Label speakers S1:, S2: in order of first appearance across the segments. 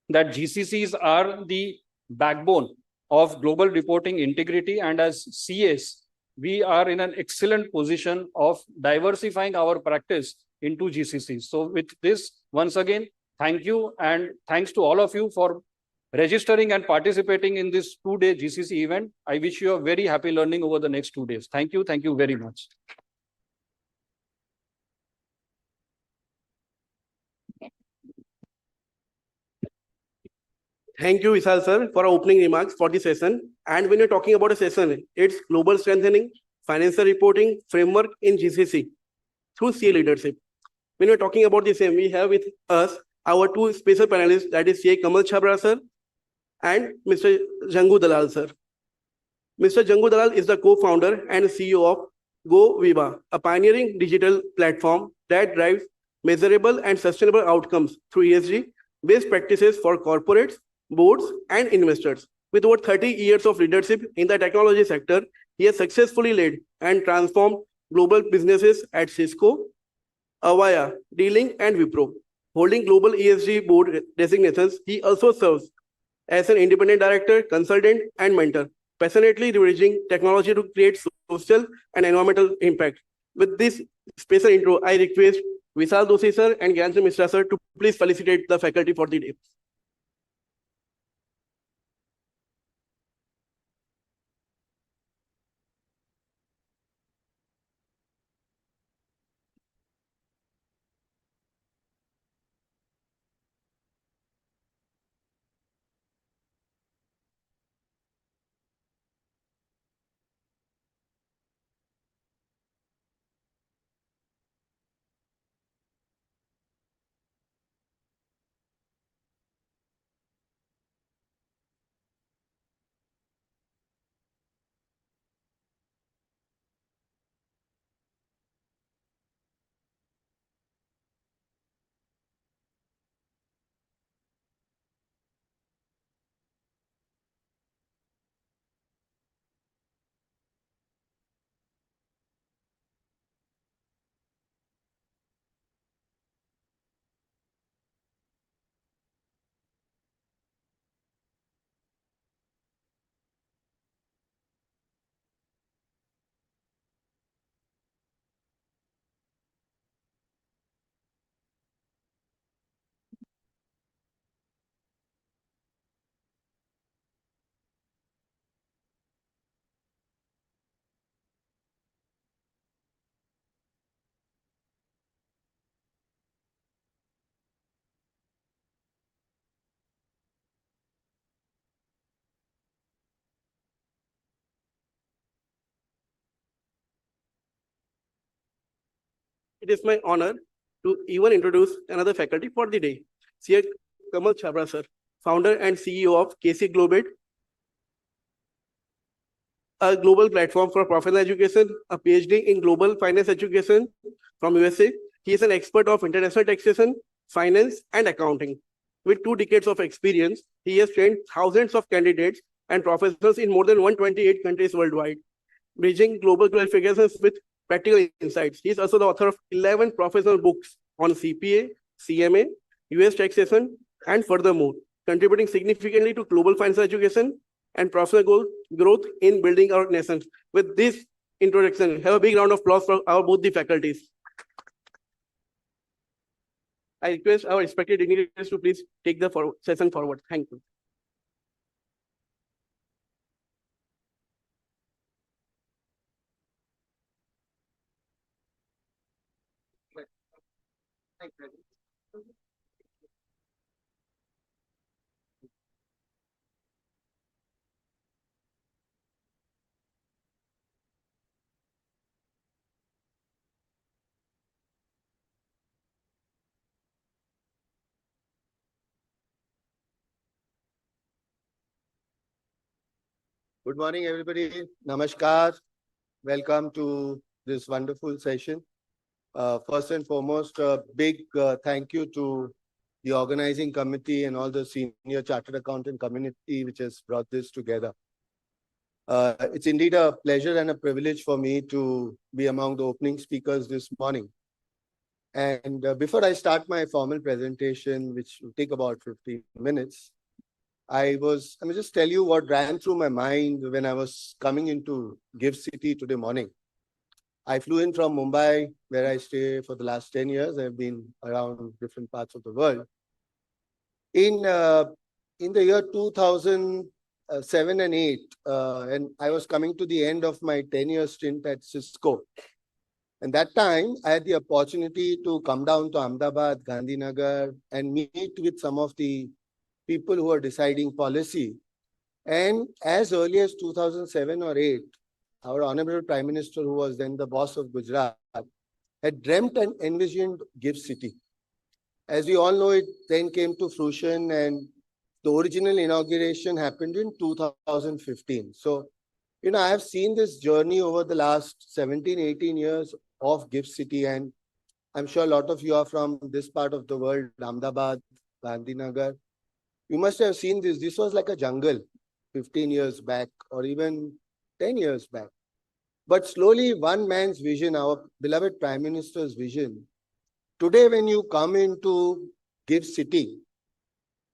S1: that GCCs are the backbone of global reporting integrity, and as CAs, we are in an excellent position of diversifying our practice into GCCs. So with this, once again, thank you, and thanks to all of you for registering and participating in this 2-day GCC event. I wish you a very happy learning over the next 2 days. Thank you very much.
S2: Thank you, Vishal sir, for our opening remarks for the session. And when you're talking about a session, it's global strengthening, financial reporting framework in GCC through CA leadership. When you're talking about the same, we have with us our two special panelists, that is CA Kamal Chhabra sir and Mr. Jangu Dalal sir. Mr. Jangu Dalal is the co-founder and CEO of GoViva, a pioneering digital platform that drives measurable and sustainable outcomes through ESG best practices for corporates, boards, and investors. With over 30 years of leadership in the technology sector, he has successfully led and transformed global businesses at Cisco, Avaya, D-Link, and Wipro. Holding global ESG board designations, he also serves as an independent director, consultant, and mentor, passionately leveraging technology to create social and environmental impact. With this special intro, I request Vishal Doshi sir and Gyansri Mishra sir to please felicitate the faculty for the day. It is my honor to even introduce another faculty for the day, CA Kamal Chhabra sir, founder and CEO of KC Global, a global platform for professional education, a PhD in global finance education from USA. He is an expert of international taxation, finance, and accounting. With 2 decades of experience, he has trained thousands of candidates and professionals in more than 128 countries worldwide, bridging global qualifications with practical insights. He is also the author of 11 professional books on CPA, CMA, US taxation, and furthermore, contributing significantly to global financial education and professional growth in building our nation. With this introduction, have a big round of applause for both the faculties. I request our respected dignitaries to please take the session forward. Thank you.
S3: Good morning, everybody. Namaskar. Welcome to this wonderful session. First and foremost, a big thank you to the organizing committee and all the senior chartered accountant community which has brought this together. It's indeed a pleasure and a privilege for me to be among the opening speakers this morning. And before I start my formal presentation, which will take about 15 minutes, I will just tell you what ran through my mind when I was coming into GIFT City today morning. I flew in from Mumbai, where I stay for the last 10 years. I've been around different parts of the world. In the year 2007 and 8, and I was coming to the end of my 10-year stint at Cisco. And that time, I had the opportunity to come down to Ahmedabad, Gandhinagar, and meet with some of the people who are deciding policy. And as early as 2007 or 8, our Honorable Prime Minister, who was then the boss of Gujarat, had dreamt and envisioned GIFT City. As we all know, it then came to fruition, and the original inauguration happened in 2015. So, I have seen this journey over the last 17, 18 years of GIFT City, and I'm sure a lot of you are from this part of the world, Ahmedabad, Gandhinagar. You must have seen this. This was like a jungle 15 years back or even 10 years back. But slowly, one man's vision, our beloved Prime Minister's vision, today when you come into GIFT City,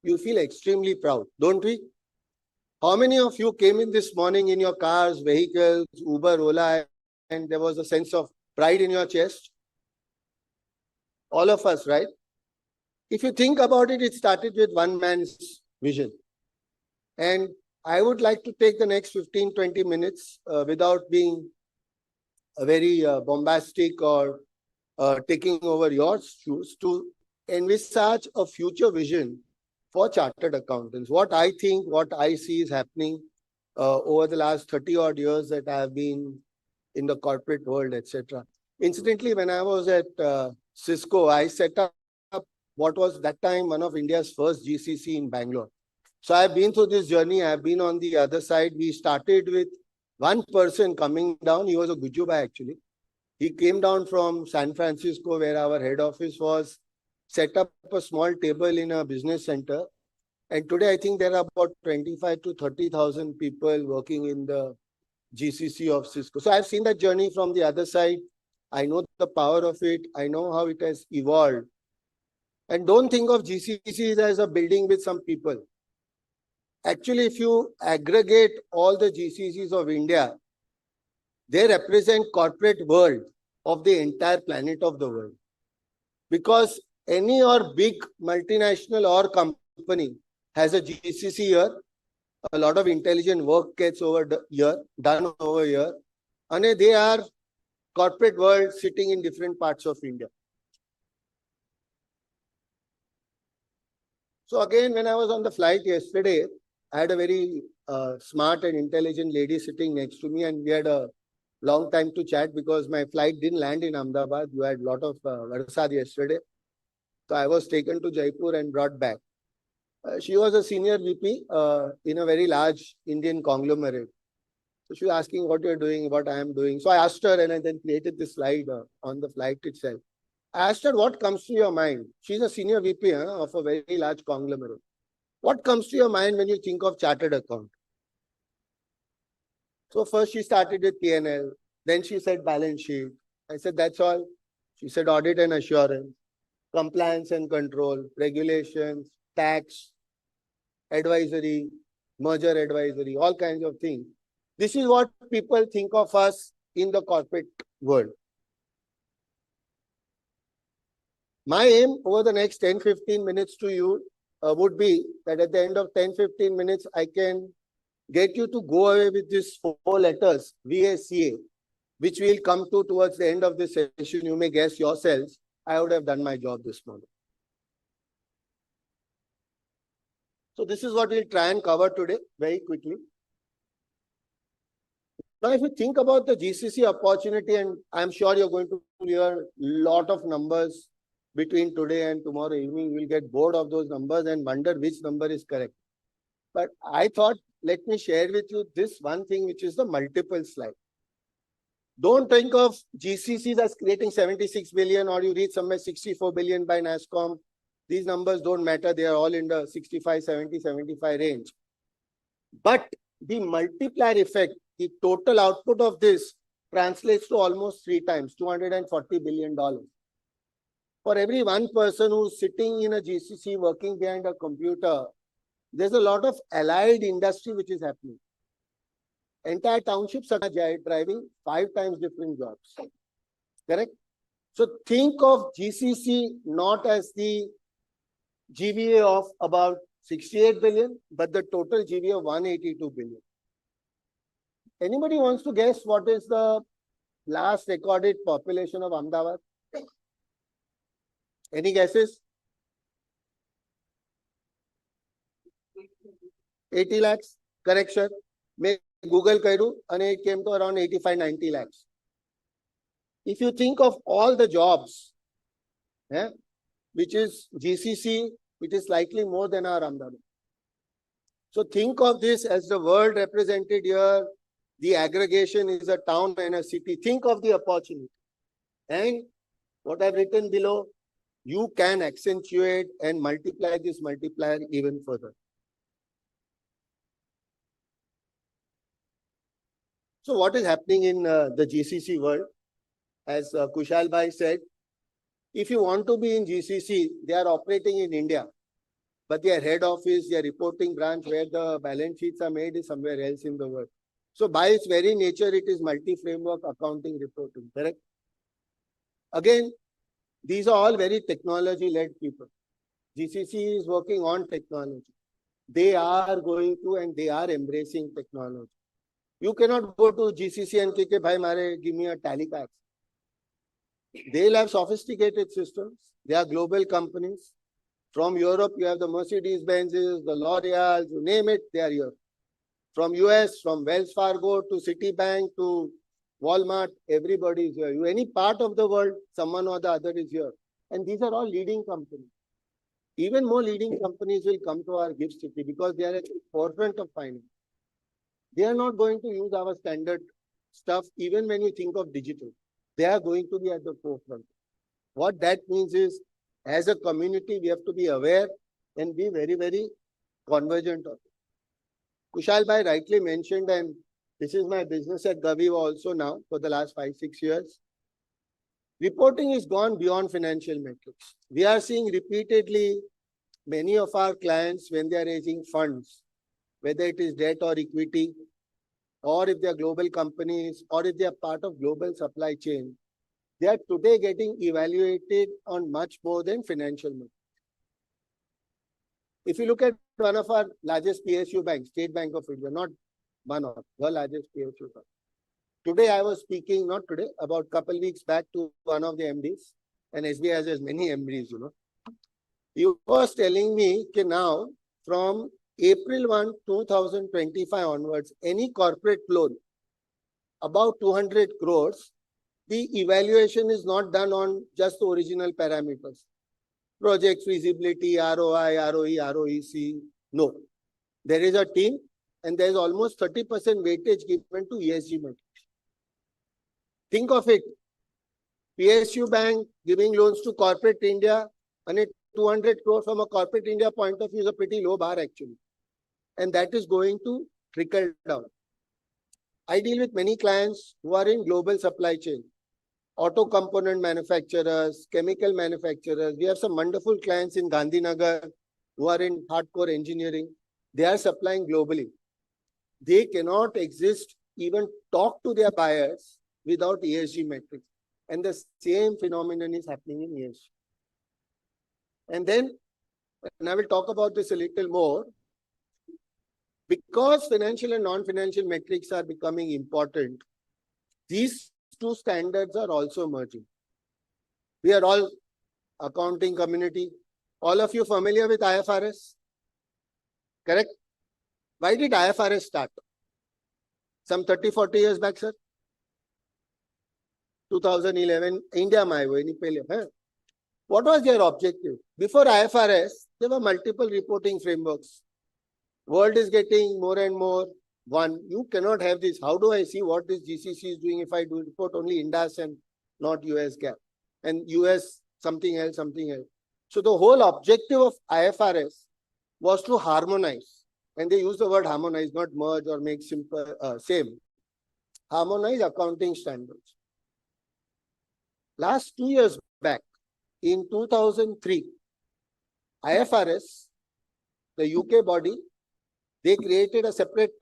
S3: you feel extremely proud, don't we? How many of you came in this morning in your cars, vehicles, Uber, Ola, and there was a sense of pride in your chest? All of us, right? If you think about it, it started with one man's vision. And I would like to take the next 15, 20 minutes without being very bombastic or taking over your shoes to envisage a future vision for chartered accountants. What I think, what I see is happening over the last 30 odd years that I have been in the corporate world, etc. Incidentally, when I was at Cisco, I set up what was that time one of India's first GCC in Bangalore. So I've been through this journey. I've been on the other side. We started with one person coming down. He was a Gujuba actually. He came down from San Francisco, where our head office was, set up a small table in a business center. And today, I think there are about 25 to 30,000 people working in the GCC of Cisco. So I've seen that journey from the other side. I know the power of it. I know how it has evolved. And don't think of GCCs as a building with some people. Actually, if you aggregate all the GCCs of India, they represent corporate world of the entire planet of the world. Because any or big multinational or company has a GCC here, a lot of intelligent work gets done over here, and they are corporate world sitting in different parts of India. So again, when I was on the flight yesterday, I had a very smart and intelligent lady sitting next to me, and we had a long time to chat because my flight didn't land in Ahmedabad. You had a lot of varsad yesterday. So I was taken to Jaipur and brought back. She was a senior VP in a very large Indian conglomerate. So she was asking what you're doing, what I am doing. So I asked her, and I then created this slide on the flight itself. I asked her, what comes to your mind? She's a senior VP of a very large conglomerate. What comes to your mind when you think of chartered account? So first she started with P&L. Then she said balance sheet. I said, that's all. She said audit and assurance, compliance and control, regulations, tax, advisory, merger advisory, all kinds of things. This is what people think of us in the corporate world. My aim over the next 10-15 minutes to you would be that at the end of 10-15 minutes, I can get you to go away with these 4 letters, VACA, which we'll come to towards the end of this session. You may guess yourselves, I would have done my job this morning. So this is what we'll try and cover today very quickly. Now, if you think about the GCC opportunity, and I'm sure you're going to hear a lot of numbers between today and tomorrow evening, you'll get bored of those numbers and wonder which number is correct. But I thought, let me share with you this one thing, which is the multiple slide. Don't think of GCCs as creating 76 billion or you reach somewhere 64 billion by NASSCOM. These numbers don't matter. They are all in the 65, 70, 75 range. But the multiplier effect, the total output of this translates to almost 3 times, $240 billion. For every one person who's sitting in a GCC working behind a computer, there's a lot of allied industry which is happening. Entire townships are driving 5 times different jobs. Correct? So think of GCC not as the GVA of about 68 billion, but the total GVA of 182 billion. Anybody wants to guess what is the last recorded population of Ahmedabad? Any guesses? 80 lakhs? Correct, sir. May Google kairu and it came to around 85-90 lakhs. If you think of all the jobs, which is GCC, it is slightly more than our Ahmedabad. So think of this as the world represented here. The aggregation is a town and a city. Think of the opportunity. And what I've written below, you can accentuate and multiply this multiplier even further. So what is happening in the GCC world? As Kushal Bhai said, if you want to be in GCC, they are operating in India, but their head office, their reporting branch where the balance sheets are made is somewhere else in the world. So by its very nature, it is multi-framework accounting reporting, correct? Again, these are all very technology-led people. GCC is working on technology. They are going to and they are embracing technology. You cannot go to GCC and say, bhai, mare, give me a tally pack. They'll have sophisticated systems. They are global companies. From Europe, you have the Mercedes-Benzes, the L'Oreal, you name it, they are here. From US, from Wells Fargo to Citibank to Walmart, everybody is here. Any part of the world, someone or the other is here. And these are all leading companies. Even more leading companies will come to our GIFT City because they are at the forefront of finance. They are not going to use our standard stuff even when you think of digital. They are going to be at the forefront. What that means is, as a community, we have to be aware and be very, very convergent of it. Kushal Bhai rightly mentioned, and this is my business at Gaviva also now for the last 5-6 years. Reporting is gone beyond financial metrics. We are seeing repeatedly many of our clients when they are raising funds, whether it is debt or equity, or if they are global companies, or if they are part of global supply chain, they are today getting evaluated on much more than financial metrics. If you look at one of our largest PSU banks, State Bank of India, not one of the largest PSU banks. Today I was speaking, not today, about a couple weeks back to one of the MDs, and SBI has many MDs, you know. He was telling me that now from April 1, 2025 onwards, any corporate loan about 200 crores, the evaluation is not done on just the original parameters. Project feasibility, ROI, ROE, ROEC. No. There is a team and there is almost 30% weightage given to ESG metrics. Think of it. PSU bank giving loans to corporate India and it 200 crores from a corporate India point of view is a pretty low bar actually. And that is going to trickle down. I deal with many clients who are in global supply chain. Auto component manufacturers, chemical manufacturers. We have some wonderful clients in Gandhinagar who are in hardcore engineering. They are supplying globally. They cannot exist, even talk to their buyers without ESG metrics. And the same phenomenon is happening in ESG. And then, and I will talk about this a little more, because financial and non-financial metrics are becoming important, these two standards are also merging. We are all accounting community. All of you familiar with IFRS? Correct? Why did IFRS start? Some 30-40 years back, sir? 2011, India my way. What was their objective? Before IFRS, there were multiple reporting frameworks. World is getting more and more one. You cannot have this. How do I see what this GCC is doing if I do report only Indus and not US GAAP? And US something else, something else. So the whole objective of IFRS was to harmonize. And they use the word harmonize, not merge or make simple, same. Harmonize accounting standards. Last 2 years back, In 2003, IFRS, the UK body, they created a separate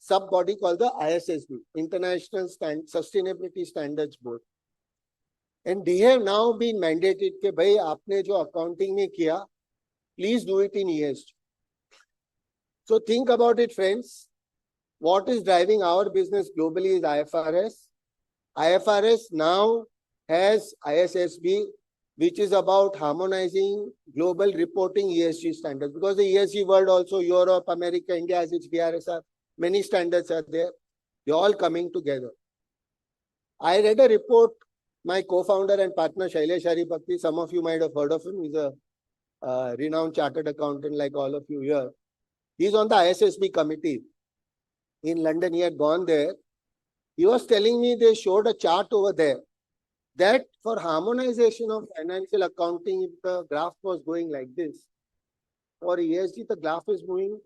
S3: sub-body called the ISSB, International Sustainability Standards Board. And they have now been mandated कि भाई आपने जो accounting में किया, please do it in ESG. So think about it, friends. What is driving our business globally is IFRS. IFRS now has ISSB, which is about harmonizing global reporting ESG standards. Because the ESG world also, Europe, America, India has its BRSR. Many standards are there. They're all coming together. I read a report, my co-founder and partner Shailesh Haribhakti, some of you might have heard of him. He's a renowned chartered accountant like all of you here. He's on the ISSB committee in London. He had gone there. He was telling me they showed a chart over there that for harmonization of financial accounting, if the graph was going like this, for ESG, the graph is moving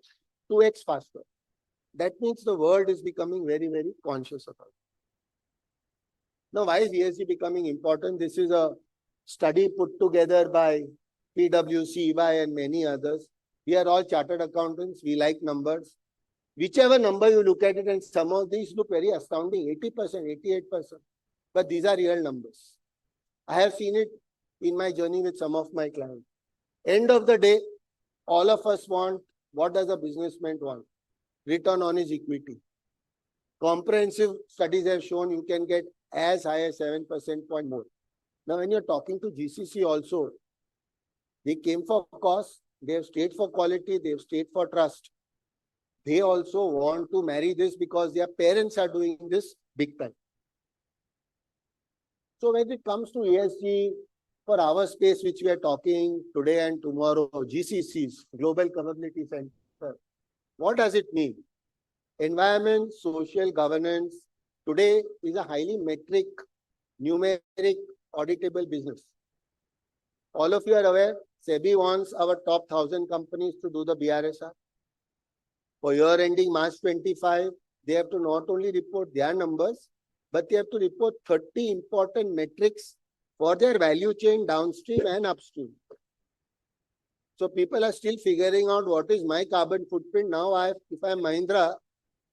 S3: 2x faster. That means the world is becoming very, very conscious about it. Now, why is ESG becoming important? This is a study put together by PwC, EY, and many others. We are all chartered accountants. We like numbers. Whichever number you look at it, and some of these look very astounding, 80%, 88%. But these are real numbers. I have seen it in my journey with some of my clients. End of the day, all of us want, what does a businessman want? Return on his equity. Comprehensive studies have shown you can get as high as 7% point more. Now, when you're talking to GCC also, they came for cost, they have stayed for quality, they have stayed for trust. They also want to marry this because their parents are doing this big time. So when it comes to ESG, for our space, which we are talking today and tomorrow, GCCs, Global Capability Center, what does it mean? Environment, social governance, today is a highly metric, numeric, auditable business. All of you are aware, SEBI wants our top 1,000 companies to do the BRSR. For year ending March 25, they have to not only report their numbers, but they have to report 30 important metrics for their value chain downstream and upstream. So people are still figuring out what is my carbon footprint. Now, if I'm Mahindra,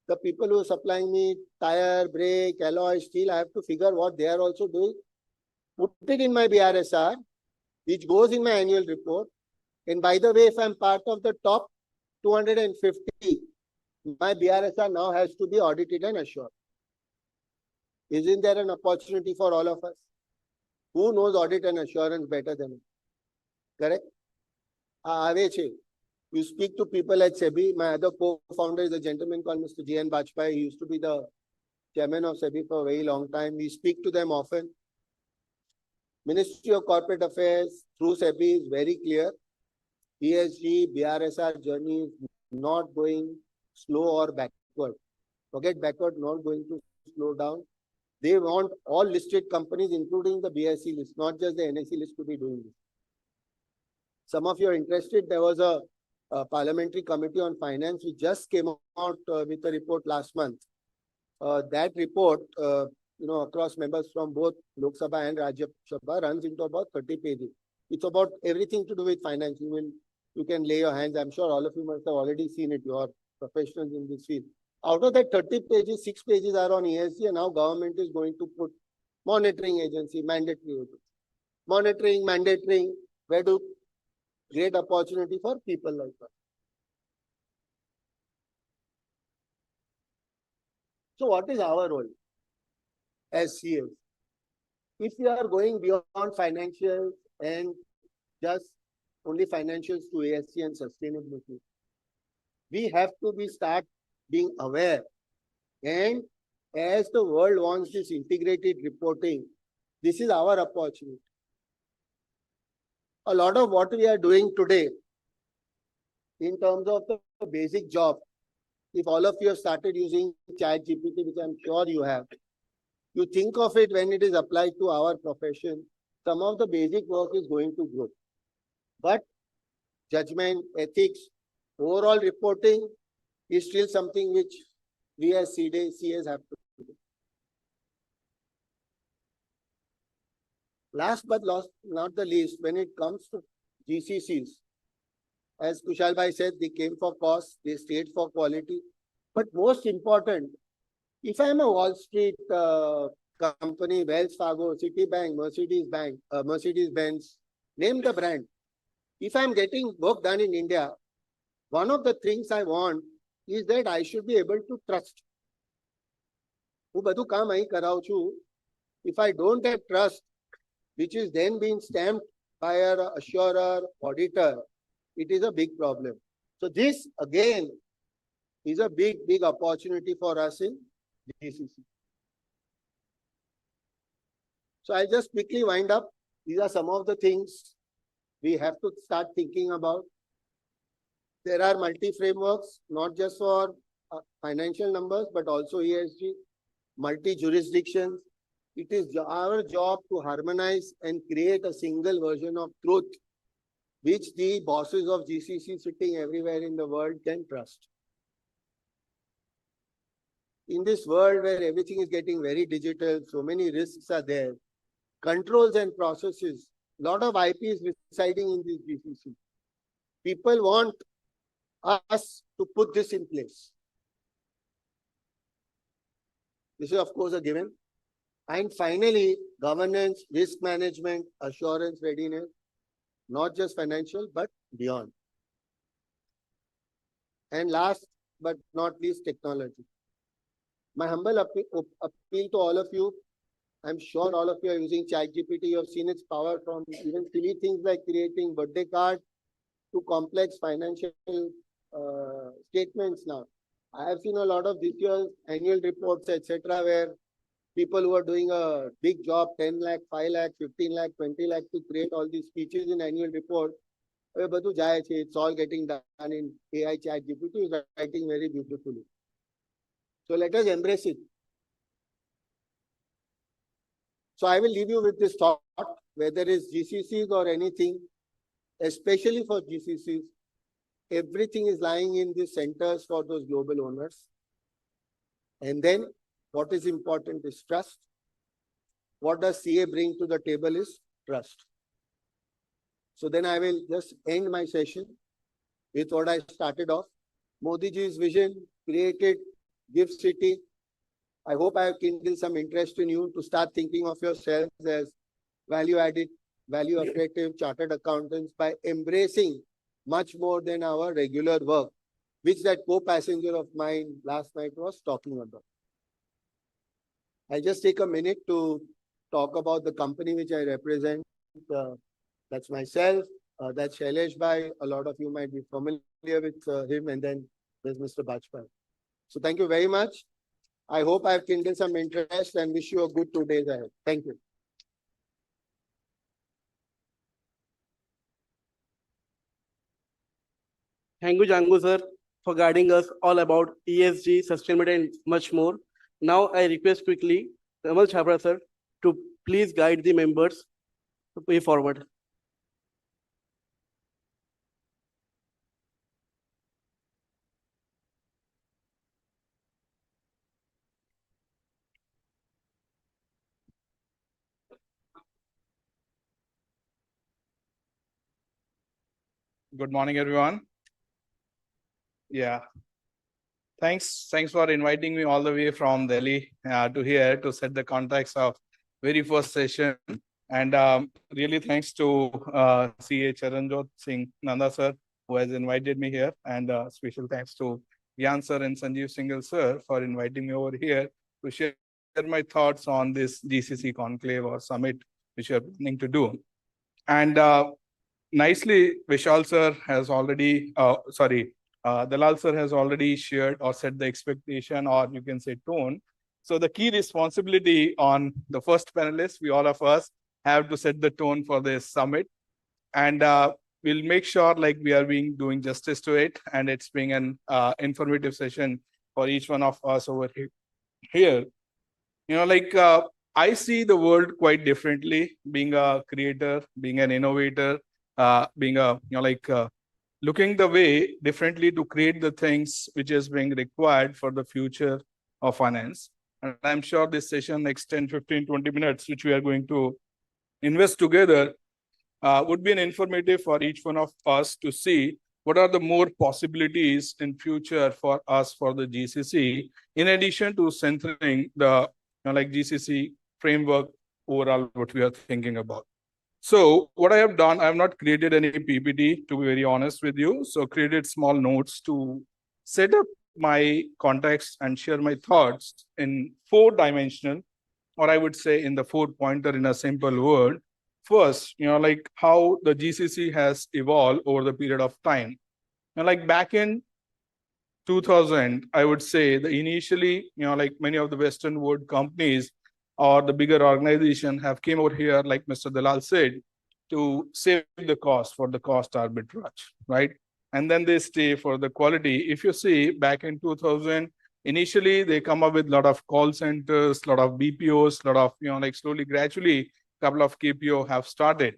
S3: the people who are supplying me tire, brake, alloy, steel, I have to figure what they are also doing. Put it in my BRSR, which goes in my annual report. And by the way, if I'm part of the top 250, my BRSR now has to be audited and assured. Isn't there an opportunity for all of us? Who knows audit and assurance better than me? Correct? You speak to people at SEBI. My other co-founder is a gentleman called Mr. G.N. Bajpai. He used to be the chairman of SEBI for a very long time. We speak to them often. Ministry of Corporate Affairs through SEBI is very clear. ESG, BRSR journey is not going slow or backward. Forget backward, not going to slow down. They want all listed companies, including the BSE list, not just the NSE list, to be doing this. Some of you are interested. There was a parliamentary committee on finance which just came out with a report last month. That report, across members from both Lok Sabha and Rajya Sabha, runs into about 30 pages. It's about everything to do with finance. You can lay your hands. I'm sure all of you must have already seen it. You are professionals in this field. Out of that 30 pages, 6 pages are on ESG, and now government is going to put monitoring agency, mandatory agency. Monitoring, mandating, where do great opportunity for people like us. So what is our role as CAs? If we are going beyond financials and just only financials to ESG and sustainability, we have to start being aware. And as the world wants this integrated reporting, this is our opportunity. A lot of what we are doing today in terms of the basic job, if all of you have started using ChatGPT, which I'm sure you have, you think of it when it is applied to our profession, some of the basic work is going to grow. But judgment, ethics, overall reporting is still something which we as CAs have to do. Last but not the least, when it comes to GCCs, as Kushal Bhai said, they came for cost, they stayed for quality. But most important, if I'm a Wall Street company, Wells Fargo, Citibank, Mercedes-Benz, name the brand. If I'm getting work done in India, one of the things I want is that I should be able to trust. If I don't have trust, which is then being stamped by an assurer, auditor, it is a big problem. So this again is a big opportunity for us in GCC. So I'll just quickly wind up. These are some of the things we have to start thinking about. There are multi-frameworks, not just for financial numbers, but also ESG, multi-jurisdictions. It is our job to harmonize and create a single version of truth, which the bosses of GCC sitting everywhere in the world can trust. In this world where everything is getting very digital, so many risks are there, controls and processes, lot of IP is residing in this GCC. People want us to put this in place. This is of course a given. And finally, governance, risk management, assurance, readiness, not just financial, but beyond. And last but not least, technology. My humble appeal to all of you, I'm sure all of you are using ChatGPT. You have seen its power from even silly things like creating birthday cards to complex financial statements now. I have seen a lot of this year's annual reports, etc., where people who are doing a big job, 10 lakh, 5 lakh, 15 lakh, 20 lakh to create all these speeches in annual report. It's all getting done in AI ChatGPT, is writing very beautifully. So let us embrace it. So I will leave you with this thought, whether it's GCCs or anything, especially for GCCs, everything is lying in the centers for those global owners. And then what is important is trust. What does CA bring to the table is trust. So then I will just end my session with what I started off. Modi ji's vision, created Gift City. I hope I have kindled some interest in you to start thinking of yourselves as value-added, value-accretive chartered accountants by embracing much more than our regular work, which that co-passenger of mine last night was talking about. I'll just take a minute to talk about the company which I represent. That's myself. That's Shailesh Bhai. A lot of you might be familiar with him. And then there's Mr. Bajpai. So thank you very much. I hope I've kindled some interest and wish you a good 2 days ahead. Thank you.
S2: Thank you, Jangu sir, for guiding us all about ESG, sustainability, and much more. Now I request quickly Kamal Chhabra sir to please guide the members to way forward.
S4: Good morning, everyone. Yeah. Thanks for inviting me all the way from Delhi to here to set the context of very first session. And really thanks to CA Charanjot Singh Nanda sir, who has invited me here. And special thanks to Jan sir and Sanjeev Singhal sir for inviting me over here to share my thoughts on this GCC conclave or summit, which we are planning to do. And nicely, Vishal sir has already, Dalal sir has already shared or set the expectation, or you can say tone. So the key responsibility on the first panelist, we all of us have to set the tone for this summit. And we'll make sure like we are doing justice to it, and it's being an informative session for each one of us over here. You know, like I see the world quite differently, being a creator, being an innovator, being a, looking the way differently to create the things which is being required for the future of finance. And I'm sure this session, next 10, 15, 20 minutes, which we are going to invest together would be an informative for each one of us to see what are the more possibilities in future for us for the GCC, in addition to strengthening the GCC framework overall, what we are thinking about. So what I have done, I have not created any PPT, to be very honest with you. So created small notes to set up my context and share my thoughts in 4-dimensional, or I would say in the 4-pointer in a simple word. First, how the GCC has evolved over the period of time. Back in 2000, I would say the initially, many of the Western world companies or the bigger organization have came over here, like Mr. Dalal said, to save the cost for the cost arbitrage, right? And then they stay for the quality. If you see back in 2000, initially they come up with a lot of call centers, a lot of BPOs, a lot of, slowly, gradually, a couple of KPO have started.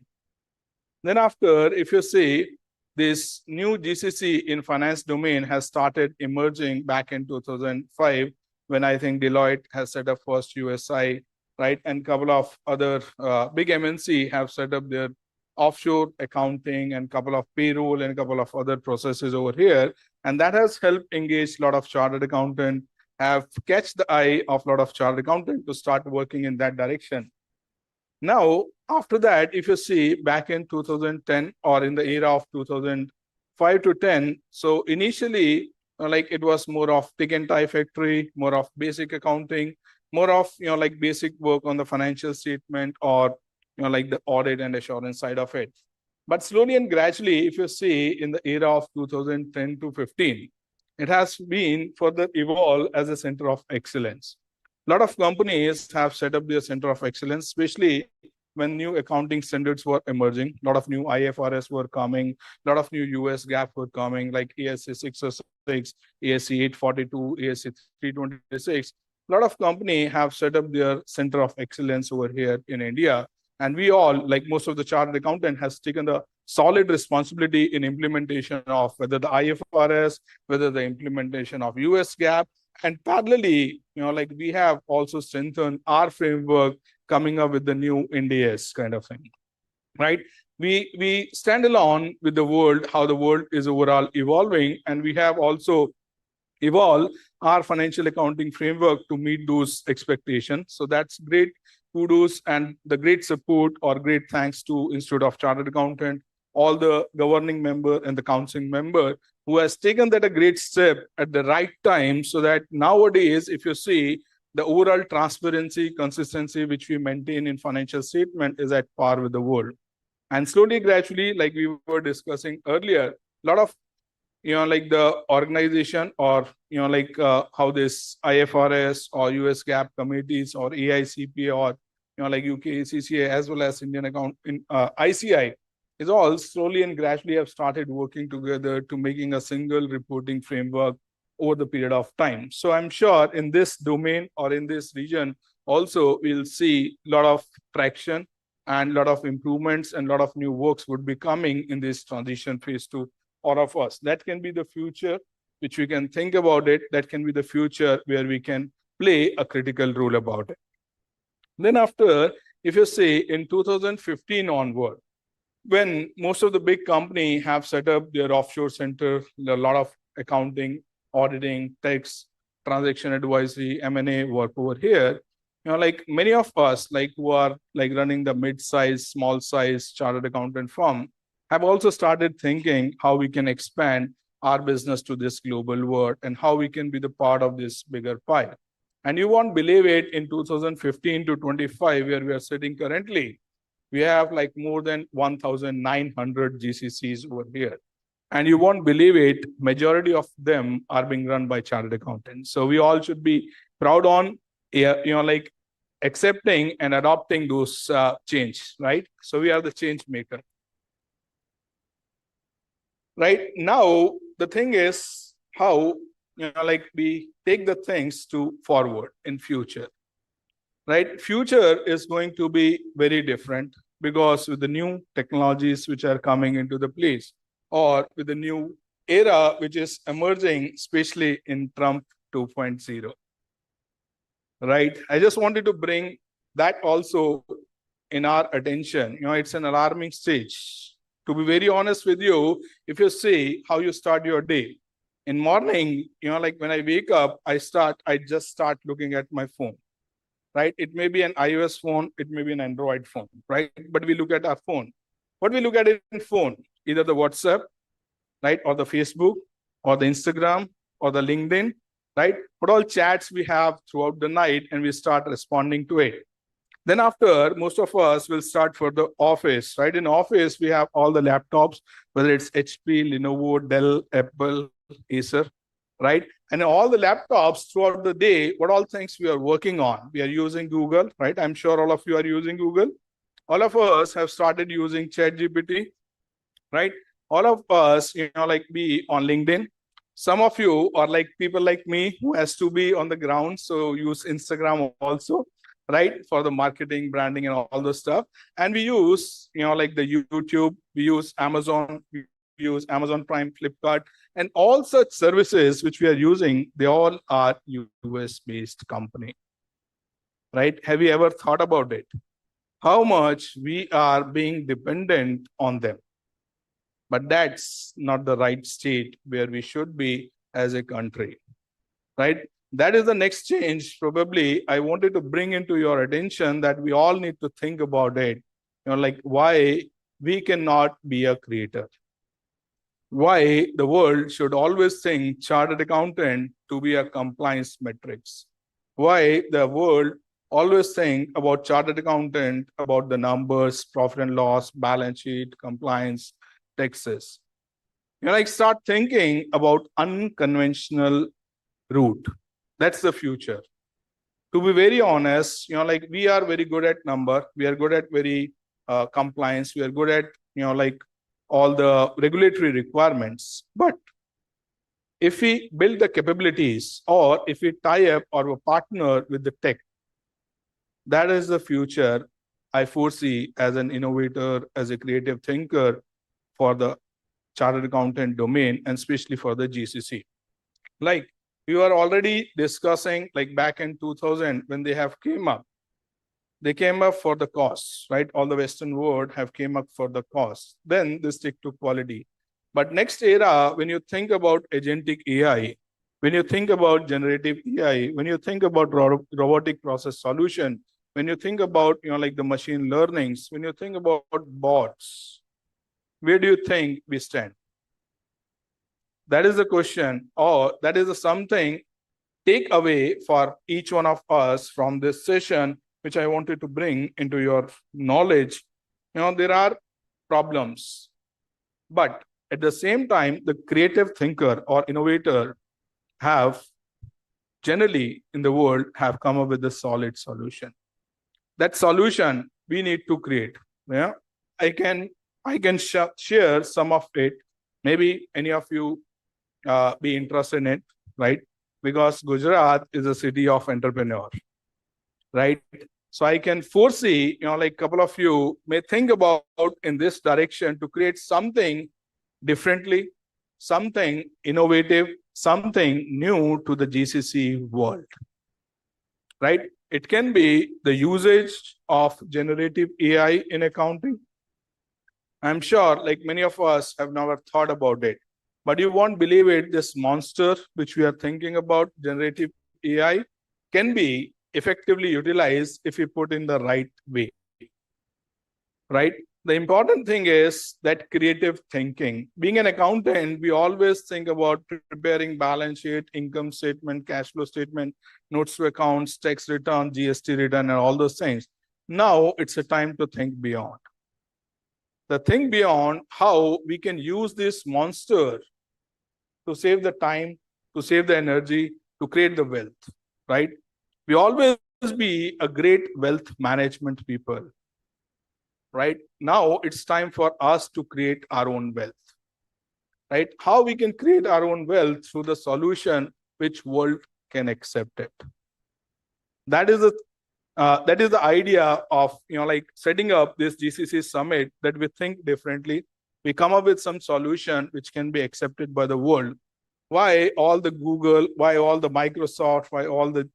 S4: Then after, if you see, this new GCC in finance domain has started emerging back in 2005, when I think Deloitte has set up first USI, right? And a couple of other big MNC have set up their offshore accounting and a couple of payroll and a couple of other processes over here. And that has helped engage a lot of chartered accountant, have catch the eye of a lot of chartered accountant to start working in that direction. Now, after that, if you see back in 2010 or in the era of 2005 to 10, so initially, it was more of tick and tie factory, more of basic accounting, more of, basic work on the financial statement or, the audit and assurance side of it. But slowly and gradually, if you see in the era of 2010 to 15, it has been further evolved as a center of excellence. A lot of companies have set up their center of excellence, especially when new accounting standards were emerging. A lot of new IFRS were coming, a lot of new US GAAP were coming, like ASC 606, ASC 842, ASC 326. A lot of companies have set up their center of excellence over here in India. And we all, like most of the chartered accountant, has taken the solid responsibility in implementation of whether the IFRS, whether the implementation of US GAAP. And parallelly, we have also strengthened our framework coming up with the new NDS kind of thing, right? We stand alone with the world, how the world is overall evolving, and we have also evolved our financial accounting framework to meet those expectations. So that's great kudos and the great support or great thanks to Institute of Chartered Accountant, all the governing member and the council member who has taken that a great step at the right time, so that nowadays, if you see, the overall transparency, consistency, which we maintain in financial statement is at par with the world. And slowly, gradually, like we were discussing earlier, a lot of, the organization or, how this IFRS or US GAAP committees or AICP or, UK CCA as well as Indian account in ICI is all slowly and gradually have started working together to making a single reporting framework over the period of time. So I'm sure in this domain or in this region, also we'll see a lot of traction and a lot of improvements and a lot of new works would be coming in this transition phase to all of us. That can be the future, which we can think about it. That can be the future where we can play a critical role about it. Then after, if you say in 2015 onward, when most of the big companies have set up their offshore center, a lot of accounting, auditing, tax, transaction advisory, M&A work over here, many of us, who are running the mid-size, small-size chartered accountant firm, have also started thinking how we can expand our business to this global world and how we can be the part of this bigger pie. And you won't believe it, in 2015 to 25, where we are sitting currently, we have more than 1,900 GCCs over here. And you won't believe it, majority of them are being run by chartered accountants. So we all should be proud on, accepting and adopting those change, right? So we are the change maker. Right now, the thing is how, we take the things to forward in future, right? Future is going to be very different because with the new technologies which are coming into the place or with the new era which is emerging, especially in Trump 2.0, right? I just wanted to bring that also in our attention, it's an alarming stage. To be very honest with you, if you see how you start your day, in morning, like when I wake up, I just start looking at my phone, right? It may be an iOS phone, it may be an Android phone, right? But we look at our phone. What we look at in phone, either the WhatsApp, right? Or the Facebook, or the Instagram, or the LinkedIn, right? What all chats we have throughout the night, and we start responding to it. Then after, most of us will start for the office, right? In office, we have all the laptops, whether it's HP, Lenovo, Dell, Apple, Acer, right? And all the laptops throughout the day, what all things we are working on? We are using Google, right? I'm sure all of you are using Google. All of us have started using ChatGPT, right? All of us, like be on LinkedIn. Some of you are like people like me who has to be on the ground, so use Instagram also, right? For the marketing, branding, and all the stuff. And we use, like the YouTube, we use Amazon, we use Amazon Prime, Flipkart, and all such services which we are using, they all are US-based company, right? Have you ever thought about it? How much we are being dependent on them? But that's not the right state where we should be as a country, right? That is the next change. Probably I wanted to bring into your attention that we all need to think about it, like why we cannot be a creator. Why the world should always think chartered accountant to be a compliance metrics. Why the world always think about chartered accountant, about the numbers, profit and loss, balance sheet, compliance, taxes. Like start thinking about unconventional route. That's the future. To be very honest, like we are very good at number. We are good at very compliance. We are good at, like all the regulatory requirements. But if we build the capabilities, or if we tie up or partner with the tech, that is the future I foresee as an innovator, as a creative thinker for the chartered accountant domain, and especially for the GCC. Like we were already discussing, like back in 2000 when they have came up. They came up for the costs, right? All the Western world have came up for the cost. Then they stick to quality. But next era, when you think about agentic AI, when you think about generative AI, when you think about robotic process solution, when you think about, like the machine learnings, when you think about bots, where do you think we stand? That is the question, or that is something take away for each one of us from this session, which I wanted to bring into your knowledge. There are problems, but at the same time, the creative thinker or innovator have generally in the world have come up with a solid solution. That solution we need to create. Yeah, I can share some of it. Maybe any of you be interested in it, right? Because Gujarat is a city of entrepreneurs, right? So I can foresee, like a couple of you may think about in this direction to create something differently, something innovative, something new to the GCC world, right? It can be the usage of generative AI in accounting. I'm sure like many of us have never thought about it, but you won't believe it, this monster which we are thinking about, generative AI, can be effectively utilized if we put in the right way, right? The important thing is that creative thinking. Being an accountant, we always think about preparing balance sheet, income statement, cash flow statement, notes to accounts, tax return, GST return, and all those things. Now it's a time to think beyond. The think beyond how we can use this monster to save the time, to save the energy, to create the wealth, right? We always be a great wealth management people, right? Now it's time for us to create our own wealth, right? How we can create our own wealth through the solution which world can accept it. That is the idea of, like setting up this GCC summit, that we think differently. We come up with some solution which can be accepted by the world. Why all the Google, why all the Microsoft, why all the,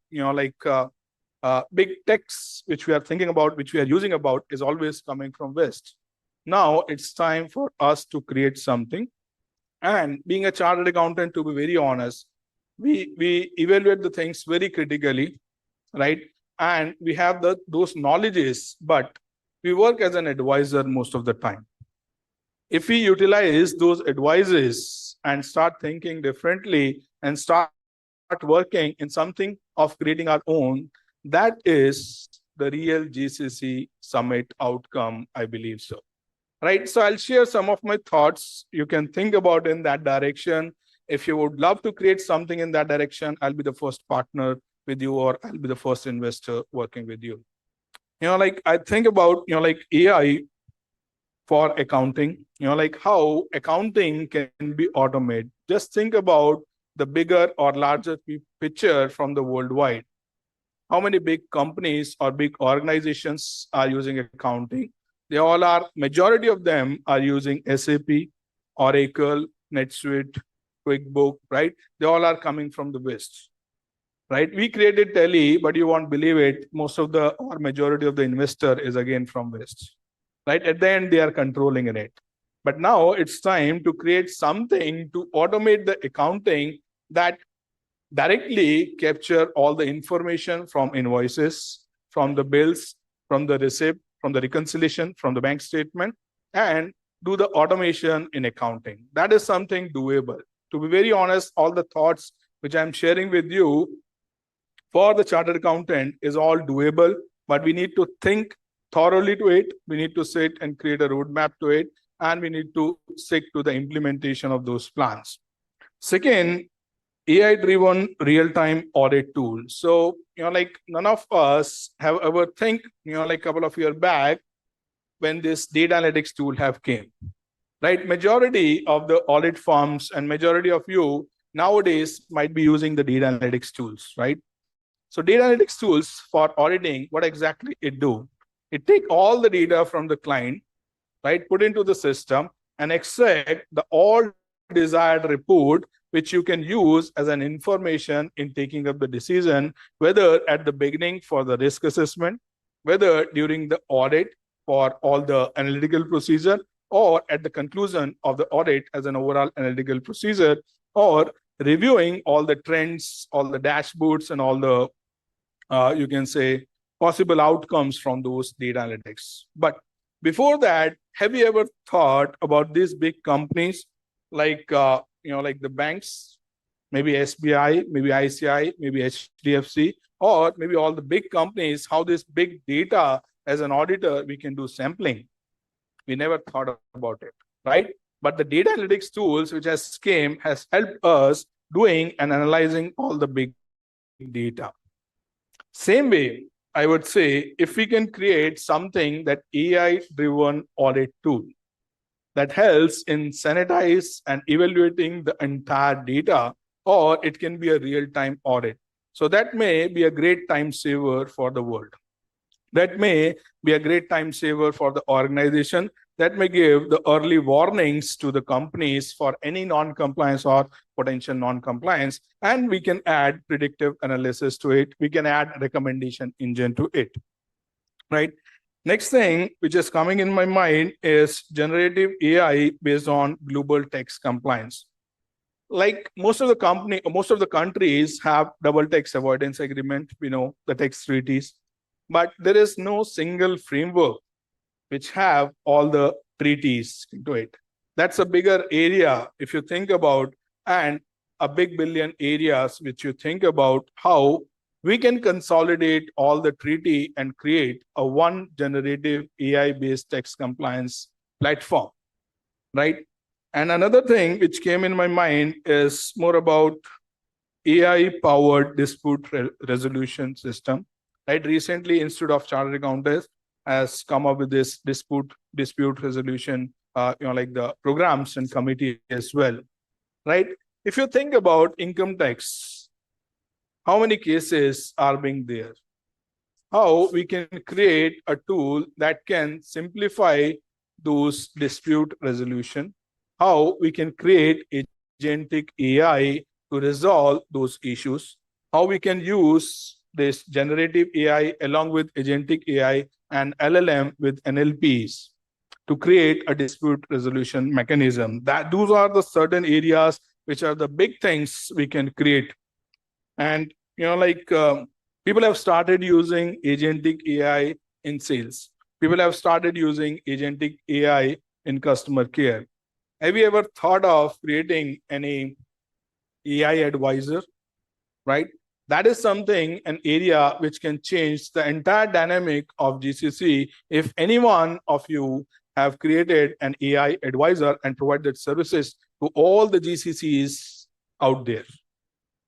S4: big techs which we are thinking about, which we are using about, is always coming from West. Now it's time for us to create something. And being a chartered accountant, to be very honest, we evaluate the things very critically, right? And we have those knowledges, but we work as an advisor most of the time. If we utilize those advices and start thinking differently and start working in something of creating our own, that is the real GCC summit outcome, I believe so. Right. So I'll share some of my thoughts. You can think about in that direction. If you would love to create something in that direction, I'll be the first partner with you, or I'll be the first investor working with you. Like I think about, like AI for accounting, like how accounting can be automated. Just think about the bigger or larger picture from the worldwide. How many big companies or big organizations are using accounting? They all are, majority of them are using SAP, Oracle, NetSuite, QuickBook, right? They all are coming from the West, right? We created Tele, but you won't believe it, most of the, or majority of the investor is again from West, right? At the end, they are controlling in it. But now it's time to create something to automate the accounting that directly capture all the information from invoices, from the bills, from the receipt, from the reconciliation, from the bank statement, and do the automation in accounting. That is something doable. To be very honest, all the thoughts which I'm sharing with you for the chartered accountant is all doable, but we need to think thoroughly to it. We need to sit and create a roadmap to it, and we need to stick to the implementation of those plans. Second, AI-driven real-time audit tool. So, like none of us have ever think, like a couple of years back when this data analytics tool have came, right? Majority of the audit firms and majority of you nowadays might be using the data analytics tools, right? So data analytics tools for auditing, what exactly it do? It take all the data from the client, right? Put into the system and extract the all desired report, which you can use as an information in taking up the decision, whether at the beginning for the risk assessment, whether during the audit for all the analytical procedure, or at the conclusion of the audit as an overall analytical procedure, or reviewing all the trends, all the dashboards, and all the, you can say, possible outcomes from those data analytics. But before that, have you ever thought about these big companies like, like the banks, maybe SBI, maybe ICI, maybe HDFC, or maybe all the big companies, how this big data as an auditor, we can do sampling? We never thought about it, right? But the data analytics tools, which has came, has helped us doing and analyzing all the big data. Same way, I would say, if we can create something that AI-driven audit tool that helps in sanitize and evaluating the entire data, or it can be a real-time audit. So that may be a great time saver for the world. That may be a great time saver for the organization. That may give the early warnings to the companies for any non-compliance or potential non-compliance. And we can add predictive analysis to it. We can add recommendation engine to it, right? Next thing which is coming in my mind is generative AI based on global tax compliance. Like most of the countries have double tax avoidance agreement, the tax treaties, but there is no single framework which have all the treaties into it. That's a bigger area if you think about, and a big billion areas which you think about how we can consolidate all the treaty and create a one generative AI-based tax compliance platform, right? And another thing which came in my mind is more about AI-powered dispute resolution system, right? Recently, Institute of Chartered Accountants has come up with this dispute resolution, like the programs and committee as well, right? If you think about income tax, how many cases are being there? How we can create a tool that can simplify those dispute resolution? How we can create agentic AI to resolve those issues? How we can use this generative AI along with agentic AI and LLM with NLPs to create a dispute resolution mechanism. Those are the certain areas which are the big things we can create. And people have started using agentic AI in sales. People have started using agentic AI in customer care. Have you ever thought of creating any AI advisor? Right? That is something, an area which can change the entire dynamic of GCC. If any one of you have created an AI advisor and provided services to all the GCCs out there,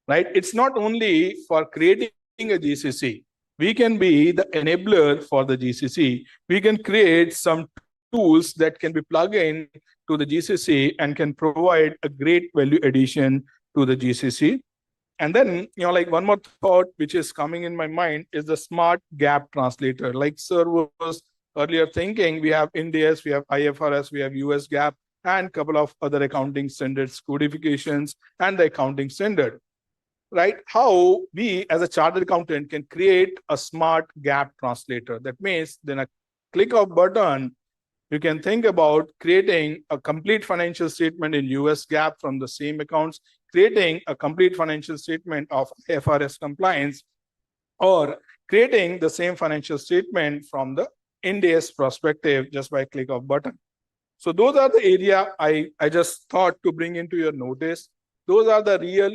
S4: right? It's not only for creating a GCC. We can be the enabler for the GCC. We can create some tools that can be plugged in to the GCC and can provide a great value addition to the GCC. And then, one more thought which is coming in my mind is the smart gap translator. Like sir was earlier thinking, we have Ind AS, we have IFRS, we have US GAAP, and a couple of other accounting standards, codifications, and the accounting standard. Right? How we as a chartered accountant can create a smart gap translator. That means then a click of button, you can think about creating a complete financial statement in US GAAP from the same accounts, creating a complete financial statement of IFRS compliance, or creating the same financial statement from the Ind AS perspective just by click of button. So those are the area I just thought to bring into your notice. Those are the real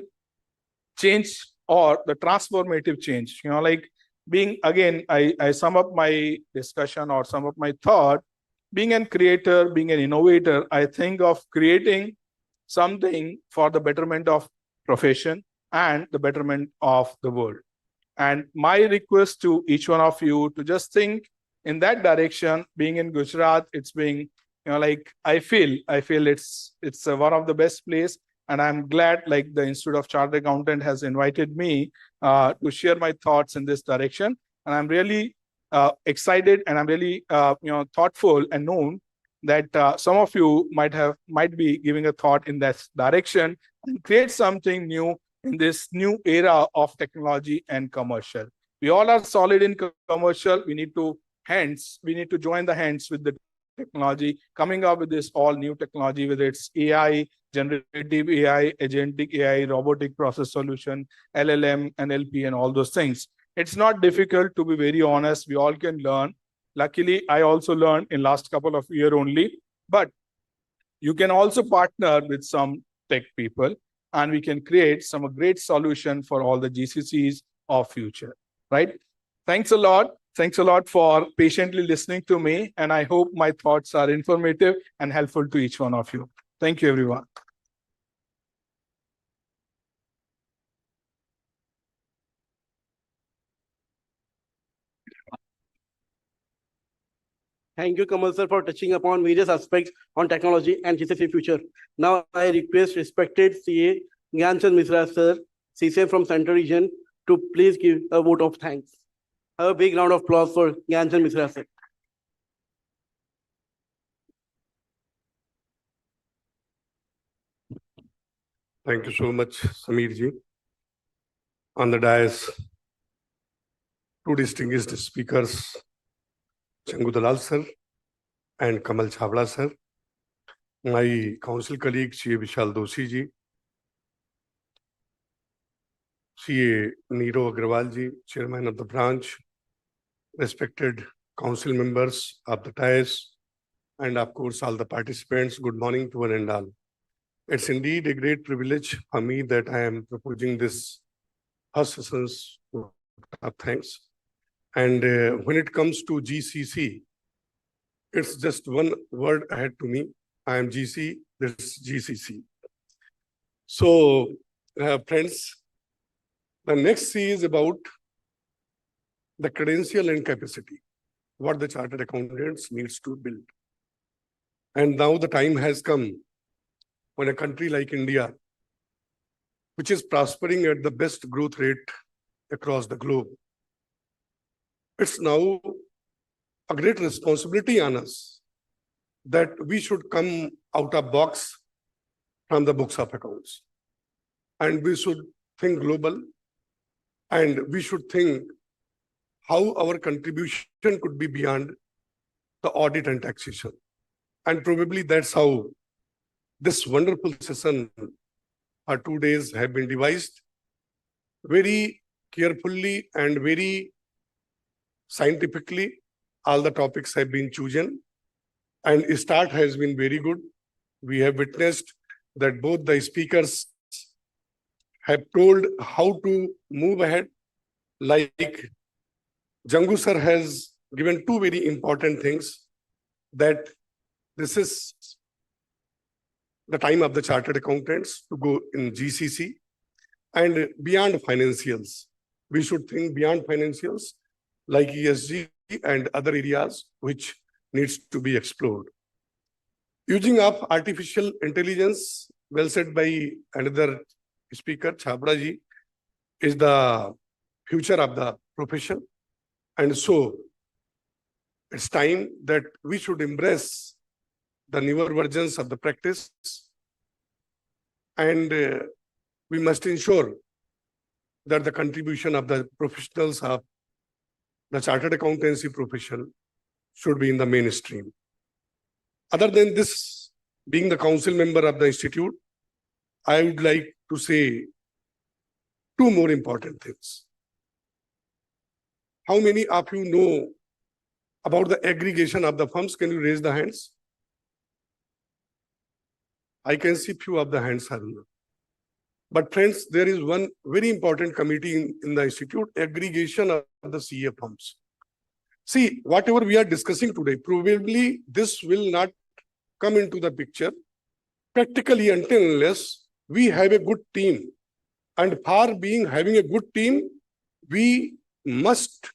S4: change or the transformative change. Being, again, I sum up my discussion or sum up my thought. Being a creator, being an innovator, I think of creating something for the betterment of profession and the betterment of the world. And my request to each one of you to just think in that direction. Being in Gujarat, it's being, I feel it's one of the best place. And I'm glad the Institute of Chartered Accountant has invited me to share my thoughts in this direction. And I'm really excited, and I'm really thoughtful and known that some of you might be giving a thought in that direction and create something new in this new era of technology and commercial. We all are solid in commercial. We need to join the hands with the technology, coming up with this all new technology, whether it's AI, generative AI, agentic AI, robotic process solution, LLM, NLP, and all those things. It's not difficult, to be very honest. We all can learn. Luckily, I also learned in last couple of years only. But you can also partner with some tech people, and we can create some great solution for all the GCCs of future. Right? Thanks a lot. Thanks a lot for patiently listening to me. And I hope my thoughts are informative and helpful to each one of you. Thank you, everyone.
S2: Thank you, Kamal sir, for touching upon various aspects on technology and GCC future. Now, I request respected CA Gyanchand Misra sir, CCM from Central Region, to please give a vote of thanks. Have a big round of applause for Gyanchand Misra sir.
S5: Thank you so much, Sameer ji. On the dais, two distinguished speakers, Changu Dalal sir and Kamal Chawla sir, my council colleague, CA Vishal Doshi ji, CA Neero Agrawal ji, chairman of the branch, respected council members of the dais, and of course, all the participants, good morning to one and all. It's indeed a great privilege for me that I am proposing this first session's thanks. And when it comes to GCC, it's just one word ahead to me. I am GC, this is GCC. So, friends, the next C is about the credential and capacity, what the chartered accountants needs to build. And now the time has come when a country like India, which is prospering at the best growth rate across the globe, it's now a great responsibility on us that we should come out of box from the books of accounts. And we should think global And we should think how our contribution could be beyond the audit and taxation. And probably that's how this wonderful session for 2 days have been devised very carefully and very scientifically. All the topics have been chosen and start has been very good. We have witnessed that both the speakers have told how to move ahead. Like Jangu sir has given two very important things, that this is the time of the chartered accountants to go in GCC, and beyond financials. We should think beyond financials like ESG and other areas which needs to be explored. Using of artificial intelligence, well said by another speaker, Chhabra ji, is the future of the profession. And so it's time that we should embrace the newer versions of the practice, and we must ensure that the contribution of the professionals of the chartered accountancy profession should be in the mainstream. Other than this, being the council member of the institute, I would like to say two more important things. How many of you know about the aggregation of the firms? Can you raise the hands? I can see few of the hands are here. But friends, there is one very important committee in the institute, aggregation of the CA firms. See, whatever we are discussing today, probably this will not come into the picture practically until unless we have a good team. And for having a good team, we must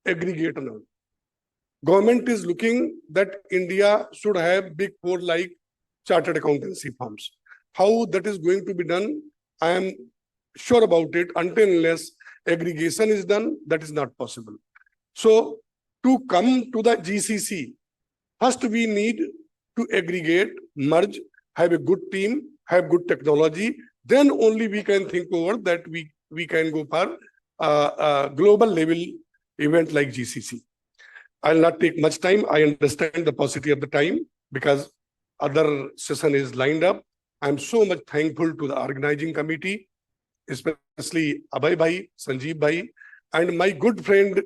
S5: aggregate now. Government is looking that India should have big four like chartered accountancy firms. How that is going to be done, I am sure about it. Until unless aggregation is done, that is not possible. So to come to the GCC, first we need to aggregate, merge, have a good team, have good technology. Then only we can think over that we can go for a global level event like GCC. I'll not take much time. I understand the paucity of the time because other session is lined up. I'm so much thankful to the organizing committee, especially Abhay Bhai, Sanjeev Bhai, and my good friend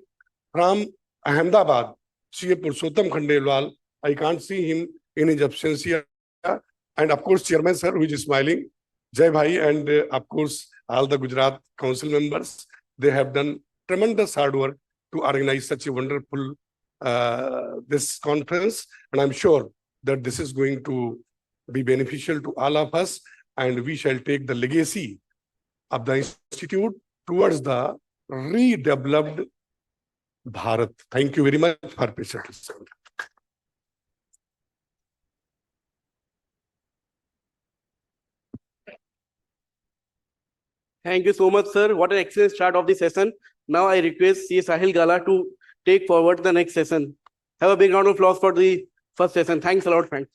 S5: from Ahmedabad, C.A. Purushottam Khandelwal. I can't see him in his absence here. And of course, Chairman sir, who is smiling, Jai Bhai, and of course, all the Gujarat council members. They have done tremendous hard work to organize such a wonderful this conference. And I'm sure that this is going to be beneficial to all of us, and we shall take the legacy of the institute towards the redeveloped Bharat. Thank you very much for patiently listening.
S2: Thank you so much, sir. What an excellent start of the session. Now I request C. Sahil Gala to take forward the next session. Have a big round of applause for the first session. Thanks a lot, friends.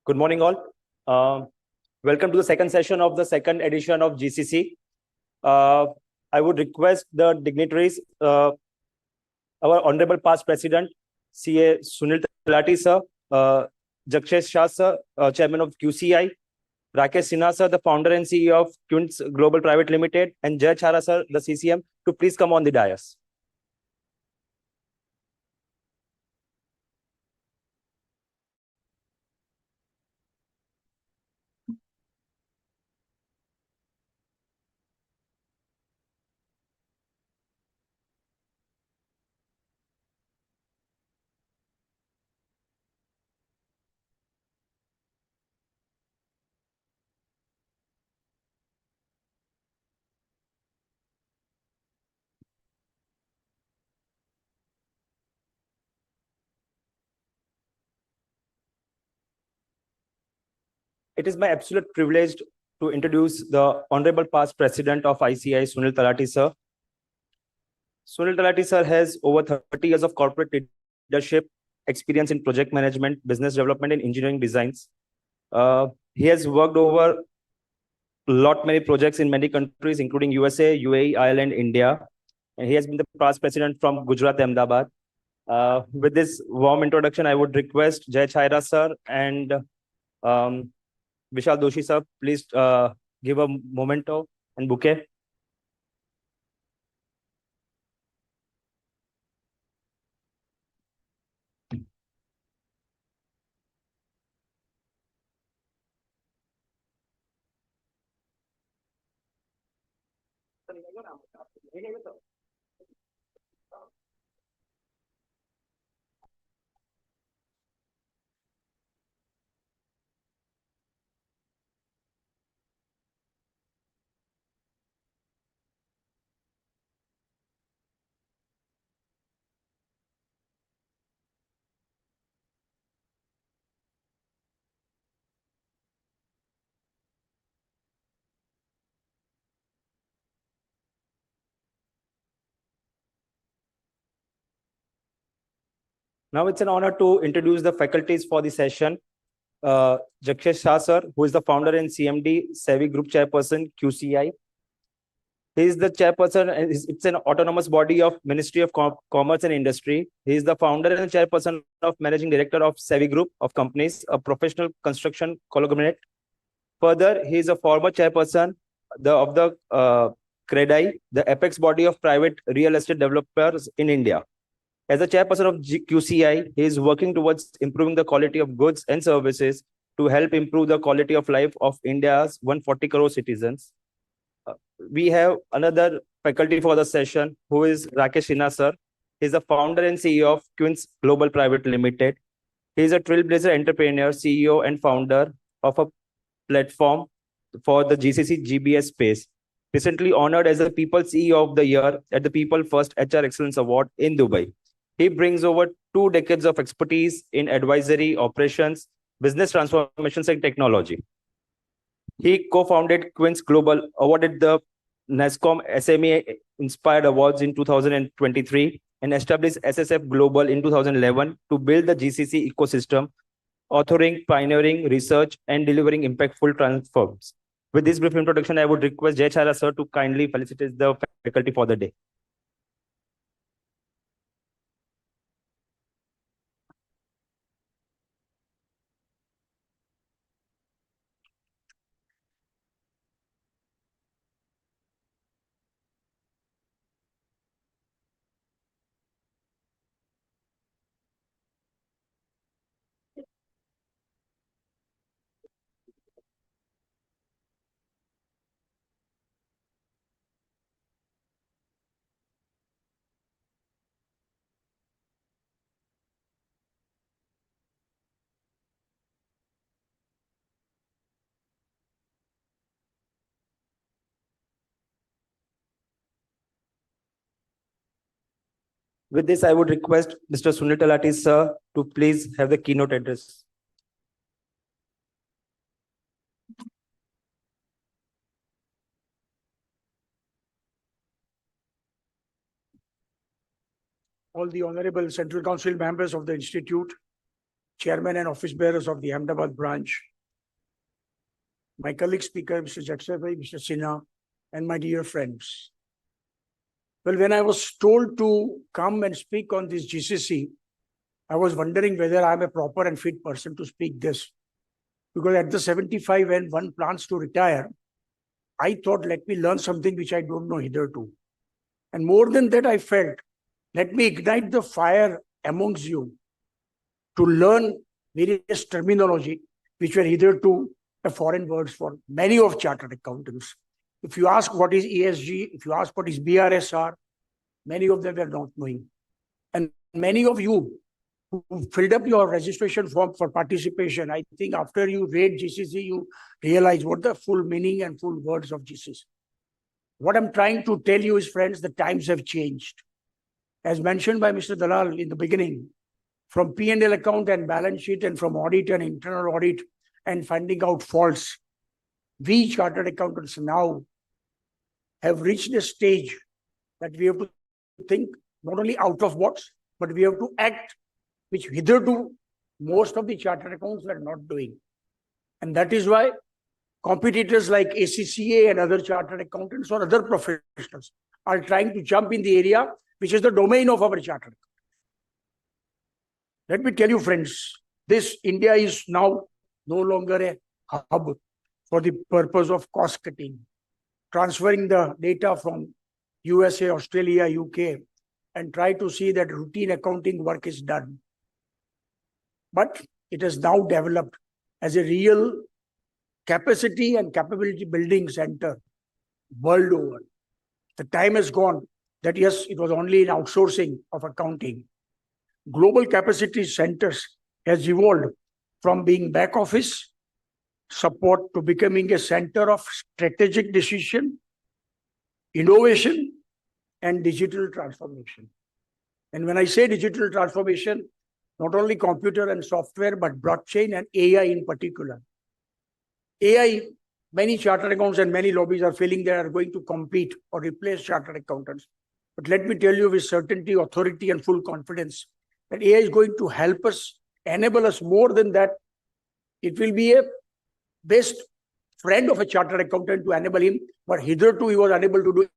S6: Good morning, all. Welcome to the second session of the second edition of GCC. I would request the dignitaries, our Honorable Past President, CA Sunil Talati, sir, Jakshesh Shah, sir, Chairman of QCI, Rakesh Sinha, sir, the Founder and CEO of Quints Global Private Limited, and Jay Chara, sir, the CCM, to please come on the dais. It is my absolute privilege to introduce the Honorable Past President of ICI, Sunil Talati sir. Sunil Talati sir has over 30 years of corporate leadership experience in project management, business development, and engineering designs. He has worked over many projects in many countries, including USA, UAE, Ireland, India. And he has been the past president from Gujarat, Ahmedabad. With this warm introduction, I would request Jai Chaira sir and Vishal Doshi sir, please give a memento and bouquet. Now it's an honor to introduce the faculties for the session. Jakshesh Shah sir, who is the founder and CMD, Savvy Group Chairperson, QCI. He is the chairperson, and it's an autonomous body of Ministry of Commerce and Industry. He is the founder and chairperson of Managing Director of Savvy Group of Companies, a professional construction conglomerate. Further, he is a former chairperson of the CREDAI, the apex body of private real estate developers in India. As a chairperson of QCI, he is working towards improving the quality of goods and services to help improve the quality of life of India's 140 crore citizens. We have another faculty for the session, who is Rakesh Sinha sir. He is the founder and CEO of Quince Global Private Limited. He is a trailblazer entrepreneur, CEO and founder of a platform for the GCC GBS space. Recently honored as the People CEO of the Year at the People First HR Excellence Award in Dubai. He brings over 2 decades of expertise in advisory, operations, business transformations, and technology. He co-founded Quince Global, awarded the NASSCOM SME Inspired Awards in 2023, and established SSF Global in 2011 to build the GCC ecosystem, authoring, pioneering, research, and delivering impactful transforms. With this brief introduction, I would request Jai Chaira sir to kindly felicitate the faculty for the day. With this, I would request Mr. Sunil Talati sir to please have the keynote address.
S7: All the honorable Central Council members of the Institute, chairman and office bearers of the Ahmedabad branch, my colleague speaker, Mr. Jakshesh, Mr. Sinha, and my dear friends. Well, when I was told to come and speak on this GCC, I was wondering whether I'm a proper and fit person to speak this. Because at the 75, when one plans to retire, I thought, let me learn something which I don't know hitherto. And more than that, I felt, let me ignite the fire amongst you to learn various terminology which were hitherto a foreign words for many of chartered accountants. If you ask what is ESG, if you ask what is BRSR, many of them were not knowing. And many of you who filled up your registration form for participation, I think after you read GCC, you realize what the full meaning and full words of GCC. What I'm trying to tell you is, friends, the times have changed. As mentioned by Mr. Dalal in the beginning, from P&L account and balance sheet and from audit and internal audit, and finding out faults. We chartered accountants now have reached a stage that we have to think not only out of box, but we have to act, which hitherto most of the chartered accountants were not doing. And that is why competitors like ACCA and other chartered accountants or other professionals are trying to jump in the area which is the domain of our chartered accountants. Let me tell you, friends, this India is now no longer a hub for the purpose of cost cutting, transferring the data from USA, Australia, UK, and try to see that routine accounting work is done. But it has now developed as a real capacity and capability building center world over. The time has gone that yes, it was only in outsourcing of accounting. Global capacity centers has evolved from being back office support to becoming a center of strategic decision, innovation, and digital transformation. And when I say digital transformation, not only computer and software, but blockchain and AI in particular. AI, many chartered accountants and many lobbies are feeling they are going to compete or replace chartered accountants. But let me tell you with certainty, authority, and full confidence that AI is going to help us, enable us more than that. It will be a best friend of a chartered accountant to enable him, but hitherto he was unable to do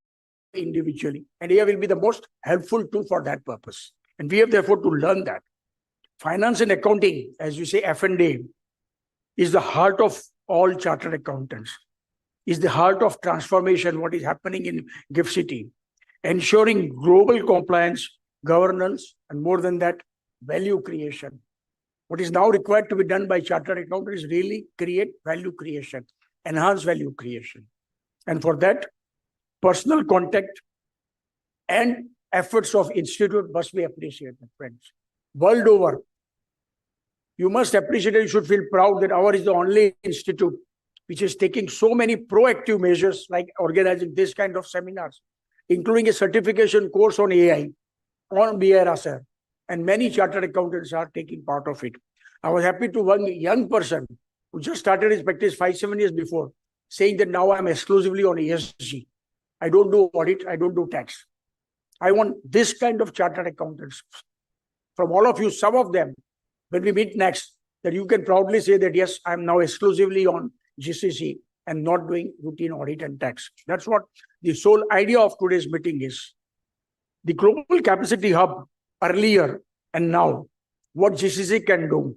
S7: individually. And AI will be the most helpful tool for that purpose. And we have therefore to learn that. Finance and accounting, as you say, F&A, is the heart of all chartered accountants, is the heart of transformation, what is happening in GIFT City, ensuring global compliance, governance, and more than that, value creation. What is now required to be done by chartered accountants is really create value creation, enhance value creation. And for that, personal contact and efforts of institute must be appreciated, friends. World over, you must appreciate it, you should feel proud that ours is the only institute which is taking so many proactive measures like organizing this kind of seminars, including a certification course on AI, on BRSR, and many chartered accountants are taking part of it. I was happy to one young person who just started his practice 5-7 years before, saying that now I'm exclusively on ESG. I don't do audit, I don't do tax. I want this kind of chartered accountants from all of you, some of them, when we meet next, that you can proudly say that, yes, I'm now exclusively on GCC and not doing routine audit and tax. That's what the sole idea of today's meeting is. The global capacity hub earlier and now, what GCC can do.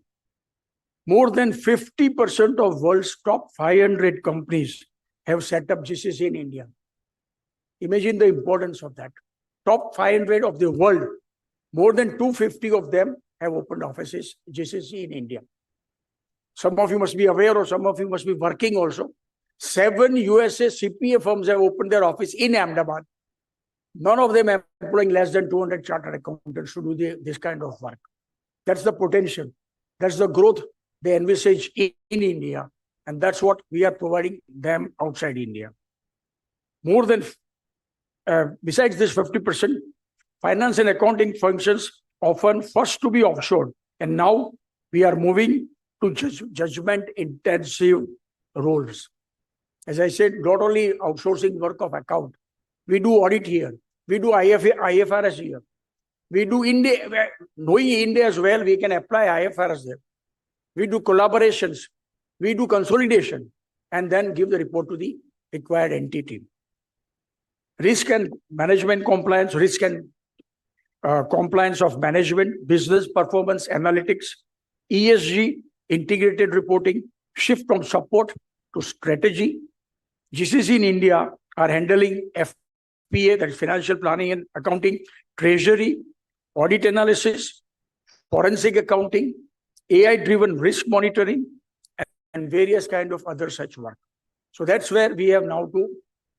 S7: More than 50% of world's top 500 companies have set up GCC in India. Imagine the importance of that. Top 500 of the world, more than 250 of them have opened offices, GCC in India. Some of you must be aware or some of you must be working also. 7 USA CPA firms have opened their office in Ahmedabad. None of them are employing less than 200 chartered accountants to do this kind of work. That's the potential. That's the growth they envisage in India. And that's what we are providing them outside India. More than, besides this 50%, finance and accounting functions often first to be offshore. And now we are moving to judgment intensive roles. As I said, not only outsourcing work of account, we do audit here, we do IFRS here, we do India, knowing India as well, we can apply IFRS there. We do collaborations, we do consolidation, and then give the report to the required entity. Risk and management compliance, risk and compliance of management, business performance analytics, ESG, integrated reporting, shift from support to strategy. GCC in India are handling FPA, that is financial planning and accounting, treasury, audit analysis, forensic accounting, AI-driven risk monitoring, and various kind of other such work. So that's where we have now to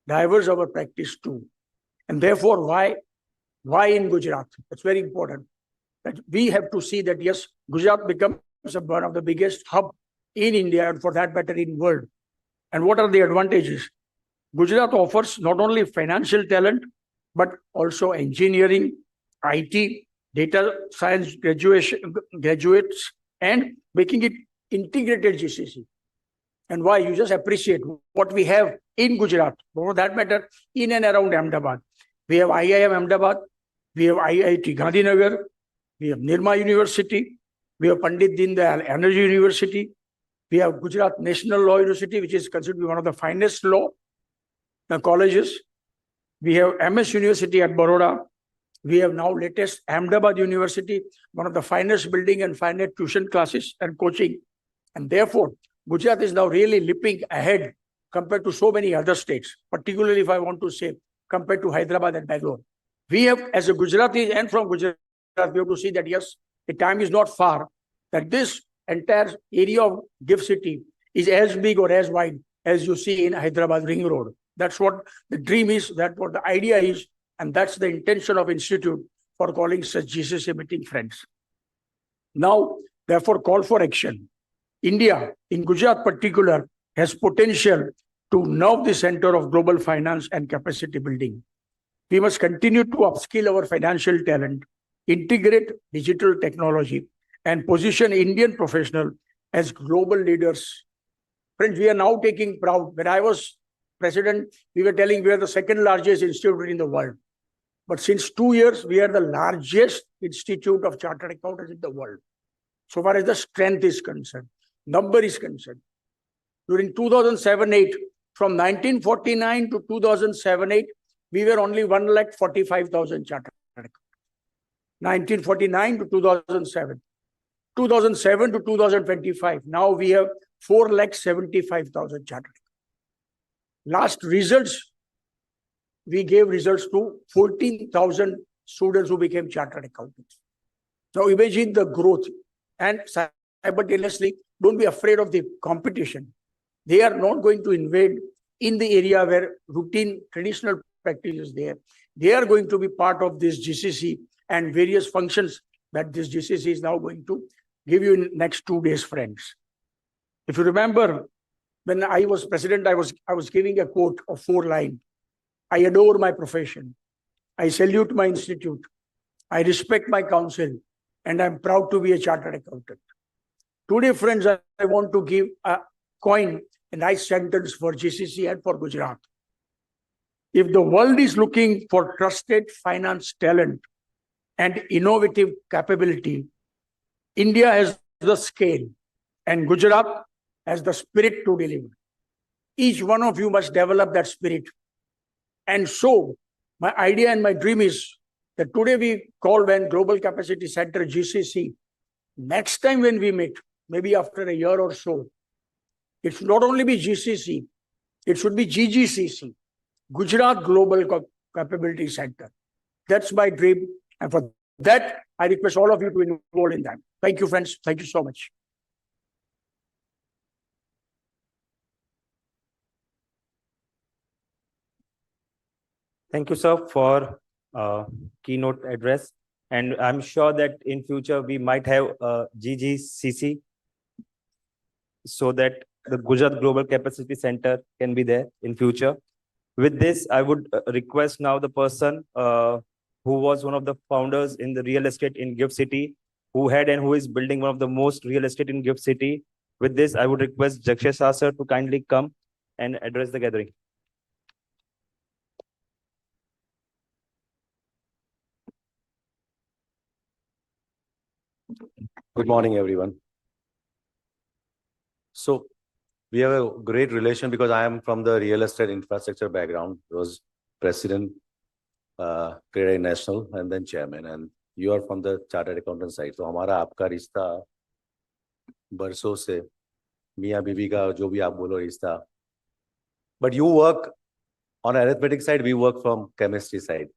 S7: diverse our practice to. And therefore, why in Gujarat? That's very important. That we have to see that, yes, Gujarat becomes one of the biggest hub in India and for that matter in world. And what are the advantages? Gujarat offers not only financial talent, but also engineering, IT, data science graduates, and making it integrated GCC. And why? You just appreciate what we have in Gujarat. For that matter, in and around Ahmedabad. We have IIM Ahmedabad, we have IIT Gandhinagar, we have Nirma University, we have Pandit Dindayal Energy University, we have Gujarat National Law University, which is considered to be one of the finest law colleges. We have MS University at Baroda. We have now latest Ahmedabad University, one of the finest building and finest tuition classes and coaching. And therefore, Gujarat is now really leaping ahead compared to so many other states, particularly if I want to say, compared to Hyderabad and Bangalore. We have, as a Gujarati and from Gujarat, we have to see that yes, the time is not far, that this entire area of GIFT City is as big or as wide as you see in Hyderabad Ring Road. That's what the dream is, that's what the idea is, and that's the intention of Institute for calling such GCC meeting friends. Now, therefore, call for action. India, in Gujarat particular, has potential to now the center of global finance and capacity building. We must continue to upskill our financial talent, integrate digital technology, and position Indian professionals as global leaders. Friends, we are now taking proud. When I was president, we were telling we are the second largest institute in the world. But since 2 years, we are the largest institute of chartered accountants in the world. So far as the strength is concerned, number is concerned. During 2007-8, from 1949 to 2007-8, we were only 1,45,000 chartered accountants. 1949 to 2007. 2007 to 2025, now we have 4,75,000 chartered. Last results, we gave results to 14,000 students who became chartered accountants. Now imagine the growth, and simultaneously, don't be afraid of the competition. They are not going to invade in the area where routine traditional practice is there. They are going to be part of this GCC and various functions that this GCC is now going to give you in next 2 days, friends. If you remember, when I was president, I was giving a quote of 4 lines. I adore my profession. I salute my institute. I respect my council, and I'm proud to be a chartered accountant. Today, friends, I want to give a coin, a nice sentence for GCC and for Gujarat. If the world is looking for trusted finance talent and innovative capability, India has the scale and Gujarat has the spirit to deliver. Each one of you must develop that spirit. And so my idea and my dream is that today we call when Global Capacity Center GCC. Next time when we meet, maybe after a year or so, it should not only be GCC, it should be GGCC, Gujarat Global Capability Center. That's my dream. And for that, I request all of you to involve in that. Thank you, friends. Thank you so much.
S6: Thank you, sir, for keynote address. And I'm sure that in future we might have GGCC so that the Gujarat Global Capacity Center can be there in future. With this, I would request now the person who was one of the founders in the real estate in GIFT City, who had and who is building one of the most real estate in GIFT City. With this, I would request Jakshesh sir to kindly come and address the gathering.
S8: Good morning, everyone. So we have a great relation because I am from the real estate infrastructure background. I was president, Credit National, and then chairman. And you are from the chartered accountant side. So हमारा आपका रिश्ता बरसों से मियाँ बीवी का जो भी आप बोलो रिश्ता. But you work on arithmetic side, we work from chemistry side,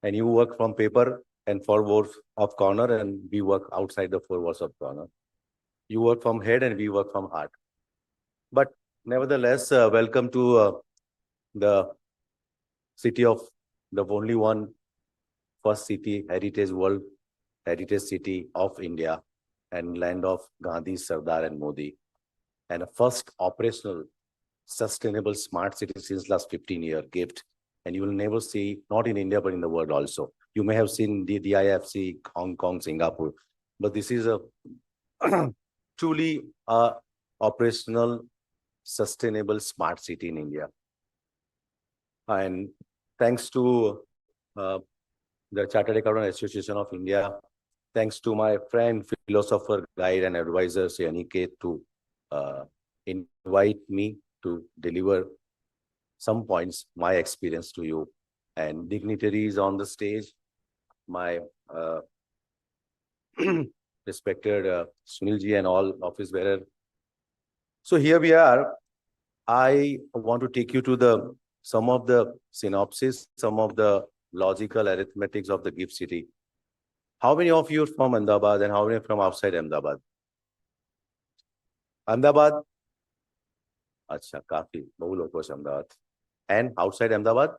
S8: and you work from paper and 4 walls of corner, and we work outside the 4 walls of corner. You work from head and we work from heart. But nevertheless, welcome to the city of the only one first city, heritage world, heritage city of India and land of Gandhi, Sardar and Modi. And a first operational, sustainable smart city since last 15-year gift. And you will never see, not in India, but in the world also. You may have seen the IFSC, Hong Kong, Singapore, but this is a truly operational sustainable smart city in India. And thanks to the Chartered Accountant Association of India, thanks to my friend, philosopher, guide, and advisor, Aniket, to invite me to deliver some points, my experience to you, and dignitaries on the stage, my respected Sunilji and all office bearer. So here we are. I want to take you to some of the synopsis, some of the logical arithmetics of the gift city. How many of you are from Ahmedabad and how many are from outside Ahmedabad? Ahmedabad? Acha, kafi, bahut log ko Ahmedabad. And outside Ahmedabad?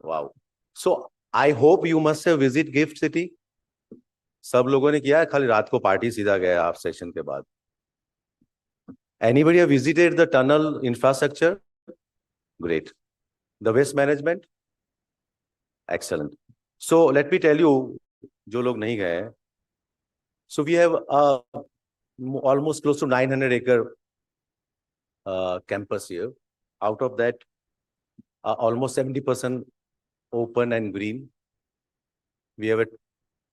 S8: Wow. So I hope you must have visited gift city. सब लोगों ने किया है, खाली रात को party सीधा गया आप सेशन के बाद. Anybody have visited the tunnel infrastructure? Great. The waste management? Excellent. So let me tell you, जो लोग नहीं गए, so we have almost close to 900-acre campus here. Out of that, almost 70% open and green. We have a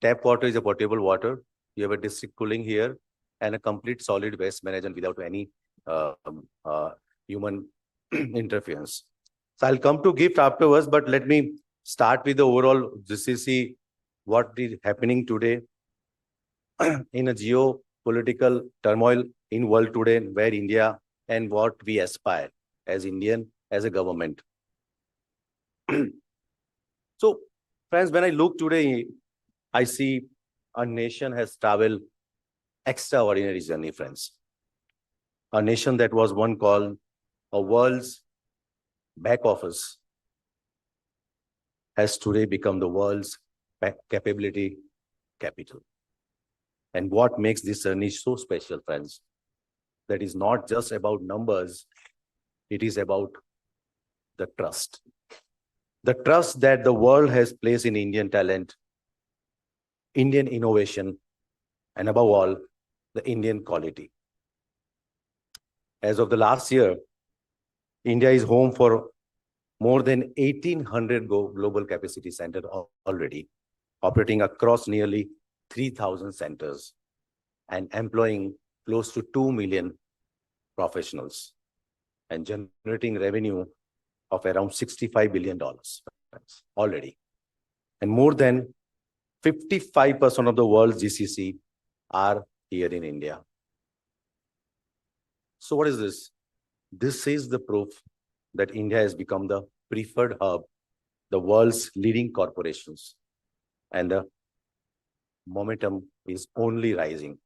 S8: tap water is a potable water. We have a district cooling here and a complete solid waste management without any human interference. So I'll come to gift afterwards, but let me start with the overall GCC, what is happening today in a geopolitical turmoil in world today, where India and what we aspire as Indian, as a government. So friends, when I look today, I see a nation has traveled extraordinary journey, friends. A nation that was one called a world's back office has today become the world's capability capital. And what makes this journey so special, friends, that is not just about numbers, it is about the trust. The trust that the world has placed in Indian talent, Indian innovation, and above all, the Indian quality. As of the last year, India is home for more than 1,800 global capacity centers already, operating across nearly 3,000 centers and employing close to 2 million professionals and generating revenue of around $65 billion already. And more than 55% of the world's GCC are here in India. So what is this? This is the proof that India has become the preferred hub, the world's leading corporations, and the momentum is only rising.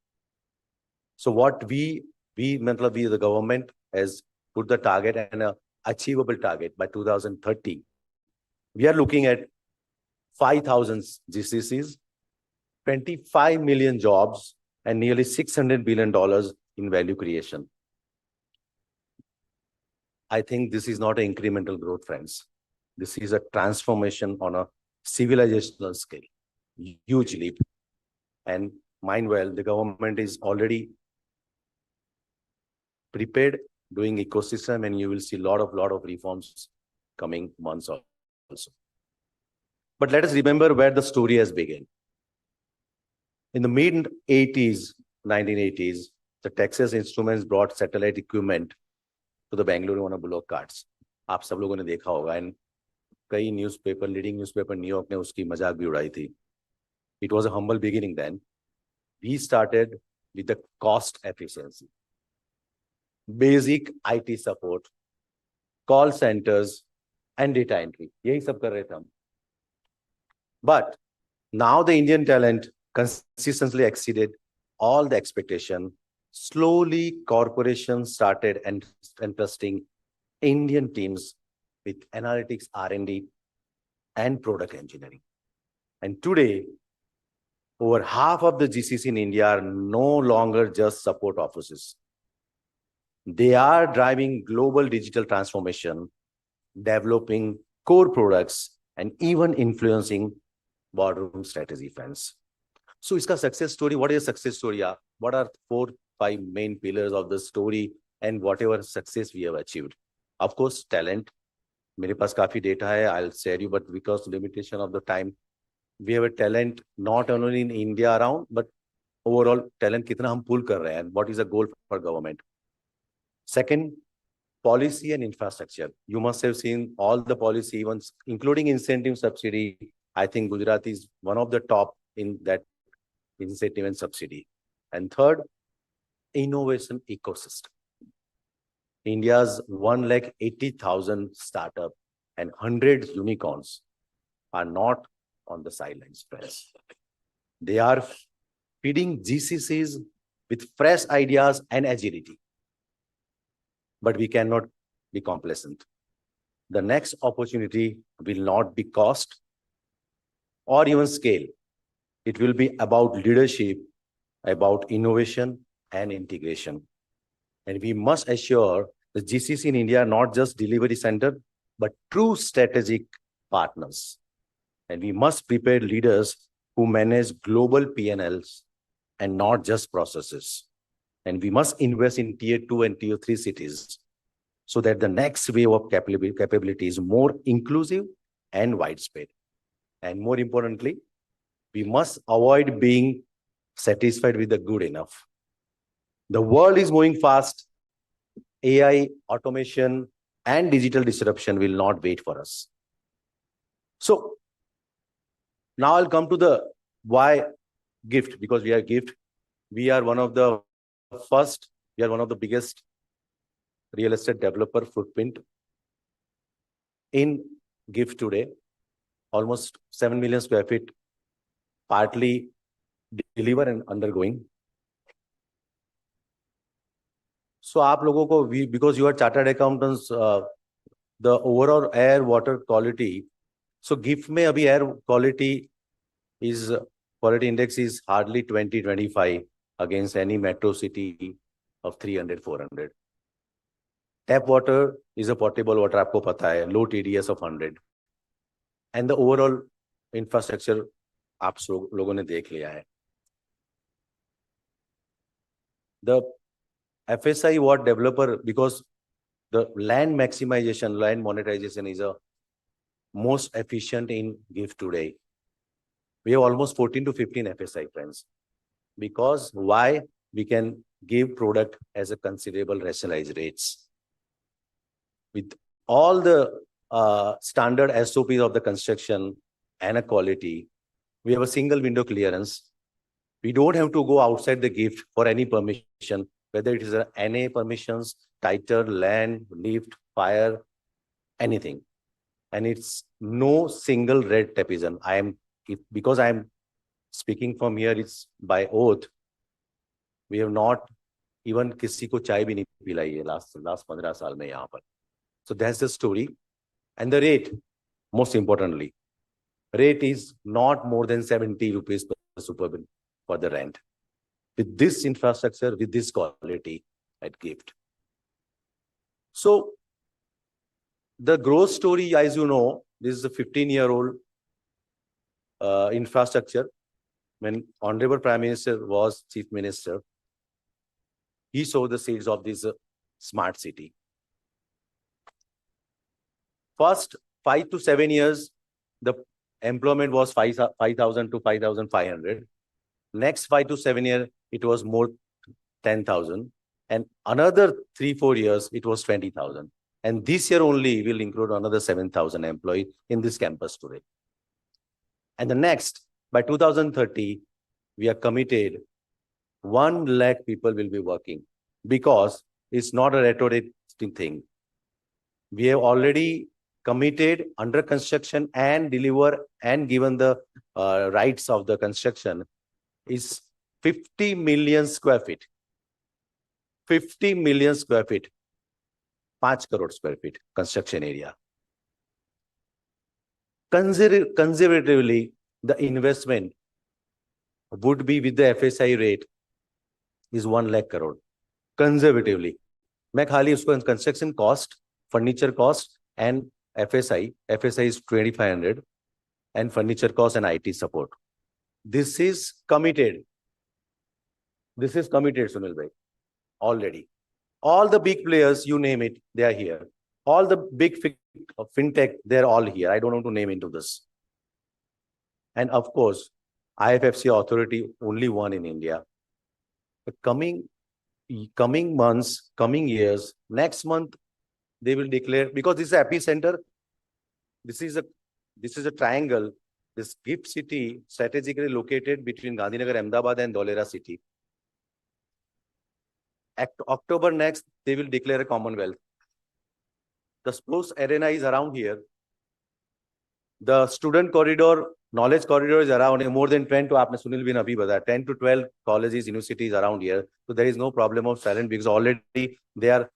S8: So what we the government has put the target and an achievable target by 2030. We are looking at 5,000 GCCs, 25 million jobs, and nearly $600 billion in value creation. I think this is not an incremental growth, friends. This is a transformation on a civilizational scale, huge leap. And mind well, the government is already prepared, doing ecosystem, and you will see a lot of reforms coming months also. But let us remember where the story has begun. In the mid-80s, 1980s, the Texas Instruments brought satellite equipment to the Bangalore on a bullock carts. आप सब लोगों ने देखा होगा, and कई newspaper, leading newspaper New York ने उसकी मजाक भी उड़ाई थी. It was a humble beginning then. We started with the cost efficiency, basic IT support, call centers, and data entry. यही सब कर रहे थे हम. But now the Indian talent consistently exceeded all the expectation. Slowly, corporations started entrusting Indian teams with analytics, R&D, and product engineering. And today, over half of the GCC in India are no longer just support offices. They are driving global digital transformation, developing core products, and even influencing boardroom strategy, friends. So, iska success story, what is a success story? What are 4-5 main pillars of the story and whatever success we have achieved. Of course, talent. मेरे पास काफी data है. I'll share you, but because limitation of the time, we have a talent not only in India around, but overall talent कितना हम pull कर रहे हैं, and what is the goal for government. Second, policy and infrastructure. You must have seen all the policy, even including incentive subsidy. I think Gujarat is one of the top in that incentive and subsidy. And third, innovation ecosystem. India's 180,000 startup and hundreds unicorns are not on the sidelines, friends. They are feeding GCCs with fresh ideas and agility. But we cannot be complacent. The next opportunity will not be cost or even scale. It will be about leadership, about innovation and integration. And we must assure the GCC in India are not just delivery center, but true strategic partners. And we must prepare leaders who manage global P&Ls and not just processes. And we must invest in tier 2 and tier 3 cities so that the next wave of capability is more inclusive and widespread. And more importantly, we must avoid being satisfied with the good enough. The world is moving fast. AI, automation, and digital disruption will not wait for us. So now I'll come to the why GIFT, because we are GIFT. We are one of the first, we are one of the biggest real estate developer footprint in GIFT today. Almost 7 million square feet, partly deliver and undergoing. So आप लोगों को, because you are chartered accountants, the overall air water quality. So GIFT में अभी air quality index is hardly 20-25 against any metro city of 300-400. Tap water is a potable water, आपको पता है, low TDS of 100. And the overall infrastructure आप लोगों ने देख लिया है. The FSI what developer, because the land maximization, land monetization is a most efficient in GIFT today. We have almost 14 to 15 FSI, friends. Because why? We can give product as a considerable rationalized rates. With all the standard SOPs of the construction and a quality, we have a single window clearance. We don't have to go outside the GIFT for any permission, whether it is a NA permissions, title, land, lift, fire, anything. And it's no single red tapeism. Because I am speaking from here, it's by oath. We have not even किसी को चाय भी नहीं पिलाई है last 15 साल में यहाँ पर. So that's the story. And the rate, most importantly, rate is not more than 70 rupees per super bill for the rent. With this infrastructure, with this quality at GIFT. So the growth story, as you know, this is a 15-year-old infrastructure. When Honorable Prime Minister was Chief Minister, he saw the seeds of this smart city. First 5 to 7 years, the employment was 5,000 to 5,500. Next 5 to 7 years, it was more 10,000. And another 3-4 years, it was 20,000. And this year only will include another 7,000 employees in this campus today. And the next, by 2030, we are committed 1 lakh people will be working, because it's not a rhetoric thing. We have already committed under construction and deliver and given the rights of the construction is 50 million square feet. 50 million square feet. 5 crore square feet construction area. Conservatively, the investment would be with the FSI rate is 1 lakh crore. Conservatively. मैं खाली उसको construction cost, furniture cost and FSI is 2,500 and furniture cost and IT support. This is committed. This is committed, Sunil bhai, already. All the big players, you name it, they are here. All the big fintech, they're all here. I don't want to name into this. And of course, IFFC authority, only one in India. The coming months, coming years, next month, they will declare, because this is epicenter, this is a triangle, this GIFT city strategically located between Gandhinagar, Ahmedabad and Dholera city. October next, they will declare a Commonwealth. The sports arena is around here. The student corridor, knowledge corridor is around more than 10 to aapne Sunil bin abhi bataya, 10 to 12 colleges, universities around here. So there is no problem of talent because already they are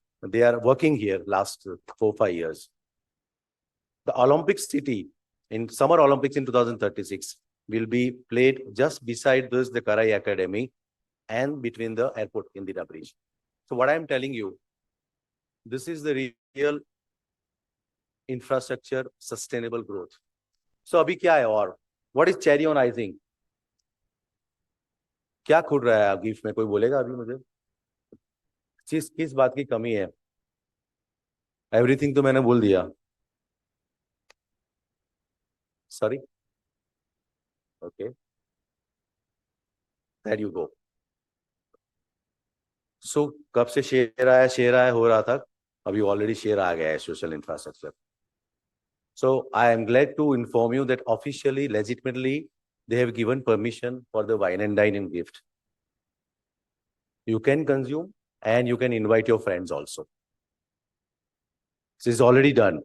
S8: working here last 4-5 years. The Olympic city in Summer Olympics in 2036 will be played just beside this, the Karai Academy, and between the airport in the bridge. So what I am telling you, this is the real infrastructure sustainable growth. So abhi kya hai aur? What is cherry on icing? क्या खुल रहा है gift में? कोई बोलेगा अभी मुझे? किस बात की कमी है? एवरीथिंग तो मैंने बोल दिया. Sorry. Okay. There you go. So कब से शेयर आया हो रहा था, अभी already शेयर आ गया है social infrastructure. So I am glad to inform you that officially, legitimately, they have given permission for the wine and dine and gift. You can consume and you can invite your friends also. This is already done.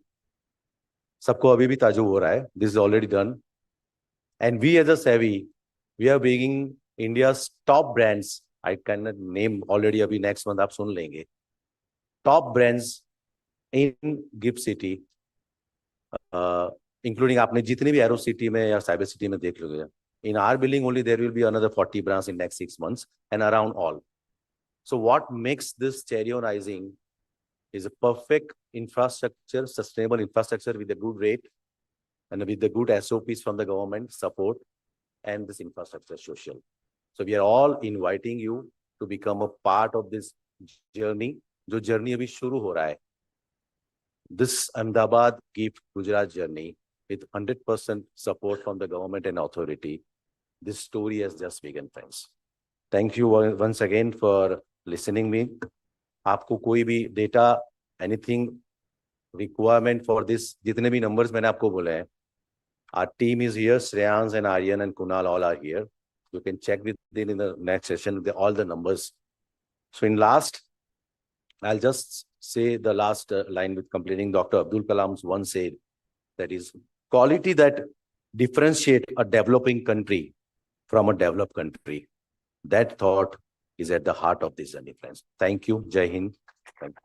S8: सबको अभी भी ताजुब हो रहा है. This is already done. And we as a Savvy, we are bringing India's top brands. I cannot name already. अभी next month आप सुन लेंगे. Top brands in GIFT City, including आपने जितने भी Aero City में या Cyber City में देख लोगे. In our building only there will be another 40 brands in next 6 months and around all. So what makes this cherry on icing is a perfect infrastructure, sustainable infrastructure with a good rate and with the good SOPs from the government support and this infrastructure social. So we are all inviting you to become a part of this journey. जो journey अभी शुरू हो रहा है. This Ahmedabad GIFT Gujarat journey with 100% support from the government and authority. This story has just begun, friends. Thank you once again for listening me. आपको कोई भी data, anything requirement for this, जितने भी numbers मैंने आपको बोले हैं, our team is here, Shreyans and Aryan and Kunal all are here. You can check within in the next session all the numbers. So in last, I'll just say the last line with completing Dr. Abdul Kalam's once said, that is quality that differentiate a developing country from a developed country. That thought is at the heart of this journey, friends. Thank you. Jai Hind. Thank you.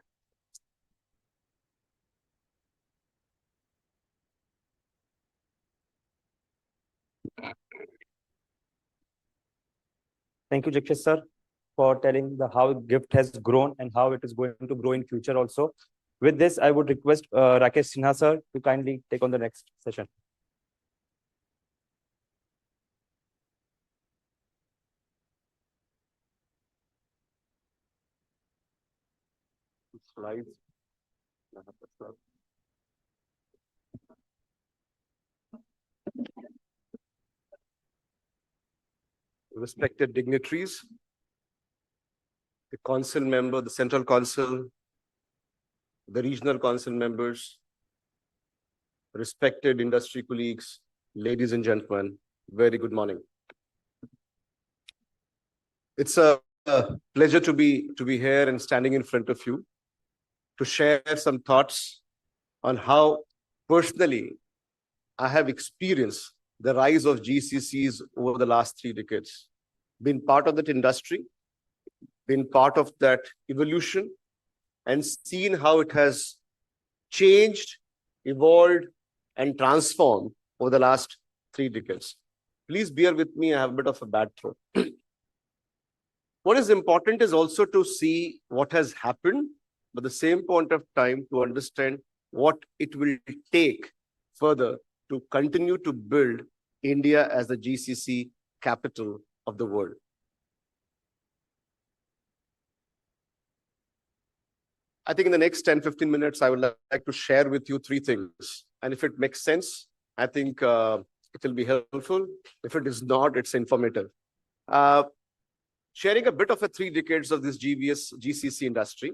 S6: Thank you, Dikshish sir, for telling how GIFT has grown and how it is going to grow in future also. With this, I would request Rakesh Sinha sir to kindly take on the next session.
S5: Slides. Respected dignitaries, the council member, the central council, the regional council members, respected industry colleagues, ladies and gentlemen, very good morning. It's a pleasure to be here and standing in front of you to share some thoughts on how personally I have experienced the rise of GCCs over the last 3 decades. Been part of that industry, been part of that evolution, and seen how it has changed, evolved, and transformed over the last 3 decades. Please bear with me, I have a bit of a bad throat. What is important is also to see what has happened, but at the same point of time to understand what it will take further to continue to build India as the GCC capital of the world.
S9: I think in the next 10, 15 minutes, I would like to share with you three things. And if it makes sense, I think it will be helpful. If it is not, it's informative. Sharing a bit of 3 decades of this GCC industry.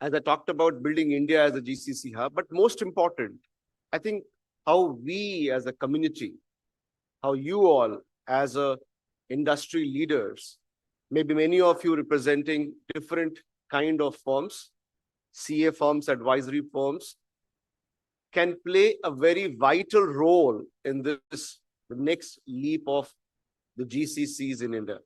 S9: As I talked about building India as a GCC hub, but most important, I think how we as a community, how you all as a industry leaders, maybe many of you representing different kind of firms, CA firms, advisory firms, can play a very vital role in the next leap of the GCCs in India.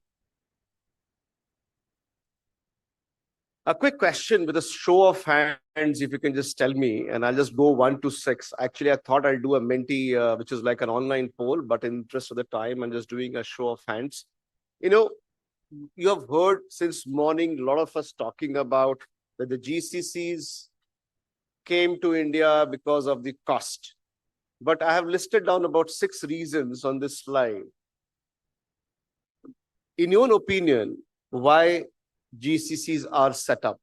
S9: A quick question with a show of hands, if you can just tell me, and I'll just go 1 to 6. Actually, I thought I'll do a Menti, which is like an online poll, but in interest of the time, I'm just doing a show of hands. You know, you have heard since morning, a lot of us talking about that the GCCs came to India because of the cost. But I have listed down about 6 reasons on this slide. In your opinion, why GCCs are set up?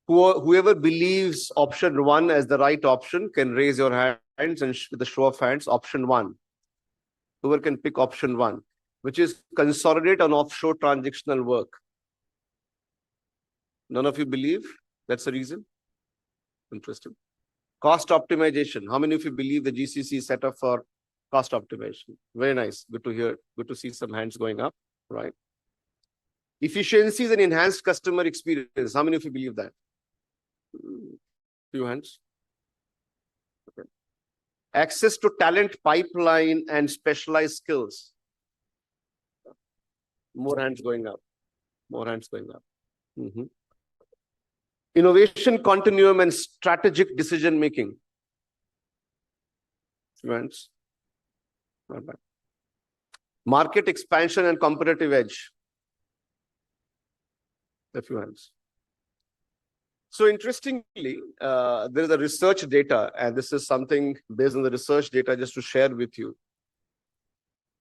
S9: Whoever believes option 1 as the right option can raise your hands, and with a show of hands, option 1. Whoever can pick option 1, which is consolidate on offshore transactional work. None of you believe that's the reason? Interesting. Cost optimization. How many of you believe the GCC is set up for cost optimization? Very nice. Good to hear. Good to see some hands going up. Right. Efficiencies and enhanced customer experience. How many of you believe that? Few hands. Okay. Access to talent pipeline and specialized skills. More hands going up. More hands going up. Innovation continuum and strategic decision making. Few hands. Not bad. Market expansion and competitive edge. A few hands. So interestingly, there is a research data, and this is something based on the research data just to share with you.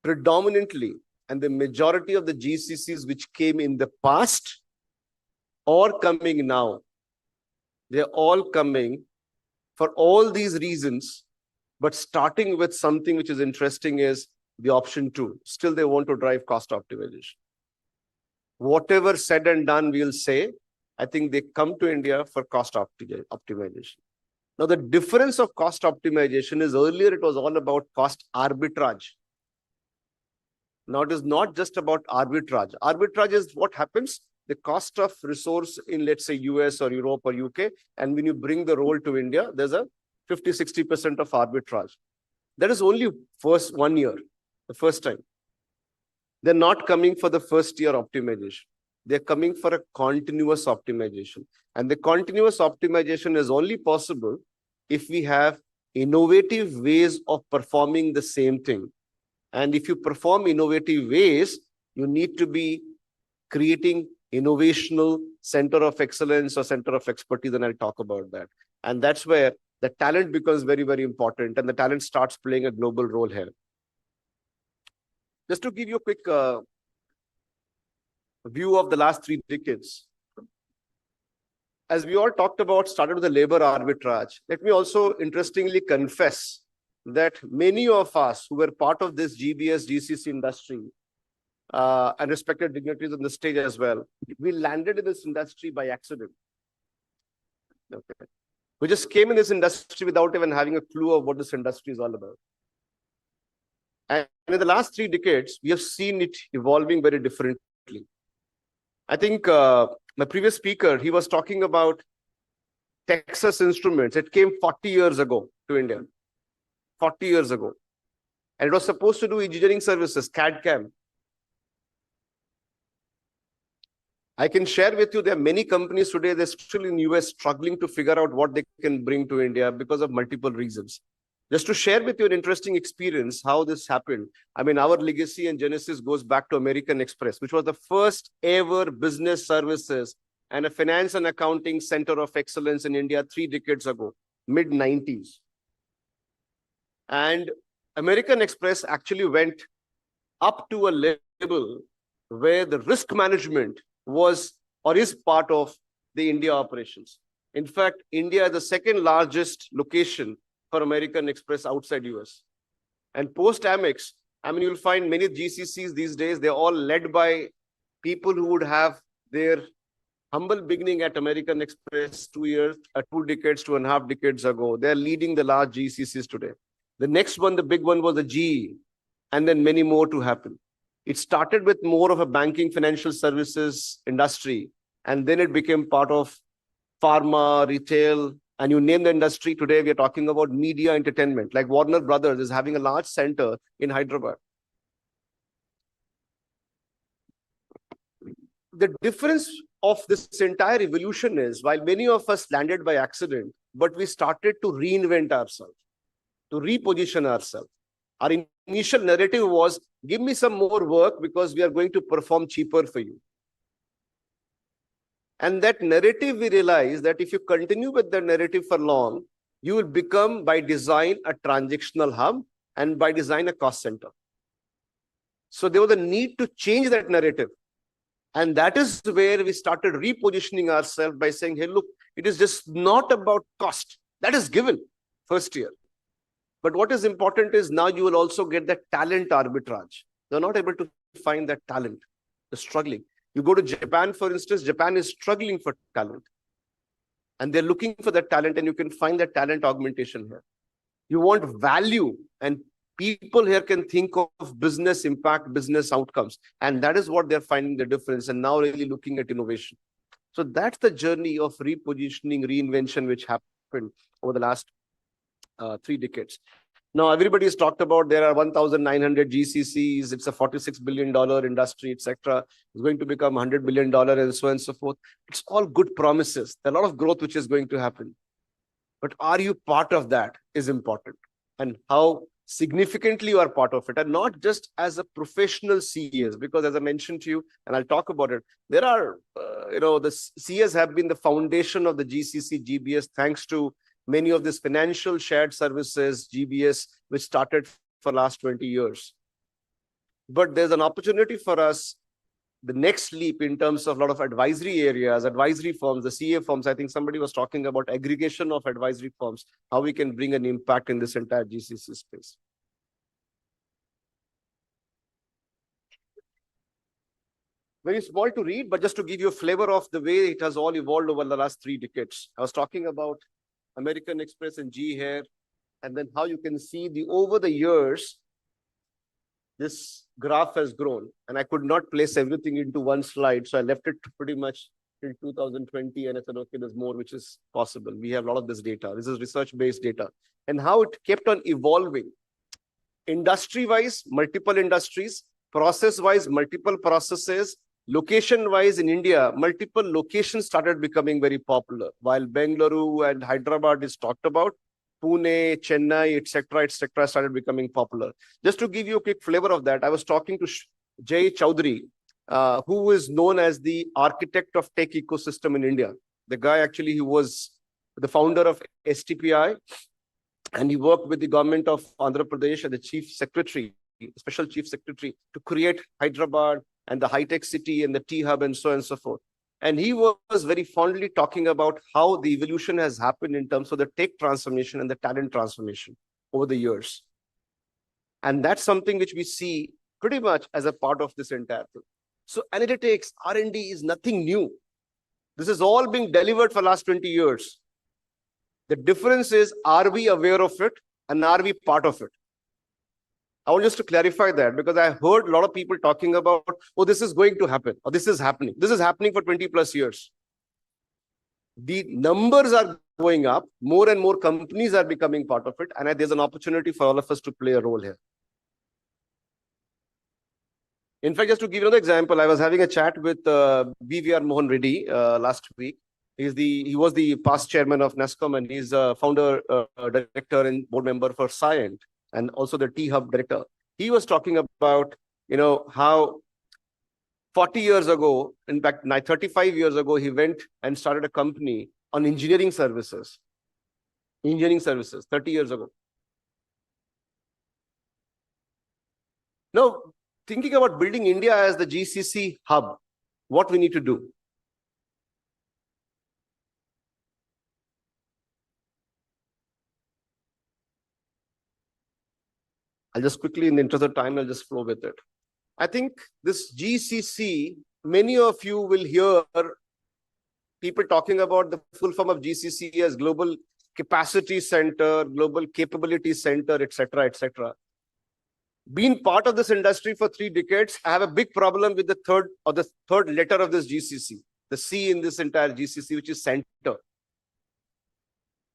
S9: Predominantly, and the majority of the GCCs which came in the past or coming now, they're all coming for all these reasons, but starting with something which is interesting is the option 2. Still, they want to drive cost optimization. Whatever said and done, we'll say, I think they come to India for cost optimization. Now, the difference of cost optimization is earlier it was all about cost arbitrage. Now, it is not just about arbitrage. Arbitrage is what happens, the cost of resource in, let's say, US or Europe or UK, and when you bring the role to India, there's a 50-60% of arbitrage. That is only first 1 year, the first time. They're not coming for the first year optimization. They're coming for a continuous optimization. And the continuous optimization is only possible if we have innovative ways of performing the same thing. And if you perform innovative ways, you need to be creating innovational center of excellence or center of expertise, and I'll talk about that. And that's where the talent becomes very, very important, and the talent starts playing a global role here. Just to give you a quick view of the last 3 decades. As we all talked about, started with the labor arbitrage. Let me also interestingly confess that many of us who were part of this GCC industry and respected dignitaries on the stage as well, we landed in this industry by accident. Okay. We just came in this industry without even having a clue of what this industry is all about. And in the last 3 decades, we have seen it evolving very differently. I think my previous speaker, he was talking about Texas Instruments. It came 40 years ago to India. 40 years ago. And it was supposed to do engineering services, CAD/CAM. I can share with you, there are many companies today, they're still in US struggling to figure out what they can bring to India because of multiple reasons. Just to share with you an interesting experience, how this happened. I mean, our legacy and genesis goes back to American Express, which was the first ever business services and a finance and accounting center of excellence in India 3 decades ago, mid-90s. And American Express actually went up to a level where the risk management was or is part of the India operations. In fact, India is the second largest location for American Express outside US. And post-Amex, I mean, you'll find many GCCs these days, they're all led by people who would have their humble beginning at American Express 2 decades, 2.5 decades ago. They're leading the large GCCs today. The next one, the big one, was the GE, and then many more to happen. It started with more of a banking financial services industry, and then it became part of pharma, retail, and you name the industry. Today, we are talking about media entertainment, like Warner Brothers is having a large center in Hyderabad. The difference of this entire evolution is, while many of us landed by accident, but we started to reinvent ourselves, to reposition ourselves. Our initial narrative was, give me some more work because we are going to perform cheaper for you. And that narrative, we realized that if you continue with the narrative for long, you will become by design a transactional hub and by design a cost center. So there was a need to change that narrative. And that is where we started repositioning ourselves by saying, hey, look, it is just not about cost. That is given first year. But what is important is now you will also get the talent arbitrage. They're not able to find that talent. They're struggling. You go to Japan, for instance, Japan is struggling for talent. And they're looking for that talent, and you can find that talent augmentation here. You want value, and people here can think of business impact, business outcomes. And that is what they're finding the difference, and now really looking at innovation. So that's the journey of repositioning, reinvention, which happened over the last 3 decades. Now, everybody has talked about there are 1,900 GCCs. It's a $46 billion industry, etc. It's going to become $100 billion and so on and so forth. It's all good promises. There's a lot of growth which is going to happen. But are you part of that is important. And how significantly you are part of it, and not just as a professional CES, because as I mentioned to you, and I'll talk about it, there are, the CES have been the foundation of the GCC, GBS, thanks to many of these financial shared services, GBS, which started for last 20 years. But there's an opportunity for us, the next leap in terms of a lot of advisory areas, advisory firms, the CA firms. I think somebody was talking about aggregation of advisory firms, how we can bring an impact in this entire GCC space. Very small to read, but just to give you a flavor of the way it has all evolved over the last 3 decades. I was talking about American Express and GE here, and then how you can see over the years, this graph has grown, and I could not place everything into one slide. So I left it pretty much till 2020, and I said, okay, there's more which is possible. We have a lot of this data. This is research-based data, and how it kept on evolving. Industry-wise, multiple industries, process-wise, multiple processes, location-wise in India, multiple locations started becoming very popular. While Bengaluru and Hyderabad is talked about, Pune, Chennai, etc., started becoming popular. Just to give you a quick flavor of that, I was talking to Jay Chowdhury, who is known as the architect of tech ecosystem in India. The guy actually, he was the founder of STPI, and he worked with the government of Andhra Pradesh as the chief secretary, special chief secretary, to create Hyderabad and the high-tech city and the T-Hub and so on and so forth. And he was very fondly talking about how the evolution has happened in terms of the tech transformation and the talent transformation over the years. And that's something which we see pretty much as a part of this entire thing. So analytics, R&D is nothing new. This is all being delivered for the last 20 years. The difference is, are we aware of it and are we part of it? I want just to clarify that, because I heard a lot of people talking about, oh, this is going to happen, or this is happening. This is happening for 20 plus years. The numbers are going up, more and more companies are becoming part of it, and there's an opportunity for all of us to play a role here. In fact, just to give you another example, I was having a chat with BVR Mohan Reddy last week. He was the past chairman of NASCOM, and he's a founder, director and board member for Scient, and also the T-Hub director. He was talking about, how 40 years ago, in fact, 35 years ago, he went and started a company on engineering services. Engineering services, 30 years ago. Now, thinking about building India as the GCC hub, what we need to do? I'll just quickly, in the interest of time, I'll just flow with it. I think this GCC, many of you will hear people talking about the full form of GCC as Global Capacity Center, Global Capability Center, etc., etc. Being part of this industry for 3 decades, I have a big problem with the third letter of this GCC, the C in this entire GCC, which is center.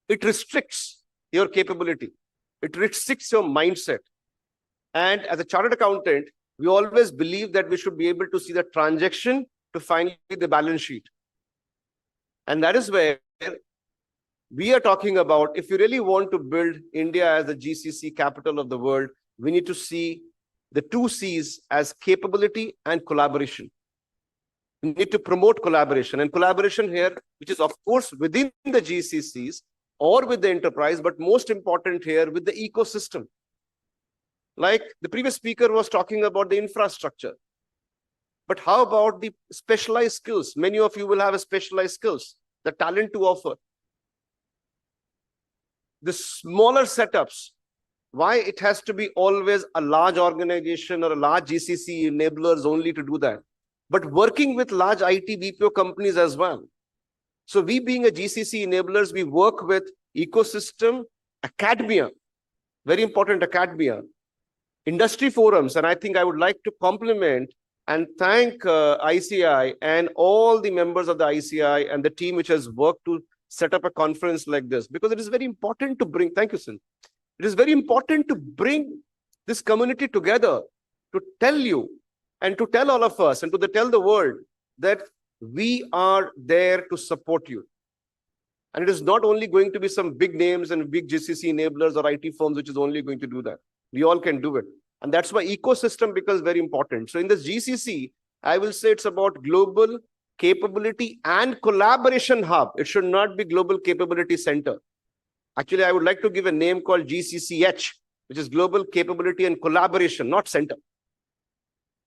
S9: It restricts your capability. It restricts your mindset. And as a chartered accountant, we always believe that we should be able to see the transaction to finally the balance sheet. And that is where we are talking about, if you really want to build India as the GCC capital of the world, we need to see the 2 C's as capability and collaboration. We need to promote collaboration, and collaboration here, which is of course within the GCCs or with the enterprise, but most important here with the ecosystem. Like the previous speaker was talking about the infrastructure. But how about the specialized skills? Many of you will have a specialized skills, the talent to offer. The smaller setups, why it has to be always a large organization or a large GCC enablers only to do that, but working with large IT BPO companies as well. So we being a GCC enablers, we work with ecosystem, academia, very important academia, industry forums. And I think I would like to compliment and thank ICI and all the members of the ICI and the team which has worked to set up a conference like this, because it is very important to bring, thank you, Sin. It is very important to bring this community together to tell you and to tell all of us and to tell the world that we are there to support you. And it is not only going to be some big names and big GCC enablers or IT firms which is only going to do that. We all can do it. And that's why ecosystem becomes very important. So in this GCC, I will say it's about global capability and collaboration hub. It should not be global capability center. Actually, I would like to give a name called GCCH, which is Global Capability and Collaboration, not center.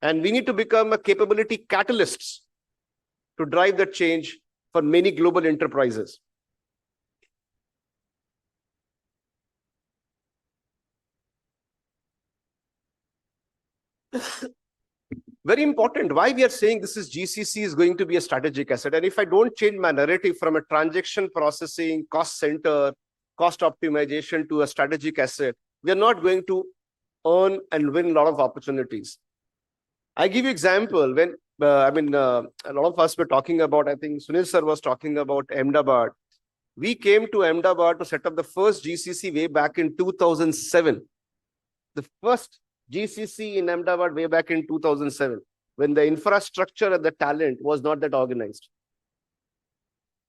S9: And we need to become a capability catalysts to drive that change for many global enterprises. Very important. Why we are saying this is GCC is going to be a strategic asset. And if I don't change my narrative from a transaction processing, cost center, cost optimization to a strategic asset, we are not going to earn and win a lot of opportunities. I give you example when, a lot of us were talking about, I think Sunil sir was talking about Ahmedabad. We came to Ahmedabad to set up the first GCC way back in 2007. The first GCC in Ahmedabad way back in 2007, when the infrastructure and the talent was not that organized.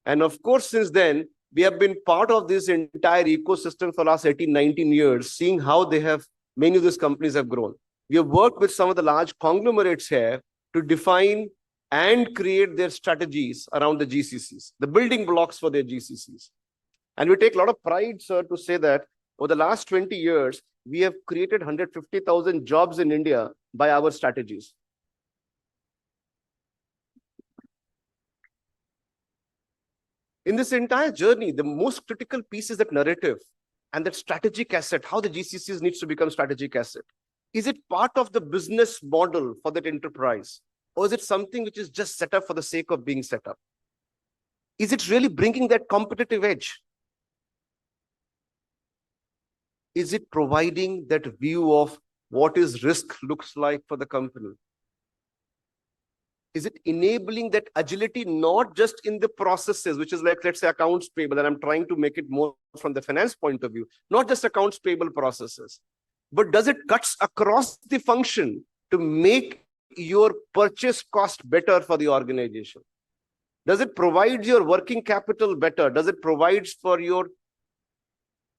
S9: And of course, since then, we have been part of this entire ecosystem for the last 18, 19 years, seeing how many of these companies have grown. We have worked with some of the large conglomerates here to define and create their strategies around the GCCs, the building blocks for their GCCs. And we take a lot of pride, sir, to say that over the last 20 years, we have created 150,000 jobs in India by our strategies. In this entire journey, the most critical piece is that narrative and that strategic asset, how the GCCs needs to become strategic asset. Is it part of the business model for that enterprise? Or is it something which is just set up for the sake of being set up? Is it really bringing that competitive edge? Is it providing that view of what is risk looks like for the company? Is it enabling that agility, not just in the processes, which is like, let's say, accounts payable, and I'm trying to make it more from the finance point of view, not just accounts payable processes, but does it cuts across the function to make your purchase cost better for the organization? Does it provide your working capital better? Does it provide for your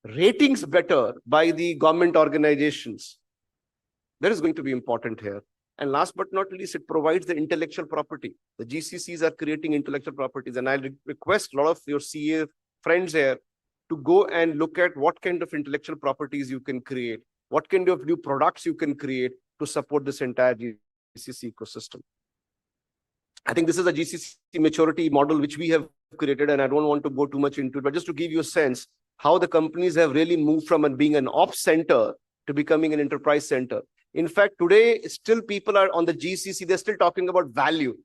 S9: ratings better by the government organizations? That is going to be important here. And last but not least, it provides the intellectual property. The GCCs are creating intellectual properties. And I request a lot of your CA friends here to go and look at what kind of intellectual properties you can create, what kind of new products you can create to support this entire GCC ecosystem. I think this is a GCC maturity model which we have created, and I don't want to go too much into it, but just to give you a sense how the companies have really moved from being an ops center to becoming an enterprise center. In fact, today, still people are on the GCC, they're still talking about value.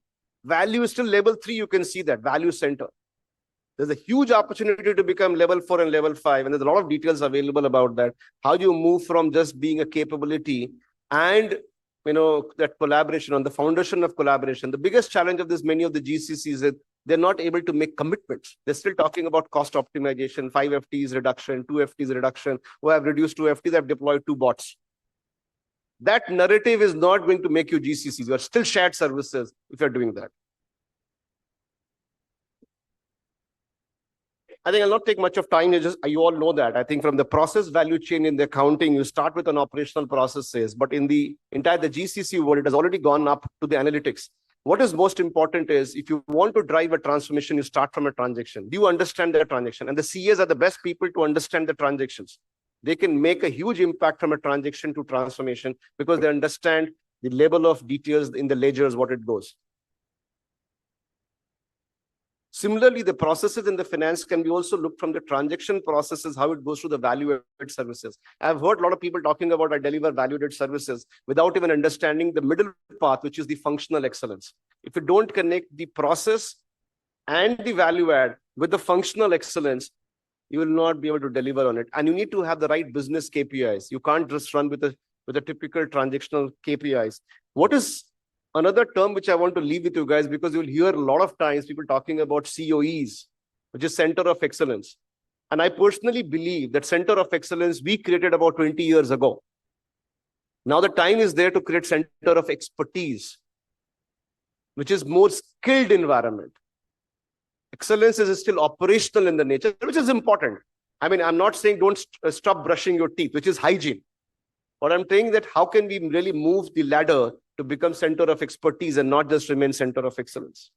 S9: Value is still level 3, you can see that, value center. There's a huge opportunity to become level 4 and level 5, and there's a lot of details available about that. How do you move from just being a capability and that collaboration on the foundation of collaboration? The biggest challenge of this, many of the GCCs, is that they're not able to make commitments. They're still talking about cost optimization, 5 FTs reduction, 2 FTs reduction. Oh, I've reduced 2 FTs, I've deployed 2 bots. That narrative is not going to make you GCCs. You are still shared services if you're doing that. I think I'll not take much of time. You all know that. I think from the process value chain in the accounting, you start with an operational processes, but in the entire GCC world, it has already gone up to the analytics. What is most important is if you want to drive a transformation, you start from a transaction. Do you understand the transaction? And the CAs are the best people to understand the transactions. They can make a huge impact from a transaction to transformation because they understand the level of details in the ledgers, what it goes. Similarly, the processes in the finance can be also looked from the transaction processes, how it goes through the value-added services. I've heard a lot of people talking about I deliver value-added services without even understanding the middle path, which is the functional excellence. If you don't connect the process and the value add with the functional excellence, you will not be able to deliver on it. And you need to have the right business KPIs. You can't just run with a typical transactional KPIs. What is another term which I want to leave with you guys, because you'll hear a lot of times people talking about COEs, which is Center of Excellence. And I personally believe that Center of Excellence we created about 20 years ago. Now the time is there to create Center of Expertise, which is more skilled environment. Excellence is still operational in the nature, which is important. I mean, I'm not saying don't stop brushing your teeth, which is hygiene. But I'm saying that how can we really move the ladder to become Center of Expertise and not just remain Center of Excellence.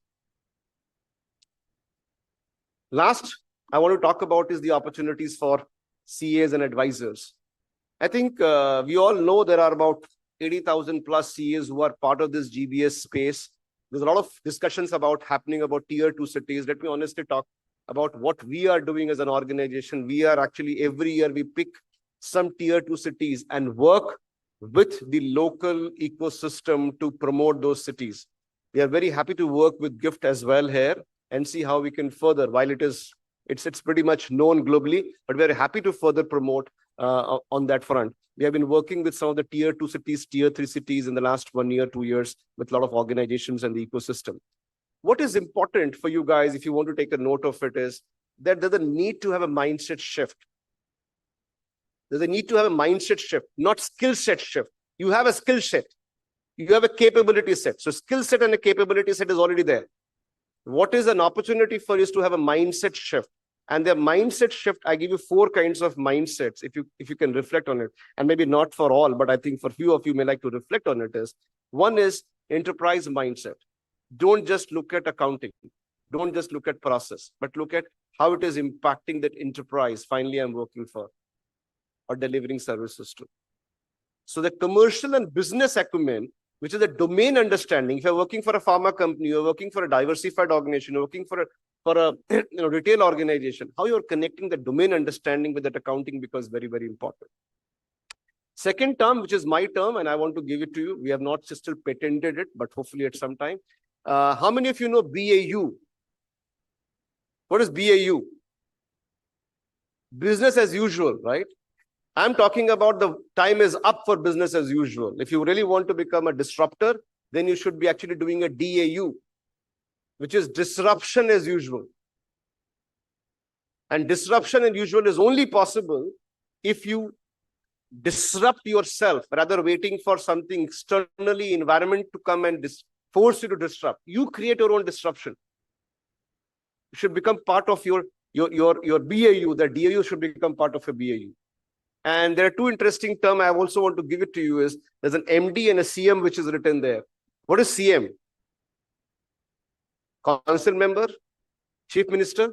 S9: Last, I want to talk about is the opportunities for CAs and advisors. I think we all know there are about 80,000 plus CAs who are part of this GBS space. There's a lot of discussions happening about tier 2 cities. Let me honestly talk about what we are doing as an organization. We are actually, every year we pick some tier 2 cities and work with the local ecosystem to promote those cities. We are very happy to work with GIFT as well here and see how we can further, while it's pretty much known globally, but we're happy to further promote on that front. We have been working with some of the tier 2 cities, tier 3 cities in the last 1 year, 2 years with a lot of organizations and the ecosystem. What is important for you guys, if you want to take a note of it, is that there's a need to have a mindset shift. There's a need to have a mindset shift, not skill set shift. You have a skill set. You have a capability set. So skill set and a capability set is already there. What is an opportunity for you is to have a mindset shift. And the mindset shift, I give you 4 kinds of mindsets, if you can reflect on it. And maybe not for all, but I think for few of you may like to reflect on it is, one is enterprise mindset. Don't just look at accounting. Don't just look at process, but look at how it is impacting that enterprise finally I'm working for or delivering services to. So the commercial and business acumen, which is a domain understanding. If you're working for a pharma company, you're working for a diversified organization, you're working for a retail organization, how you're connecting the domain understanding with that accounting becomes very, very important. Second term, which is my term, and I want to give it to you. We have not still patented it, but hopefully at some time. How many of you know BAU? What is BAU? Business as usual, right? I'm talking about the time is up for business as usual. If you really want to become a disruptor, then you should be actually doing a DAU, which is disruption as usual. And disruption as usual is only possible if you disrupt yourself rather waiting for something externally, environment to come and force you to disrupt. You create your own disruption. It should become part of your BAU. The DAU should become part of your BAU. And there are 2 interesting terms I also want to give it to you is, there's an MD and a CM which is written there. What is CM? Council member, chief minister.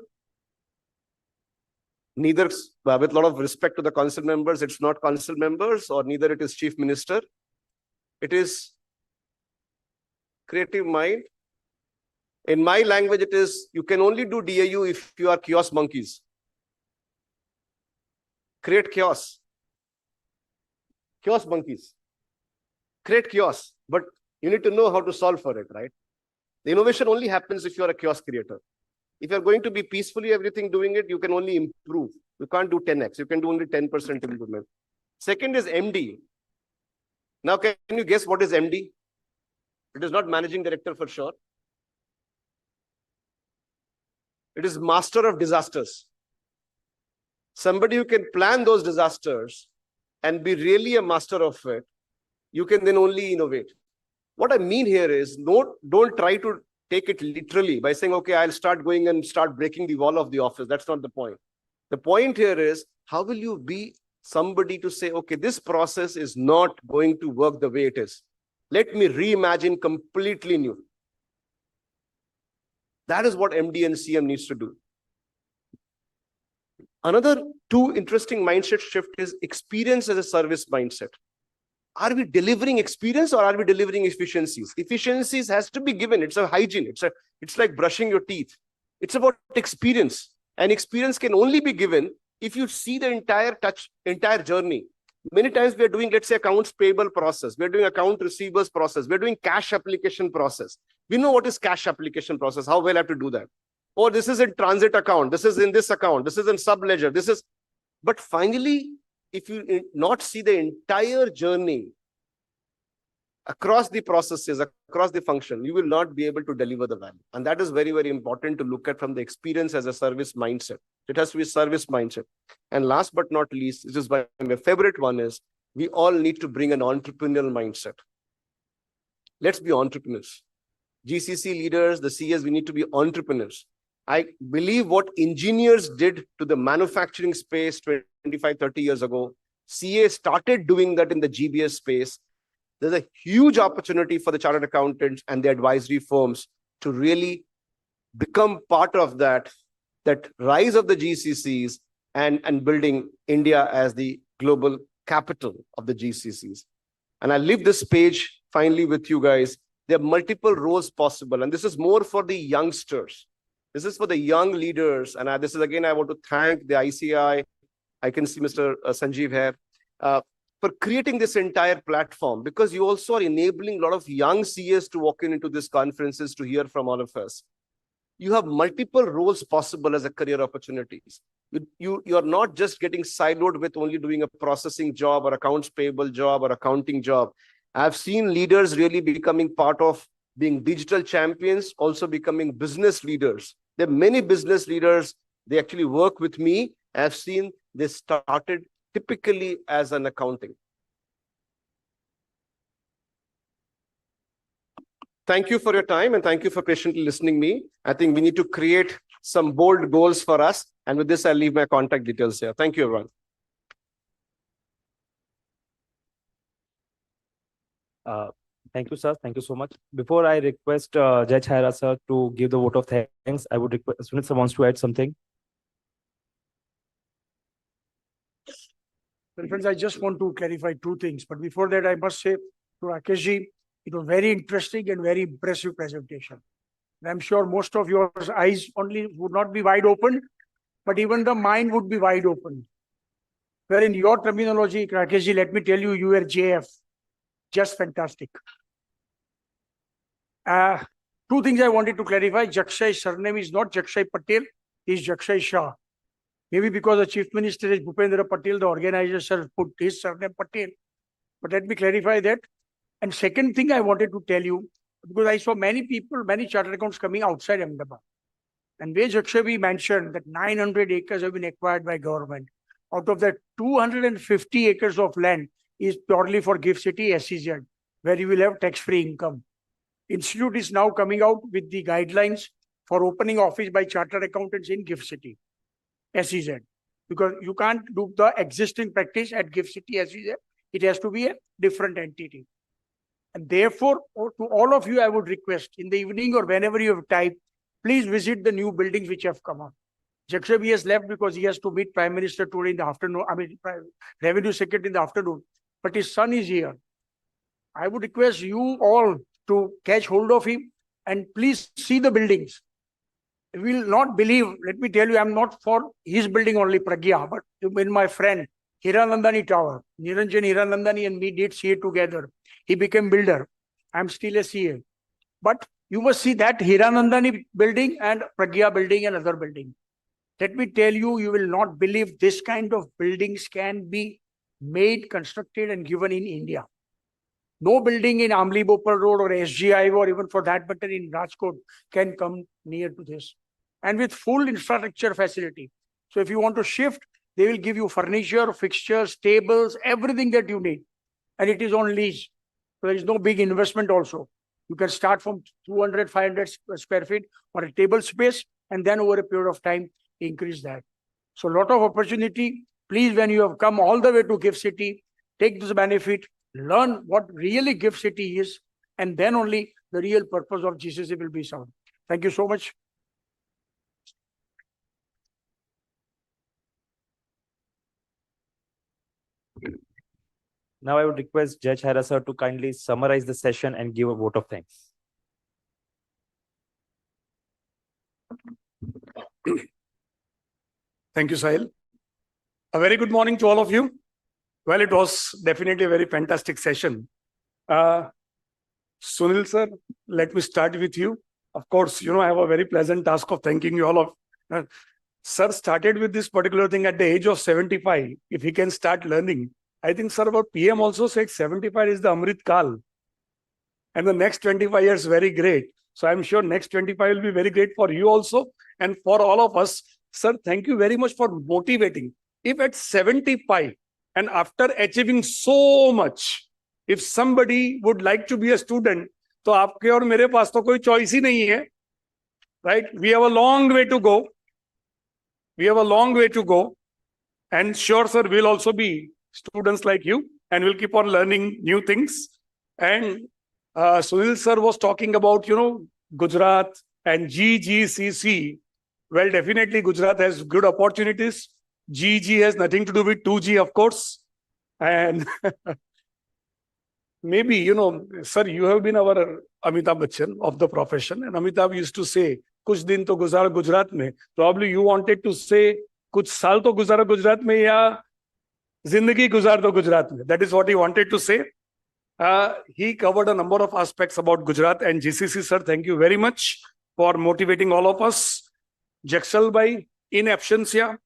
S9: Neither, with a lot of respect to the council members, it's not council members, or neither it is chief minister. It is creative mind. In my language, it is, you can only do DAU if you are chaos monkeys. Create chaos. Chaos monkeys. Create chaos, but you need to know how to solve for it, right? The innovation only happens if you're a chaos creator. If you're going to be peacefully everything doing it, you can only improve. You can't do 10x. You can do only 10% improvement. Second is MD. Now, can you guess what is MD? It is not managing director for sure. It is master of disasters. Somebody who can plan those disasters and be really a master of it, you can then only innovate. What I mean here is don't try to take it literally by saying, okay, I'll start going and start breaking the wall of the office. That's not the point. The point here is, how will you be somebody to say, okay, this process is not going to work the way it is. Let me reimagine completely new. That is what MD and CM needs to do. Another two interesting mindset shift is experience as a service mindset. Are we delivering experience or are we delivering efficiencies? Efficiencies has to be given. It's a hygiene. It's like brushing your teeth. It's about experience. And experience can only be given if you see the entire journey. Many times we are doing, let's say, accounts payable process. We're doing account receivables process. We're doing cash application process. We know what is cash application process, how well I have to do that. Or this is in transit account. This is in this account. This is in sub ledger. This is, but finally, if you not see the entire journey across the processes, across the function, you will not be able to deliver the value. And that is very, very important to look at from the experience as a service mindset. It has to be service mindset. And last but not least, this is my favorite one, is we all need to bring an entrepreneurial mindset. Let's be entrepreneurs. GCC leaders, the CS, we need to be entrepreneurs. I believe what engineers did to the manufacturing space 25, 30 years ago, CA started doing that in the GBS space. There's a huge opportunity for the chartered accountants and the advisory firms to really become part of that rise of the GCCs and building India as the global capital of the GCCs. And I leave this page finally with you guys. There are multiple roles possible, and this is more for the youngsters. This is for the young leaders. And this is, again, I want to thank the ICI. I can see Mr. Sanjeev here for creating this entire platform, because you also are enabling a lot of young CAs to walk into these conferences to hear from all of us. You have multiple roles possible as a career opportunities. You're not just getting siloed with only doing a processing job or accounts payable job or accounting job. I've seen leaders really becoming part of being digital champions, also becoming business leaders. There are many business leaders, they actually work with me. I've seen they started typically as an accounting. Thank you for your time and thank you for patiently listening to me. I think we need to create some bold goals for us. And with this, I'll leave my contact details here. Thank you, everyone.
S6: Thank you, sir. Thank you so much. Before I request Judge Haira, sir, to give the vote of thanks, I would request Sunit sir wants to add something.
S7: Well, friends, I just want to clarify two things. But before that, I must say to Rakeshji, it was very interesting and very impressive presentation. And I'm sure most of your eyes only would not be wide open, but even the mind would be wide open. Where in your terminology, Rakeshji, let me tell you, you were JF. Just fantastic. Two things I wanted to clarify. Jakshai's surname is not Jakshay Patel, he is Jakshay Shah. Maybe because the Chief Minister is Bhupendra Patel, the organizer put his surname Patel. But let me clarify that. And second thing I wanted to tell you, because I saw many people, many chartered accounts coming outside Ahmedabad. And where Jakshay mentioned that 900 acres have been acquired by government. Out of that, 250 acres of land is purely for GIFT City SEZ, where you will have tax-free income. Institute is now coming out with the guidelines for opening office by chartered accountants in GIFT City SEZ, because you can't do the existing practice at GIFT City SEZ. It has to be a different entity. And therefore, to all of you, I would request in the evening or whenever you have time, please visit the new buildings which have come up. Jakshay has left because he has to meet Prime Minister today in the afternoon, Revenue Secretary in the afternoon, but his son is here. I would request you all to catch hold of him and please see the buildings. You will not believe, let me tell you, I'm not for his building only, Pragya, but when my friend, Hiranandani Tower. Niranjan Hiranandani and me did CA together. He became builder. I'm still a CA. But you must see that Hiranandani building and Pragya building and other building. Let me tell you, you will not believe this kind of buildings can be made, constructed and given in India. No building in Amli Bhopal Road or SGI or even for that matter in Rajkot can come near to this. And with full infrastructure facility. So if you want to shift, they will give you furniture, fixtures, tables, everything that you need. And it is on lease. So there is no big investment also. You can start from 200, 500 square feet or a table space and then over a period of time, increase that. So a lot of opportunity. Please, when you have come all the way to GIFT City, take this benefit, learn what really GIFT City is, and then only the real purpose of GCC will be served. Thank you so much.
S6: Now I would request Judge Hara sir to kindly summarize the session and give a vote of thanks.
S7: Thank you, Sahil. A very good morning to all of you. Well, it was definitely a very fantastic session. Sunil sir, let me start with you. Of course, you know, I have a very pleasant task of thanking you all of. Sir started with this particular thing at the age of 75. If he can start learning, I think, sir, about PM also said 75 is the Amrit Kal. And the next 25 years, very great. So I'm sure next 25 will be very great for you also. And for all of us, sir, thank you very much for motivating. If at 75 and after achieving so much, if somebody would like to be a student, तो आपके और मेरे पास तो कोई choice ही नहीं है, right? We have a long way to go. We have a long way to go. And sure, sir, we'll also be students like you and we'll keep on learning new things. And Sunil sir was talking about, you know, Gujarat and GCC. Well, definitely Gujarat has good opportunities. GG has nothing to do with 2G, of course. And maybe, you know, sir, you have been our Amitabh Bachchan of the profession. And Amitabh used to say, kuch din to guzara Gujarat mein. Probably you wanted to say, kuch saal to guzara Gujarat mein ya zindagi guzar do Gujarat mein. That is what he wanted to say. He covered a number of aspects about Gujarat and GCC, sir. Thank you very much for motivating all of us. Jaksal bhai, in absentia,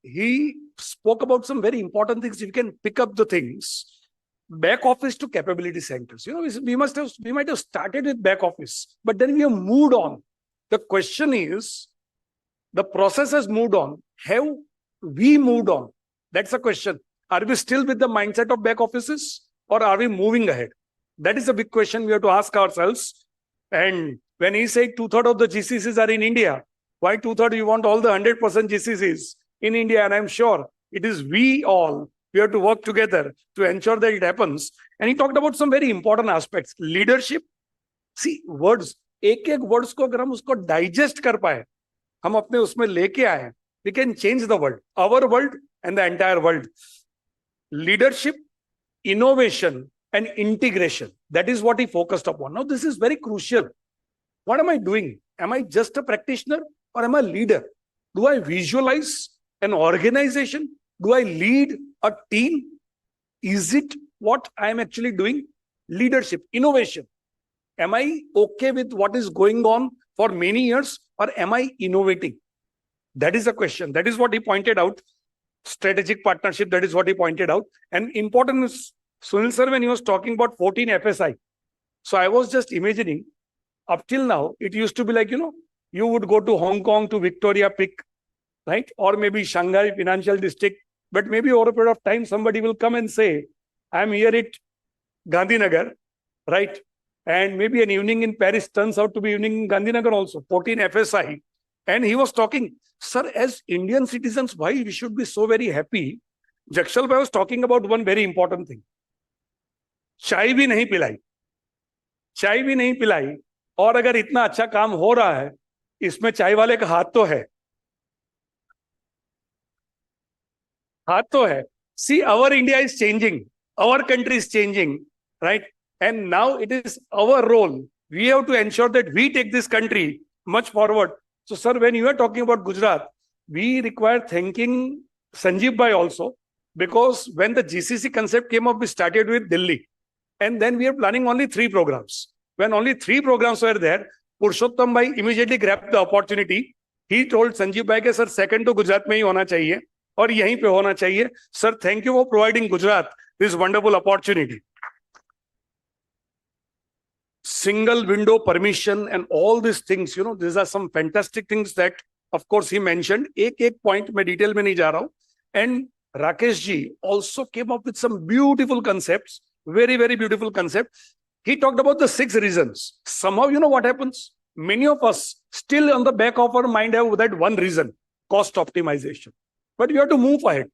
S7: he spoke about some very important things. If you can pick up the things, back office to capability centers. You know, we might have started with back office, but then we have moved on. The question is, the process has moved on. Have we moved on? That's the question. Are we still with the mindset of back offices or are we moving ahead? That is a big question we have to ask ourselves. And when he said 2/3 of the GCCs are in India, why 2/3 you want all the 100% GCCs in India? And I'm sure it is we all, we have to work together to ensure that it happens. And he talked about some very important aspects. Leadership. See, words. एक words को अगर हम उसको digest कर पाए, हम अपने उसमें लेके आए, we can change the world, our world and the entire world. Leadership, innovation and integration. That is what he focused upon. Now, this is very crucial. What am I doing? Am I just a practitioner or am I a leader? Do I visualize an organization? Do I lead a team? Is it what I am actually doing? Leadership, innovation. Am I okay with what is going on for many years or am I innovating? That is the question. That is what he pointed out. Strategic partnership, that is what he pointed out. And important is, Sunil sir, when he was talking about 14 FSI. So I was just imagining, up till now, it used to be like, you know, you would go to Hong Kong, to Victoria Pick, right? Or maybe Shanghai Financial District. But maybe over a period of time, somebody will come and say, I'm here at Gandhinagar, right? And maybe an evening in Paris turns out to be evening in Gandhinagar also, 14 FSI. And he was talking, sir, as Indian citizens, why we should be so very happy? Jakshal bhai was talking about one very important thing. चाय भी नहीं पिलाई, चाय भी नहीं पिलाई, और अगर इतना अच्छा काम हो रहा है, इसमें चाय वाले का हाथ तो है, हाथ तो है. See, our India is changing, our country is changing, right? And now it is our role. We have to ensure that we take this country much forward. So, sir, when you are talking about Gujarat, we require thanking Sanjeev bhai also, because when the GCC concept came up, we started with Delhi. And then we are planning only 3 programs. When only 3 programs were there, Purushottam Bhai immediately grabbed the opportunity. He told Sanjeev Bhai ke, sir, second to Gujarat mein hi hona chahiye aur yahin pe hona chahiye. Sir, thank you for providing Gujarat this wonderful opportunity. Single window permission and all these things, you know, these are some fantastic things that, of course, he mentioned. Ek point mein detail mein nahi ja raha hu. And Rakesh ji also came up with some beautiful concepts, very, very beautiful concepts. He talked about the 6 reasons. Somehow, you know what happens? Many of us still on the back of our mind have that one reason, cost optimization. But you have to move ahead.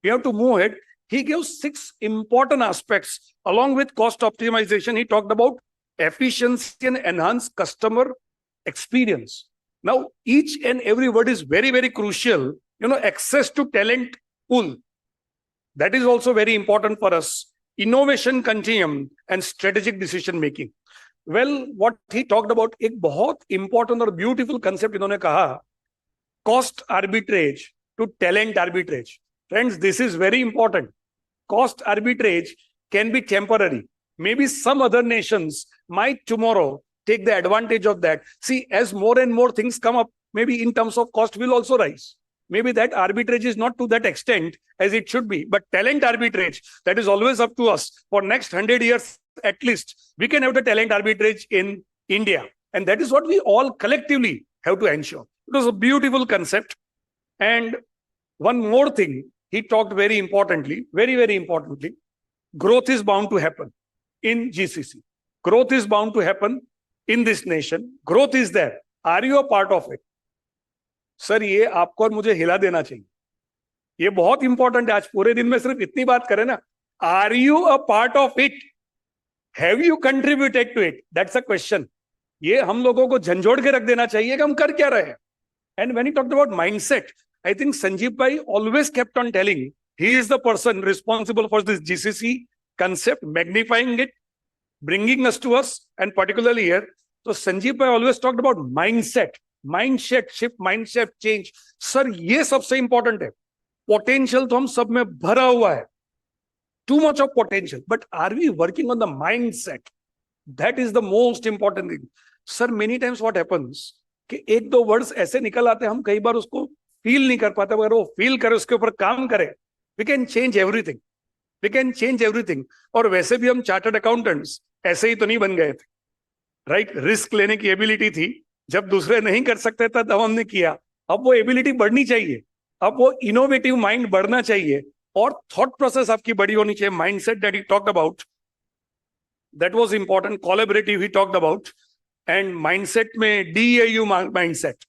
S7: You have to move ahead. He gave 6 important aspects. Along with cost optimization, he talked about efficiency and enhanced customer experience. Now, each and every word is very, very crucial. You know, access to talent pool. That is also very important for us. Innovation continuum and strategic decision making. Well, what he talked about, एक बहुत important और beautiful concept इन्होंने कहा, cost arbitrage to talent arbitrage. Friends, this is very important. Cost arbitrage can be temporary. Maybe some other nations might tomorrow take the advantage of that. See, as more and more things come up, maybe in terms of cost will also rise. Maybe that arbitrage is not to that extent as it should be. But talent arbitrage, that is always up to us. For next 100 years, at least, we can have the talent arbitrage in India. And that is what we all collectively have to ensure. It was a beautiful concept. And one more thing, he talked very importantly, very, very importantly, growth is bound to happen in GCC. Growth is bound to happen in this nation. Growth is there. Are you a part of it? Sir, ये आपको और मुझे हिला देना चाहिए. ये बहुत important है. आज पूरे दिन में सिर्फ इतनी बात करें ना. Are you a part of it? Have you contributed to it? That's a question. ये हम लोगों को झंझोड़ के रख देना चाहिए कि हम कर क्या रहे हैं. And when he talked about mindset, I think Sanjeev Bhai always kept on telling he is the person responsible for this GCC concept, magnifying it, bringing us to us, and particularly here. So Sanjeev Bhai always talked about mindset. Mindset shift, mindset change. Sir, ये सबसे important है. Potential तो हम सब में भरा हुआ है. Too much of potential. But are we working on the mindset? That is the most important thing. Sir, many times what happens कि 1-2 words ऐसे निकल आते हैं, हम कई बार उसको feel नहीं कर पाते. अगर वो feel करे, उसके ऊपर काम करे, we can change everything. We can change everything. और वैसे भी हम chartered accountants ऐसे ही तो नहीं बन गए थे. Right? Risk लेने की ability थी. जब दूसरे नहीं कर सकते था तब हमने किया. अब वो एबिलिटी बढ़नी चाहिए. अब वो इनोवेटिव माइंड बढ़ना चाहिए और थॉट प्रोसेस आपकी बड़ी होनी चाहिए. Mindset that he talked about, that was important. Collaborative he talked about. And mindset में DAU mindset,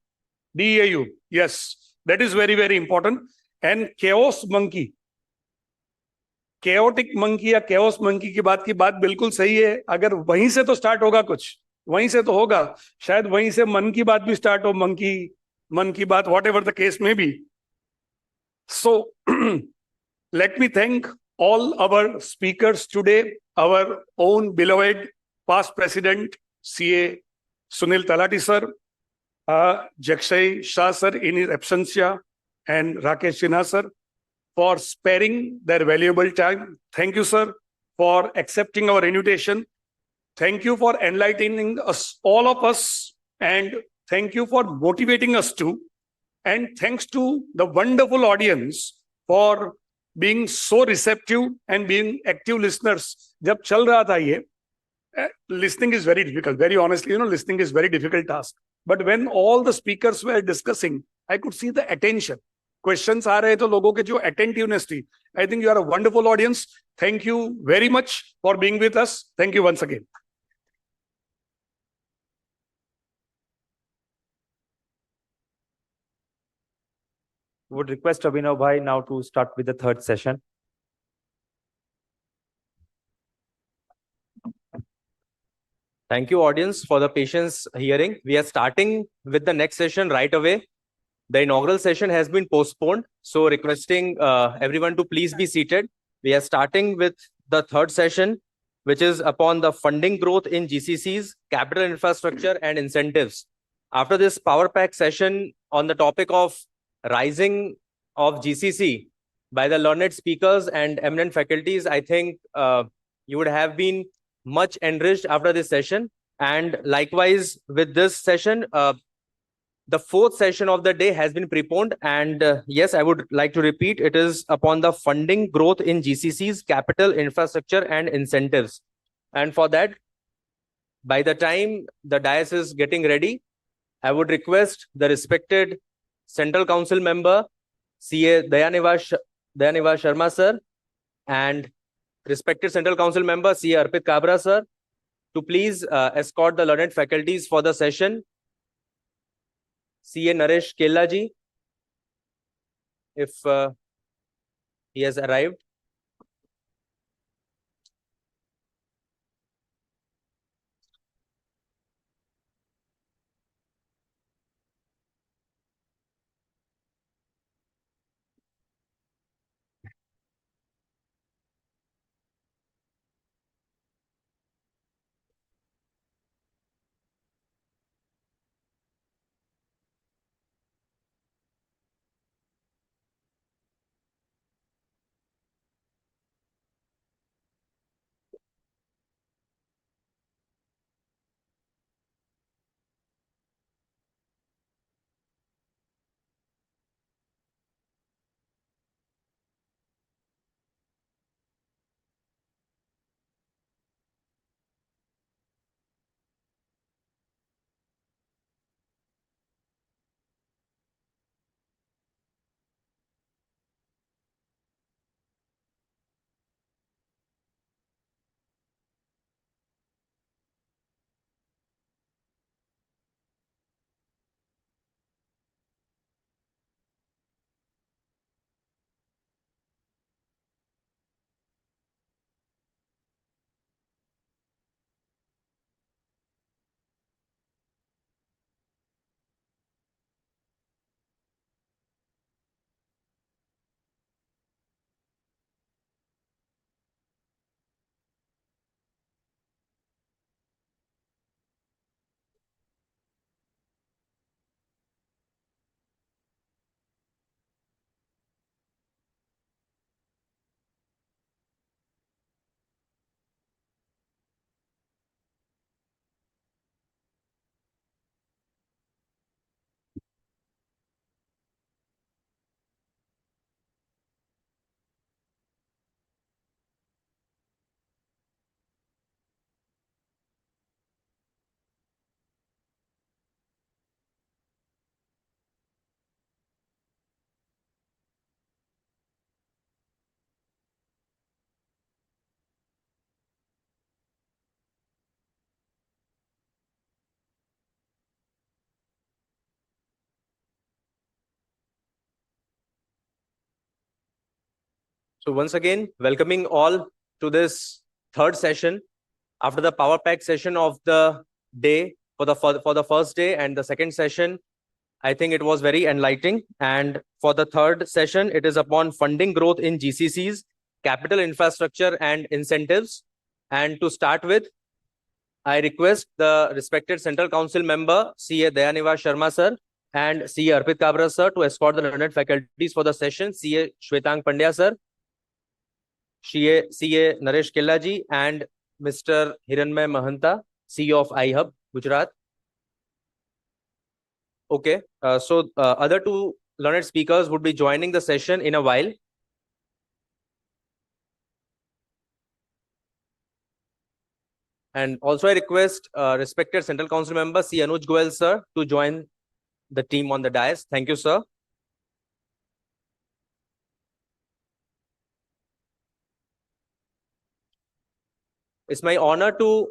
S7: DAU, yes, that is very, very important. And chaos monkey, chaotic monkey या chaos monkey की बात बिल्कुल सही है. अगर वहीं से तो स्टार्ट होगा, कुछ वहीं से तो होगा. शायद वहीं से मन की बात भी स्टार्ट हो, मन की बात, वॉट एवर द केस में B. So let me thank all our speakers today, our own beloved past president, CA Sunil Talati sir, Jakshay Shah sir in his absentia, and Rakesh Sinha sir for sparing their valuable time. Thank you, sir, for accepting our invitation. Thank you for enlightening us, all of us, and thank you for motivating us too. And thanks to the wonderful audience for being so receptive and being active listeners. जब चल रहा था ये, listening is very difficult. Very honestly, you know, listening is very difficult task. But when all the speakers were discussing, I could see the attention. Questions आ रहे तो लोगों के जो attentiveness थी. I think you are a wonderful audience. Thank you very much for being with us. Thank you once again.
S6: Would request Abhinav Bhai now to start with the third session.
S10: Thank you, audience, for the patience hearing. We are starting with the next session right away. The inaugural session has been postponed, so requesting everyone to please be seated. We are starting with the third session, which is upon the funding growth in GCCs, capital infrastructure and incentives. After this power pack session on the topic of rising of GCC, by the learned speakers and eminent faculties. I think you would have been much enriched after this session. And likewise, with this session, the fourth session of the day has been preponed. And yes, I would like to repeat, it is upon the funding growth in GCC's capital, infrastructure, and incentives. And for that, by the time the dais is getting ready, I would request the respected Central Council member, CA Dayaneva Sharma sir, and respected Central Council member, CA Arpit Kabra sir, to please escort the learned faculties for the session. CA Naresh Kella ji, if he has arrived. So once again, welcoming all to this third session after the power pack session of the day for the first day, and the second session, I think it was very enlightening. And for the third session, it is upon funding growth in GCCs, capital infrastructure and incentives. And to start with, I request the respected Central Council member, CA Dayaneva Sharma sir, and CA Arpit Kabra sir to escort the learned faculties for the session. CA Shwetang Pandya sir, CA Naresh Kella ji, and Mr. Hiranmay Mahanta, CEO of iHub, Gujarat. Okay, so other two learned speakers would be joining the session in a while. And also I request respected Central Council member, C. Anuj Goel sir, to join the team on the dais. Thank you, sir. It's my honor to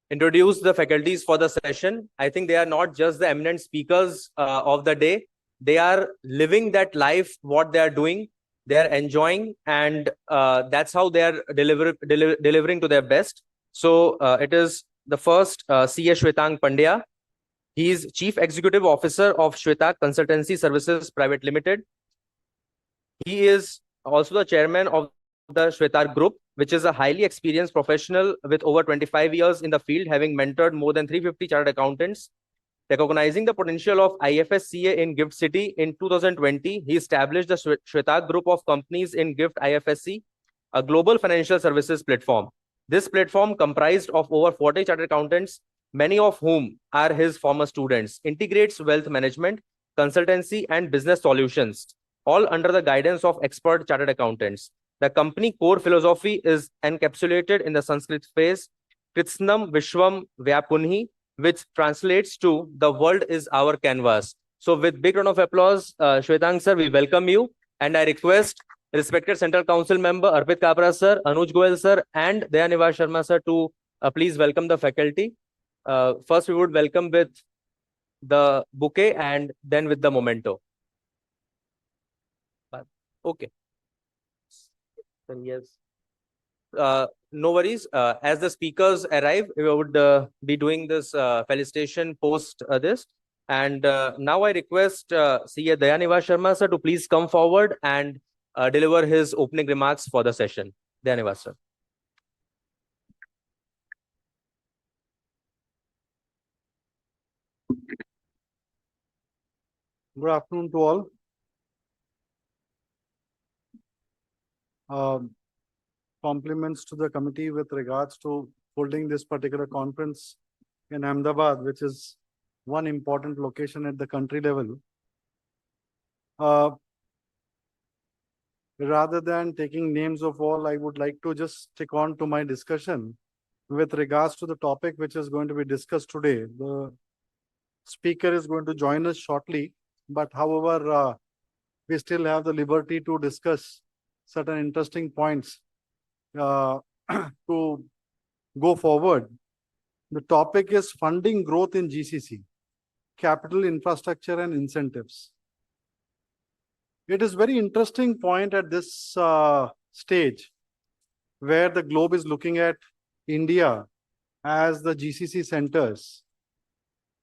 S10: introduce the faculties for the session. I think they are not just the eminent speakers of the day. They are living that life, what they are doing, they are enjoying, and that's how they are delivering to their best. So it is the first CA Shwetang Pandya. He is Chief Executive Officer of Shweta Consultancy Services Private Limited. He is also the chairman of the Shwetar Group, which is a highly experienced professional with over 25 years in the field, having mentored more than 350 chartered accountants, Recognizing the potential of IFSCA in Gift City in 2020, he established the Shwetak Group of companies in Gift IFSC, a global financial services platform. This platform, comprised of over 40 chartered accountants, many of whom are his former students, integrates wealth management, consultancy, and business solutions, all under the guidance of expert chartered accountants. The company core philosophy is encapsulated in the Sanskrit phrase, Kritsnam Vishwam Vyapunhi, which translates to the world is our canvas. So with big round of applause, Shwetang sir, we welcome you. And I request respected Central Council member Arpit Kapra sir, Anuj Goel sir, and Dayanivas Sharma sir to please welcome the faculty. First, we would welcome with the bouquet and then with the memento. Okay. Yes. No worries. As the speakers arrive, we would be doing this felicitation post this. And now I request CA Dayanivas Sharma sir to please come forward and deliver his opening remarks for the session. Dayanivas sir.
S11: Good afternoon to all. Compliments to the committee with regards to holding this particular conference in Ahmedabad, which is one important location at the country level. Rather than taking names of all, I would like to just stick on to my discussion with regards to the topic which is going to be discussed today. The speaker is going to join us shortly, but however, we still have the liberty to discuss certain interesting points to go forward. The topic is funding growth in GCC, capital, infrastructure, and incentives. It is very interesting point at this stage where the globe is looking at India as the GCC centers.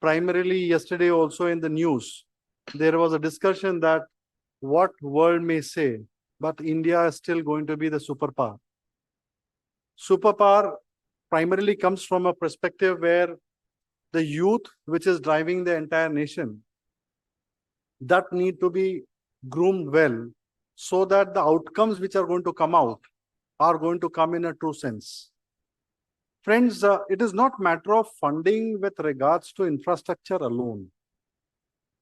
S11: Primarily yesterday also in the news, there was a discussion that what world may say, but India is still going to be the superpower. Superpower primarily comes from a perspective where the youth, which is driving the entire nation, that need to be groomed well so that the outcomes which are going to come out are going to come in a true sense. Friends, it is not a matter of funding with regards to infrastructure alone.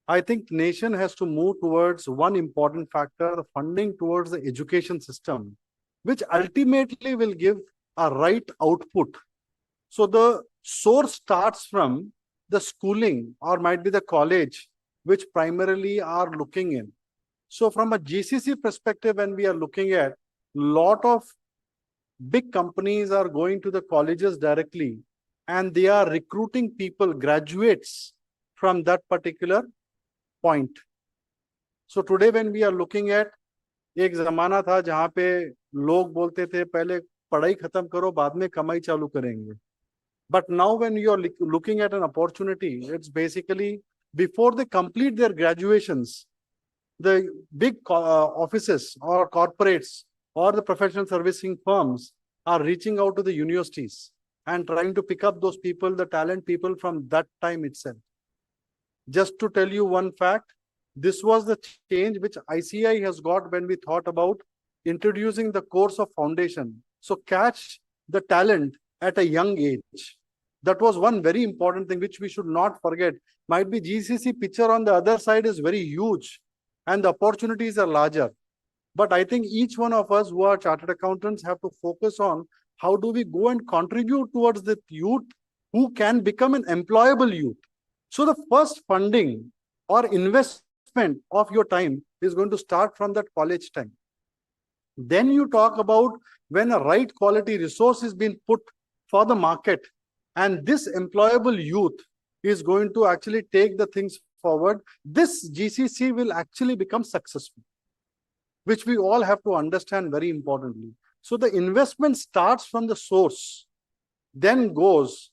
S11: I think nation has to move towards one important factor, the funding towards the education system, which ultimately will give a right output. So the source starts from the schooling or might be the college, which primarily are looking in. So from a GCC perspective, when we are looking at, lot of big companies are going to the colleges directly and they are recruiting people, graduates from that particular point. So today when we are looking at, एक जमाना था जहाँ पे लोग बोलते थे पहले पढ़ाई खत्म करो बाद में कमाई चालू करेंगे. But now when you are looking at an opportunity, it's basically before they complete their graduations, the big offices or corporates or the professional servicing firms are reaching out to the universities and trying to pick up those people, the talent people from that time itself. Just to tell you one fact, this was the change which ICI has got when we thought about introducing the course of foundation. So catch the talent at a young age. That was one very important thing which we should not forget. Might be GCC picture on the other side is very huge and the opportunities are larger. But I think each one of us who are chartered accountants have to focus on how do we go and contribute towards the youth who can become an employable youth. So the first funding or investment of your time is going to start from that college time. Then you talk about when a right quality resource is being put for the market and this employable youth is going to actually take the things forward, this GCC will actually become successful, which we all have to understand very importantly. So the investment starts from the source, then goes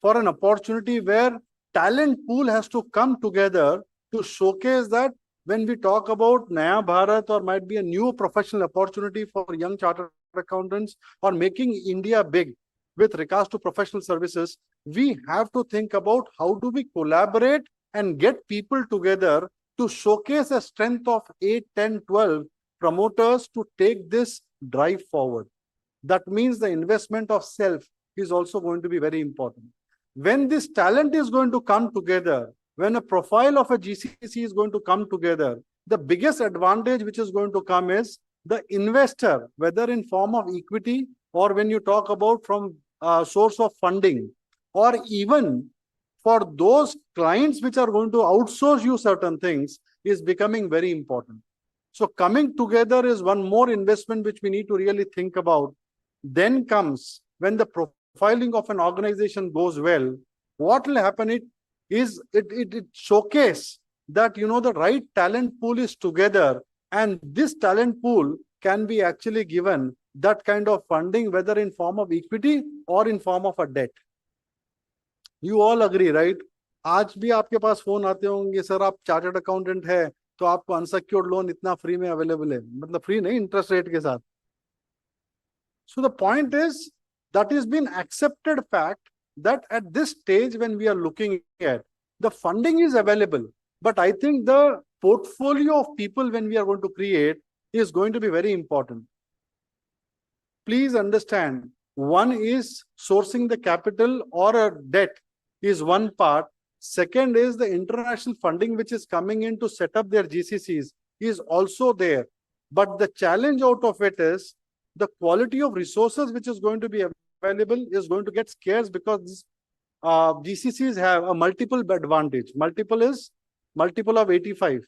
S11: for an opportunity where talent pool has to come together to showcase that when we talk about Naya Bharat or might be a new professional opportunity for young chartered accountants or making India big with regards to professional services, we have to think about how do we collaborate and get people together to showcase a strength of 8, 10, 12 promoters to take this drive forward. That means the investment of self is also going to be very important. When this talent is going to come together, when a profile of a GCC is going to come together, the biggest advantage which is going to come is the investor, whether in form of equity or when you talk about from source of funding, or even for those clients which are going to outsource you certain things, is becoming very important. So coming together is one more investment which we need to really think about. Then comes when the profiling of an organization goes well, what will happen it showcase that the right talent pool is together, and this talent pool can be actually given that kind of funding, whether in form of equity or in form of a debt. You all agree, right? आज भी आपके पास phone आते होंगे, sir आप chartered accountant है तो आपको unsecured loan इतना फ्री में अवेलेबल है, मतलब फ्री नहीं, इंटरेस्ट रेट के साथ. So the point is that is been accepted fact that at this stage when we are looking at the funding is available, but I think the portfolio of people when we are going to create is going to be very important. Please understand, one is sourcing the capital or a debt is one part. Second is the international funding which is coming in to set up their GCCs is also there. But the challenge out of it is the quality of resources which is going to be available is going to get scarce, because GCCs have a multiple advantage. Multiple is multiple of 85,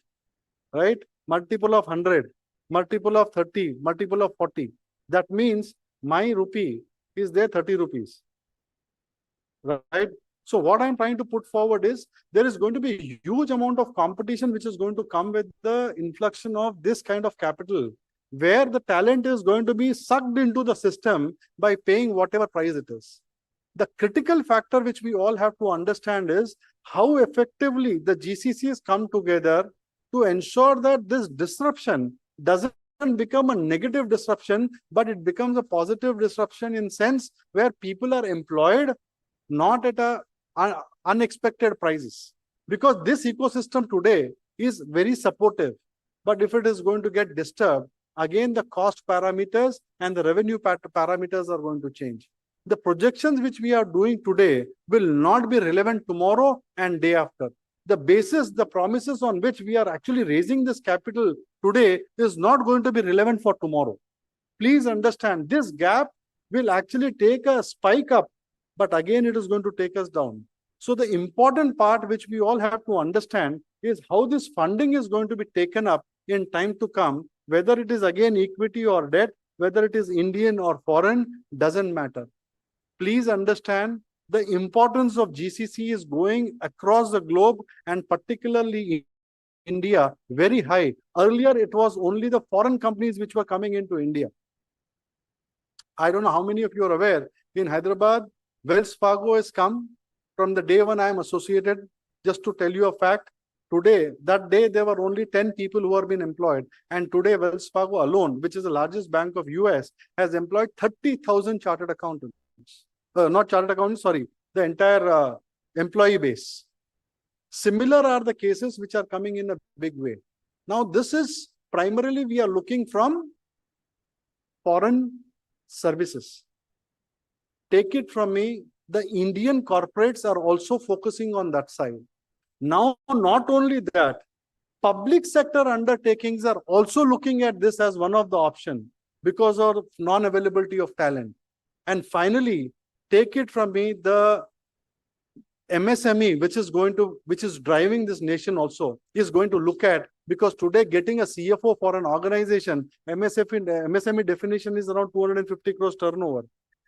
S11: right? Multiple of 100, multiple of 30, multiple of 40. That means my rupee is there 30 rupees, right? So what I'm trying to put forward is there is going to be a huge amount of competition which is going to come with the influx of this kind of capital, where the talent is going to be sucked into the system by paying whatever price it is. The critical factor which we all have to understand is how effectively the GCCs come together to ensure that this disruption doesn't become a negative disruption, but it becomes a positive disruption in sense where people are employed not at unexpected prices. Because this ecosystem today is very supportive, but if it is going to get disturbed, again the cost parameters and the revenue parameters are going to change. The projections which we are doing today will not be relevant tomorrow and day after. The basis, the promises on which we are actually raising this capital today is not going to be relevant for tomorrow. Please understand, this gap will actually take a spike up, but again it is going to take us down. So the important part which we all have to understand is how this funding is going to be taken up in time to come, whether it is again equity or debt, whether it is Indian or foreign, doesn't matter. Please understand the importance of GCC is going across the globe, and particularly in India very high. Earlier, it was only the foreign companies which were coming into India. I don't know how many of you are aware, in Hyderabad, Wells Fargo has come from the day when I am associated. Just to tell you a fact, today, that day, there were only 10 people who have been employed. And today, Wells Fargo alone, which is the largest bank of US, has employed 30,000 chartered accountants. Not chartered accountants, sorry, the entire employee base. Similar are the cases which are coming in a big way. Now, this is primarily we are looking from foreign services. Take it from me, the Indian corporates are also focusing on that side. Now, not only that, public sector undertakings are also looking at this as one of the options because of non-availability of talent. And finally, take it from me, the MSME, which is driving this nation also, is going to look at, because today getting a CFO for an organization, MSME definition is around 250 crores turnover.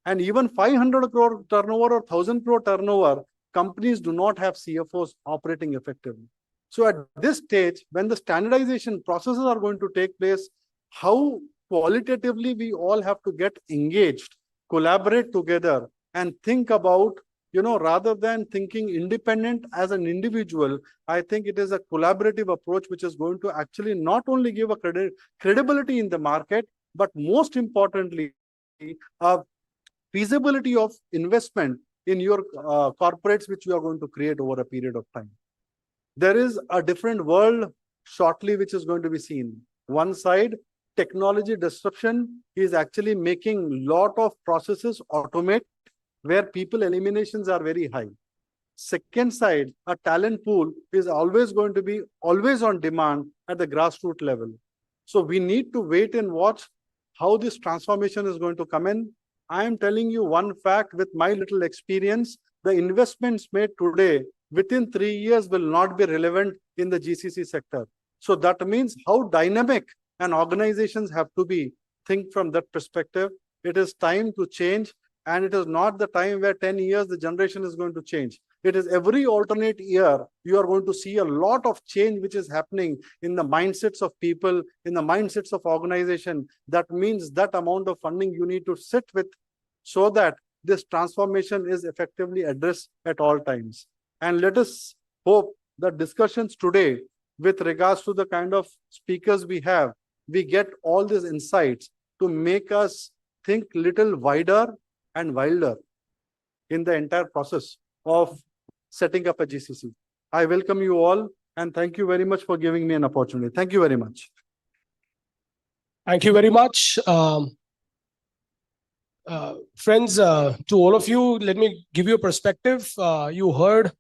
S11: And even 500 crore turnover or 1000 crore turnover, companies do not have CFOs operating effectively. So at this stage, when the standardization processes are going to take place, how qualitatively we all have to get engaged, collaborate together, and think about, rather than thinking independent as an individual, I think it is a collaborative approach which is going to actually not only give a credibility in the market, but most importantly, feasibility of investment in your corporates which you are going to create over a period of time. there is a different world shortly which is going to be seen. One side, technology disruption is actually making lot of processes automate where people eliminations are very high. Second side, a talent pool is always going to be always on demand at the grassroots level. So we need to wait and watch how this transformation is going to come in. I am telling you one fact with my little experience, the investments made today within 3 years will not be relevant in the GCC sector. So that means how dynamic and organizations have to be. Think from that perspective. It is time to change, and it is not the time where 10 years the generation is going to change. It is every alternate year you are going to see a lot of change which is happening in the mindsets of people, in the mindsets of organization. That means that amount of funding you need to sit with so that this transformation is effectively addressed at all times. And let us hope that discussions today with regards to the kind of speakers we have, we get all these insights to make us think little wider and wilder in the entire process of setting up a GCC. I welcome you all and thank you very much for giving me an opportunity. Thank you very much.
S12: Thank you very much. Friends, to all of you, let me give you a perspective. You heard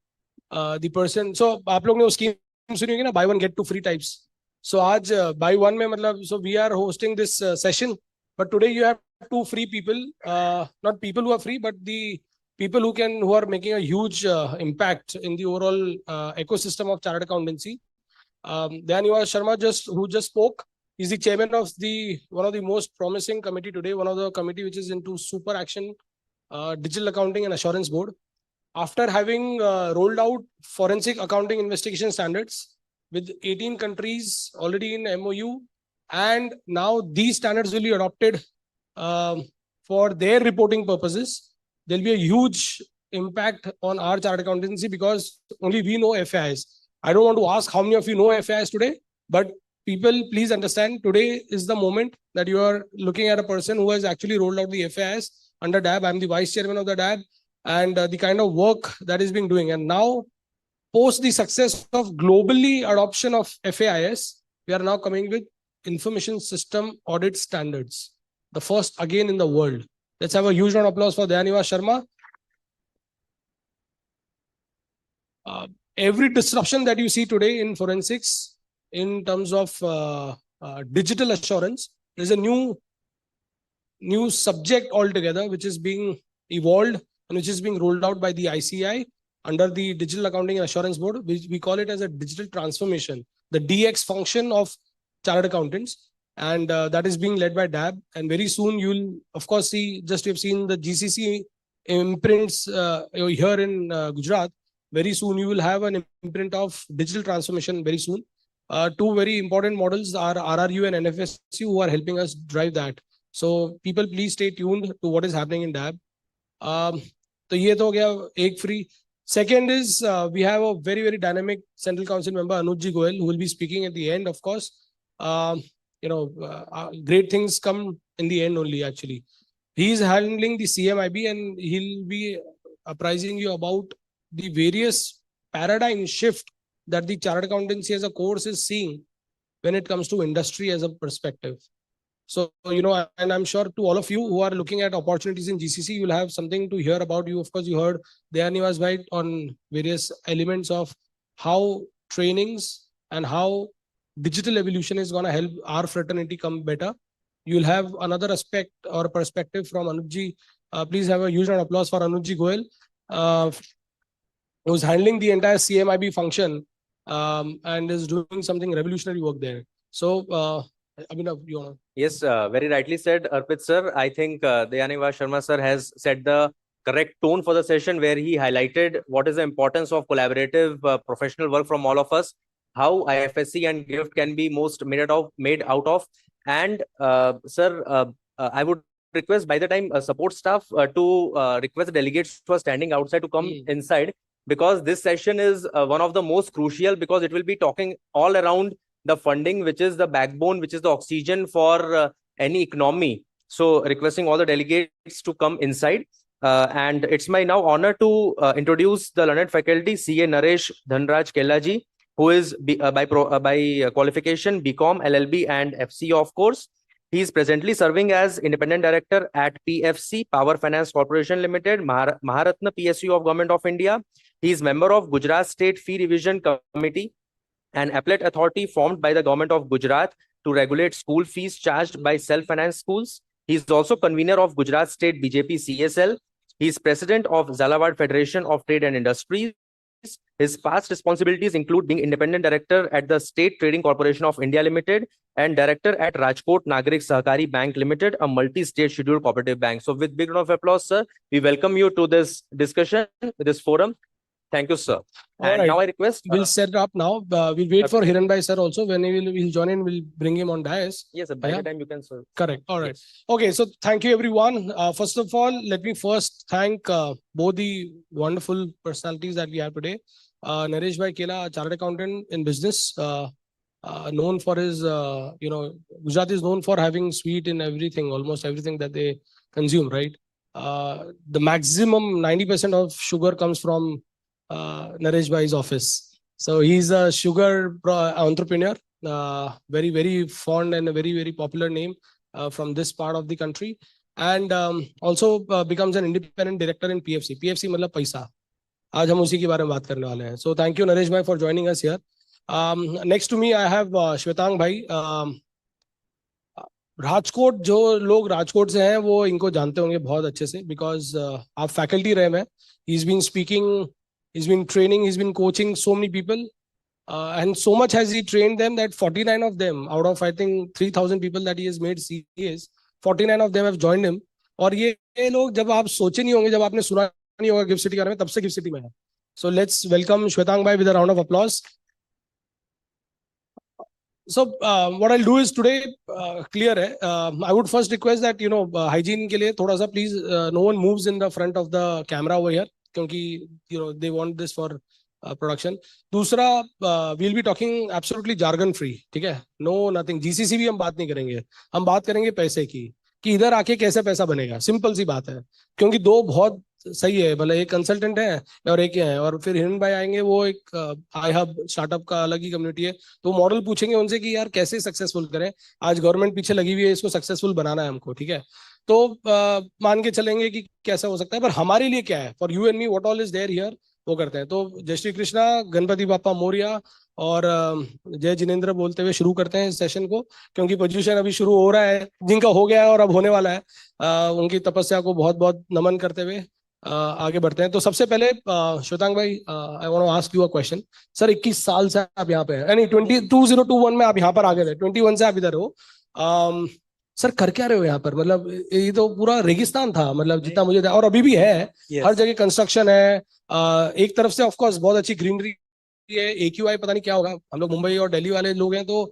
S12: the person. So, आप लोग ने वो scheme सुनी होगी ना, buy one get two free types. So, आज buy one में मतलब, so we are hosting this session, but today you have two free people, not people who are free, but the people who are making a huge impact in the overall ecosystem of chartered accountancy. Ahmedabad Sharma who just spoke, is the chairman of one of the most promising committee today, one of the committee which is into super action, digital accounting and assurance board. After having rolled out forensic accounting investigation standards with 18 countries already in MOU, and now these standards will be adopted for their reporting purposes. There'll be a huge impact on our chartered accountancy because only we know FAIs. I don't want to ask how many of you know FAIs today, but people, please understand, today is the moment that you are looking at a person who has actually rolled out the FAIs under DAB. I'm the vice chairman of the DAB, and the kind of work that is being doing. And now, post the success of globally adoption of FAIs, we are now coming with information system audit standards, the first again in the world. Let's have a huge round of applause for Ahmedabad Sharma. Every disruption that you see today in forensics, in terms of digital assurance, there's a new subject altogether, which is being evolved and which is being rolled out by the ICI under the Digital Accounting and Assurance Board. We call it as a digital transformation, the DX function of chartered accountants. And that is being led by DAB. And very soon you'll, of course, see, just you've seen the GCC imprints here in Gujarat. Very soon you will have an imprint of digital transformation very soon. Two very important models are RRU and NFSU who are helping us drive that. So people, please stay tuned to what is happening in DAB. So ye to ho gaya ek free. Second is we have a very, very dynamic Central Council member, Anuj Goel, who will be speaking at the end, of course. Great things come in the end only, actually. He is handling the CMIB and he'll be apprising you about the various paradigm shift that the chartered accountancy as a course is seeing when it comes to industry as a perspective. So, and I'm sure to all of you who are looking at opportunities in GCC, you will have something to hear about. You, of course, you heard Ahmedabad right on various elements of how trainings and how digital evolution is going to help our fraternity come better. You'll have another aspect or perspective from Anujji. Please have a huge round of applause for Anujji Goel, who's handling the entire CMIB function and is doing something revolutionary work there. So, Abhinav, you want to?
S10: Yes, very rightly said, Arpit sir. I think Ahmedabad Sharma sir has set the correct tone for the session where he highlighted what is the importance of collaborative professional work from all of us, how IFSC and GIFT can be most made out of. And sir, I would request by the time support staff to request delegates who are standing outside to come inside, because this session is one of the most crucial, because it will be talking all around the funding, which is the backbone, which is the oxygen for any economy. So requesting all the delegates to come inside. And it's my now honor to introduce the learned faculty, CA Naresh Dhanraj Kellaji, who is by qualification BCom, LLB, and FC, of course. He is presently serving as independent director at PFC, Power Finance Corporation Limited, Maharatna PSU of Government of India. He is member of Gujarat State Fee Revision Committee, an appellate authority formed by the Government of Gujarat to regulate school fees charged by self-financed schools. He is also convener of Gujarat State BJP CSL. He is president of Zalawad Federation of Trade and Industries. His past responsibilities include being independent director at the State Trading Corporation of India Limited and director at Rajkot Nagarik Sahakari Bank Limited, a multi-state scheduled cooperative bank. So with big round of applause, sir, we welcome you to this discussion, this forum. Thank you, sir. And now I request...
S12: We'll set it up now. We'll wait for Hiranbhai sir also. When he'll join in, we'll bring him on dais.
S10: Yes, by the time you can, sir.
S12: Correct. All right.
S10: Yes.
S12: Okay, so thank you, everyone. First of all, let me first thank both the wonderful personalities that we have today. Naresh Bhai Kela, chartered accountant in business, known for his, Gujarat is known for having sweet in everything, almost everything that they consume, right? The maximum 90% of sugar comes from Naresh Bhai's office. So he's a sugar entrepreneur, very, very fond and a very, very popular name from this part of the country. And also becomes an independent director in PFC. PFC मतलब पैसा. आज हम उसी के बारे में बात करने वाले हैं. So thank you Naresh Bhai for joining us here. Next to me I have Shwetang Bhai. Rajkot जो लोग राजकोट से हैं वो इनको जानते होंगे बहुत अच्छे से because आप faculty रहे हैं. He's been speaking, he's been training, he's been coaching so many people. And so much has he trained them that 49 of them out of I think 3,000 people that he has made CAs, 49 of them have joined him. और ये लोग जब आप सोचे नहीं होंगे, जब आपने सुना नहीं होगा गिफ्ट सिटी के बारे में, तब से गिफ्ट सिटी में है. So let's welcome Shwetang Bhai with a round of applause. So what I'll do is today clear है. I would first request that hygiene के लिए थोड़ा सा please no one moves in the front of the camera over here क्योंकि they want this for production. दूसरा we'll be talking absolutely jargon free, ठीक है? No nothing. GCC भी हम बात नहीं करेंगे. हम बात करेंगे पैसे की कि इधर आके कैसे पैसा बनेगा. सिंपल सी बात है क्योंकि दो बहुत सही है, भले एक कंसल्टेंट है और एक है, और फिर हिरन भाई आएंगे, वो एक आई हब स्टार्टअप का अलग ही कम्युनिटी है, तो मॉडल पूछेंगे उनसे कि यार कैसे सक्सेसफुल करें. आज गवर्नमेंट पीछे लगी हुई है, इसको सक्सेसफुल बनाना है हमको, ठीक है? तो मान के चलेंगे कि कैसा हो सकता है, पर हमारे लिए क्या है, for you and me what all is there here, वो करते हैं. तो जय श्री कृष्णा, गणपति बापा मोरिया और जय जिनेंद्र बोलते हुए शुरू करते हैं इस सेशन को, क्योंकि पोजीशन अभी शुरू हो रहा है, जिनका हो गया है और अब होने वाला है, उनकी तपस्या को बहुत बहुत नमन करते हुए आगे बढ़ते हैं. तो सबसे पहले श्वेतांग भाई, I want to ask you a question. Sir 21 साल से आप यहाँ पे हैं, यानी 2021 में आप यहाँ पर आ गए थे, 21 से आप इधर हो. सर कर क्या रहे हो यहाँ पर? मतलब ये तो पूरा रेगिस्तान था, मतलब जितना मुझे था, और अभी भी है. हर जगह कंस्ट्रक्शन है, एक तरफ से ऑफ कोर्स बहुत अच्छी ग्रीनरी है. AQI पता नहीं क्या होगा, हम लोग मुंबई और दिल्ली वाले लोग हैं तो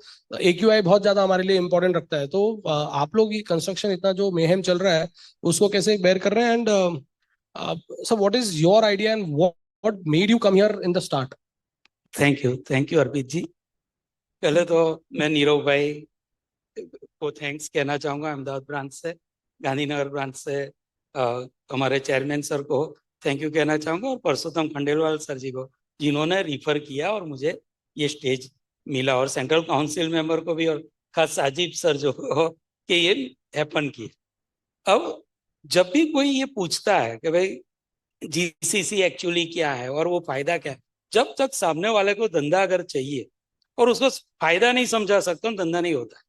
S12: AQI बहुत ज्यादा हमारे लिए इंपॉर्टेंट रखता है. तो आप लोग ये कंस्ट्रक्शन इतना जो मेहम चल रहा है उसको कैसे बेयर कर रहे हैं? And so what is your idea and what made you come here in the start?
S13: Thank you अर्पित जी. पहले तो मैं नीरव भाई को थैंक्स कहना चाहूंगा, अहमदाबाद ब्रांच से, गांधीनगर ब्रांच से हमारे चेयरमैन सर को थैंक यू कहना चाहूंगा, और परसोत्तम खंडेलवाल सर जी को जिन्होंने रिफर किया और मुझे ये स्टेज मिला, और सेंट्रल काउंसिल मेंबर को भी, और खास साजिब सर जो कि ये हैपन किए. अब जब भी कोई ये पूछता है कि भाई GCC एक्चुअली क्या है और वो फायदा क्या है, जब तक सामने वाले को धंधा अगर चाहिए और उसको फायदा नहीं समझा सकते, धंधा नहीं होता.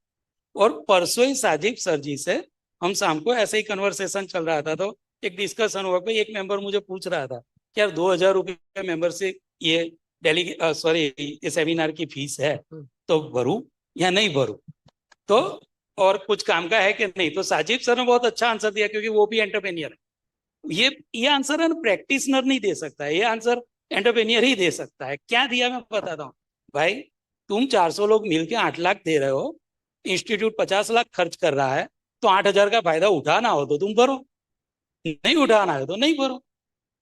S13: और परसों ही साजिब सर जी से हम शाम को ऐसे ही कन्वर्सेशन चल रहा था, तो एक डिस्कशन हुआ कि एक मेंबर मुझे पूछ रहा था कि यार 2,000 रुपये मेंबर से ये ये सेमिनार की फीस है, तो भरूं या नहीं भरूं, तो और कुछ काम का है कि नहीं. तो साजिब सर ने बहुत अच्छा आंसर दिया, क्योंकि वो भी एंटरप्रेन्योर है. ये आंसर है प्रैक्टिशनर नहीं दे सकता है, ये आंसर एंटरप्रेन्योर ही दे सकता है. क्या दिया मैं बताता हूँ भाई. तुम 400 लोग मिलके 8 लाख दे रहे हो, इंस्टीट्यूट 50 लाख खर्च कर रहा है, तो 8,000 का फायदा उठाना हो तो तुम भरो, नहीं उठाना है तो नहीं भरो.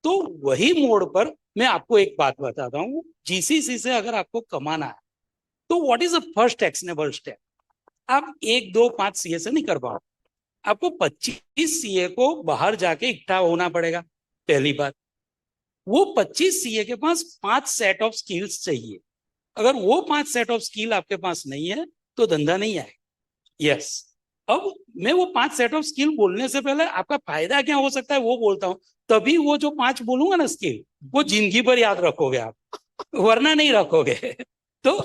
S13: तो वही मोड़ पर मैं आपको एक बात बताता हूँ, GCC से अगर आपको कमाना है तो what is the first actionable step. आप 1, 2, 5 CA से नहीं कर पाओ, आपको 25 CA को बाहर जाके इकट्ठा होना पड़ेगा. पहली बात, वो 25 CA के पास 5 सेट ऑफ स्किल्स चाहिए. अगर वो 5 सेट ऑफ स्किल आपके पास नहीं है तो धंधा नहीं आएगा। यस, अब मैं वो 5 सेट ऑफ स्किल बोलने से पहले आपका फायदा क्या हो सकता है वो बोलता हूं, तभी वो जो 5 बोलूंगा ना स्किल, वो जिंदगी भर याद रखोगे आप, वरना नहीं रखोगे। तो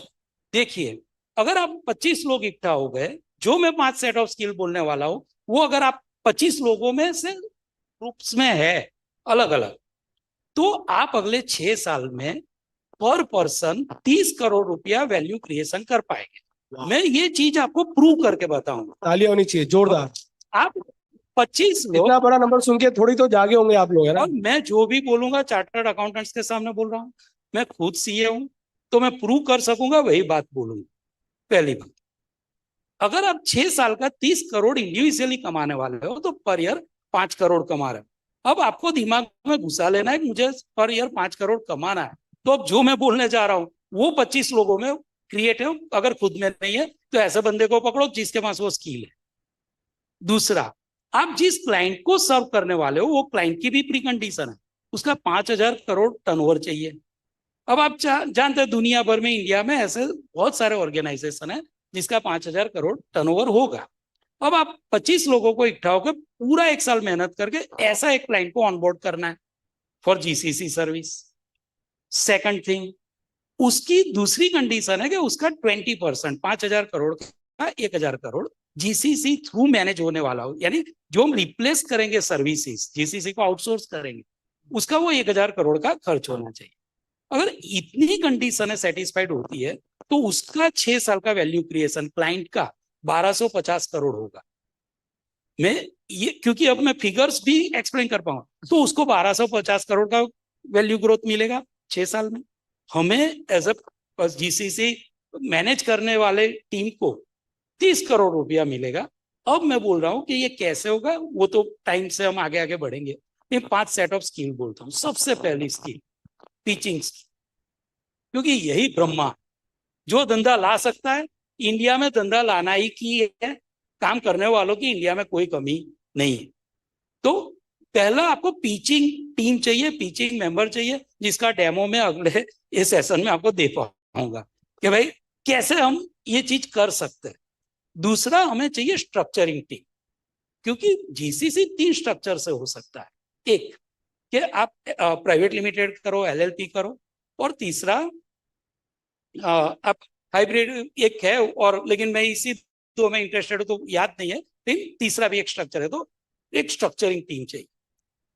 S13: देखिए, अगर आप 25 लोग इकट्ठा हो गए, जो मैं 5 सेट ऑफ स्किल बोलने वाला हूं, वो अगर आप 25 लोगों में से ग्रुप्स में है अलग अलग, तो आप अगले 6 साल में पर पर्सन 30 करोड़ रुपया वैल्यू क्रिएशन कर पाएंगे। मैं ये चीज आपको प्रूव करके बताऊंगा।
S12: तालियां होनी चाहिए जोरदार।
S13: आप 25 लोग,
S12: इतना बड़ा नंबर सुन के थोड़ी तो जागे होंगे आप लोग, है ना?
S13: और मैं जो भी बोलूंगा चार्टर्ड अकाउंटेंट्स के सामने बोल रहा हूँ, मैं खुद सीए हूं, तो मैं प्रूव कर सकूंगा, वही बात बोलूंगा। पहली बात, अगर आप 6 साल का 30 करोड़ इंडिविजुअली कमाने वाले हो तो पर ईयर 5 करोड़ कमा रहे हो। अब आपको दिमाग में घुसा लेना है कि मुझे पर ईयर 5 करोड़ कमाना है, तो अब जो मैं बोलने जा रहा हूं वो 25 लोगों में क्रिएट है। अगर खुद में नहीं है तो ऐसे बंदे को पकड़ो जिसके पास वो स्किल है। दूसरा, आप जिस क्लाइंट को सर्व करने वाले हो वो क्लाइंट की भी प्री कंडीशन है, उसका 5,000 करोड़ टर्नओवर चाहिए। अब आप जानते हैं दुनिया भर में, इंडिया में ऐसे बहुत सारे ऑर्गेनाइजेशन है जिसका 5,000 करोड़ टर्नओवर होगा। अब आप 25 लोगों को इकट्ठा होकर पूरा 1 साल मेहनत करके ऐसा एक क्लाइंट को ऑनबोर्ड करना है for GCC service. Second thing, उसकी दूसरी कंडीशन है कि उसका 20%, 5,000 करोड़ का 1,000 करोड़ जीसीसी थ्रू मैनेज होने वाला हो, यानी जो हम रिप्लेस करेंगे सर्विसेज, जीसीसी को आउटसोर्स करेंगे, उसका वो 1,000 करोड़ का खर्च होना चाहिए। अगर इतनी कंडीशन सेटिस्फाइड होती है तो उसका 6 साल का वैल्यू क्रिएशन क्लाइंट का 1,250 करोड़ होगा। मैं ये, क्योंकि अब मैं फिगर्स भी एक्सप्लेन कर पाऊंगा, तो उसको 1,250 करोड़ का वैल्यू ग्रोथ मिलेगा 6 साल में। हमें एज अ जीसीसी मैनेज करने वाले टीम को 30 करोड़ रुपया मिलेगा। अब मैं बोल रहा हूं कि ये कैसे होगा, वो तो टाइम से हम आगे आगे बढ़ेंगे। ये 5 सेट ऑफ स्किल बोलता हूँ। सबसे पहली स्किल टीचिंग स्किल, क्योंकि यही ब्रह्मा जो धंधा ला सकता है। इंडिया में धंधा लाना ही की है, काम करने वालों की इंडिया में कोई कमी नहीं है। तो पहला आपको पिचिंग टीम चाहिए, पिचिंग मेंबर चाहिए, जिसका डेमो में अगले इस सेशन में आपको दे पाऊंगा कि भाई कैसे हम ये चीज कर सकते हैं। दूसरा, हमें चाहिए स्ट्रक्चरिंग टीम, क्योंकि जीसीसी 3 स्ट्रक्चर से हो सकता है। एक कि आप प्राइवेट लिमिटेड करो, एलएलपी करो, और तीसरा आप हाइब्रिड एक है, और लेकिन मैं इसी 2 में इंटरेस्टेड हूं तो याद नहीं है, लेकिन तीसरा भी एक स्ट्रक्चर है। तो एक स्ट्रक्चरिंग टीम चाहिए।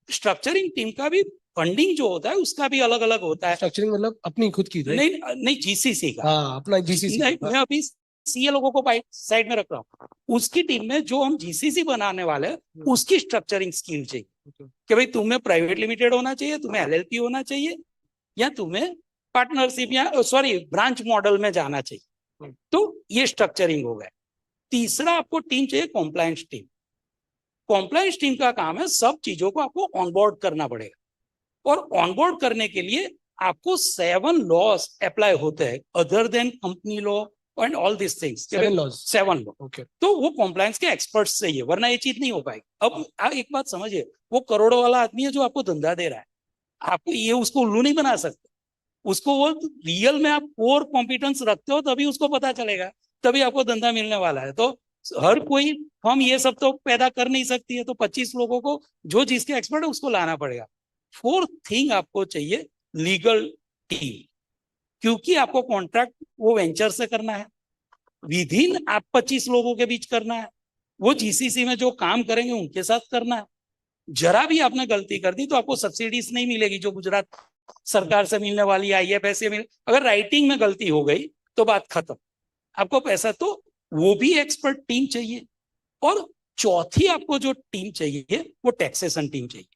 S13: स्ट्रक्चरिंग टीम का भी फंडिंग जो होता है उसका भी अलग अलग होता है।
S12: स्ट्रक्चरिंग मतलब अपनी खुद की?
S13: नहीं नहीं, जीसीसी का।
S12: हाँ, अपना जीसीसी।
S13: नहीं, मैं अभी सीए लोगों को साइड में रख रहा हूँ। उसकी टीम में जो हम जीसीसी बनाने वाले हैं उसकी स्ट्रक्चरिंग स्किल चाहिए कि भाई तुम्हें प्राइवेट लिमिटेड होना चाहिए, तुम्हें एलएलपी होना चाहिए, या तुम्हें पार्टनरशिप या ब्रांच मॉडल में जाना चाहिए। तो ये स्ट्रक्चरिंग हो गया। तीसरा, आपको टीम चाहिए कॉम्प्लायंस टीम। कॉम्प्लायंस टीम का काम है सब चीजों को आपको ऑनबोर्ड करना पड़ेगा, और ऑनबोर्ड करने के लिए आपको 7 लॉज अप्लाई होते हैं other than company law and all this things. 7 law.
S12: Okay.
S13: तो वो कॉम्प्लायंस के एक्सपर्ट्स चाहिए, वरना ये चीज नहीं हो पाएगी। अब आप एक बात समझिए, वो करोड़ों वाला आदमी है जो आपको धंधा दे रहा है, आपको ये उसको उल्लू नहीं बना सकते। उसको वो रियल में आप कोर कॉम्पिटेंस रखते हो तभी उसको पता चलेगा, तभी आपको धंधा मिलने वाला है। तो हर कोई हम ये सब तो पैदा कर नहीं सकती है, तो 25 लोगों को जो जिसके एक्सपर्ट है उसको लाना पड़ेगा। 4th थिंग आपको चाहिए लीगल टीम, क्योंकि आपको कॉन्ट्रैक्ट वो वेंचर से करना है, विद इन आप 25 लोगों के बीच करना है, वो जीसीसी में जो काम करेंगे उनके साथ करना है। जरा भी आपने गलती कर दी तो आपको सब्सिडीज नहीं मिलेगी जो गुजरात सरकार से मिलने वाली, IFSC मिले। अगर राइटिंग में गलती हो गई तो बात खत्म, आपको पैसा। तो वो भी एक्सपर्ट टीम चाहिए। और चौथी आपको जो टीम चाहिए वो टैक्सेशन टीम चाहिए,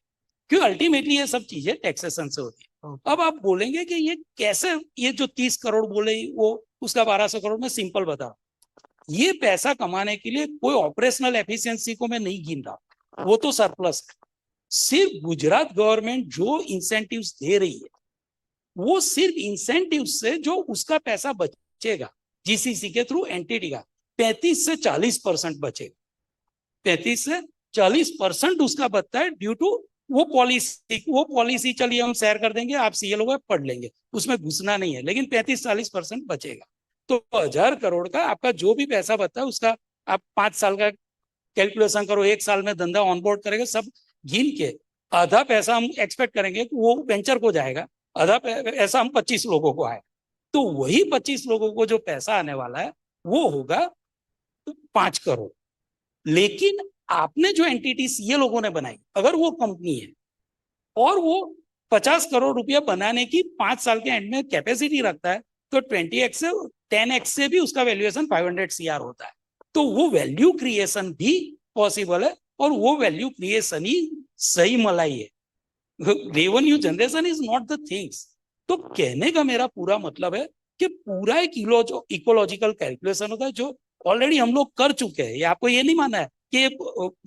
S13: क्योंकि अल्टीमेटली ये सब चीजें टैक्सेशन से होती है। अब आप बोलेंगे कि ये कैसे, ये जो 30 करोड़ बोले वो उसका 1,200 करोड़, में सिंपल बता, ये पैसा कमाने के लिए कोई ऑपरेशनल एफिशिएंसी को मैं नहीं गिन रहा, वो तो सरप्लस है। सिर्फ गुजरात गवर्नमेंट जो इंसेंटिव्स दे रही है, वो सिर्फ इंसेंटिव्स से जो उसका पैसा बचेगा जीसीसी के थ्रू एंटिटी का 35 से 40% बचेगा। 35 से 40% उसका बचता है ड्यू टू वो पॉलिसी चलिए हम शेयर कर देंगे, आप सीए लोग पढ़ लेंगे, उसमें घुसना नहीं है, लेकिन 35-40% बचेगा। तो 1000 करोड़ का आपका जो भी पैसा बचता है उसका आप 5 साल का कैलकुलेशन करो, 1 साल में धंधा ऑनबोर्ड करेगा, सब गिन के आधा पैसा हम एक्सपेक्ट करेंगे कि वो वेंचर को जाएगा, आधा पैसा हम 25 लोगों को आएगा। तो वही 25 लोगों को जो पैसा आने वाला है वो होगा 5 करोड़। लेकिन आपने जो एंटिटी सीए लोगों ने बनाई, अगर वो कंपनी है और वो 50 करोड़ रुपया बनाने की 5 साल के एंड में कैपेसिटी रखता है, तो 20x से 10x से भी उसका वैल्यूएशन 500 CR होता है। तो वो वैल्यू क्रिएशन भी पॉसिबल है, और वो वैल्यू क्रिएशन ही सही मलाई है। Revenue generation is not the things. तो कहने का मेरा पूरा मतलब है कि पूरा एक इकोलॉजिकल कैलकुलेशन होता है जो ऑलरेडी हम लोग कर चुके हैं। ये आपको ये नहीं मानना है कि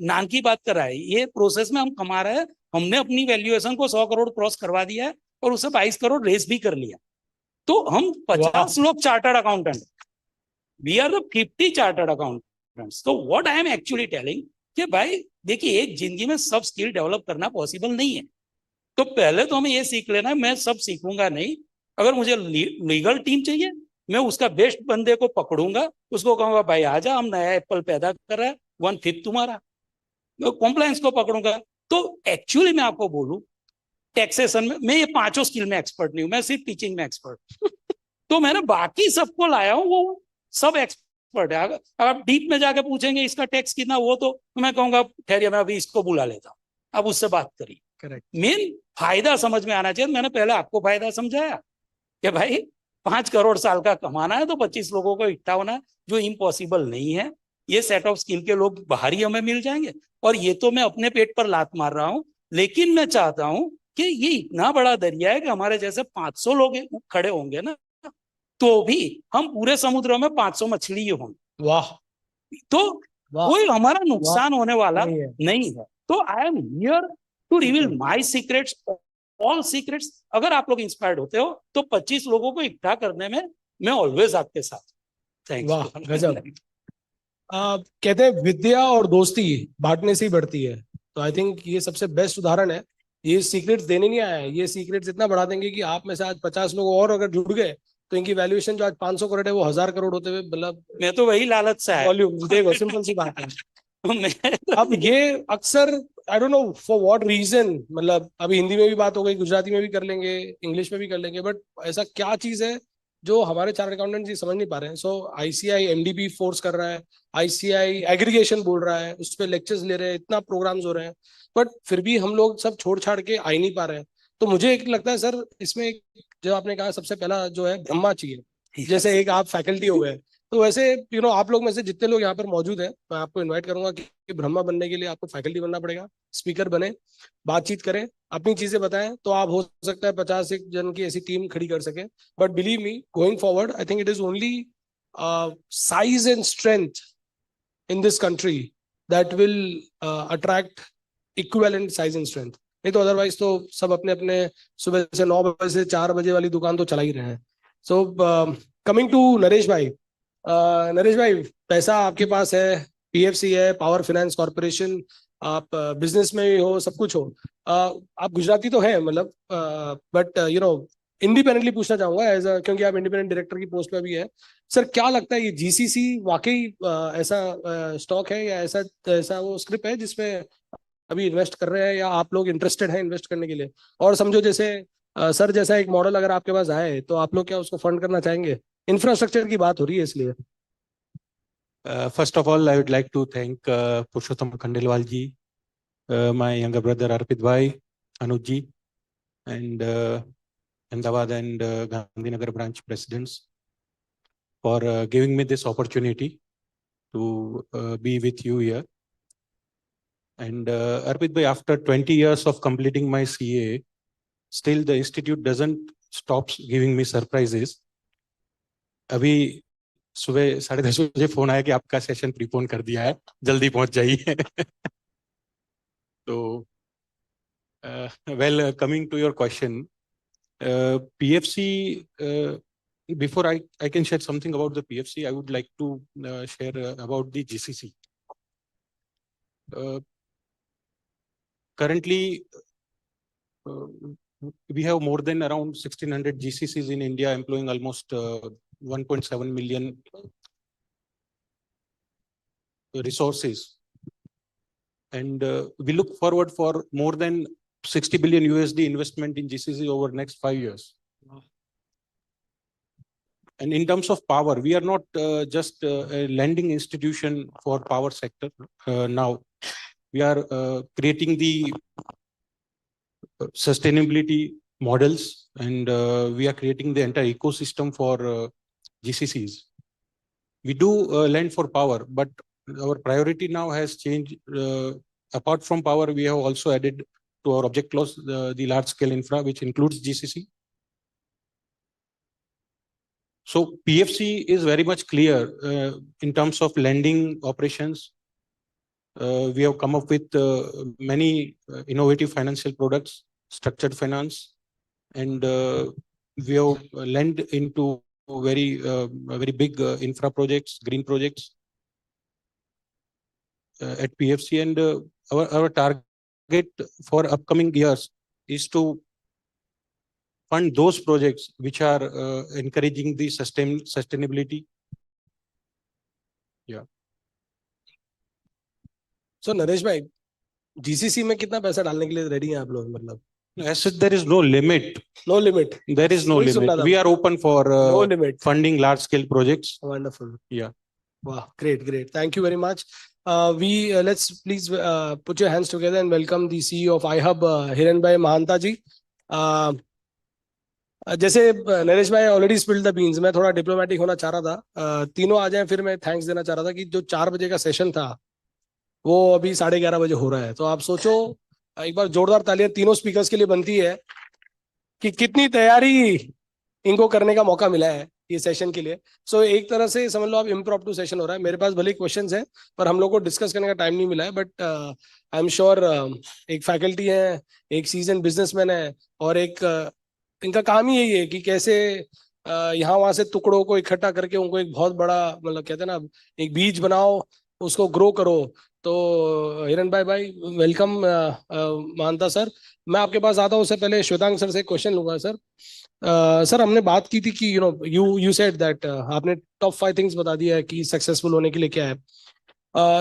S13: नाम की बात कर रहा है, ये प्रोसेस में हम कमा रहे हैं। हमने अपनी वैल्यूएशन को 100 करोड़ क्रॉस करवा दिया है और उसे 22 करोड़ रेस भी कर लिया। तो हम 50 लोग chartered accountant, we are the 50 chartered accountants. तो what I am actually telling कि भाई देखिए, एक जिंदगी में सब स्किल डेवलप करना पॉसिबल नहीं है। तो पहले तो हमें ये सीख लेना है, मैं सब सीखूंगा नहीं। अगर मुझे लीगल टीम चाहिए, मैं उसका बेस्ट बंदे को पकड़ूंगा, उसको कहूंगा भाई आजा, हम नया एप्पल पैदा कर रहा है, 1/5 तुम्हारा। कॉम्प्लायंस को पकड़ूंगा। तो एक्चुअली मैं आपको बोलूं, टैक्सेशन में मैं ये 5 स्किल में एक्सपर्ट नहीं हूं, मैं सिर्फ टीचिंग में एक्सपर्ट। तो मैंने बाकी सबको लाया हूं, वो सब एक्सपर्ट है। अगर आप डीप में जाके पूछेंगे इसका टैक्स कितना, वो तो मैं कहूंगा ठहरिए, मैं अभी इसको बुला लेता हूं, अब उससे बात करिए।
S12: करेक्ट।
S13: मेन फायदा समझ में आना चाहिए। मैंने पहले आपको फायदा समझाया कि भाई 5 करोड़ साल का कमाना है तो 25 लोगों को इकट्ठा होना है, जो इम्पॉसिबल नहीं है। ये सेट ऑफ स्किल के लोग बाहर ही हमें मिल जाएंगे। और ये तो मैं अपने पेट पर लात मार रहा हूं, लेकिन मैं चाहता हूं कि ये इतना बड़ा दरिया है कि हमारे जैसे 500 लोग खड़े होंगे ना, तो भी हम पूरे समुद्र में 500 मछली होंगे।
S12: वाह।
S13: तो
S12: वाह।
S13: कोई हमारा नुकसान होने वाला
S12: नहीं है।
S13: नहीं है। तो I am here to reveal my secrets, all secrets. अगर आप लोग इंस्पायर्ड होते हो तो 25 लोगों को इकट्ठा करने में मैं ऑलवेज आपके साथ। थैंक्स।
S12: वाह, गजब। कहते हैं विद्या और दोस्ती बांटने से ही बढ़ती है। तो आई थिंक ये सबसे बेस्ट उदाहरण है। ये सीक्रेट्स देने नहीं आया है, ये सीक्रेट्स इतना बढ़ा देंगे कि आप में से आज 50 लोग और अगर जुड़ गए तो इनकी वैल्यूएशन जो आज 500 करोड़ है वो 1000 करोड़ होते हुए, मतलब
S13: मैं तो वही लालच से आया।
S12: वॉल्यूम देखो, सिंपल सी बात है।
S13: मैं
S12: अब ये अक्सर I don't know for what reason, मतलब अभी हिंदी में भी बात हो गई, गुजराती में भी कर लेंगे, इंग्लिश में भी कर लेंगे, बट ऐसा क्या चीज है जो हमारे चार्टर्ड अकाउंटेंट जी समझ नहीं पा रहे हैं। सो आईसीआई एमडीबी फोर्स कर रहा है, आईसीआई एग्रीगेशन बोल रहा है, उस पर लेक्चर्स ले रहे हैं, इतना प्रोग्राम्स हो रहे हैं, बट फिर भी हम लोग सब छोड़ छाड़ के आ ही नहीं पा रहे हैं। तो मुझे एक लगता है सर, इसमें एक जो आपने कहा सबसे पहला जो है ब्रह्मा चाहिए। जैसे एक आप फैकल्टी हो गए, तो वैसे आप लोग में से जितने लोग यहाँ पर मौजूद हैं, मैं आपको इनवाइट करूंगा कि ब्रह्मा बनने के लिए आपको फैकल्टी बनना पड़ेगा, स्पीकर बने, बातचीत करें, अपनी चीजें बताएं, तो आप हो सकता है 50 एक जन की ऐसी टीम खड़ी कर सके। But believe me, going forward I think it is only size and strength in this country that will attract equivalent size and strength. नहीं तो अदरवाइज तो सब अपने अपने सुबह से 9 बजे से 4 बजे वाली दुकान तो चला ही रहे हैं। सो कमिंग टू नरेश भाई, नरेश भाई, पैसा आपके पास है, पीएफसी है, पावर फाइनेंस कॉर्पोरेशन, आप बिजनेस में हो, सब कुछ हो, आप गुजराती तो हैं मतलब, बट इंडिपेंडेंटली पूछना चाहूंगा एज क्योंकि आप इंडिपेंडेंट डायरेक्टर की पोस्ट पे भी है सर, क्या लगता है ये जीसीसी वाकई ऐसा स्टॉक है या ऐसा ऐसा वो स्क्रिप्ट है जिसमें अभी इन्वेस्ट कर रहे हैं, या आप लोग इंटरेस्टेड हैं इन्वेस्ट करने के लिए? और समझो जैसे सर जैसा एक मॉडल अगर आपके पास आए तो आप लोग क्या उसको फंड करना चाहेंगे? इंफ्रास्ट्रक्चर की बात हो रही है इसलिए।
S14: First of all, I would like to thank Purushottam Khandelwal ji, my younger brother Arpit Bhai, Anuj ji, and Ahmedabad and Gandhinagar branch presidents for giving me this opportunity to be with you here. And Arpit Bhai, after 20 years of completing my CA, still the institute doesn't stop giving me surprises. अभी सुबह 10:30 बजे phone आया कि आपका session prepone कर दिया है, जल्दी पहुंच जाइए। तो well, coming to your question, PFC, before I can share something about the PFC, I would like to share about the GCC. Currently we have more than around 1600 GCCs in India, employing almost 1.7 million resources. And we look forward for more than 60 billion USD investment in GCC over the next 5 years. And in terms of power, we are not just a lending institution for power sector. Now, we are creating the sustainability models, and we are creating the entire ecosystem for GCCs. We do lend for power, but our priority now has changed. Apart from power, we have also added to our object clause the large scale infra, which includes GCC. So PFC is very much clear in terms of lending operations. We have come up with many innovative financial products, structured finance, and we have lent into very big infra projects, green projects at PFC. And our target for upcoming years is to fund those projects which are encouraging the sustainability. Yeah.
S12: So Naresh भाई, GCC में कितना पैसा डालने के लिए ready हैं आप लोग? मतलब
S14: as such, there is no limit.
S12: No limit.
S14: There is no
S12: वही सुनना
S14: limit.
S12: था।
S14: We are open for
S12: No limit.
S14: funding large scale projects.
S12: Wonderful.
S14: Yeah.
S12: Wow, great. Thank you very much. Let's please put your hands together and welcome the CEO of iHub, Hiranbhai Mahanta ji. जैसे नरेश भाई already spilled the beans, मैं थोड़ा diplomatic होना चाह रहा था। तीनों आ जाएं, फिर मैं थैंक्स देना चाह रहा था कि जो 4 बजे का सेशन था वो अभी 11:30 बजे हो रहा है। तो आप सोचो, एक बार जोरदार तालियां तीनों स्पीकर्स के लिए बनती है कि कितनी तैयारी इनको करने का मौका मिला है ये सेशन के लिए। सो एक तरह से समझ लो आप इम्प्रॉम्प्टू सेशन हो रहा है। मेरे पास भले क्वेश्चंस हैं पर हम लोग को डिस्कस करने का टाइम नहीं मिला है, बट आई एम श्योर एक फैकल्टी है, एक सीजन बिजनेसमैन है, और एक इनका काम ही यही है कि कैसे यहाँ वहां से टुकड़ों को इकट्ठा करके उनको एक बहुत बड़ा, मतलब कहते हैं ना, एक बीज बनाओ, उसको ग्रो करो। तो हिरन भाई वेलकम। मानता सर, मैं आपके पास आता हूँ, उससे पहले श्वेतांग सर से एक क्वेश्चन लूंगा। सर सर हमने बात की थी कि यू सेड दैट, आपने टॉप 5 थिंग्स बता दिया है कि सक्सेसफुल होने के लिए क्या है।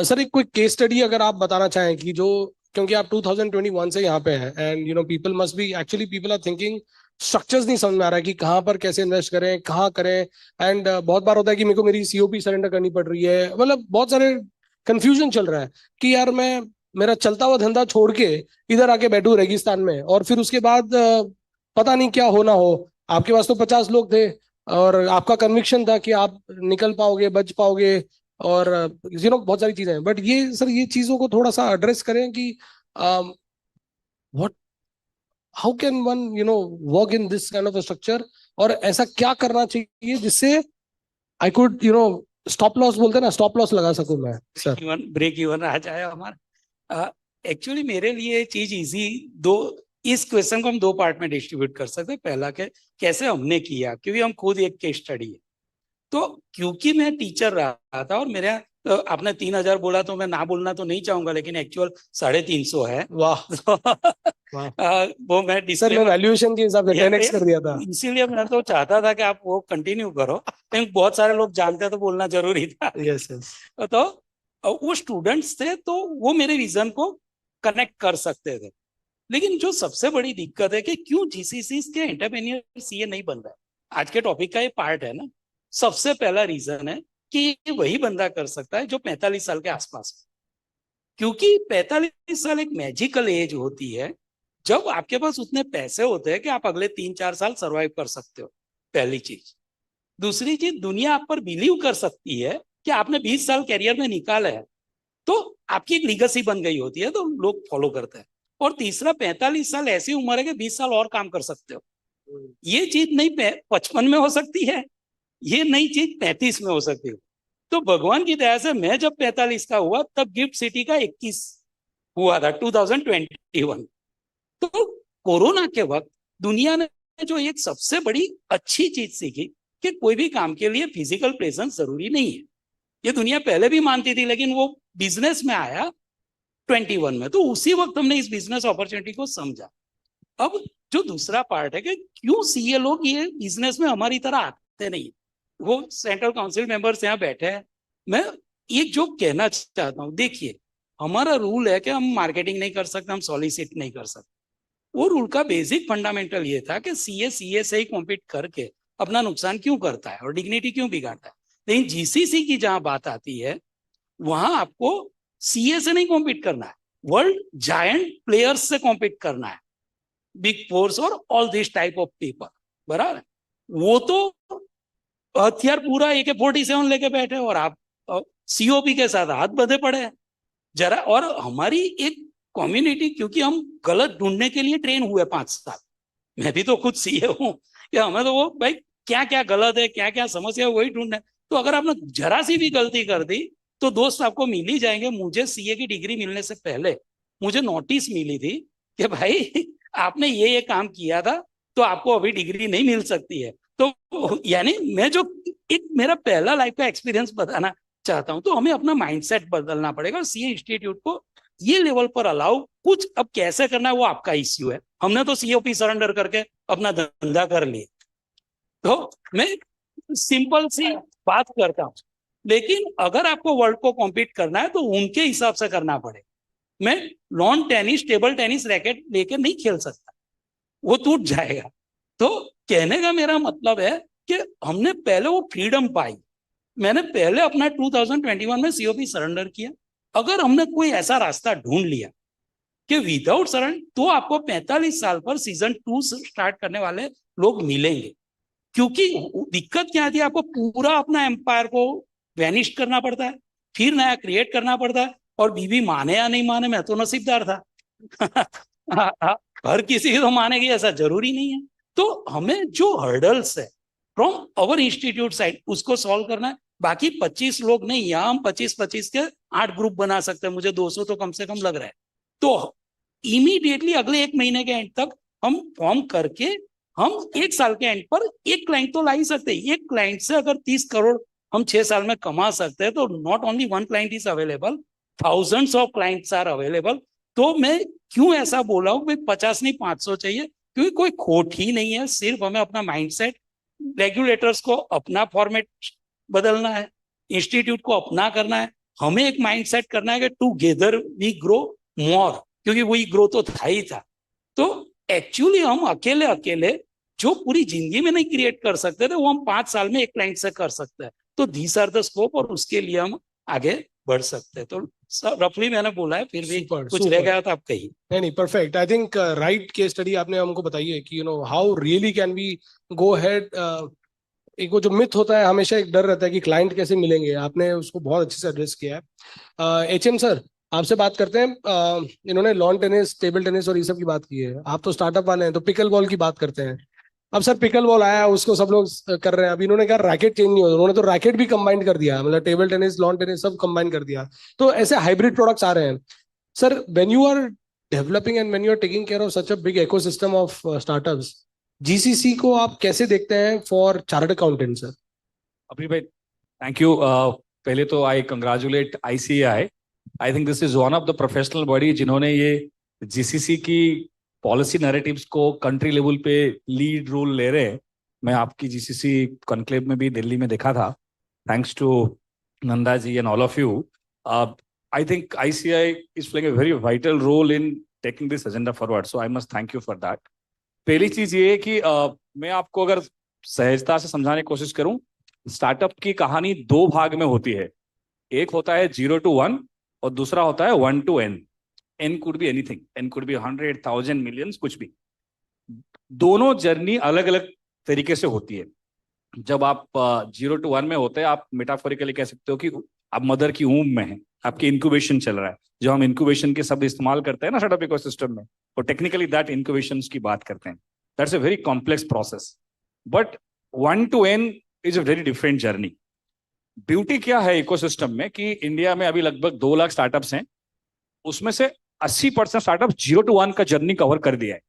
S12: सर एक कोई केस स्टडी अगर आप बताना चाहें कि जो, क्योंकि आप 2021 से यहाँ पे हैं and people must be, actually people are thinking, structures नहीं समझ में आ रहा है कि कहाँ पर कैसे इन्वेस्ट करें, कहाँ करें। एंड बहुत बार होता है कि मेरे को मेरी सीओपी सरेंडर करनी पड़ रही है, मतलब बहुत सारे कंफ्यूजन चल रहा है कि यार मैं मेरा चलता हुआ धंधा छोड़ के इधर आके बैठूं रेगिस्तान में, और फिर उसके बाद पता नहीं क्या होना हो। आपके पास तो 50 लोग थे और आपका कन्विक्शन था कि आप निकल पाओगे, बच पाओगे, और बहुत सारी चीजें हैं। बट ये सर, ये चीजों को थोड़ा सा एड्रेस करें कि what, how can one work in this kind of a structure, और ऐसा क्या करना चाहिए जिससे आई कुड स्टॉप लॉस, बोलते हैं ना, स्टॉप लॉस लगा सकूं मैं। सर
S13: ब्रेक इवन आ जाए हमारा। एक्चुअली मेरे लिए ये चीज इजी, इस क्वेश्चन को हम 2 पार्ट में डिस्ट्रीब्यूट कर सकते हैं। पहला कैसे हमने किया, क्योंकि हम खुद एक केस स्टडी है। तो क्योंकि मैं टीचर रहा था और मेरे, तो आपने 3000 बोला तो मैं ना बोलना तो नहीं चाहूंगा, लेकिन एक्चुअल 350 है।
S12: वाह
S13: वो मैं
S12: सर, मैं वैल्यूएशन के हिसाब से 10x कर दिया था,
S13: इसीलिए मैं तो चाहता था कि आप वो कंटिन्यू करो, क्योंकि बहुत सारे लोग जानते हैं तो बोलना जरूरी था।
S12: यस।
S13: तो वो स्टूडेंट्स थे तो वो मेरे विजन को कनेक्ट कर सकते थे। लेकिन जो सबसे बड़ी दिक्कत है कि क्यों जीसीसी के एंटरप्रेन्योर सीए नहीं बन रहा है, आज के टॉपिक का ये पार्ट है ना। सबसे पहला रीजन है कि ये वही बंदा कर सकता है जो 45 साल के आसपास है, क्योंकि 45 साल एक मैजिकल एज होती है जब आपके पास उतने पैसे होते हैं कि आप अगले 3-4 साल सरवाइव कर सकते हो, पहली चीज। दूसरी चीज, दुनिया आप पर बिलीव कर सकती है कि आपने 20 साल कैरियर में निकाला है तो आपकी एक लीगेसी बन गई होती है, तो लोग फॉलो करते हैं। और तीसरा, 45 साल ऐसी उम्र है कि 20 साल और काम कर सकते हो। ये चीज नहीं 55 में हो सकती है, ये नई चीज 35 में हो सकती है। तो भगवान की दया से मैं जब 45 का हुआ तब गिफ्ट सिटी का 21 हुआ था, 2021। तो कोरोना के वक्त दुनिया ने जो एक सबसे बड़ी अच्छी चीज सीखी कि कोई भी काम के लिए फिजिकल प्रेजेंस जरूरी नहीं है। ये दुनिया पहले भी मानती थी, लेकिन वो बिजनेस में आया 21 में। तो उसी वक्त हमने इस बिजनेस अपॉर्चुनिटी को समझा। अब जो दूसरा पार्ट है कि क्यों सीए लोग ये बिजनेस में हमारी तरह आते नहीं, वो सेंट्रल काउंसिल मेंबर्स यहाँ बैठे हैं। मैं एक जो कहना चाहता हूँ, देखिए हमारा रूल है कि हम मार्केटिंग नहीं कर सकते, हम सॉलिसिट नहीं कर सकते। वो रूल का बेसिक फंडामेंटल ये था कि सीए से ही कॉम्पीट करके अपना नुकसान क्यों करता है और डिग्निटी क्यों बिगाड़ता है। लेकिन जीसीसी की जहां बात आती है, वहां आपको सीए से नहीं कॉम्पीट करना है, वर्ल्ड जायंट प्लेयर्स से कॉम्पीट करना है, बिग फोर्स और all this type of people, बराबर। वो तो हथियार पूरा AK-47 लेके बैठे और आप सीओपी के साथ हाथ बंधे पड़े हैं जरा। और हमारी एक कम्युनिटी, क्योंकि हम गलत ढूंढने के लिए ट्रेन हुए 5 साल, मैं भी तो खुद सीए हूँ, या हमें तो वो भाई क्या क्या गलत है, क्या क्या समस्या है, वही ढूंढना है। तो अगर आपने जरा सी भी गलती कर दी तो दोस्त आपको मिल ही जाएंगे। मुझे सीए की डिग्री मिलने से पहले मुझे नोटिस मिली थी कि भाई आपने ये काम किया था तो आपको अभी डिग्री नहीं मिल सकती है। तो यानी मैं जो एक मेरा पहला लाइफ का एक्सपीरियंस बताना चाहता हूं, तो हमें अपना माइंडसेट बदलना पड़ेगा और सीए इंस्टीट्यूट को ये लेवल पर अलाउ, कुछ अब कैसे करना है वो आपका इश्यू है। हमने तो सीओपी सरेंडर करके अपना धंधा कर लिया। तो मैं सिंपल सी बात करता हूं, लेकिन अगर आपको वर्ल्ड को कॉम्पीट करना है तो उनके हिसाब से करना पड़ेगा। मैं lawn tennis, table tennis racket लेकर नहीं खेल सकता, वो टूट जाएगा। तो कहने का मेरा मतलब है कि हमने पहले वो फ्रीडम पाई। मैंने पहले अपना 2021 में सीओपी सरेंडर किया। अगर हमने कोई ऐसा रास्ता ढूंढ लिया कि विदाउट सरेंडर, तो आपको 45 साल पर सीजन 2 स्टार्ट करने वाले लोग मिलेंगे। क्योंकि दिक्कत क्या थी, आपको पूरा अपना एम्पायर को वैनिश करना पड़ता है, फिर नया क्रिएट करना पड़ता है। और बीवी माने या नहीं माने, मैं तो नसीबदार था हर किसी तो मानेगी ऐसा जरूरी नहीं है। तो हमें जो हर्डल्स है फ्रॉम अवर इंस्टीट्यूट साइड, उसको सॉल्व करना है। बाकी 25 लोग नहीं, यहाँ हम 25-25 के 8 ग्रुप बना सकते हैं। मुझे 200 तो कम से कम लग रहा है। तो इमीडिएटली अगले 1 महीने के एंड तक हम फॉर्म करके हम 1 साल के एंड पर एक क्लाइंट तो ला ही सकते हैं। एक क्लाइंट से अगर 30 करोड़ हम 6 साल में कमा सकते हैं, तो not only one client is available, thousands of clients are available. तो मैं क्यों ऐसा बोला हूं, 50 नहीं 500 चाहिए, क्योंकि कोई खोट ही नहीं है। सिर्फ हमें अपना माइंडसेट, रेगुलेटर्स को अपना फॉर्मेट बदलना है, इंस्टीट्यूट को अपना करना है। हमें एक माइंडसेट करना है कि टुगेदर वी ग्रो मोर, क्योंकि वही ग्रो तो था ही था। तो एक्चुअली हम अकेले अकेले जो पूरी जिंदगी में नहीं क्रिएट कर सकते थे, वो हम 5 साल में एक क्लाइंट से कर सकते हैं। तो दीज आर द स्कोप, और उसके लिए हम आगे बढ़ सकते हैं। तो रफली मैंने बोला है, फिर भी कुछ रह गया तो आप कहिए।
S12: नहीं, perfect. I think right case study आपने हमको बताई है कि how really can we go head. एक वो जो मिथ होता है, हमेशा एक डर रहता है कि क्लाइंट कैसे मिलेंगे, आपने उसको बहुत अच्छे से एड्रेस किया है। HM सर, आपसे बात करते हैं। इन्होंने लॉन टेनिस, टेबल टेनिस और ये सब की बात की है। आप तो स्टार्टअप वाले हैं, तो पिकल बॉल की बात करते हैं। अब सर पिकल बॉल आया, उसको सब लोग कर रहे हैं। अब इन्होंने कहा रैकेट चेंज नहीं होता, उन्होंने तो रैकेट भी कंबाइन कर दिया, मतलब टेबल टेनिस, लॉन टेनिस सब कंबाइन कर दिया। तो ऐसे हाइब्रिड प्रोडक्ट्स आ रहे हैं। Sir, when you are developing and when you are taking care of such a big ecosystem of startups, GCC को आप कैसे देखते हैं फॉर चार्टर्ड अकाउंटेंट सर?
S15: अभी भाई, थैंक यू। पहले तो आई congratulate ICAI। I think this is one of the professional body जिन्होंने ये GCC की पॉलिसी नैरेटिव्स को कंट्री लेवल पे लीड रोल ले रहे हैं। मैं आपकी GCC कॉन्क्लेव में भी दिल्ली में देखा था। Thanks to Nanda ji and all of you. I think ICAI is playing a very vital role in taking this agenda forward, so I must thank you for that. पहली चीज ये है कि मैं आपको अगर सहजता से समझाने की कोशिश करूं, स्टार्टअप की कहानी 2 भाग में होती है। एक होता है 0 to 1 और दूसरा होता है 1 to N। N could be anything, N could be 100,000 millions, कुछ भी। दोनों जर्नी अलग अलग तरीके से होती है। जब आप 0 to 1 में होते हैं, आप मेटाफोरिकली कह सकते हो कि आप मदर की ऊंब में हैं, आपकी इंक्यूबेशन चल रहा है। जो हम इंक्यूबेशन के शब्द इस्तेमाल करते हैं ना स्टार्टअप इकोसिस्टम में, और टेक्निकली दैट इंक्यूबेशन की बात करते हैं। That's a very complex process, but 1 to N is a very different journey. Beauty क्या है इकोसिस्टम में कि इंडिया में अभी लगभग 2 लाख स्टार्टअप्स हैं, उसमें से 80% स्टार्टअप 0 to 1 का जर्नी कवर कर दिया है।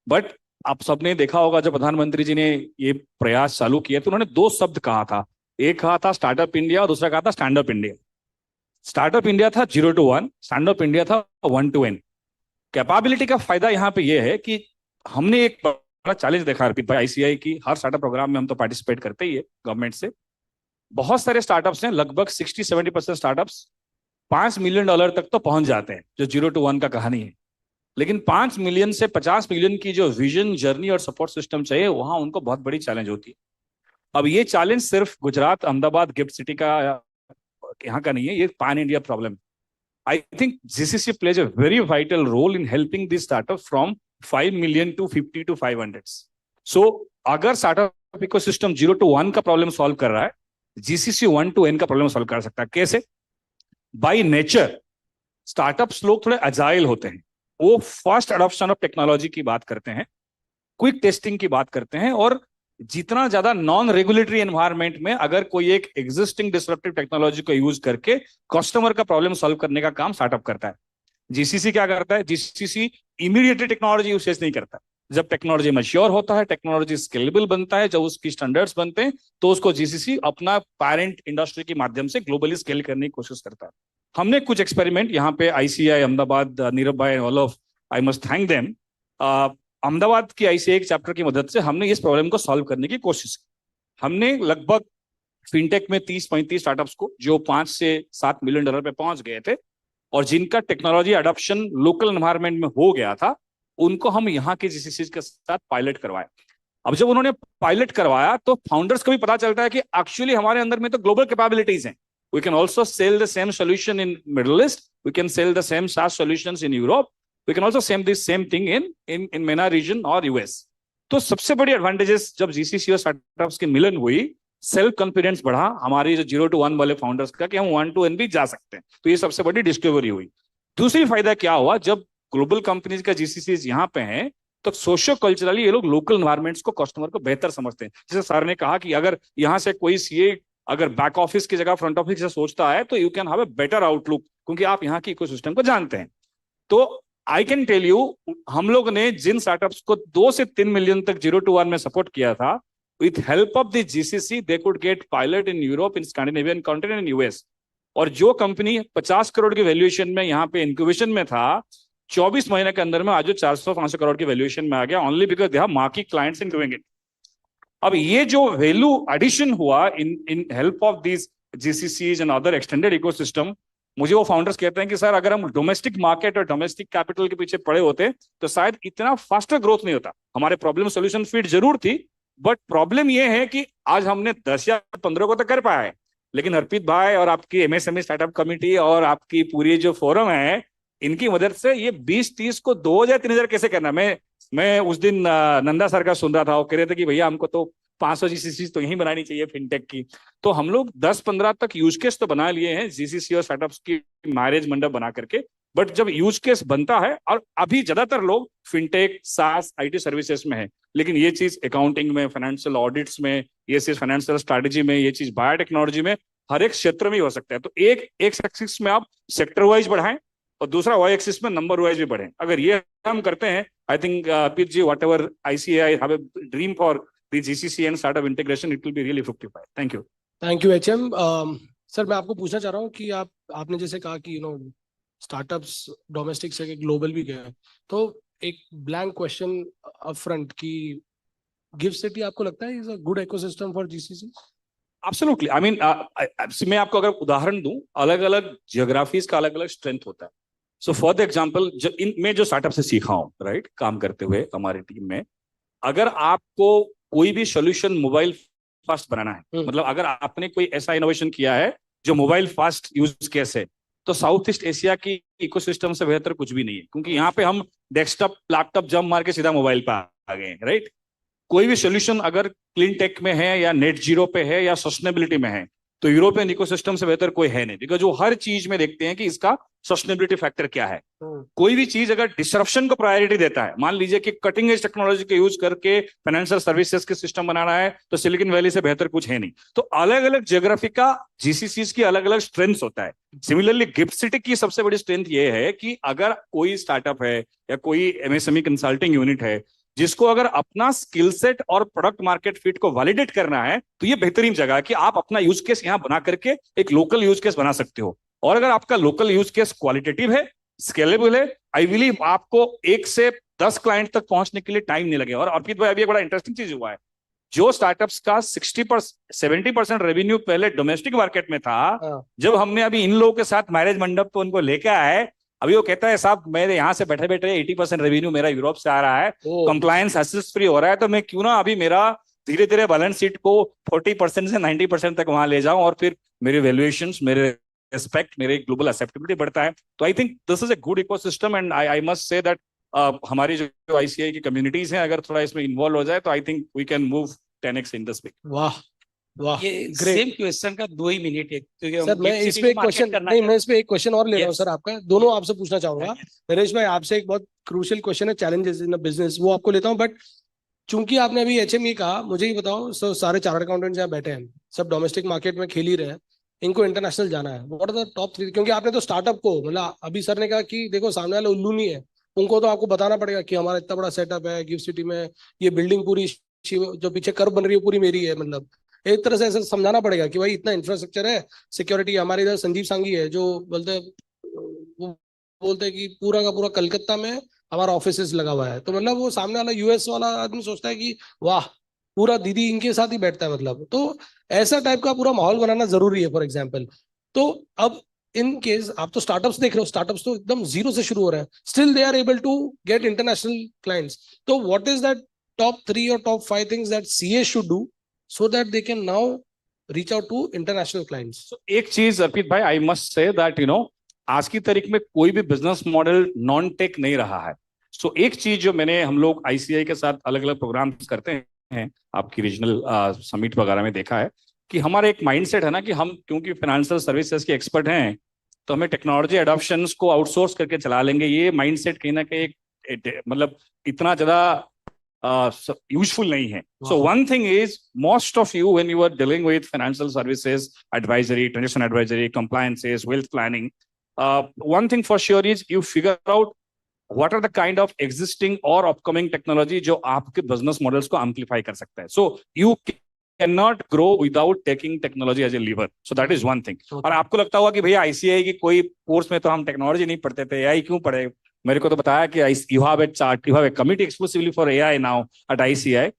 S15: बट आप सबने देखा होगा, जब प्रधानमंत्री जी ने ये प्रयास चालू किया तो उन्होंने 2 शब्द कहा था। एक कहा था स्टार्टअप इंडिया और दूसरा कहा था stand up India. Startup India था 0 to 1, स्टैंड अप इंडिया था 1 to N। कैपेबिलिटी का फायदा यहाँ पे ये है कि हमने एक बड़ा चैलेंज देखा अर्पित भाई आईसीआई की, हर स्टार्टअप प्रोग्राम में हम तो पार्टिसिपेट करते ही है गवर्नमेंट से। बहुत सारे स्टार्टअप्स हैं, लगभग 60-70% स्टार्टअप्स $5 मिलियन तक तो पहुंच जाते हैं, जो 0 to 1 का कहानी है। लेकिन 5 मिलियन से 50 मिलियन की जो विजन, जर्नी और सपोर्ट सिस्टम चाहिए, वहां उनको बहुत बड़ी चैलेंज होती है। अब ये चैलेंज सिर्फ गुजरात, अहमदाबाद, गिफ्ट सिटी का यहाँ का नहीं है, ये pan India problem. I think GCC plays a very vital role in helping these startups from 5 million to 50 to 500. So, अगर startup ecosystem 0 to 1 का प्रॉब्लम सॉल्व कर रहा है, GCC 1 to N का प्रॉब्लम सॉल्व कर सकता है। कैसे? बाय नेचर स्टार्टअप्स लोग थोड़े अजाइल होते हैं, वो फास्ट अडॉप्शन ऑफ टेक्नोलॉजी की बात करते हैं, क्विक टेस्टिंग की बात करते हैं, और जितना ज्यादा नॉन रेगुलेटरी एनवायरनमेंट में अगर कोई एक एग्जिस्टिंग डिसरप्टिव टेक्नोलॉजी को यूज करके कस्टमर का प्रॉब्लम सॉल्व करने का काम स्टार्टअप करता है। जीसीसी क्या करता है? जीसीसी इमीडिएटली टेक्नोलॉजी यूसेज नहीं करता। जब टेक्नोलॉजी मैच्योर होता है, टेक्नोलॉजी स्केलेबल बनता है, जब उसकी स्टैंडर्ड्स बनते हैं, तो उसको जीसीसी अपना पेरेंट इंडस्ट्री के माध्यम से ग्लोबली स्केल करने की कोशिश करता है। हमने कुछ एक्सपेरिमेंट यहाँ पे आईसीआई अहमदाबाद, नीरव भाई, all of, I must thank them. Ahmedabad की आईसीआई एक चैप्टर की मदद से हमने इस प्रॉब्लम को सॉल्व करने की कोशिश की। हमने लगभग फिनटेक में 30-35 स्टार्टअप्स को, जो 5 से 7 मिलियन डॉलर पे पहुंच गए थे और जिनका टेक्नोलॉजी अडॉप्शन लोकल एनवायरनमेंट में हो गया था, उनको हम यहाँ के जीसीसी के साथ पायलट करवाया। अब जब उन्होंने पायलट करवाया तो फाउंडर्स को भी पता चलता है कि एक्चुअली हमारे अंदर में तो ग्लोबल कैपेबिलिटीज हैं। We can also sell the same solution in middle east, we can sell the same SaaS solutions in Europe, we can also same this same thing in MENA region or US। तो सबसे बड़ी advantages जब GCC और startups की मिलन हुई, self confidence बढ़ा हमारी जो 0 to 1 वाले फाउंडर्स का कि हम 1 to N भी जा सकते हैं। तो ये सबसे बड़ी डिस्कवरी हुई। दूसरी फायदा क्या हुआ, जब ग्लोबल कंपनीज का जीसीसी यहाँ पे हैं, तो सोशियो कल्चरली ये लोग लोकल एनवायरमेंट्स को, कस्टमर को बेहतर समझते हैं। जैसे सर ने कहा कि अगर यहाँ से कोई सीए अगर बैक ऑफिस की जगह फ्रंट ऑफिस से सोचता है, तो you can have a better outlook, क्योंकि आप यहाँ की इकोसिस्टम को जानते हैं। तो आई कैन टेल यू, हम लोग ने जिन स्टार्टअप्स को 2 से 3 मिलियन तक 0 to 1 में सपोर्ट किया था, with help of the GCC they could get pilot in Europe, in Scandinavian country, in US. और जो कंपनी 50 करोड़ की वैल्यूएशन में यहाँ पे इंक्यूबेशन में था, 24 महीने के अंदर में आज जो 400-500 करोड़ की वैल्यूएशन में आ गया, only because they have market clients in doing it. अब ये जो वैल्यू एडिशन हुआ in help of this GCCs and other extended ecosystem, मुझे वो फाउंडर्स कहते हैं कि सर अगर हम डोमेस्टिक मार्केट और डोमेस्टिक कैपिटल के पीछे पड़े होते तो शायद इतना फास्टर ग्रोथ नहीं होता। हमारे प्रॉब्लम सॉल्यूशन फीड जरूर थी, बट प्रॉब्लम ये है कि आज हमने 10 या 15 को तो कर पाया है, लेकिन अर्पित भाई और आपकी एमएसएमई स्टार्टअप कमेटी और आपकी पूरी जो फोरम है, इनकी मदद से ये 20-30 को 2 या 3000 कैसे करना। मैं उस दिन नंदा सर का सुन रहा था, वो कह रहे थे कि भैया हमको तो 500 जीसीसी तो यही बनानी चाहिए फिनटेक की। तो हम लोग 10-15 तक यूज केस तो बना लिए हैं जीसीसी और स्टार्टअप्स की मैरिज मंडप बना करके, बट जब यूज केस बनता है, और अभी ज्यादातर लोग फिनटेक, SaaS, आईटी सर्विसेज में है, लेकिन ये चीज अकाउंटिंग में, फाइनेंशियल ऑडिट्स में, ये चीज फाइनेंशियल स्ट्रेटेजी में, ये चीज बायोटेक्नोलॉजी में, हर एक क्षेत्र में हो सकता है। तो एक एक्सिस में आप सेक्टर वाइज बढ़ाएं और दूसरा वाई एक्सिस में नंबर वाइज भी बढ़ें। अगर ये हम करते हैं, I think Arpit ji, whatever ICAI have a dream for the GCC and startup integration, it will be really fructified. Thank you.
S12: Thank you HM। Sir मैं आपको पूछना चाह रहा हूँ कि आपने जैसे कहा कि स्टार्टअप्स डोमेस्टिक से ग्लोबल भी गए, तो एक ब्लैंक क्वेश्चन अप फ्रंट की गिफ्ट सिटी आपको लगता है is a good ecosystem for GCC?
S15: Absolutely. I mean, मैं आपको अगर उदाहरण दूं, अलग अलग जियोग्राफीज का अलग अलग स्ट्रेंथ होता है। सो फॉर द एग्जाम्पल, मैं जो स्टार्टअप से सीखा हूँ, राइट, काम करते हुए हमारी टीम में, अगर आपको कोई भी सोल्यूशन मोबाइल फास्ट बनाना है, मतलब अगर आपने कोई ऐसा इनोवेशन किया है जो मोबाइल फास्ट यूज केस है, तो साउथ ईस्ट एशिया की इकोसिस्टम से बेहतर कुछ भी नहीं है, क्योंकि यहाँ पे हम डेस्कटॉप लैपटॉप जंप मार के सीधा मोबाइल पे आ गए, राइट। कोई भी सोल्यूशन अगर क्लीन टेक में है या नेट जीरो पे है या सस्टेनेबिलिटी में है, तो यूरोपियन इकोसिस्टम से बेहतर कोई है नहीं, बिकॉज वो हर चीज में देखते हैं कि इसका सस्टेनेबिलिटी फैक्टर क्या है। कोई भी चीज अगर डिसरप्शन को प्रायोरिटी देता है, मान लीजिए कि कटिंग एज टेक्नोलॉजी के यूज करके फाइनेंशियल सर्विसेज के सिस्टम बनाना है, तो सिलिकॉन वैली से बेहतर कुछ है नहीं। तो अलग अलग जियोग्राफी का जीसीसीज की अलग अलग स्ट्रेंथ्स होता है। सिमिलरली गिफ्ट सिटी की सबसे बड़ी स्ट्रेंथ ये है कि अगर कोई स्टार्टअप है या कोई एमएसएमई कंसल्टिंग यूनिट है, जिसको अगर अपना स्किल सेट और प्रोडक्ट मार्केट फिट को वैलिडेट करना है, तो ये बेहतरीन जगह है कि आप अपना यूज केस यहाँ बना करके एक लोकल यूज केस बना सकते हो। और अगर आपका लोकल यूज केस क्वालिटेटिव है, स्केलेबल है, आई बिलीव आपको 1 से 10 क्लाइंट तक पहुंचने के लिए टाइम नहीं लगेगा। और अर्पित भाई, अभी एक बड़ा इंटरेस्टिंग चीज हुआ है, जो स्टार्टअप्स का 70% रेवेन्यू पहले डोमेस्टिक मार्केट में था, जब हमने अभी इन लोगों के साथ मैरिज मंडप पे उनको लेके आए, अभी वो कहता है साहब मेरे यहाँ से बैठे बैठे 80% रेवेन्यू मेरा यूरोप से आ रहा है, कंप्लायंस हैसेस फ्री हो रहा है, तो मैं क्यों ना अभी मेरा धीरे धीरे बैलेंस शीट को 40% से 90% तक वहां ले जाऊं, और फिर मेरे वैल्यूएशंस, मेरे रिस्पेक्ट, मेरे ग्लोबल एक्सेप्टेबिलिटी बढ़ता है। तो I think this is a good ecosystem, and I must say that हमारी जो आईसीआई की कम्युनिटीज हैं, अगर थोड़ा इसमें इन्वॉल्व हो जाए तो I think we can move 10x in this week.
S12: वाह वाह,
S13: ये सेम क्वेश्चन का 2 ही मिनट है, क्योंकि
S12: सर मैं इसमें एक क्वेश्चन नहीं, मैं इसमें एक क्वेश्चन और ले रहा हूँ सर आपका, दोनों आपसे पूछना चाहूंगा। नरेश भाई, आपसे एक बहुत क्रूशियल क्वेश्चन है, चैलेंजेस इन बिजनेस, वो आपको लेता हूँ, बट चूंकि आपने अभी एचएमई कहा, मुझे ये बताओ, सारे चार्टर्ड अकाउंटेंट्स यहाँ बैठे हैं, सब डोमेस्टिक मार्केट में खेल ही रहे हैं, इनको इंटरनेशनल जाना है, व्हाट आर द टॉप 3? क्योंकि आपने तो स्टार्टअप को, मतलब अभी सर ने कहा कि देखो सामने वाले उल्लू नहीं है, उनको तो आपको बताना पड़ेगा कि हमारा इतना बड़ा सेटअप है गिफ्ट सिटी में, ये बिल्डिंग पूरी जो पीछे कर्व बन रही है पूरी मेरी है, मतलब एक तरह से ऐसे समझाना पड़ेगा कि भाई इतना इंफ्रास्ट्रक्चर है, सिक्योरिटी। हमारे इधर संजीव सांगी है जो बोलते हैं कि पूरा का पूरा कलकत्ता में हमारा ऑफिस लगा हुआ है, तो मतलब वो सामने वाला यूएस वाला आदमी सोचता है कि वाह, पूरा दीदी इनके साथ ही बैठता है, मतलब तो ऐसा टाइप का पूरा माहौल बनाना जरूरी है फॉर एग्जाम्पल। तो अब इन केस आप तो स्टार्टअप्स देख रहे हो, स्टार्टअप्स तो एकदम जीरो से शुरू हो रहे हैं, still they are able to get international clients, तो what is that top 3 or top 5 things that CA should do so that they can now reach out to international clients?
S15: So, एक चीज अर्पित भाई, I must say that आज की तारीख में कोई भी बिजनेस मॉडल नॉन टेक नहीं रहा है। सो एक चीज जो हम लोग आईसीआई के साथ अलग अलग प्रोग्राम्स करते हैं, आपकी रीजनल समिट वगैरह में देखा है कि हमारा एक माइंडसेट है ना कि हम क्योंकि फाइनेंशियल सर्विसेज के एक्सपर्ट हैं, तो हमें टेक्नोलॉजी एडॉप्शन को आउटसोर्स करके चला लेंगे। ये माइंडसेट कहीं ना कहीं मतलब इतना ज्यादा useful nahi hai. So one thing is, most of you when you are dealing with financial services, advisory, transaction advisory, compliances, wealth planning, one thing for sure is you figure out what are the kind of existing or upcoming technology जो आपके business models को amplify कर सकता है. So you cannot grow without taking technology as a lever. So that is one thing. और आपको लगता होगा कि भैया आईसीआई की कोई कोर्स में तो हम टेक्नोलॉजी नहीं पढ़ते थे, एआई क्यों पढ़े? मेरे को तो बताया कि you have a chart, you have a committee exclusively for AI now at ICI.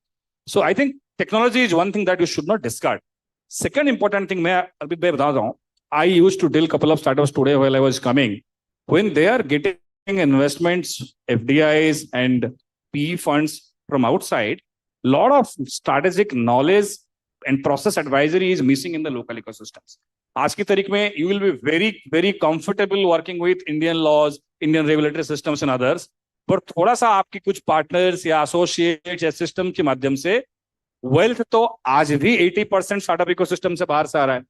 S15: So I think technology is one thing that you should not discard. Second important thing, मैं अभी बता रहा हूँ, I used to deal couple of startups today while I was coming. When they are getting investments, FDIs and PE funds from outside, lot of strategic knowledge and process advisory is missing in the local ecosystems. आज की तारीख में you will be very very comfortable working with Indian laws, Indian regulatory systems and others, पर थोड़ा सा आपकी कुछ partners या एसोसिएट्स या सिस्टम के माध्यम से वेल्थ तो आज भी 80% स्टार्टअप इकोसिस्टम से बाहर से आ रहा है।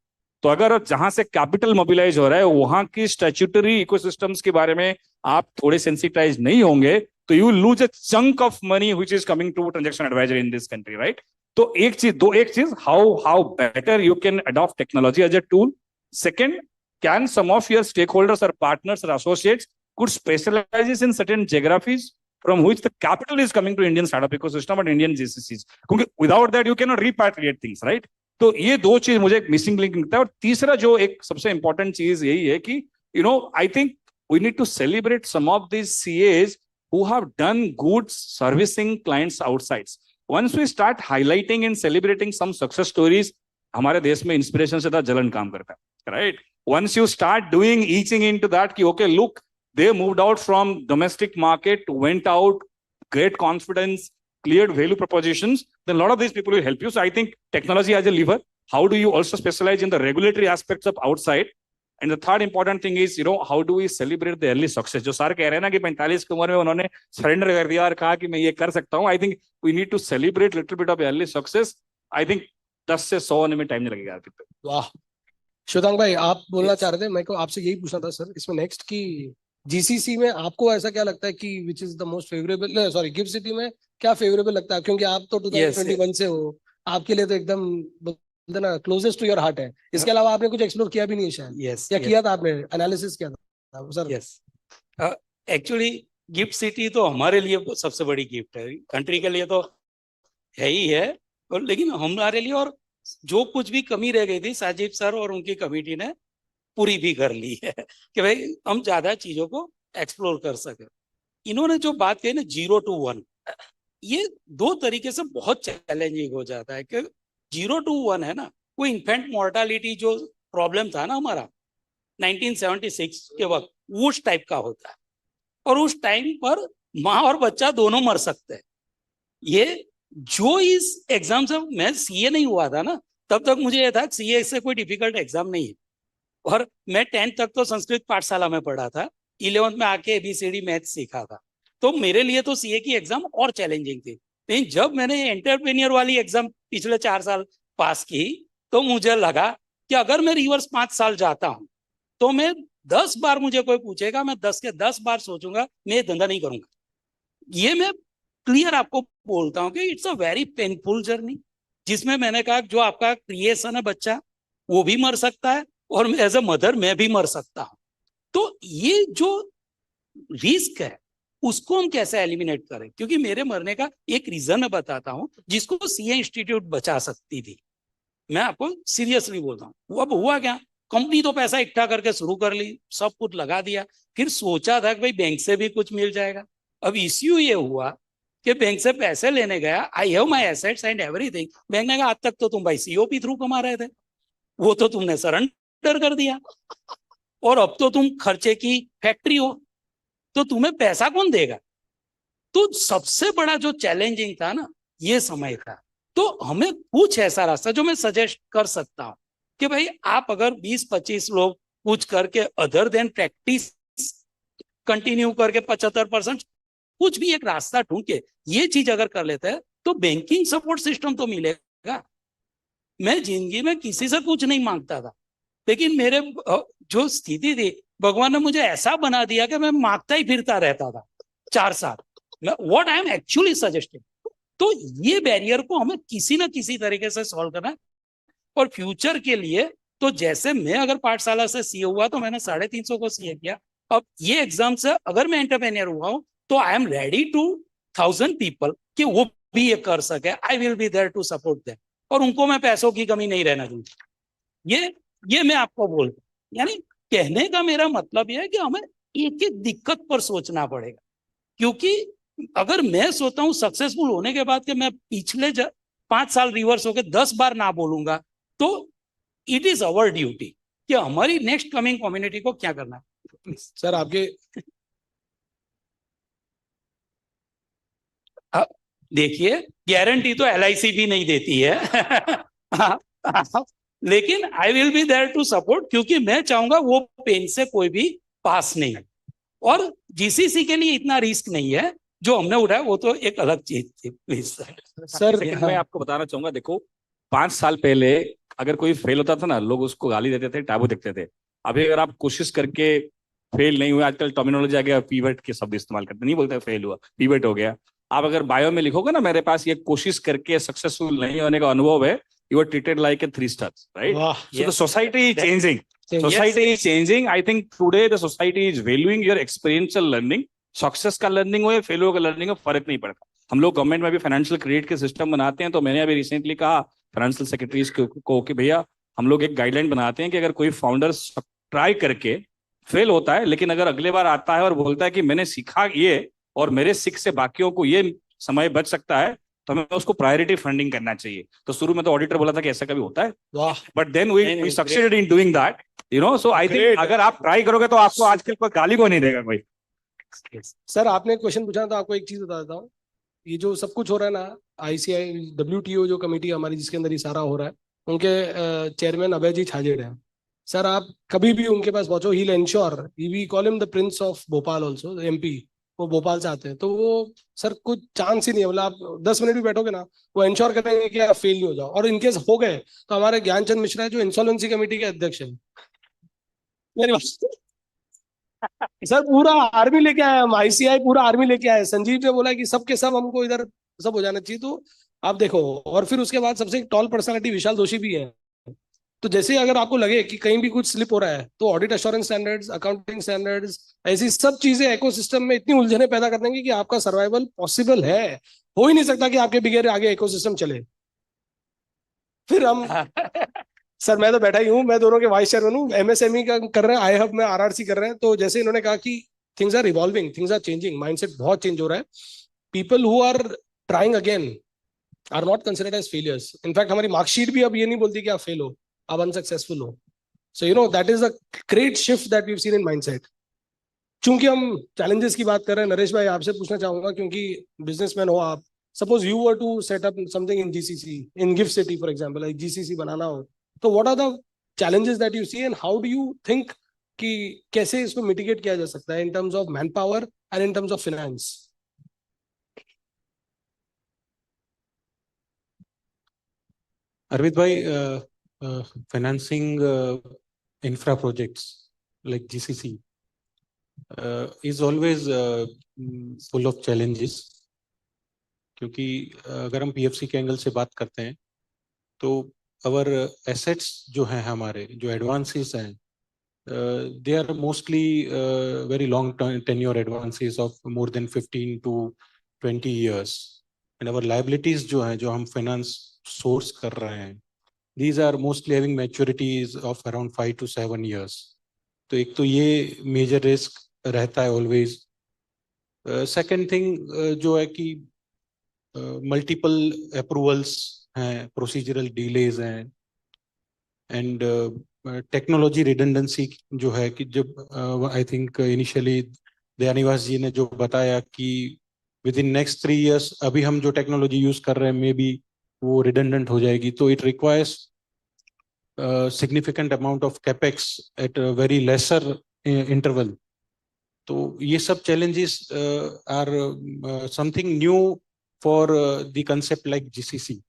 S15: तो अगर जहां से कैपिटल मोबिलाइज हो रहा है वहां की स्टैट्यूटरी इकोसिस्टम्स के बारे में आप थोड़े सेंसिटाइज नहीं होंगे, तो you lose a chunk of money which is coming to transaction advisory in this country, right? तो एक चीज how better you can adopt technology as a tool. Second, can some of your stakeholders or partners or associates could specialize in certain geographies from which the capital is coming to Indian startup ecosystem and Indian GCCs? क्योंकि without that you cannot repatriate things, right? तो ये दो चीज मुझे एक missing link लगता है. और तीसरा जो एक सबसे इंपॉर्टेंट चीज यही है कि I think we need to celebrate some of these CAs who have done good servicing clients outside. Once we start highlighting and celebrating some success stories, हमारे देश में इंस्पिरेशन से जलन काम करता है, right? Once you start doing eaching into that, कि okay, look, they moved out from domestic market, went out, great confidence, cleared value propositions, then a lot of these people will help you. So I think technology as a lever. How do you also specialize in the regulatory aspects of outside? And the third important thing is, how do we celebrate the early success? जो sir कह रहे हैं ना कि 45 की उम्र में उन्होंने सरेंडर कर दिया और कहा कि मैं ये कर सकता हूँ. I think we need to celebrate little bit of early success. I think 10 से 100 होने में टाइम नहीं लगेगा.
S12: वाह, श्वेतांग भाई आप बोलना चाह रहे थे, मेरे को आपसे यही पूछना था सर इसमें नेक्स्ट की जीसीसी में आपको ऐसा क्या लगता है कि which is the most favourable, sorry gift city में क्या फेवरेबल लगता है? क्योंकि आप तो 2021 से हो, आपके लिए तो एकदम बोलते ना क्लोजेस्ट टू योर हार्ट है. इसके अलावा आपने कुछ एक्सप्लोर किया भी नहीं है शायद? या किया था आपने, एनालिसिस किया था sir?
S13: Yes, actually gift city तो हमारे लिए सबसे बड़ी गिफ्ट है, कंट्री के लिए तो है ही है, और लेकिन हमारे लिए और जो कुछ भी कमी रह गई थी साजिद सर और उनकी कमेटी ने पूरी भी कर ली है कि भाई हम ज्यादा चीजों को एक्सप्लोर कर सके. इन्होंने जो बात कही ना 0 to 1, ये दो तरीके से बहुत चैलेंजिंग हो जाता है कि 0 to 1 है ना, वो इन्फेंट मोर्टालिटी जो प्रॉब्लम था ना हमारा 1976 के वक्त, उस टाइप का होता है। और उस टाइम पर माँ और बच्चा दोनों मर सकते हैं। ये जो इस एग्जाम से, मैं सीए नहीं हुआ था ना, तब तक मुझे यह था सीए से कोई डिफिकल्ट एग्जाम नहीं है। और मैं 10th तक तो संस्कृत पाठशाला में पढ़ा था, 11th में आके एबीसीडी मैथ सीखा था, तो मेरे लिए तो सीए की एग्जाम और चैलेंजिंग थी। लेकिन जब मैंने एंटरप्रेन्योर वाली एग्जाम पिछले 4 साल पास की, तो मुझे लगा कि अगर मैं रिवर्स 5 साल जाता हूं तो मैं 10 बार मुझे कोई पूछेगा, मैं 10 के 10 बार सोचूंगा मैं ये धंधा नहीं करूंगा। ये मैं क्लियर आपको बोलता हूं कि it's a very painful journey, जिसमें मैंने कहा जो आपका क्रिएशन है बच्चा, वो भी मर सकता है, और एज अ मदर मैं भी मर सकता हूं। तो ये जो रिस्क है उसको हम कैसे एलिमिनेट करें, क्योंकि मेरे मरने का एक रीजन मैं बताता हूं जिसको सीए इंस्टीट्यूट बचा सकती थी। मैं आपको सीरियसली बोलता हूँ। अब हुआ क्या, कंपनी तो पैसा इकट्ठा करके शुरू कर ली, सब कुछ लगा दिया, फिर सोचा था कि भाई बैंक से भी कुछ मिल जाएगा। अब इश्यू ये हुआ कि बैंक से पैसे लेने गया, I have my assets and everything, bank ने कहा आज तक तो तुम भाई सीओपी थ्रू कमा रहे थे, वो तो तुमने सरेंडर कर दिया, और अब तो तुम खर्चे की फैक्ट्री हो, तो तुम्हें पैसा कौन देगा। तो सबसे बड़ा जो चैलेंजिंग था ना, ये समय था। तो हमें कुछ ऐसा रास्ता जो मैं सजेस्ट कर सकता हूं कि भाई आप अगर 20-25 लोग कुछ करके अदर देन प्रैक्टिस कंटिन्यू करके 75% कुछ भी एक रास्ता ढूंढ के ये चीज अगर कर लेते हैं तो बैंकिंग सपोर्ट सिस्टम तो मिलेगा। मैं जिंदगी में किसी से कुछ नहीं मांगता था, लेकिन मेरे जो स्थिति थी, भगवान ने मुझे ऐसा बना दिया कि मैं मांगता ही फिरता रहता था 4 साल। What I am actually suggesting, तो ये बैरियर को हमें किसी ना किसी तरीके से सॉल्व करना है। और फ्यूचर के लिए तो जैसे मैं अगर पाठशाला से सीए हुआ तो मैंने 350 को सीए किया, अब ये एग्जाम से अगर मैं एंटरप्रेन्योर हुआ हूं तो I am ready to 1000 people कि वो भी ये कर सके। I will be there to support them, और उनको मैं पैसों की कमी नहीं रहना दूंगा। ये मैं आपको बोलता हूं, यानी कहने का मेरा मतलब यह है कि हमें एक एक दिक्कत पर सोचना पड़ेगा। क्योंकि अगर मैं सोचता हूं सक्सेसफुल होने के बाद कि मैं पिछले 5 साल रिवर्स होकर 10 बार ना बोलूंगा, तो इट इज अवर ड्यूटी कि हमारी नेक्स्ट कमिंग कम्युनिटी को क्या करना है।
S12: सर आपके
S13: देखिए, गारंटी तो एलआईसी भी नहीं देती है लेकिन I will be there to support, क्योंकि मैं चाहूंगा वो पेन से कोई भी पास नहीं। और जीसीसी के लिए इतना रिस्क नहीं है, जो हमने उठाया वो तो एक अलग चीज थी। प्लीज
S15: सर मैं आपको बताना चाहूंगा, देखो 5 साल पहले अगर कोई फेल होता था ना, लोग उसको गाली देते थे, टाबू देखते थे। अभी अगर आप कोशिश करके फेल नहीं हुए, आजकल टर्मिनोलॉजी आ गया, पीवट के शब्द इस्तेमाल करते, नहीं बोलते फेल हुआ, पीवट हो गया। आप अगर बायो में लिखोगे ना, मेरे पास ये कोशिश करके सक्सेसफुल नहीं होने का अनुभव है, you are treated like a 3 stars, right? So the society is changing. Society is changing. I think today the society is valuing your experiential learning. Success का लर्निंग हो या फेलियर का लर्निंग हो, फर्क नहीं पड़ता। हम लोग गवर्नमेंट में भी फाइनेंशियल क्रेडिट के सिस्टम बनाते हैं, तो मैंने अभी रिसेंटली कहा फाइनेंशियल सेक्रेटरीज को कि भैया हम लोग एक गाइडलाइन बनाते हैं कि अगर कोई फाउंडर ट्राई करके फेल होता है, लेकिन अगर अगले बार आता है और बोलता है कि मैंने सीखा ये और मेरे सीख से बाकियों को ये समय बच सकता है, तो हमें उसको प्रायोरिटी फंडिंग करना चाहिए। तो शुरू में तो ऑडिटर बोला था कि ऐसा कभी होता है, but then we succeeded in doing that, you know. So I think अगर आप ट्राई करोगे तो आपको आजकल कोई गाली को नहीं देगा कोई।
S12: सर आपने क्वेश्चन पूछा था, आपको एक चीज बता देता हूँ। ये जो सब कुछ हो रहा है ना, आईसीआई WTO जो कमेटी हमारी जिसके अंदर ये सारा हो रहा है, उनके चेयरमैन अभय जी छाजेड़ हैं। सर आप कभी भी उनके पास पहुंचो, he will ensure, we call him the prince of Bhopal also, MP, वो भोपाल से आते हैं। तो वो सर कुछ चांस ही नहीं है, मतलब आप 10 मिनट भी बैठोगे ना, वो इंश्योर करेंगे कि आप फेल नहीं हो जाओ। और इनकेस हो गए तो हमारे ज्ञानचंद मिश्रा है जो इंसॉल्वेंसी कमेटी के अध्यक्ष है, मेरी बात सर पूरा आर्मी लेके आए हम, ICI पूरा आर्मी लेके आए। संजीव ने बोला कि सब के सब हमको इधर सब हो जाना चाहिए। तो आप देखो, और फिर उसके बाद सबसे टॉल पर्सनालिटी विशाल दोषी भी है। तो जैसे अगर आपको लगे कि कहीं भी कुछ स्लिप हो रहा है, तो audit assurance standards, accounting standards, ऐसी सब चीजें इकोसिस्टम में इतनी उलझने पैदा कर देंगे कि आपका सर्वाइवल पॉसिबल है। हो ही नहीं सकता कि आपके बगैर आगे इकोसिस्टम चले। फिर हम सर मैं तो बैठा ही हूँ, मैं दोनों के वाइस चेयरमैन हूँ, MSME का कर रहे हैं, IHub में RRC कर रहे हैं। तो जैसे इन्होंने कहा कि things are evolving, things are changing, mindset बहुत change हो रहा है. People who are trying again are not considered as failures. In fact, हमारी mark sheet भी अब ये नहीं बोलती कि आप fail हो, आप unsuccessful हो. So you know that is a great shift that we've seen in mindset. चूंकि हम challenges की बात कर रहे हैं, नरेश भाई आपसे पूछना चाहूंगा क्योंकि businessman हो आप. Suppose you were to set up something in GCC, in Gift City, for example, like GCC बनाना हो, तो what are the challenges that you see and how do you think कि कैसे इसको mitigate किया जा सकता है in terms of manpower and in terms of finance?
S14: Arvind bhai, financing infra projects like GCC is always full of challenges. क्योंकि अगर हम PFC के एंगल से बात करते हैं तो our assets जो हैं हमारे जो advances हैं they are mostly very long tenure advances of more than 15 to 20 years and our liabilities जो हैं जो हम finance source कर रहे हैं these are mostly having maturities of around 5 to 7 years. तो एक तो ये major risk रहता है always. Second thing जो है कि multiple approvals हैं, procedural delays हैं, and technology redundancy जो है कि जब I think initially दयानिवास जी ने जो बताया कि within next 3 years अभी हम जो technology use कर रहे हैं maybe वो redundant हो जाएगी, तो it requires significant amount of capex at a very lesser interval. तो ये सब challenges are something new for the concept like GCC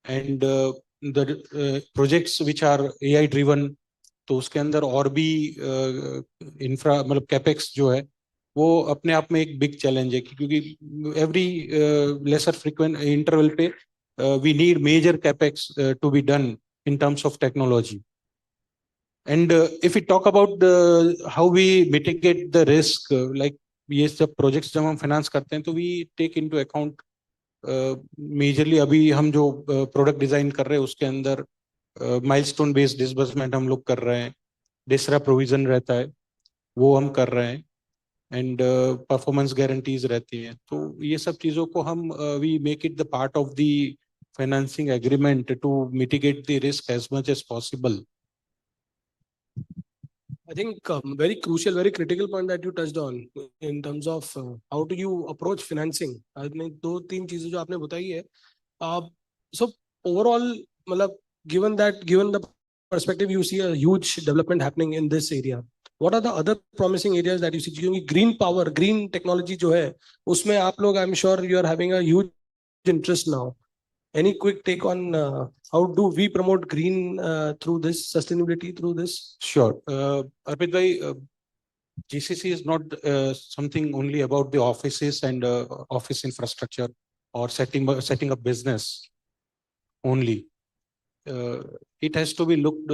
S14: and the projects which are AI driven तो उसके अंदर और भी इंफ्रा मतलब कैपेक्स जो है वो अपने आप में एक बिग चैलेंज है क्योंकि एवरी लेसर फ्रीक्वेंट इंटरवल पे we need major capex to be done in terms of technology. And if we talk about how we mitigate the risk, like ये सब projects जब हम finance करते हैं तो we take into account majorly अभी हम जो product design कर रहे हैं उसके अंदर milestone based disbursement हम लोग कर रहे हैं, DSRA provision रहता है वो हम कर रहे हैं and performance guarantees रहती हैं. तो ये सब चीज़ों को हम we make it the part of the financing agreement to mitigate the risk as much as possible.
S12: I think very crucial, very critical point that you touched on in terms of how do you approach financing. I think दो तीन चीजें जो आपने बताई है. So overall, मतलब given the perspective, you see a huge development happening in this area. What are the other promising areas that you see? क्योंकि green power, green technology जो है उसमें आप लोग I'm sure you are having a huge interest now. Any quick take on how do we promote green through this sustainability through this?
S14: Sure. Arpit bhai, GCC is not something only about the offices and office infrastructure or setting up business only. It has to be looked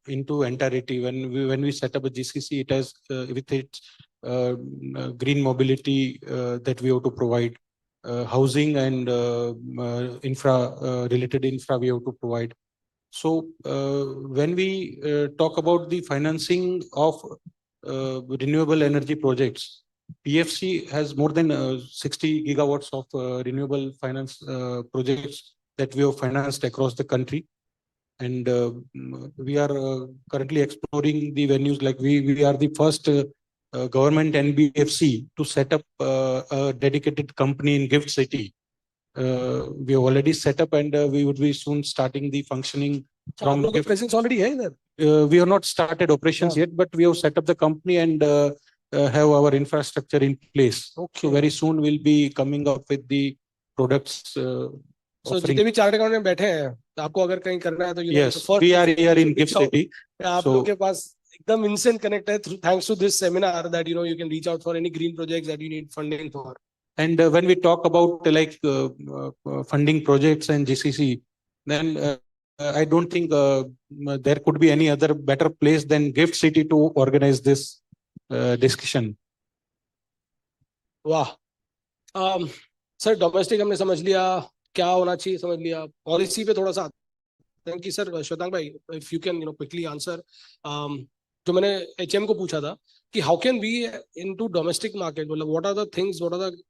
S14: into entirety. When we set up a GCC, it has with its green mobility that we have to provide. Housing and related infra we have to provide. So when we talk about the financing of renewable energy projects, PFC has more than 60 gigawatts of renewable finance projects that we have financed across the country. And we are currently exploring the venues like we are the first government NBFC to set up a dedicated company in Gift City. We have already set up and we would be soon starting the functioning.
S12: From the presence already है इधर.
S14: We have not started operations yet, but we have set up the company and have our infrastructure in place.
S12: Okay.
S14: So very soon we'll be coming up with the products.
S12: So जितने भी chartered accountant बैठे हैं, तो आपको अगर कहीं करना है तो
S14: yes, we are here in Gift City.
S12: आप लोग के पास एकदम instant connect है thanks to this seminar that you can reach out for any green projects that you need funding for.
S14: And when we talk about like funding projects and GCC, then I don't think there could be any other better place than Gift City to organize this discussion.
S12: वाह. Sir domestic हमने समझ लिया, क्या होना चाहिए समझ लिया, policy पे थोड़ा सा. Thank you, sir. Shwetang bhai, if you can quickly answer. जो मैंने HM को पूछा था कि how can we into domestic market, मतलब what are the things, what are the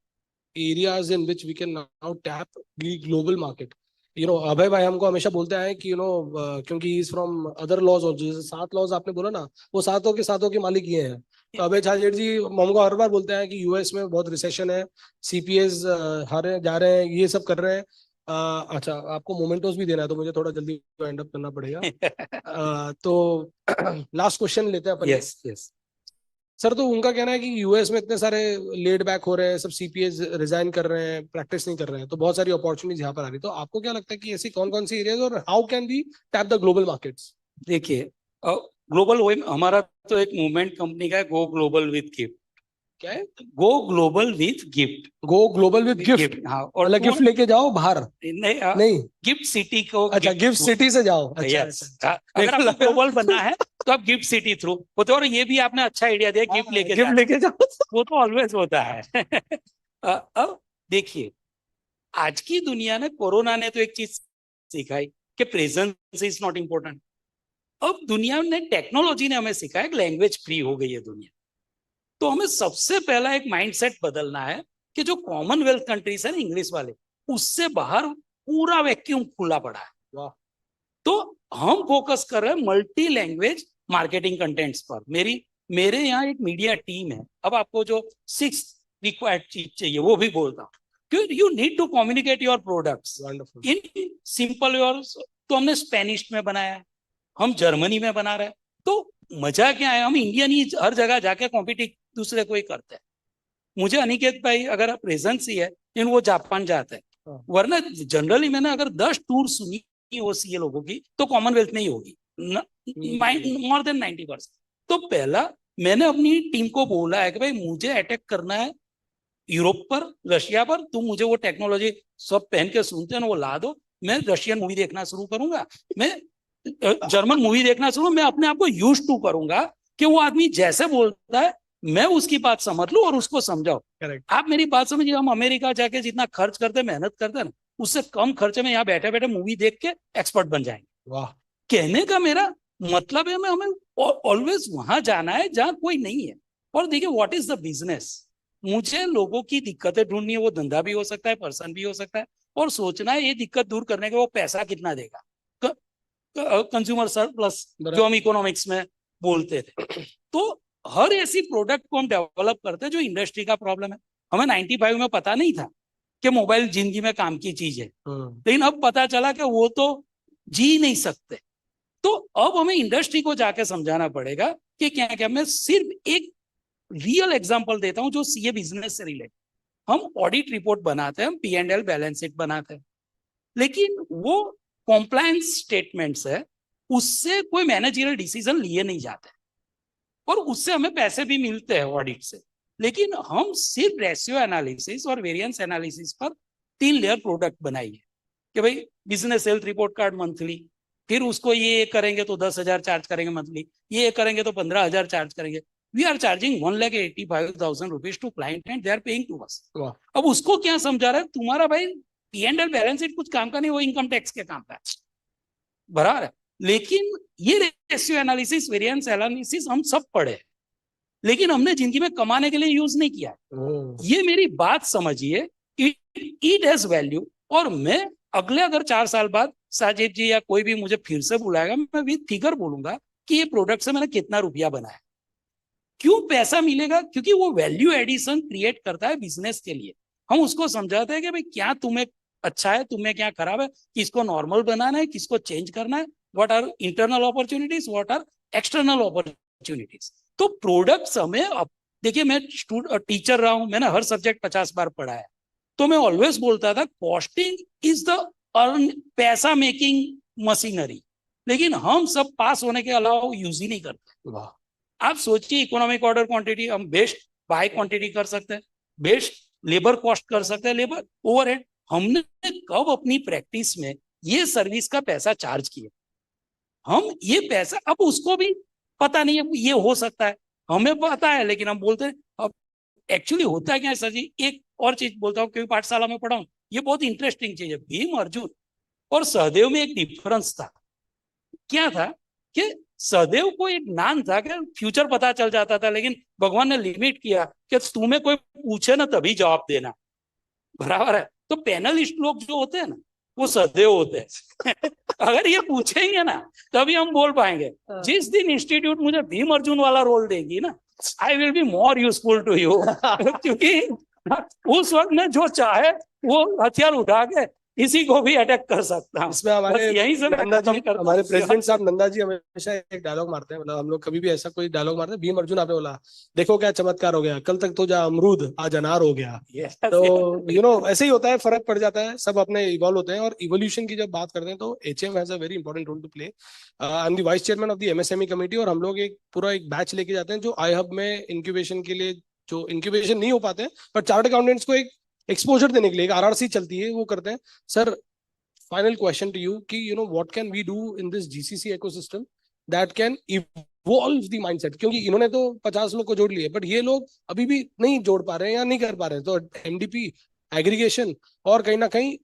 S12: areas in which we can now tap global market. Abhay भाई हमको हमेशा बोलते हैं कि क्योंकि is from other laws also, जैसे 7 लॉज आपने बोला ना, वो सातों के मालिक ये हैं। तो अभय झाजेड़ जी हमको हर बार बोलते हैं कि US में बहुत रिसेशन है, CPAs हारे जा रहे हैं, ये सब कर रहे हैं। अच्छा, आपको मोमेंटोस भी देना है तो मुझे थोड़ा जल्दी वाइंड अप करना पड़ेगा। तो लास्ट क्वेश्चन लेते हैं अपन।
S13: यस यस
S12: सर, तो उनका कहना है कि US में इतने सारे लेड बैक हो रहे हैं, सब CPAs रिजाइन कर रहे हैं, प्रैक्टिस नहीं कर रहे हैं, तो बहुत सारी अपॉर्चुनिटीज यहाँ पर आ रही है। तो आपको क्या लगता है कि ऐसी कौन कौन सी एरियाज और how can we tap the global markets?
S13: देखिए, ग्लोबल हमारा तो एक मूवमेंट कंपनी का है, गो ग्लोबल विथ गिफ्ट।
S12: क्या है?
S13: Go global with gift.
S12: Go global with gift.
S13: हाँ, और
S12: मतलब गिफ्ट लेके जाओ बाहर?
S13: नहीं, गिफ्ट सिटी को।
S12: अच्छा, गिफ्ट सिटी से जाओ। अच्छा,
S13: यस, अगर आपको ग्लोबल बनना है तो आप गिफ्ट सिटी थ्रू होते हो। और ये भी आपने अच्छा आइडिया दिया, गिफ्ट लेके जाओ। वो तो ऑलवेज होता है। अब देखिए, आज की दुनिया ने, कोरोना ने तो एक चीज सिखाई कि प्रेजेंस इज नॉट इम्पोर्टेंट। अब दुनिया ने, टेक्नोलॉजी ने हमें सिखाया कि लैंग्वेज फ्री हो गई है दुनिया। तो हमें सबसे पहला एक माइंडसेट बदलना है कि जो कॉमनवेल्थ कंट्रीज है ना इंग्लिश वाले, उससे बाहर पूरा वैक्यूम खुला पड़ा है। वाह। तो हम फोकस कर रहे हैं मल्टी लैंग्वेज मार्केटिंग कंटेंट्स पर। मेरे यहाँ एक मीडिया टीम है। अब आपको जो 6 रिक्वायर्ड चीज चाहिए वो भी बोलता हूँ। You need to communicate your products in simple your. तो हमने स्पेनिश में बनाया है, हम जर्मनी में बना रहे हैं। तो मजा क्या है, हम इंडियन ही हर जगह जाके कॉम्पिटिट दूसरे को ही करते हैं। मुझे अनिकेत भाई अगर प्रेजेंस ही है, लेकिन वो जापान जाते हैं, वरना जनरली मैंने अगर 10 टूर सुनी हो सीए लोगों की तो कॉमनवेल्थ में ही होगी, मोर देन 90%। तो पहला मैंने अपनी टीम को बोला है कि भाई मुझे अटैक करना है यूरोप पर, रशिया पर। तुम मुझे वो टेक्नोलॉजी सब पहन के सुनते हैं ना वो ला दो। मैं रशियन मूवी देखना शुरू करूंगा, मैं जर्मन मूवी देखना शुरू, मैं अपने आप को यूज टू करूंगा कि वो आदमी जैसे बोलता है मैं उसकी बात समझ लूं और उसको समझाओ। आप मेरी बात समझिए, हम अमेरिका जाके जितना खर्च करते, मेहनत करते हैं ना, उससे कम खर्चे में यहाँ बैठे बैठे मूवी देख के एक्सपर्ट बन जाएंगे।
S12: वाह।
S13: कहने का मेरा मतलब है, हमें ऑलवेज वहां जाना है जहां कोई नहीं है। और देखिए, व्हाट इज द बिजनेस। मुझे लोगों की दिक्कतें ढूंढनी है, वो धंधा भी हो सकता है, पर्सन भी हो सकता है, और सोचना है ये दिक्कत दूर करने के वो पैसा कितना देगा, कंज्यूमर सरप्लस जो हम इकोनॉमिक्स में बोलते थे। तो हर ऐसी प्रोडक्ट को हम डेवलप करते हैं जो इंडस्ट्री का प्रॉब्लम है। हमें 95 में पता नहीं था कि मोबाइल जिंदगी में काम की चीज है, लेकिन अब पता चला कि वो तो जी नहीं सकते। तो अब हमें इंडस्ट्री को जाके समझाना पड़ेगा कि क्या क्या। मैं सिर्फ एक रियल एग्जांपल देता हूं जो सीए बिजनेस से रिलेटेड। हम ऑडिट रिपोर्ट बनाते हैं, हम P&L बैलेंस शीट बनाते हैं, लेकिन वो कॉम्प्लायंस स्टेटमेंट्स है, उससे कोई मैनेजरियल डिसीजन लिए नहीं जाते और उससे हमें पैसे भी मिलते हैं ऑडिट से। लेकिन हम सिर्फ रेशियो एनालिसिस और वेरिएंस एनालिसिस पर 3 लेयर प्रोडक्ट बनाइए कि भाई business health report card monthly, फिर उसको ये करेंगे तो 10,000 चार्ज करेंगे मंथली, ये करेंगे तो 15,000 चार्ज करेंगे। We are charging 1,85,000 rupees to client and they are paying to us. अब उसको क्या समझा रहा है, तुम्हारा भाई P&L बैलेंस शीट कुछ काम का नहीं, वो इनकम टैक्स के काम का है, बराबर है। लेकिन ये रेशियो एनालिसिस, वेरिएंस एनालिसिस हम सब पढ़े, लेकिन हमने जिंदगी में कमाने के लिए यूज नहीं किया। ये मेरी बात समझिए, इट हैज वैल्यू। और मैं अगले अगर 4 साल बाद साजिद जी या कोई भी मुझे फिर से बुलाएगा, मैं विद फिगर बोलूंगा कि ये प्रोडक्ट से मैंने कितना रुपया बनाया। क्यों पैसा मिलेगा? क्योंकि वो वैल्यू एडिशन क्रिएट करता है बिजनेस के लिए। हम उसको समझाते हैं कि भाई क्या तुम्हें अच्छा है, तुम्हें क्या खराब है, किसको नॉर्मल बनाना है, किसको चेंज करना है, what are internal opportunities, what are external opportunities. तो प्रोडक्ट्स हमें, अब देखिए मैं टीचर रहा हूं, मैंने हर सब्जेक्ट 50 बार पढ़ा है, तो मैं ऑलवेज बोलता था कॉस्टिंग इज द पैसा मेकिंग मशीनरी, लेकिन हम सब पास होने के अलावा यूज ही नहीं करते। वाह। आप सोचिए, इकोनॉमिक ऑर्डर क्वांटिटी हम बेस्ट बाय क्वांटिटी कर सकते हैं, बेस्ट लेबर कॉस्ट कर सकते हैं, लेबर ओवरहेड। हमने कब अपनी प्रैक्टिस में ये सर्विस का पैसा चार्ज किया? हम ये पैसा, अब उसको भी पता नहीं है ये हो सकता है, हमें पता है, लेकिन हम बोलते हैं। अब एक्चुअली होता है क्या है सर जी, एक और चीज बोलता हूँ क्योंकि पाठशाला में पढ़ा हूँ, ये बहुत इंटरेस्टिंग चीज है। भीम अर्जुन और सहदेव में एक डिफरेंस था। क्या था कि सदैव को एक ज्ञान था कि फ्यूचर पता चल जाता था, लेकिन भगवान ने लिमिट किया कि तुम्हें कोई पूछे ना तभी जवाब देना, बराबर है। तो पैनलिस्ट लोग जो होते हैं ना, वो सदैव होते हैं अगर ये पूछेंगे ना तभी हम बोल पाएंगे। जिस दिन इंस्टीट्यूट मुझे भीम अर्जुन वाला रोल देगी ना, I will be more useful to you क्योंकि उस वक्त में जो चाहे वो हथियार उठा के इसी को भी अटैक कर सकता हूँ।
S12: इसमें हमारे
S13: यहीं से
S12: नंदा जी, हमारे प्रेसिडेंट साहब नंदा जी हमेशा एक डायलॉग मारते हैं, मतलब हम लोग कभी भी ऐसा कोई डायलॉग मारते हैं, भीम अर्जुन आपने बोला, देखो क्या चमत्कार हो गया, कल तक तो जा अमरूद आज अनार हो गया। तो ऐसे ही होता है, फर्क पड़ जाता है, सब अपने इवॉल्व होते हैं। और इवोल्यूशन की जब बात करते हैं तो HM has a very important role to play. I am the vice chairman of the MSME committee, और हम लोग एक पूरा एक बैच लेके जाते हैं जो आई हब में इंक्यूबेशन के लिए, जो इंक्यूबेशन नहीं हो पाते हैं बट चार्टर्ड अकाउंटेंट्स को एक एक्सपोजर देने के लिए एक RRC चलती है, वो करते हैं। Sir, final question to you कि what can we do in this GCC ecosystem that can evolve the mindset, क्योंकि इन्होंने तो 50 लोग को जोड़ लिए बट ये लोग अभी भी नहीं जोड़ पा रहे हैं या नहीं कर पा रहे हैं। तो MDP एग्रीगेशन और कहीं ना कहीं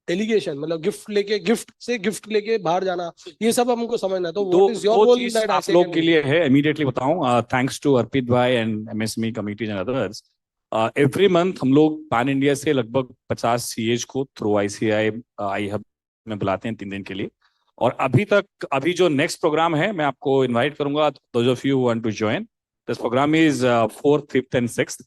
S12: डेलीगेशन, मतलब गिफ्ट लेके बाहर जाना, ये सब हमको समझना है। तो what is your
S15: दो
S12: role
S15: चीज
S12: that
S15: आप
S12: ICAI
S15: लोग
S12: can
S15: के
S12: do?
S15: लिए है, इमीडिएटली बताऊं। थैंक्स टू अर्पित भाई and MSME committees and others. Every month हम लोग पैन इंडिया से लगभग 50 CAs को थ्रू ICAI आई हब में बुलाते हैं 3 दिन के लिए। और अभी जो नेक्स्ट प्रोग्राम है, मैं आपको इनवाइट करूंगा, those of you want to join this program is 4th, 5th and 6th।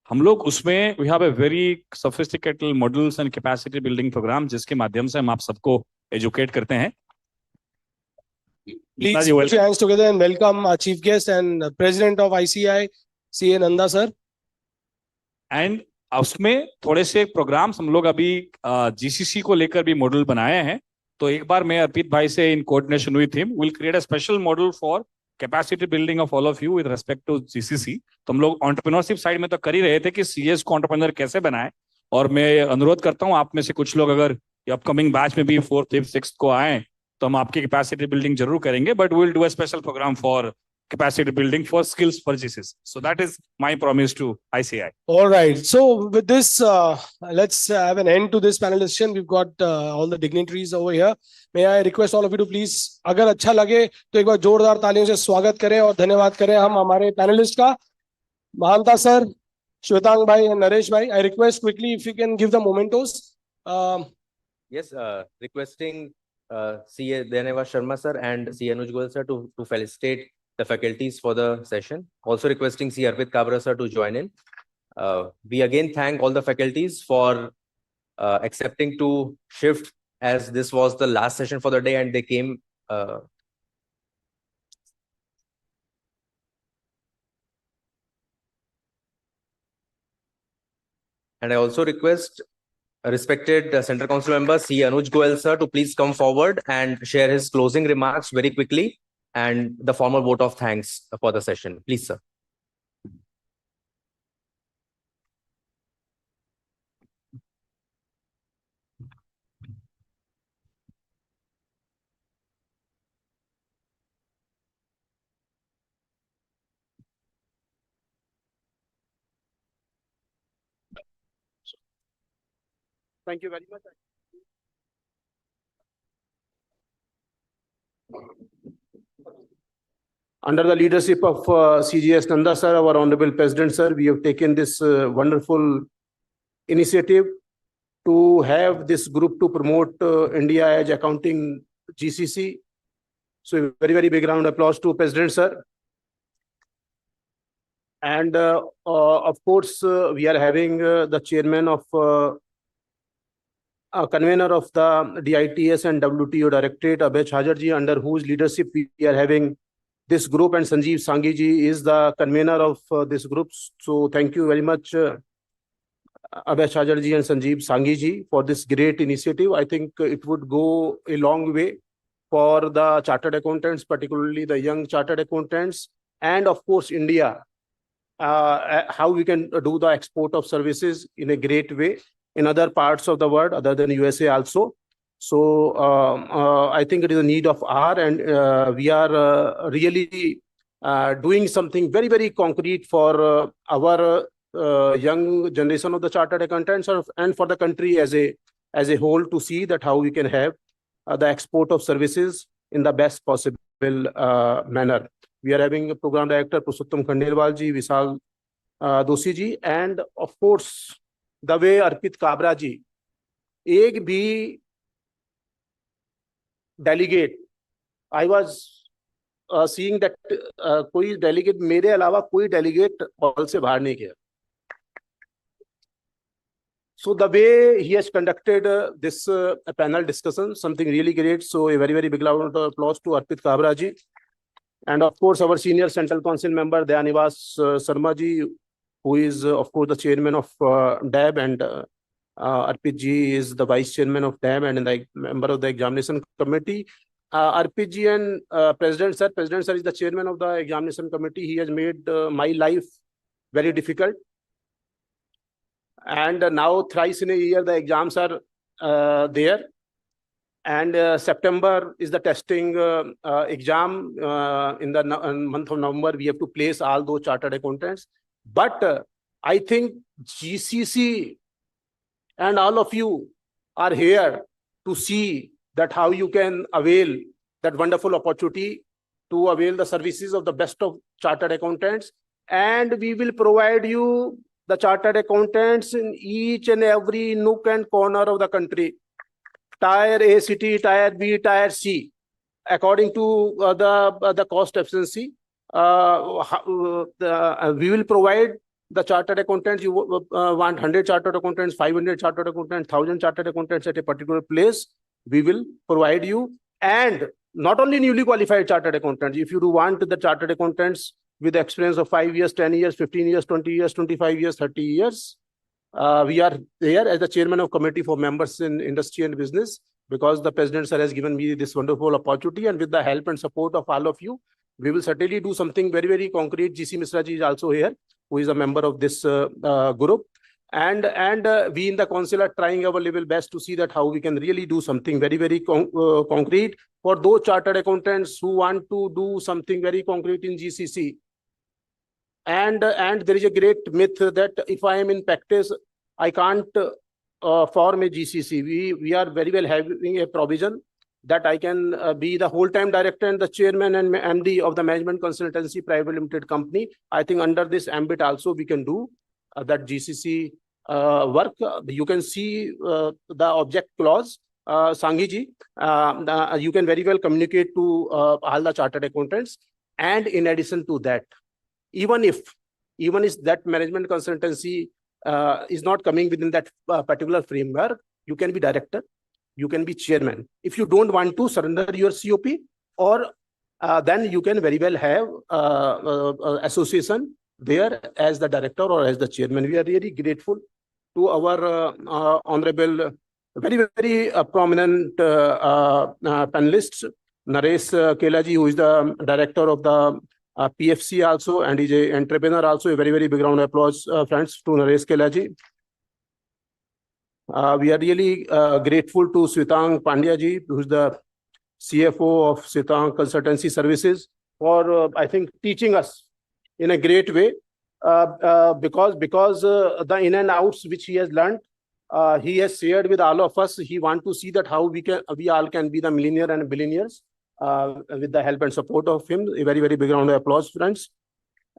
S15: हम लोग उसमें we have a very sophisticated models and capacity building program, जिसके माध्यम से हम आप सबको एजुकेट करते हैं।
S12: Please put your hands together and welcome our chief guest and president of ICAI, CA Nanda sir.
S15: And उसमें थोड़े से प्रोग्राम्स हम लोग अभी GCC को लेकर भी मॉडल बनाए हैं। तो एक बार मैं अर्पित भाई से in coordination with him will create a special model for capacity building of all of you with respect to GCC। तो हम लोग एंटरप्रेन्योरशिप साइड में तो कर ही रहे थे कि CS को एंटरप्रेन्योर कैसे बनाए, और मैं अनुरोध करता हूं आप में से कुछ लोग अगर अपकमिंग बैच में भी 4th, 5th, 6th को आए तो हम आपकी कैपेसिटी बिल्डिंग जरूर करेंगे, but we will do a special program for capacity building for skills for GCC. So that is my promise to ICAI.
S12: All right. So with this, let's have an end to this panel discussion. We've got all the dignitaries over here. May I request all of you to please, अगर अच्छा लगे तो एक बार जोरदार तालियों से स्वागत करें और धन्यवाद करें हम हमारे पैनलिस्ट का, महानता सर, श्वेतांग भाई and नरेश भाई. I request quickly if you can give the mementos.
S10: Yes, requesting CA Dhaneva Sharma sir and CA Inaugural sir to felicitate the faculties for the session. Also requesting CA Arpit Kabra sir to join in. We again thank all the faculties for accepting to shift, as this was the last session for the day and they came and I also request respected Central Council member CA Anuj Goel sir to please come forward and share his closing remarks very quickly and the formal vote of thanks for the session. Please, sir.
S2: Thank you very much. Under the leadership of CGS Nanda sir, our Honorable President sir, we have taken this wonderful initiative to have this group to promote India as accounting GCC. So a very, very big round of applause to President sir. And of course, we are having the chairman of convener of the DITS and WTO Directorate, Abhay Chajarji, under whose leadership we are having this group, and Sanjeev Sanghi ji is the convener of this group. So thank you very much, Abhay Chajarji and Sanjeev Sanghi ji, for this great initiative. I think it would go a long way for the chartered accountants, particularly the young chartered accountants, and of course India, how we can do the export of services in a great way in other parts of the world other than USA also. So I think it is a need of hour, and we are really doing something very, very concrete for our young generation of the chartered accountants and for the country as a whole, to see that how we can have the export of services in the best possible manner. We are having a program director Purushottam Khandelwal ji, Vishal Doshi ji, and of course the way Arpit Kabra ji, एक भी delegate, I was seeing that कोई delegate मेरे अलावा कोई delegate hall से बाहर नहीं गया. So the way he has conducted this panel discussion, something really great. So a very, very big round of applause to Arpit Kabra ji. And of course, our senior Central Council member, Dayanivas Sharma ji, who is of course the chairman of DAB, and Arpit ji is the vice chairman of DAB and the member of the examination committee. Arpit ji and President sir is the chairman of the examination committee. He has made my life very difficult. And now thrice in a year, the exams are there. And September is the testing exam. In the month of November, we have to place all those chartered accountants. But I think GCC and all of you are here to see that how you can avail that wonderful opportunity to avail the services of the best of chartered accountants. And we will provide you the chartered accountants in each and every nook and corner of the country. Tier A city, Tier B, Tier C, according to the cost efficiency. We will provide the chartered accountants. You want 100 chartered accountants, 500 chartered accountants, 1,000 chartered accountants at a particular place. We will provide you. And not only newly qualified chartered accountants, if you do want the chartered accountants with experience of 5 years, 10 years, 15 years, 20 years, 25 years, 30 years. We are there as the chairman of committee for members in industry and business, because the president sir has given me this wonderful opportunity, and with the help and support of all of you, we will certainly do something very, very concrete. GC Misra ji is also here, who is a member of this group. And we in the council are trying our level best to see that how we can really do something very, very concrete for those chartered accountants who want to do something very concrete in GCC. And there is a great myth that if I am in practice, I can't form a GCC. We are very well having a provision that I can be the whole-time director and the chairman and MD of the Management Consultancy Private Limited Company. I think under this ambit also we can do that GCC work. You can see the object clause, Sanghi ji. You can very well communicate to all the chartered accountants. And in addition to that, even if that management consultancy is not coming within that particular framework, you can be director, you can be chairman. If you don't want to surrender your COP, or then you can very well have association there as the director or as the chairman. We are really grateful to our honorable, very, very prominent panelists, Naresh Kelaji, who is the director of the PFC also, and is an entrepreneur also. A very, very big round of applause, friends, to Naresh Kelaji. We are really grateful to Swetang Pandya ji, who is the CFO of Swetang Consultancy Services, for I think teaching us in a great way, because the in and outs which he has learned, he has shared with all of us. He wants to see that how we all can be the millionaire and billionaires with the help and support of him. A very, very big round of applause, friends.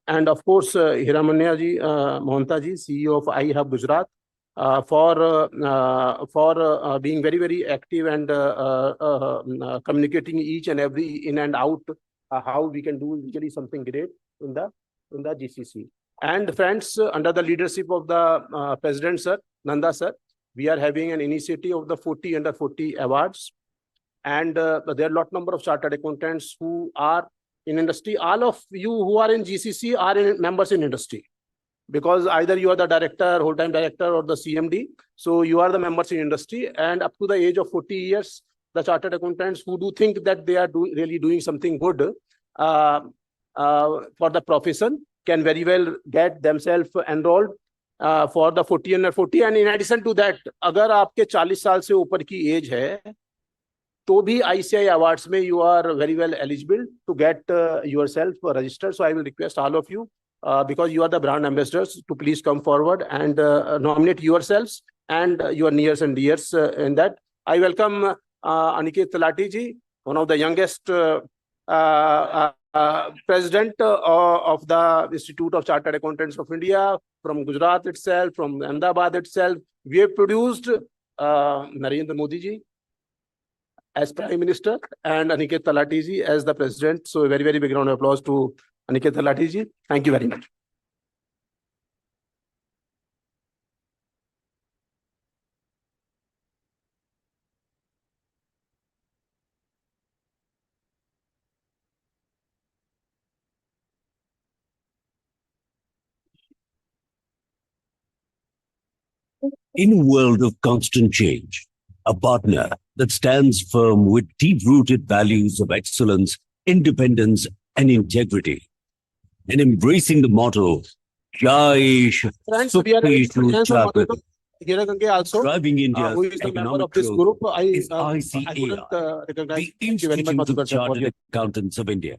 S2: And of course, Hiramanya ji, Mohanta ji, CEO of iHub Gujarat, for being very, very active and communicating each and every in and out, how we can do really something great in the GCC. And friends, under the leadership of the President sir, Nanda sir, we are having an initiative of the 40 under 40 awards. And there are a lot number of chartered accountants who are in industry. All of you who are in GCC are members in industry, because either you are the director, whole-time director, or the CMD. So you are the members in industry, and up to the age of 40 years, the chartered accountants who do think that they are really doing something good for the profession can very well get themselves enrolled for the 40 under 40. And in addition to that, अगर आपके 40 साल से ऊपर की age है, तो भी ICI awards में you are very well eligible to get yourself registered. So I will request all of you, because you are the brand ambassadors, to please come forward and nominate yourselves and your nears and dears in that. I welcome Aniket Talati ji, one of the youngest President of the Institute of Chartered Accountants of India, from Gujarat itself, from Ahmedabad itself. We have produced Narendra Modi ji as Prime Minister and Aniket Talati ji as the President. So a very, very big round of applause to Aniket Talati ji. Thank you very much.
S16: In a world of constant change, a partner that stands firm with deep-rooted values of excellence, independence, and integrity, and embracing the motto, Jai
S2: Friends, we are having friends of
S16: Sukhi
S2: Hiragange also,
S16: driving India's
S2: who is the member
S16: economic
S2: of this
S16: growth
S2: group.
S16: is
S2: I
S16: ICAI,
S2: couldn't recognize.
S16: the
S2: Thank you very much,
S16: Institute
S2: Madhukar
S16: of
S2: sir, for
S16: Chartered
S2: your-
S16: Accountants of India.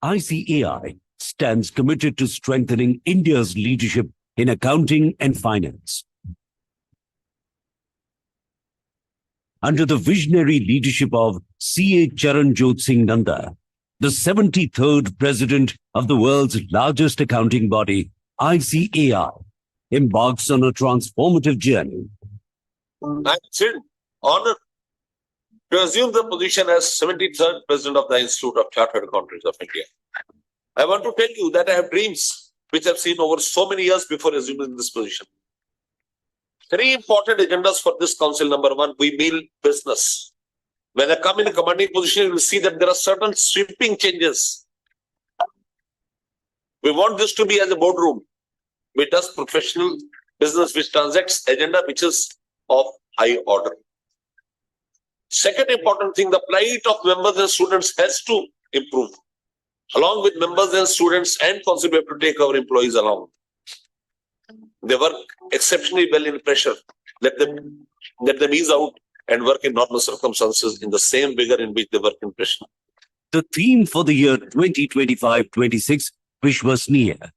S16: ICAI stands committed to strengthening India's leadership in accounting and finance. Under the visionary leadership of C.A. Charanjot Singh Nanda, the 73rd president of the world's largest accounting body, ICAI, embarks on a transformative journey.
S17: I'm honored to assume the position as 73rd president of the Institute of Chartered Accountants of India. I want to tell you that I have dreams which I've seen over so many years before assuming this position. 3 important agendas for this council. Number 1, we mean business. When I come in a commanding position, you will see that there are certain sweeping changes. We want this to be as a boardroom, which does professional business, which transacts agenda, which is of high order. Second important thing, the plight of members and students has to improve. Along with members and students and council, we have to take our employees along. They work exceptionally well in pressure. Let them ease out and work in normal circumstances in the same vigor in which they work in pressure.
S16: The theme for the year 2025-26, Vishwasniya,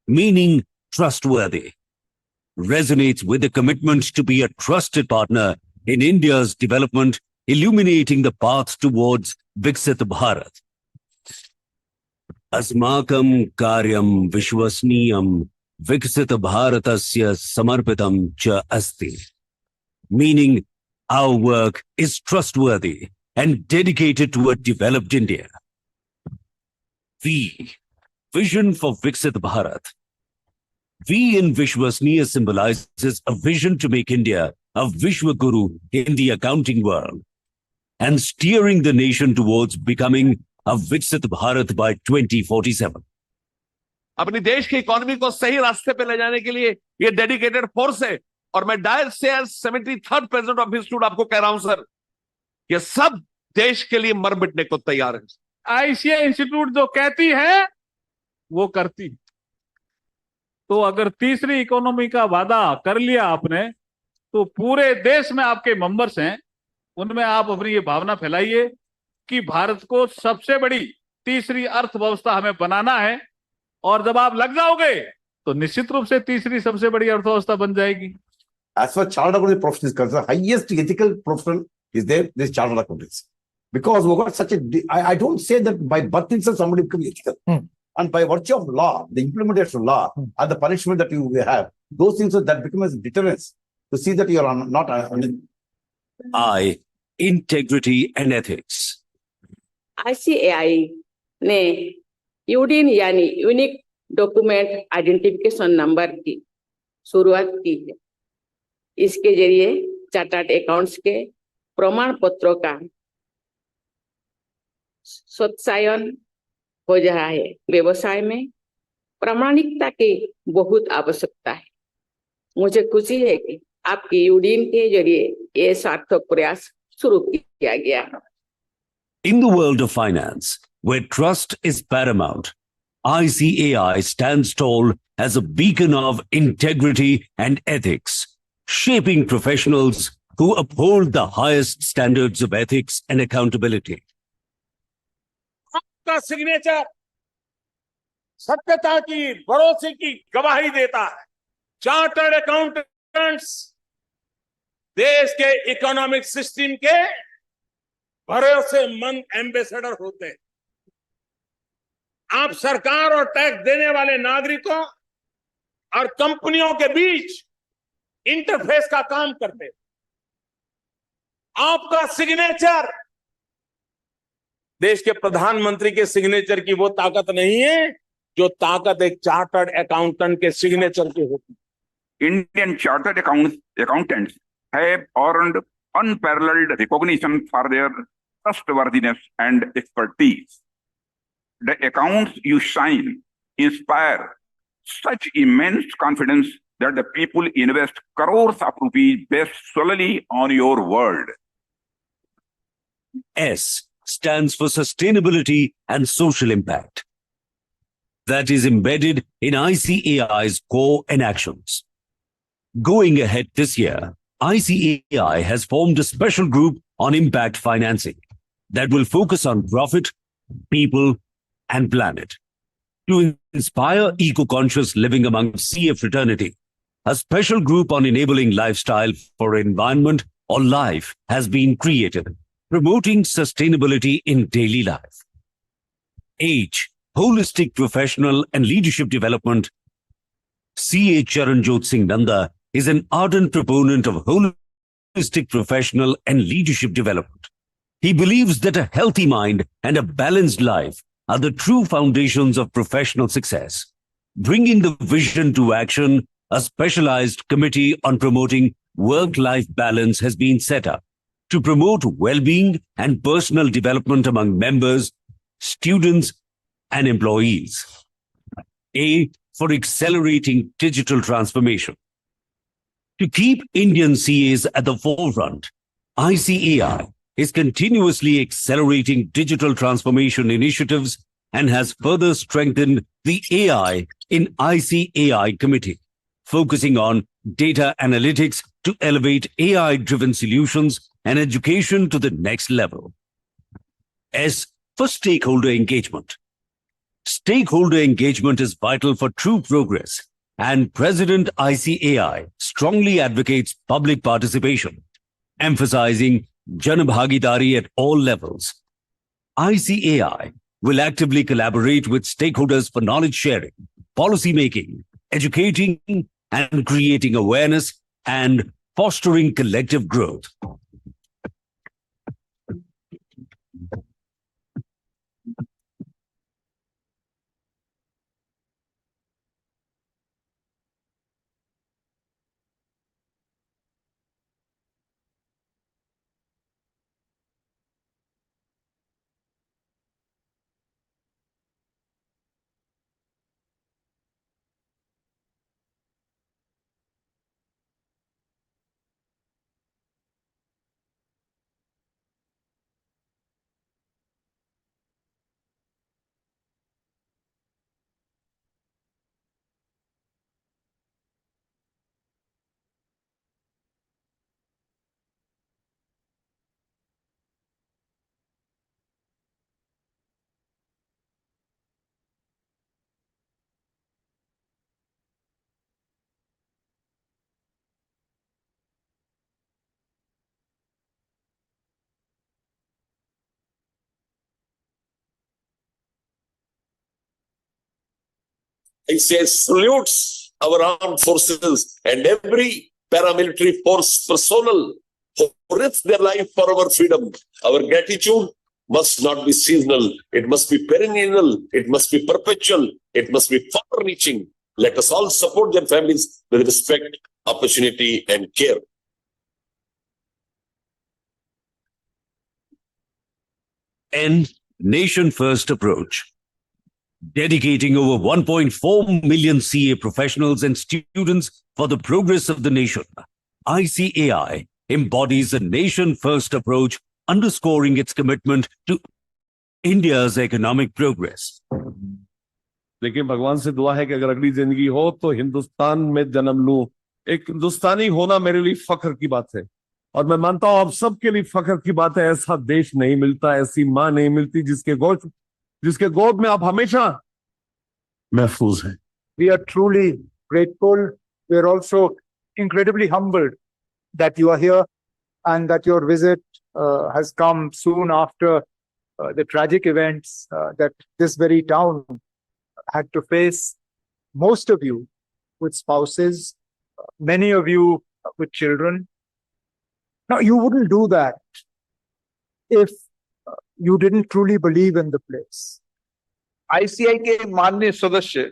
S16: meaning trustworthy, resonates with the commitment to be a trusted partner in India's development, illuminating the path towards Viksit Bharat. Asmakam karyam vishwasniyam Viksit Bharatasya samarpitam cha asti, meaning our work is trustworthy and dedicated to a developed India. V, vision for Viksit Bharat. V in Vishwasniya symbolizes a vision to make India a Vishwa Guru in the accounting world and steering the nation towards becoming a Viksit Bharat by 2047.
S17: अपनी देश की economy को सही रास्ते पे ले जाने के लिए ये डेडिकेटेड फोर्स है और मैं डायरेक्ट से as 73rd president of institute आपको कह रहा हूं सर, ये सब देश के लिए मर मिटने को तैयार है।
S1: आईसीआई इंस्टीट्यूट जो कहती है वो करती। तो अगर तीसरी इकोनॉमी का वादा कर लिया आपने, तो पूरे देश में आपके मेंबर्स हैं, उनमें आप अपनी ये भावना फैलाइए कि भारत को सबसे बड़ी तीसरी अर्थव्यवस्था हमें बनाना है, और जब आप लग जाओगे तो निश्चित रूप से तीसरी सबसे बड़ी अर्थव्यवस्था बन जाएगी।
S18: As far as chartered accounting profession is concerned, highest ethical profession is there, this chartered accountants. Because we've got such a, I don't say that by birth itself somebody becomes ethical. And by virtue of law, the implementation of law and the punishment that you have, those things that become as deterrence to see that you are not.
S16: I, integrity and ethics.
S19: ICAI ने यूडीन यानी unique document identification number की शुरुआत की है। इसके जरिए chartered accounts के प्रमाण पत्रों का सत्यायन हो रहा है। व्यवसाय में प्रामाणिकता की बहुत आवश्यकता है। मुझे खुशी है कि आपकी यूडीन के जरिए ये सार्थक प्रयास शुरू किया गया है।
S16: In the world of finance, where trust is paramount, ICAI stands tall as a beacon of integrity and ethics, shaping professionals who uphold the highest standards of ethics and accountability.
S20: आपका सिग्नेचर सत्यता की, भरोसे की गवाही देता है। Chartered accountants देश के इकोनॉमिक सिस्टम के भरोसेमंद एम्बेसडर होते हैं। आप सरकार और टैक्स देने वाले नागरिकों और कंपनियों के बीच इंटरफेस का काम करते हैं। आपका सिग्नेचर देश के प्रधानमंत्री के सिग्नेचर की वो ताकत नहीं है जो ताकत एक चार्टर्ड अकाउंटेंट के सिग्नेचर की होती है।
S21: Indian chartered accountants have earned unparalleled recognition for their trustworthiness and expertise. The accounts you sign inspire such immense confidence that the people invest crores of rupees based solely on your word.
S16: S stands for sustainability and social impact. That is embedded in ICAI's core and actions. Going ahead this year, ICAI has formed a special group on impact financing that will focus on profit, people, and planet. To inspire eco-conscious living among CA fraternity, a special group on enabling lifestyle for environment or life has been created, promoting sustainability in daily life. H, holistic professional and leadership development. CA Charanjot Singh Nanda is an ardent proponent of holistic professional and leadership development. He believes that a healthy mind and a balanced life are the true foundations of professional success. Bringing the vision to action, a specialized committee on promoting work-life balance has been set up to promote well-being and personal development among members, students, and employees. A, for accelerating digital transformation. To keep Indian CAs at the forefront, ICAI is continuously accelerating digital transformation initiatives and has further strengthened the AI in ICAI committee, focusing on data analytics to elevate AI-driven solutions and education to the next level. S for stakeholder engagement. Stakeholder engagement is vital for true progress, and President ICAI strongly advocates public participation, emphasizing Janabhagidari at all levels. ICAI will actively collaborate with stakeholders for knowledge sharing, policy making, educating, and creating awareness and fostering collective growth.
S17: I say salutes our armed forces and every paramilitary force personnel who risk their life for our freedom. Our gratitude must not be seasonal. It must be perennial. It must be perpetual. It must be far-reaching. Let us all support their families with respect, opportunity, and care.
S16: N, nation first approach. Dedicating over 1.4 million CA professionals and students for the progress of the nation, ICAI embodies a nation-first approach, underscoring its commitment to India's economic progress.
S22: लेकिन भगवान से दुआ है कि अगर अगली जिंदगी हो तो हिंदुस्तान में जन्म लूं। एक हिंदुस्तानी होना मेरे लिए फख्र की बात है और मैं मानता हूं आप सबके लिए फख्र की बात है। ऐसा देश नहीं मिलता, ऐसी मां नहीं मिलती जिसके गोद में आप हमेशा महफूज हैं।
S23: We are truly grateful. We are also incredibly humbled that you are here and that your visit has come soon after the tragic events that this very town had to face, most of you with spouses, many of you with children. Now, you wouldn't do that if you didn't truly believe in the place.
S3: ICI के माननीय सदस्य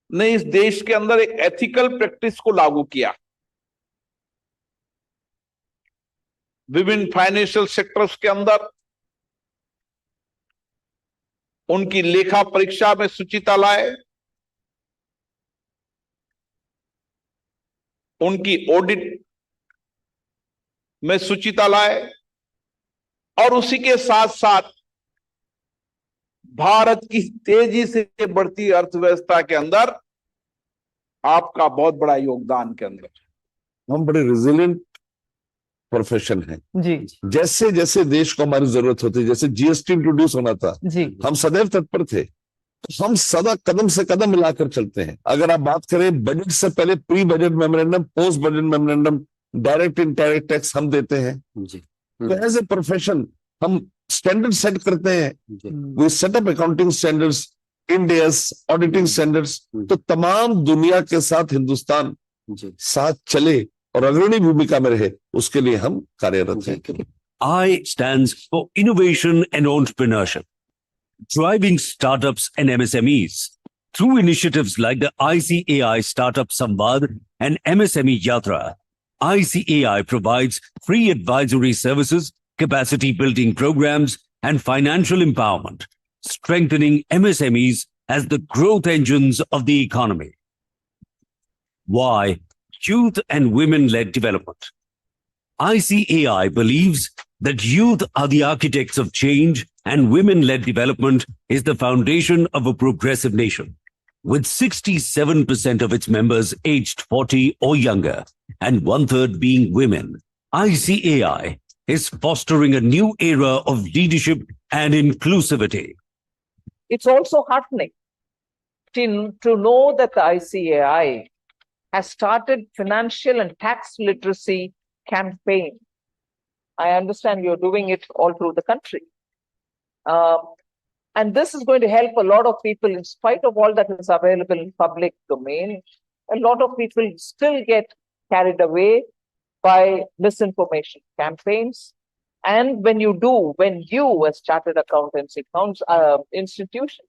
S3: ने इस देश के अंदर एक ethical practice को लागू किया। विभिन्न फाइनेंशियल सेक्टर्स के अंदर उनकी लेखा परीक्षा में शुचिता लाए, उनकी ऑडिट में शुचिता लाए और उसी के साथ साथ भारत की तेजी से बढ़ती अर्थव्यवस्था के अंदर आपका बहुत बड़ा योगदान के अंदर।
S22: हम बड़े रिजिलियंट प्रोफेशन है
S4: जी।
S22: जैसे जैसे देश को हमारी जरूरत होती है, जैसे जीएसटी इंट्रोड्यूस होना था
S4: जी।
S22: हम सदैव तत्पर थे। हम सदा कदम से कदम मिलाकर चलते हैं। अगर आप बात करें बजट से पहले, pre budget memorandum, post budget memorandum, direct indirect tax हम देते हैं जी। तो एज ए प्रोफेशन हम स्टैंडर्ड सेट करते हैं। We set up accounting standards, India's auditing standards. तो तमाम दुनिया के साथ हिंदुस्तान साथ चले और अग्रणी भूमिका में रहे, उसके लिए हम कार्यरत हैं।
S16: I stands for innovation and entrepreneurship, driving startups and MSMEs. Through initiatives like the ICAI Startup Samvad and MSME Yatra, ICAI provides free advisory services, capacity building programs, and financial empowerment, strengthening MSMEs as the growth engines of the economy. Why? Youth and women-led development. ICAI believes that youth are the architects of change and women-led development is the foundation of a progressive nation. With 67% of its members aged 40 or younger and one-third being women, ICAI is fostering a new era of leadership and inclusivity.
S4: It's also heartening to know that the ICAI has started financial and tax literacy campaign. I understand you're doing it all through the country. And this is going to help a lot of people, in spite of all that is available in public domain. A lot of people still get carried away by misinformation campaigns. And when you as Chartered Accountants institution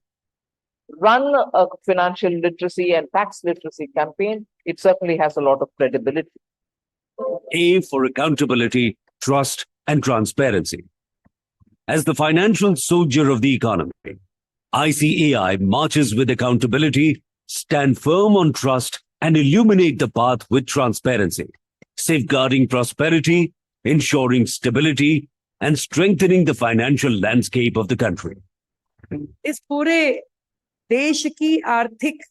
S4: run a financial literacy and tax literacy campaign, it certainly has a lot of credibility.
S16: A for accountability, trust, and transparency. As the financial soldier of the economy, ICAI marches with accountability, stand firm on trust, and illuminate the path with transparency, safeguarding prosperity, ensuring stability, and strengthening the financial landscape of the country.
S8: इस पूरे देश की आर्थिक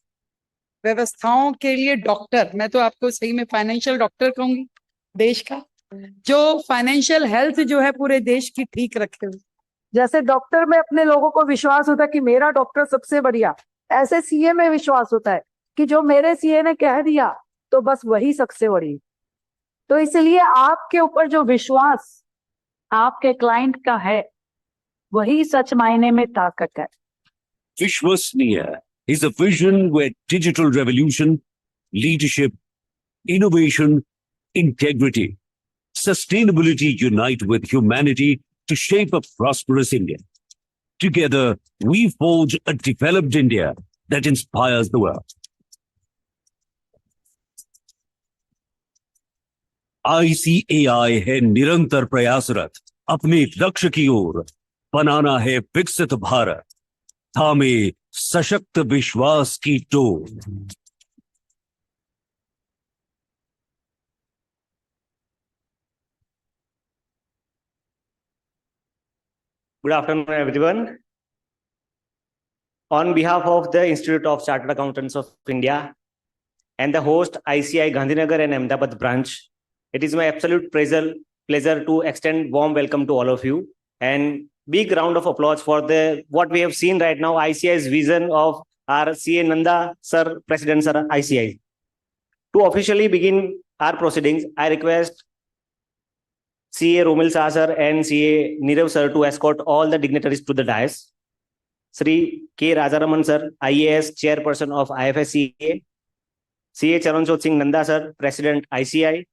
S8: व्यवस्थाओं के लिए doctor, मैं तो आपको सही में फाइनेंशियल डॉक्टर कहूंगी, देश का जो फाइनेंशियल हेल्थ जो है पूरे देश की ठीक रखे हुए।
S24: जैसे डॉक्टर में अपने लोगों को विश्वास होता है कि मेरा डॉक्टर सबसे बढ़िया, ऐसे सीए में विश्वास होता है कि जो मेरे सीए ने कह दिया तो बस वही सबसे बड़ी। तो इसलिए आपके ऊपर जो विश्वास आपके क्लाइंट का है वही सच मायने में ताकत है।
S16: Vishwasniya is a vision where digital revolution, leadership, innovation, integrity, sustainability unite with humanity to shape a prosperous India. Together, we forge a developed India that inspires the world. ICAI है निरंतर प्रयासरत अपने लक्ष्य की ओर, बनाना है विकसित भारत, थामे सशक्त विश्वास की door.
S6: Good afternoon, everyone. On behalf of the Institute of Chartered Accountants of India and the host ICAI Gandhinagar and Ahmedabad branch, it is my absolute pleasure to extend warm welcome to all of you and big round of applause for what we have seen right now, ICAI's vision of our CA Nanda Sir, President Sir, ICAI. To officially begin our proceedings, I request CA Romil Shah sir and CA Nirav sir to escort all the dignitaries to the dais. Sri K. Rajaraman sir, IAS Chairperson of IFSC, CA Charanjot Singh Nanda sir, President ICI,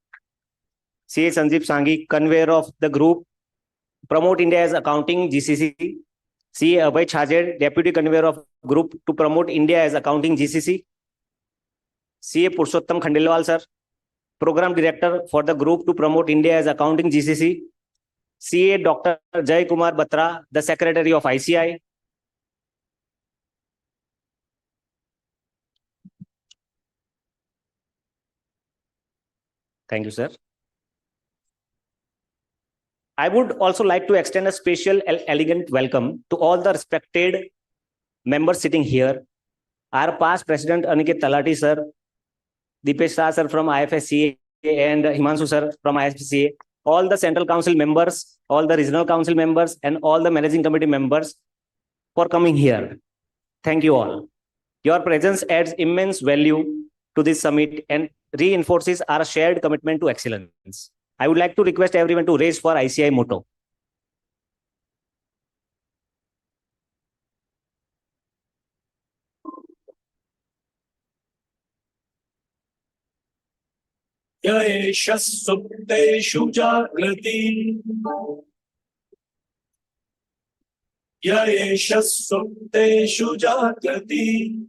S6: CA Sanjeev Sanghi, Conveyor of the Group, Promote India as Accounting GCC, CA Abhay Chhajer, Deputy Conveyor of Group to Promote India as Accounting GCC, CA Purushottam Khandelwal sir, Program Director for the Group to Promote India as Accounting GCC, CA Dr. Jay Kumar Batra, the Secretary of ICI, thank you, sir. I would also like to extend a special elegant welcome to all the respected members sitting here. Our past President Aniket Talati sir, Dipesh Shah sir from IFSC and Himanshu sir from IFSC, all the Central Council members, all the Regional Council members and all the Managing Committee members for coming here. Thank you all. Your presence adds immense value to this summit and reinforces our shared commitment to excellence. I would like to request everyone to raise for ICI motto.
S5: Yashasupteshu jagrati. Yashasupteshu jagrati.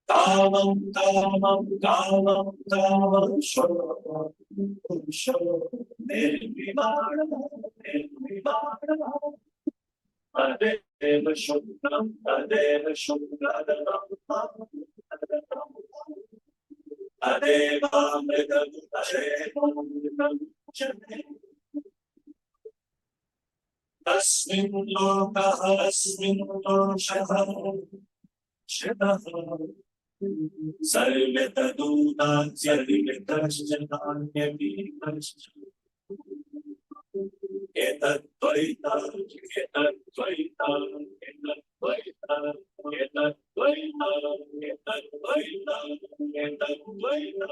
S5: Tamam tamam tamam tamam shoro shoro nirvimana nirvimana adeva shukram adeva shukradam adeva mridam asmin lokah asmin loshah shah Sarveta-duna Sarveta-jnanyavitash Etat-dvaita Etat-dvaita Etat-dvaita Etat-dvaita Etat-dvaita Etat-dvaita.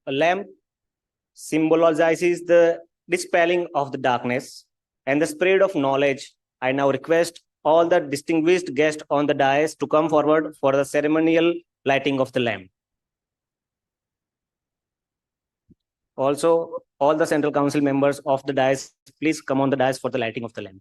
S6: A lamp symbolizes the dispelling of the darkness and the spread of knowledge. I now request all the distinguished guests on the dais to come forward for the ceremonial lighting of the lamp. Also, all the Central Council members of the dais, please come on the dais for the lighting of the lamp.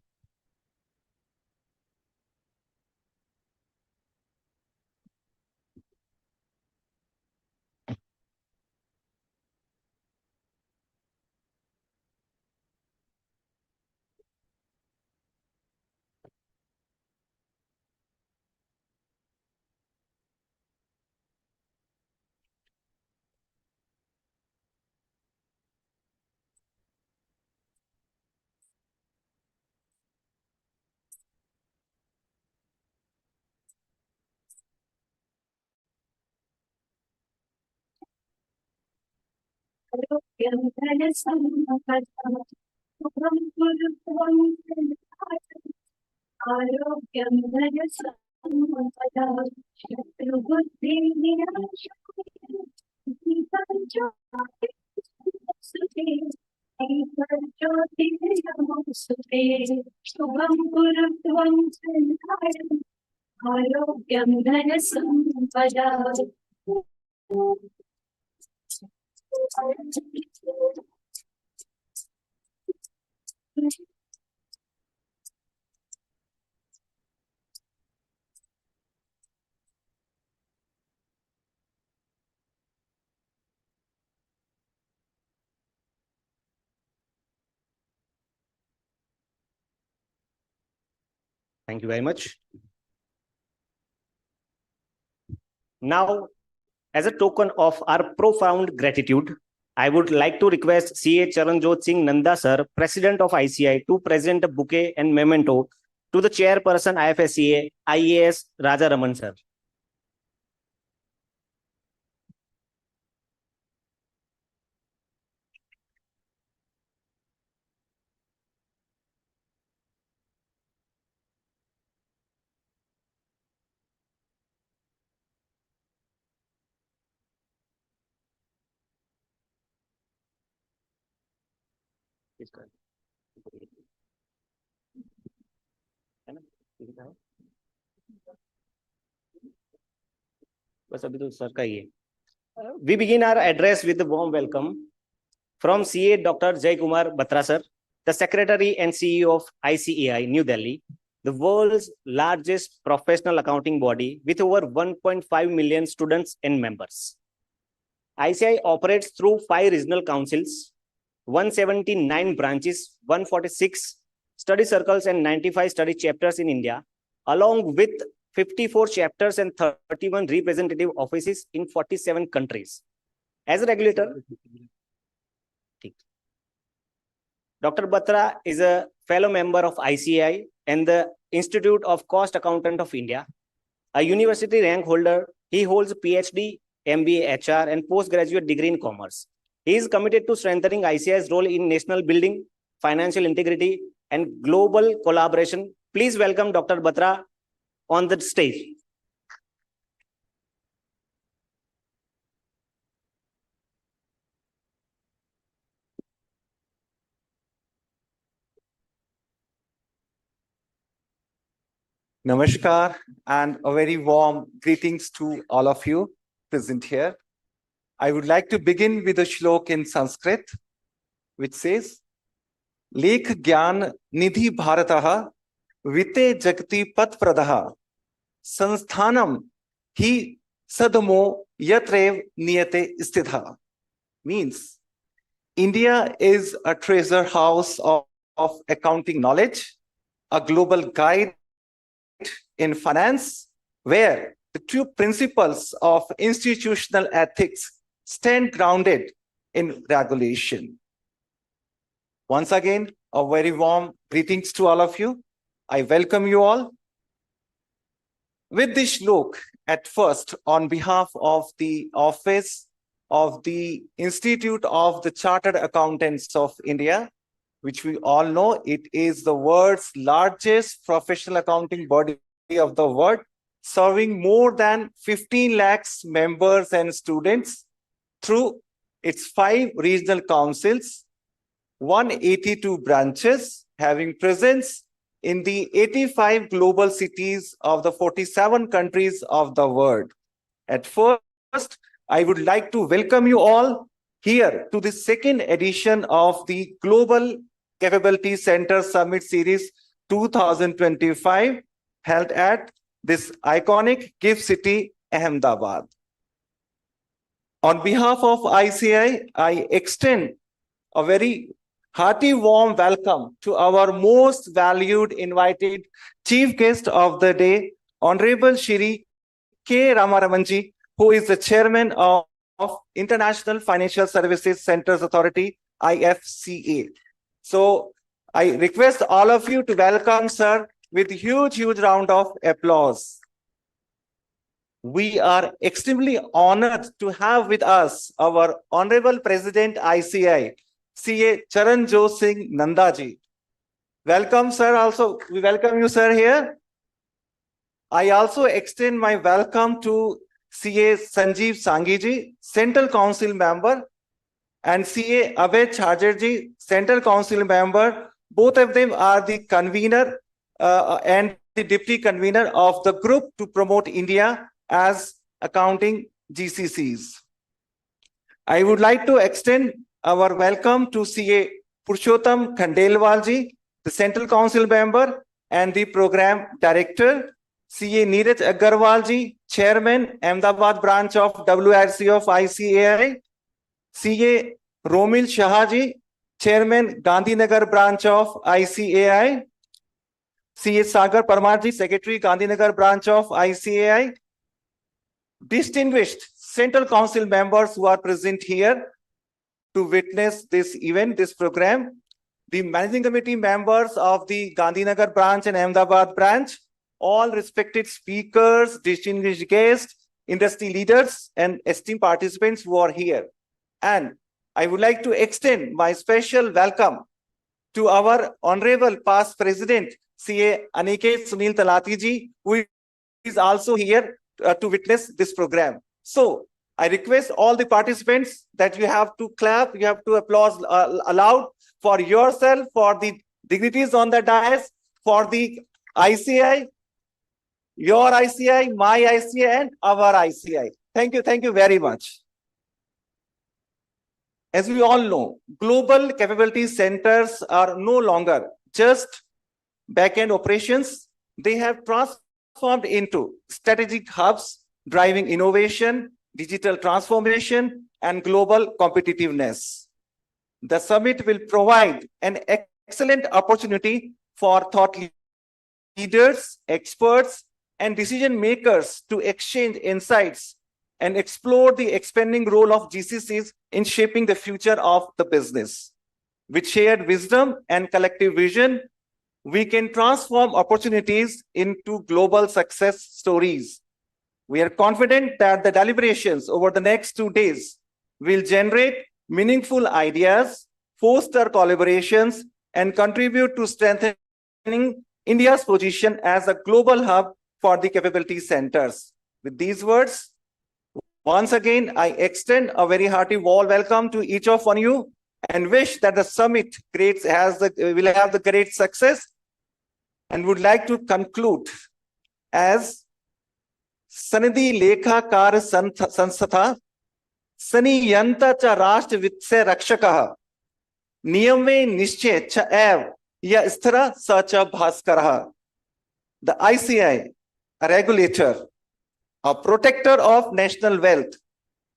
S6: Thank you very much. Now, as a token of our profound gratitude, I would like to request CA Charanjot Singh Nanda sir, President of ICI, to present a bouquet and memento to the Chairperson IFSCA, IAS Rajaraman sir. We begin our address with a warm welcome from CA Dr. Jay Kumar Batra sir, the Secretary and CEO of ICAI, New Delhi, the world's largest professional accounting body with over 1.5 million students and members. ICAI operates through 5 regional councils, 179 branches, 146 study circles and 95 study chapters in India, along with 54 chapters and 31 representative offices in 47 countries. As a regulator, Dr. Batra is a fellow member of ICAI and the Institute of Cost Accountant of India. A university rank holder, he holds a PhD, MBA, HR, and postgraduate degree in commerce. He is committed to strengthening ICAI's role in national building, financial integrity, and global collaboration. Please welcome Dr. Batra on the stage.
S7: Namaskar and a very warm greetings to all of you present here. I would like to begin with a shlok in Sanskrit, which says, Lekh Gyan Nidhi Bharataha Vite Jagati Pat Pradaha Sansthanam Hi Sadamo Yatrev Niyate Stitha. Means, India is a treasure house of accounting knowledge, a global guide in finance, where the two principles of institutional ethics stand grounded in regulation. Once again, a very warm greetings to all of you. I welcome you all. With this shlok, at first, on behalf of the Office of the Institute of the Chartered Accountants of India, which we all know, it is the world's largest professional accounting body of the world, serving more than 15 lakhs members and students through its 5 regional councils, 182 branches, having presence in the 85 global cities of the 47 countries of the world. At first, I would like to welcome you all here to the second edition of the Global Capability Center Summit Series 2025, held at this iconic gift city, Ahmedabad. On behalf of ICAI, I extend a very hearty warm welcome to our most valued invited chief guest of the day, Honorable Shri K. Ramaramanji, who is the chairman of International Financial Services Centers Authority, IFSCA. So I request all of you to welcome sir with huge round of applause. We are extremely honored to have with us our Honorable President ICAI, CA Charanjot Singh Nandaji. Welcome, sir. Also, we welcome you, sir, here. I also extend my welcome to CA Sanjeev Sanghi, Central Council Member, and CA Abhay Chajarji, Central Council Member. Both of them are the convener and the deputy convener of the group to promote India as accounting GCCs. I would like to extend our welcome to CA Purushottam Khandelwalji, the Central Council Member and the Program Director, CA Neeraj Agarwalji, Chairman, Ahmedabad Branch of WRC of ICAI, CA Romil Shahaji, Chairman, Gandhinagar Branch of ICAI, CA Sagar Parmarji, Secretary, Gandhinagar Branch of ICAI, distinguished Central Council members who are present here to witness this event, this program, the Managing Committee members of the Gandhinagar Branch and Ahmedabad Branch, all respected speakers, distinguished guests, industry leaders, and esteemed participants who are here. And I would like to extend my special welcome to our Honorable Past President, CA Aniket Sunil Talati ji, who is also here to witness this program. So I request all the participants that you have to clap, you have to applause aloud for yourself, for the dignitaries on the dais, for the ICI, your ICI, my ICI, and our ICI. Thank you very much. As we all know, global capability centers are no longer just back-end operations. They have transformed into strategic hubs, driving innovation, digital transformation, and global competitiveness. The summit will provide an excellent opportunity for thought leaders, experts, and decision makers to exchange insights and explore the expanding role of GCCs in shaping the future of the business. With shared wisdom and collective vision, we can transform opportunities into global success stories. We are confident that the deliberations over the next 2 days will generate meaningful ideas, foster collaborations, and contribute to strengthening India's position as a global hub for the capability centers. With these words, once again, I extend a very hearty warm welcome to each of you and wish that the summit will have the great success, and would like to conclude as Sanidhi Lekhakar Sanstha Saniyanta cha Rashtra Vitsya Rakshakah Niyame Nishche cha ev ya isthara sacha bhaskaraha. The ICI, a regulator, a protector of national wealth,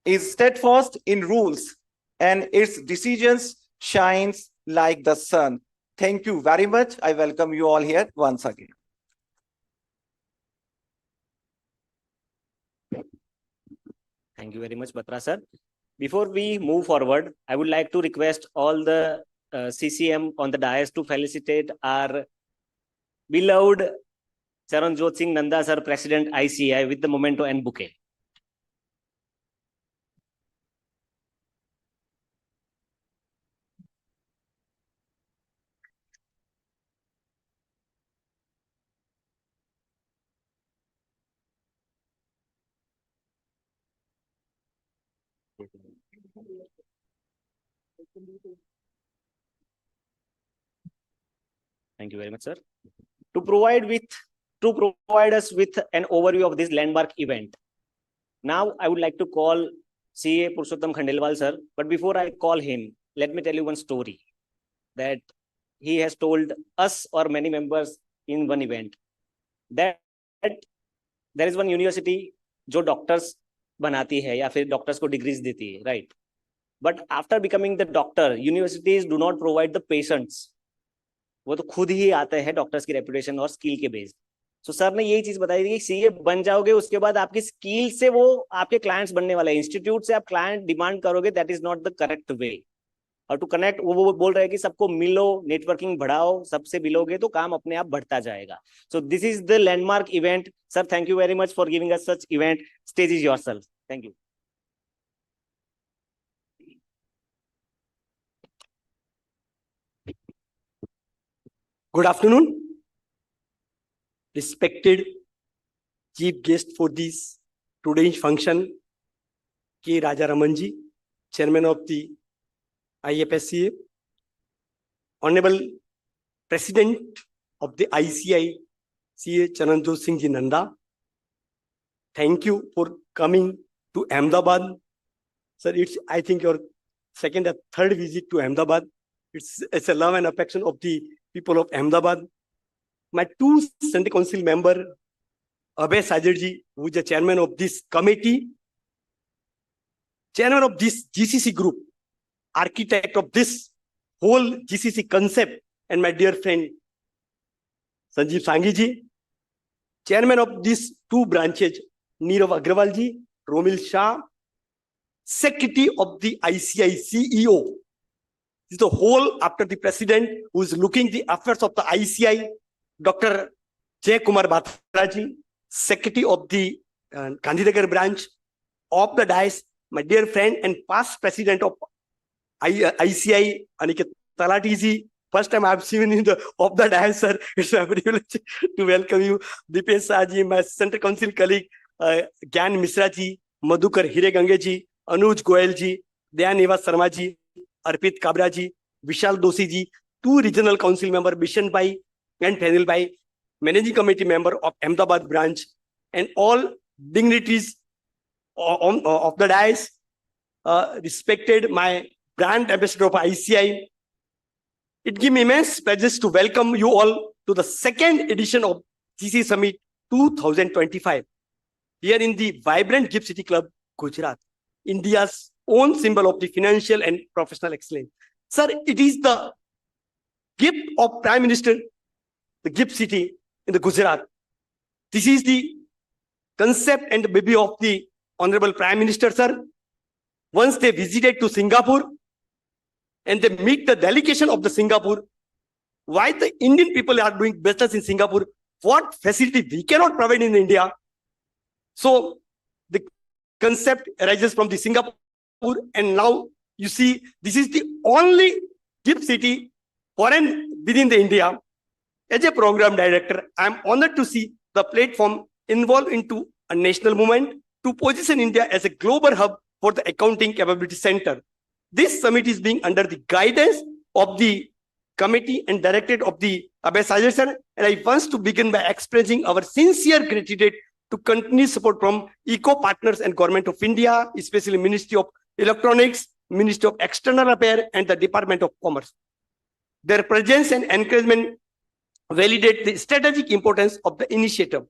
S7: is steadfast in rules and its decisions shines like the sun. Thank you very much. I welcome you all here once again.
S6: Thank you very much, Batra sir. Before we move forward, I would like to request all the CCM on the dais to felicitate our beloved Charanjot Singh Nanda sir, President ICI, with the memento and bouquet. Thank you very much, sir. To provide us with an overview of this landmark event, now I would like to call CA Purushottam Khandelwal sir. But before I call him, let me tell you one story that he has told us or many members in one event, that there is one university जो doctors बनाती है या फिर doctors को degrees देती है, right? But after becoming the doctor, universities do not provide the patients. वो तो खुद ही आते हैं डॉक्टर्स की रेपुटेशन और स्किल के बेस. सो सर ने यही चीज बताई थी कि सीए बन जाओगे, उसके बाद आपकी स्किल से वो आपके क्लाइंट्स बनने वाले हैं. इंस्टीट्यूट से आप क्लाइंट डिमांड करोगे, that is not the correct way. और टू कनेक्ट, वो बोल रहे हैं कि सबको मिलो, नेटवर्किंग बढ़ाओ, सबसे मिलोगे तो काम अपने आप बढ़ता जाएगा. So this is the landmark event. Sir, thank you very much for giving us such event. Stage is yourself. Thank you.
S9: Good afternoon, respected chief guest for this today's function, K. Raja Ramanji, Chairman of the IFSC, Honorable President of the ICI, CA Charanjot Singh Ji Nanda. Thank you for coming to Ahmedabad. Sir, it's, I think, your second or third visit to Ahmedabad. It's a love and affection of the people of Ahmedabad. My two Central Council member, Abhay Sajarji, who is the chairman of this committee, chairman of this GCC group, architect of this whole GCC concept, and my dear friend, Sanjeev Sanghi ji, chairman of these two branches, Neerav Agrawal ji, Romil Shah, secretary of the ICI CEO. This is the whole after the president who is looking the affairs of the ICI, Dr. J. Kumar Bhatraji, secretary of the Gandhinagar branch of the dais, my dear friend and past president of ICI, Aniket Talati ji. First time I have seen in the of the dais, sir. It's a privilege to welcome you. Dipesh Shah ji, my Central Council colleague, Gyan Misra ji, Madhukar Hiregange ji, Anuj Goyal ji, Dayan Nivas Sharma ji, Arpit Kabra ji, Vishal Doshi ji, 2 regional council member, Bishan Bhai and Fenil Bhai, managing committee member of Ahmedabad branch, and all dignitaries of the dais, respected my brand ambassador of ICI. It gives me immense pleasure to welcome you all to the second edition of GCC Summit 2025 here in the vibrant GIFT City Club, Gujarat, India's own symbol of the financial and professional excellence. Sir, it is the gift of Prime Minister, the GIFT City in the Gujarat. This is the concept and the baby of the Honorable Prime Minister, sir. Once they visited to Singapore and they meet the delegation of the Singapore, why the Indian people are doing business in Singapore, what facility we cannot provide in India. So the concept arises from the Singapore, and now you see this is the only GIFT City foreign within the India. As a program director, I am honored to see the platform involved into a national movement to position India as a global hub for the accounting capability center. This summit is being under the guidance of the committee and directed of the Ahmedabad sir, and I want to begin by expressing our sincere gratitude to continued support from eco-partners and Government of India, especially Ministry of Electronics, Ministry of External Affairs, and the Department of Commerce. Their presence and encouragement validate the strategic importance of the initiative.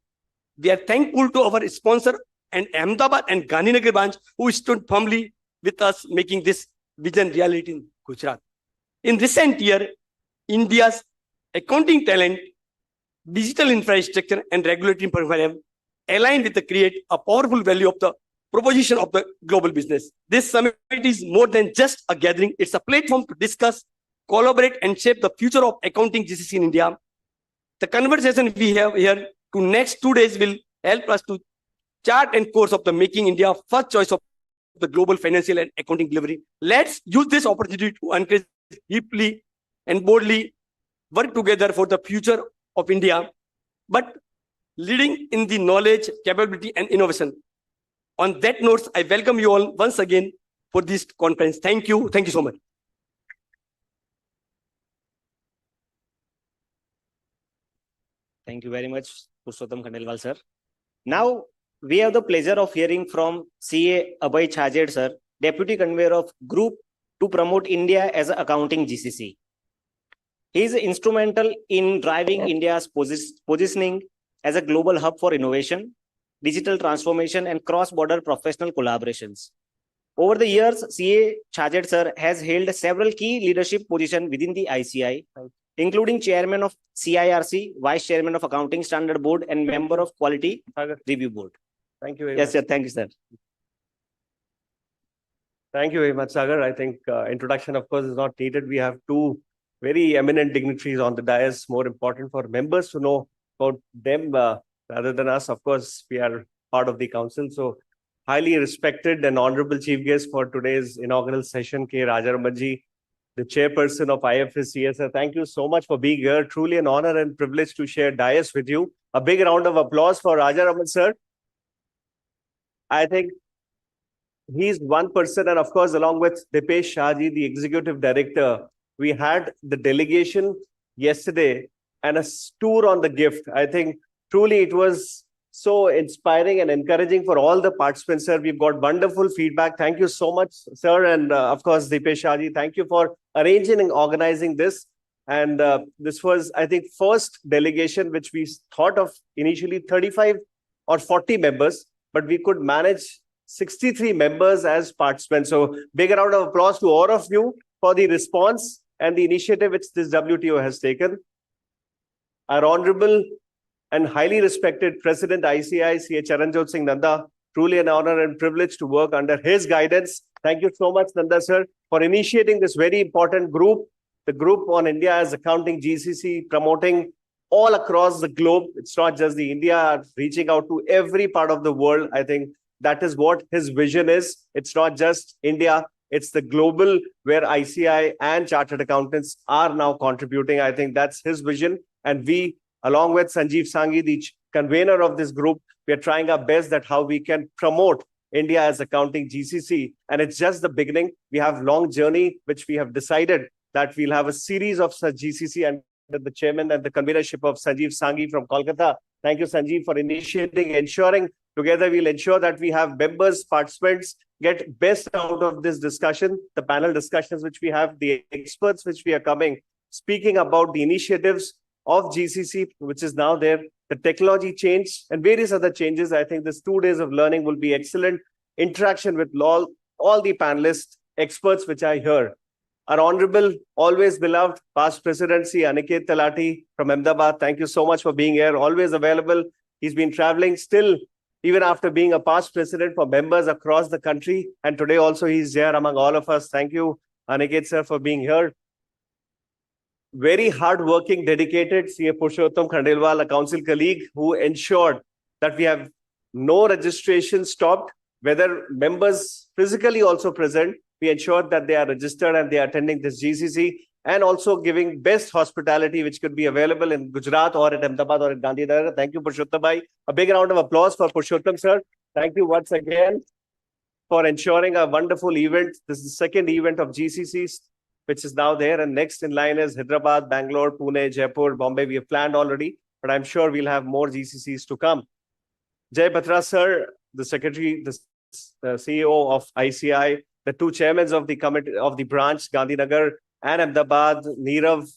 S9: We are thankful to our sponsor and Ahmedabad and Gandhinagar branch who stood firmly with us making this vision reality in Gujarat. In recent year, India's accounting talent, digital infrastructure, and regulatory program aligned with the create a powerful value of the proposition of the global business. This summit is more than just a gathering. It's a platform to discuss, collaborate, and shape the future of accounting GCC in India. The conversation we have here to next 2 days will help us to chart and course of the making India first choice of the global financial and accounting delivery. Let's use this opportunity to encourage deeply and boldly work together for the future of India, but leading in the knowledge, capability, and innovation. On that note, I welcome you all once again for this conference. Thank you. Thank you so much.
S6: Thank you very much, Purushottam Khandelwal sir. Now, we have the pleasure of hearing from CA Abhay Chhajed sir, Deputy Convener of Group to promote India as an accounting GCC. He is instrumental in driving India's positioning as a global hub for innovation, digital transformation, and cross-border professional collaborations. Over the years, CA Chhajed sir has held several key leadership positions within the ICI, including Chairman of CIRC, Vice Chairman of Accounting Standard Board, and Member of Quality Review Board.
S11: Thank you very
S6: Yes,
S11: much.
S6: sir. Thank you, sir.
S11: Thank you very much, Sagar. I think introduction, of course, is not needed. We have two very eminent dignitaries on the dais. More important for members to know about them rather than us. Of course, we are part of the council. So highly respected and honorable chief guest for today's inaugural session, K. Rajaramanji, the chairperson of IFSC. Sir, thank you so much for being here. Truly an honor and privilege to share dais with you. A big round of applause for Rajaraman sir. I think he's one person, and of course, along with Dipesh Shahji, the executive director, we had the delegation yesterday and a tour on the gift. I think truly it was so inspiring and encouraging for all the participants, sir. We've got wonderful feedback. Thank you so much, sir. And of course, Dipesh Shahji, thank you for arranging and organizing this. And this was, I think, first delegation which we thought of initially 35 or 40 members, but we could manage 63 members as participants. So big round of applause to all of you for the response and the initiative which this WTO has taken. Our honorable and highly respected President ICI, CA Charanjot Singh Nanda, truly an honor and privilege to work under his guidance. Thank you so much, Nanda sir, for initiating this very important group, the group on India as accounting GCC, promoting all across the globe. It's not just the India, reaching out to every part of the world. I think that is what his vision is. It's not just India, it's the global where ICI and chartered accountants are now contributing. I think that's his vision. And we, along with Sanjeev Sanghi, the convener of this group, we are trying our best that how we can promote India as accounting GCC. And it's just the beginning. We have long journey, which we have decided that we'll have a series of such GCC under the chairman and the convenership of Sanjeev Sanghi from Kolkata. Thank you, Sanjeev, for initiating, ensuring together we'll ensure that we have members, participants, get best out of this discussion, the panel discussions which we have, the experts which we are coming, speaking about the initiatives of GCC, which is now there, the technology change and various other changes. I think this 2 days of learning will be excellent interaction with all the panelists, experts which are here. Our honorable, always beloved past presidency, Aniket Talati from Ahmedabad. Thank you so much for being here, always available. He's been traveling still, even after being a past president for members across the country. And today also he's here among all of us. Thank you, Aniket sir, for being here. Very hardworking, dedicated CA Purushottam Khandelwal, a council colleague who ensured that we have no registration stopped, whether members physically also present, we ensured that they are registered and they are attending this GCC, and also giving best hospitality which could be available in Gujarat or at Ahmedabad or at Gandhinagar. Thank you, Purushottam bhai. A big round of applause for Purushottam sir. Thank you once again for ensuring a wonderful event. This is the second event of GCCs, which is now there. And next in line is Hyderabad, Bangalore, Pune, Jaipur, Bombay. We have planned already, but I'm sure we'll have more GCCs to come. Jay Batra sir, the secretary, the CEO of ICI, the two chairmen of the committee of the branch, Gandhinagar and Ahmedabad, Neerav,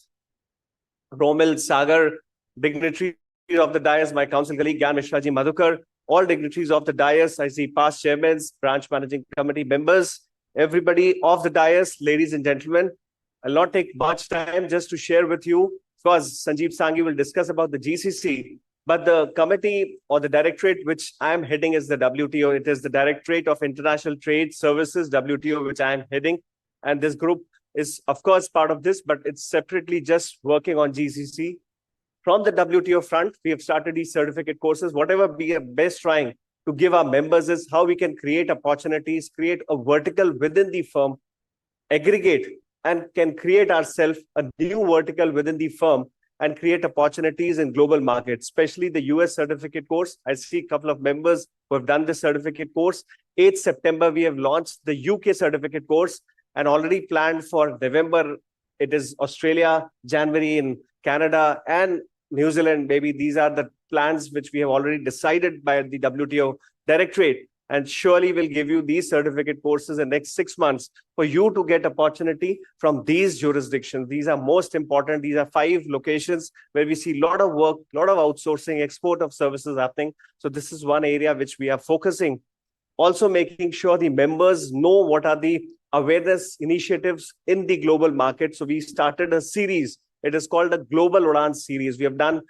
S11: Romil, Sagar, dignitaries of the dais, my council colleague, Gyan Mishra ji, Madhukar, all dignitaries of the dais. I see past chairmen, branch managing committee members, everybody of the dais, ladies and gentlemen. I'll not take much time just to share with you, because Sanjeev Sanghi will discuss about the GCC. But the committee or the directorate which I am heading is the WTO. It is the Directorate of International Trade Services, WTO, which I am heading. And this group is, of course, part of this, but it's separately just working on GCC. From the WTO front, we have started these certificate courses. Whatever we are best trying to give our members is how we can create opportunities, create a vertical within the firm, aggregate, and can create ourselves a new vertical within the firm and create opportunities in global markets, especially the US certificate course. I see a couple of members who have done this certificate course. 8th September, we have launched the UK certificate course and already planned for November. It is Australia, January in Canada and New Zealand. Maybe these are the plans which we have already decided by the WTO Directorate. And surely we'll give you these certificate courses in the next 6 months for you to get opportunity from these jurisdictions. These are most important. These are 5 locations where we see a lot of work, a lot of outsourcing, export of services happening. So this is one area which we are focusing. Also making sure the members know what are the awareness initiatives in the global market. So we started a series. It is called a Global Udan series. We have done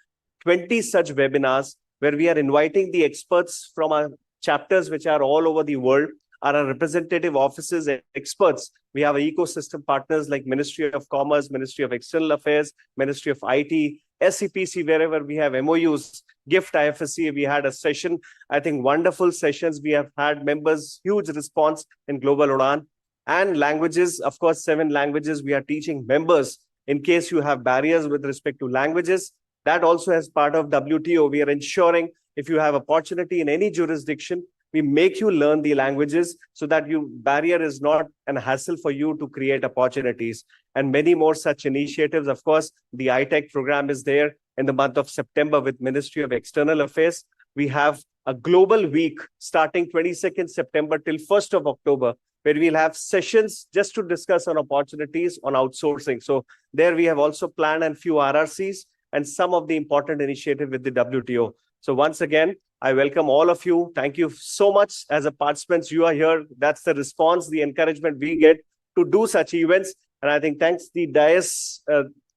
S11: 20 such webinars where we are inviting the experts from our chapters which are all over the world, are our representative offices and experts. We have ecosystem partners like Ministry of Commerce, Ministry of External Affairs, Ministry of IT, SCPC, wherever we have MOUs, GIFT, IFSC, we had a session. I think wonderful sessions. We have had members, huge response in Global Udan. And languages, of course, 7 languages we are teaching members. In case you have barriers with respect to languages, that also as part of WTO, we are ensuring if you have opportunity in any jurisdiction, we make you learn the languages so that barrier is not a hassle for you to create opportunities. And many more such initiatives. Of course, the iTech program is there in the month of September with Ministry of External Affairs. We have a global week starting 22nd September till 1st of October, where we'll have sessions just to discuss on opportunities on outsourcing. So there we have also planned a few RRCs and some of the important initiatives with the WTO. So once again, I welcome all of you. Thank you so much as a participants. You are here. That's the response, the encouragement we get to do such events. And I think thanks the dais,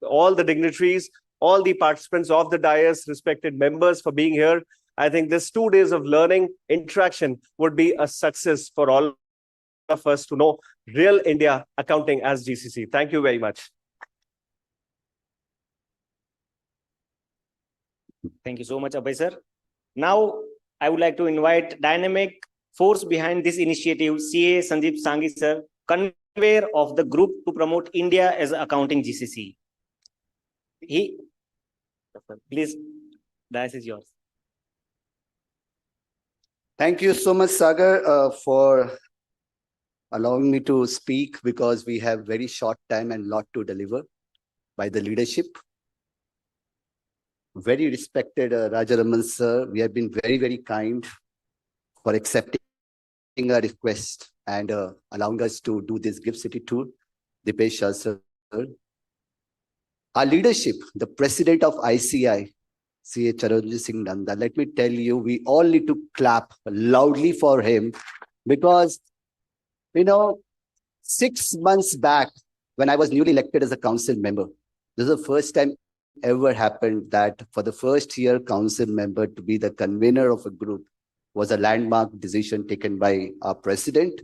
S11: all the dignitaries, all the participants of the dais, respected members for being here. I think this 2 days of learning, interaction would be a success for all of us to know real India accounting as GCC. Thank you very much.
S6: Thank you so much, Abhay sir. Now, I would like to invite dynamic force behind this initiative, CA Sanjeev Sanghi sir, convener of the group to promote India as accounting GCC. Please, this is yours.
S12: Thank you so much, Sagar, for allowing me to speak because we have very short time and lot to deliver by the leadership. Very respected Rajaraman sir, we have been very, very kind for accepting a request and allowing us to do this Gift City tour. Dipesh Shah sir. Our leadership, the president of ICI, CA Charanjit Singh Nanda, let me tell you, we all need to clap loudly for him because, 6 months back, when I was newly elected as a council member, this is the first time ever happened that for the first year council member to be the convener of a group was a landmark decision taken by our president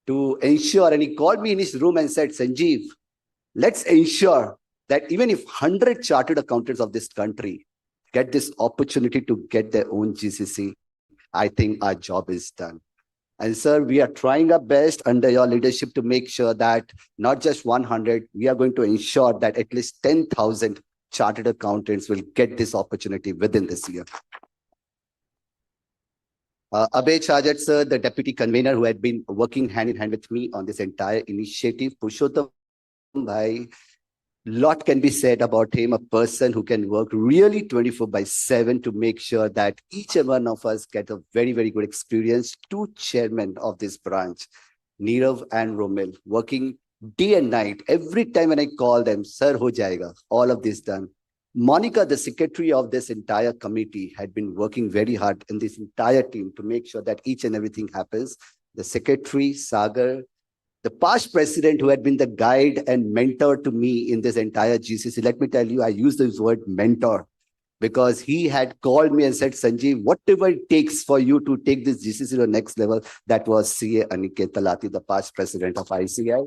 S12: to ensure, and he called me in his room and said, Sanjeev, let's ensure that even if 100 chartered accountants of this country get this opportunity to get their own GCC, I think our job is done. And sir, we are trying our best under your leadership to make sure that not just 100, we are going to ensure that at least 10,000 chartered accountants will get this opportunity within this year. Abhay Chajat sir, the deputy convener who had been working hand in hand with me on this entire initiative, Purushottam bhai, lot can be said about him, a person who can work really 24/7 to make sure that each and one of us get a very, very good experience. Two chairmen of this branch, Nirav and Romil, working day and night. Every time when I call them, sir, ho jayega, all of this done. Monica, the secretary of this entire committee, had been working very hard in this entire team to make sure that each and everything happens. The secretary, Sagar, the past president who had been the guide and mentor to me in this entire GCC, let me tell you, I use this word mentor because he had called me and said, Sanjeev, whatever it takes for you to take this GCC to the next level, that was CA Aniket Talati, the past president of ICI.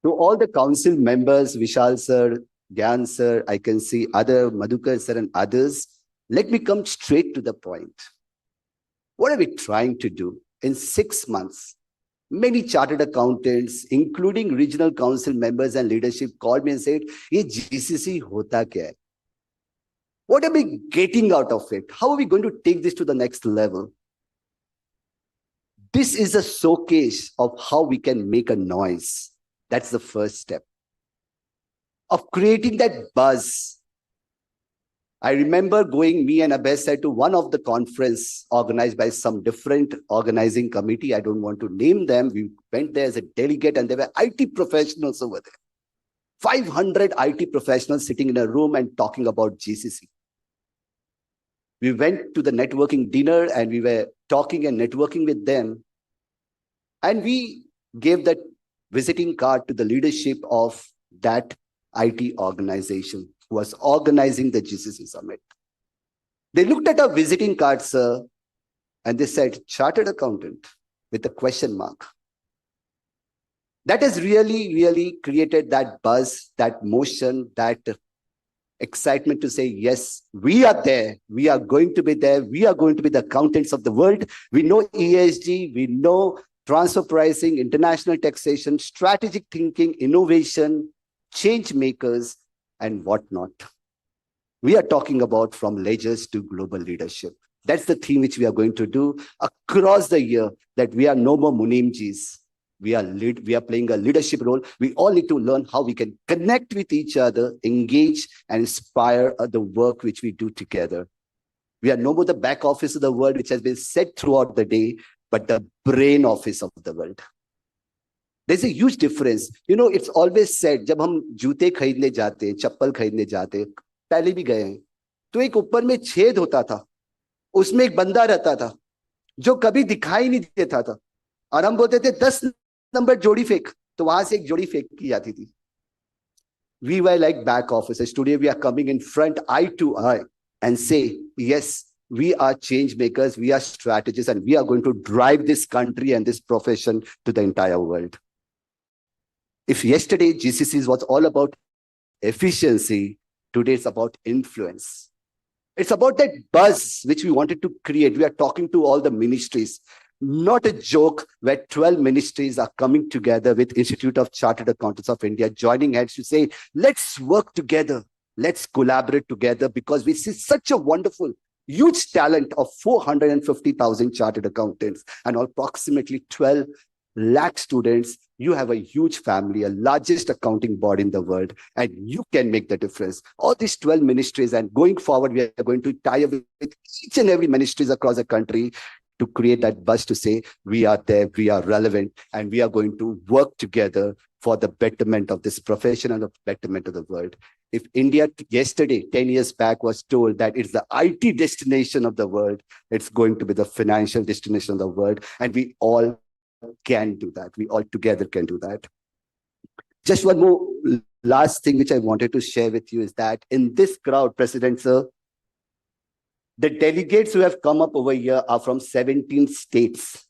S12: To all the council members, Vishal sir, Gyan sir, I can see other Madhukar sir and others, let me come straight to the point. What are we trying to do? In 6 months, many chartered accountants, including regional council members and leadership, called me and said, "Ye GCC hota kya hai? What are we getting out of it? How are we going to take this to the next level?" This is a showcase of how we can make a noise. That's the first step of creating that buzz. I remember going, me and Abhay said, to one of the conference organized by some different organizing committee. I don't want to name them. We went there as a delegate and there were IT professionals over there. 500 IT professionals sitting in a room and talking about GCC. We went to the networking dinner and we were talking and networking with them. And we gave that visiting card to the leadership of that IT organization who was organizing the GCC summit. They looked at our visiting card, sir, and they said, chartered accountant with a question mark. That has really, really created that buzz, that motion, that excitement to say, yes, we are there. We are going to be there. We are going to be the accountants of the world. We know ESG, we know transfer pricing, international taxation, strategic thinking, innovation, change makers, and whatnot. We are talking about from ledgers to global leadership. That's the theme which we are going to do across the year, that we are no more Munimjis. We are playing a leadership role. We all need to learn how we can connect with each other, engage and inspire the work which we do together. We are no more the back office of the world, which has been said throughout the day, but the brain office of the world. There's a huge difference. It's always said, जब हम जूते खरीदने जाते, चप्पल खरीदने जाते, पहले भी गए हैं, तो एक ऊपर में छेद होता था, उसमें एक बंदा रहता था, जो कभी दिखाई नहीं देता था, और हम बोलते थे 10 नंबर जोड़ी फेंक, तो वहां से एक जोड़ी फेंक की जाती थी. We were like back officers. Today we are coming in front, eye to eye, and say, yes, we are change makers, we are strategists, and we are going to drive this country and this profession to the entire world. If yesterday GCC was all about efficiency, today it's about influence. It's about that buzz which we wanted to create. We are talking to all the ministries. Not a joke where 12 ministries are coming together with Institute of Chartered Accountants of India, joining hands to say, let's work together. Let's collaborate together because we see such a wonderful, huge talent of 450,000 chartered accountants and approximately 12 lakh students, you have a huge family, a largest accounting body in the world, and you can make the difference. All these 12 ministries, and going forward, we are going to tie up with each and every ministries across the country to create that buzz to say, we are there, we are relevant, and we are going to work together for the betterment of this profession and the betterment of the world. If India yesterday, 10 years back, was told that it's the IT destination of the world, it's going to be the financial destination of the world, and we all can do that. We all together can do that. Just one more last thing which I wanted to share with you is that in this crowd, President Sir, the delegates who have come up over here are from 17 states.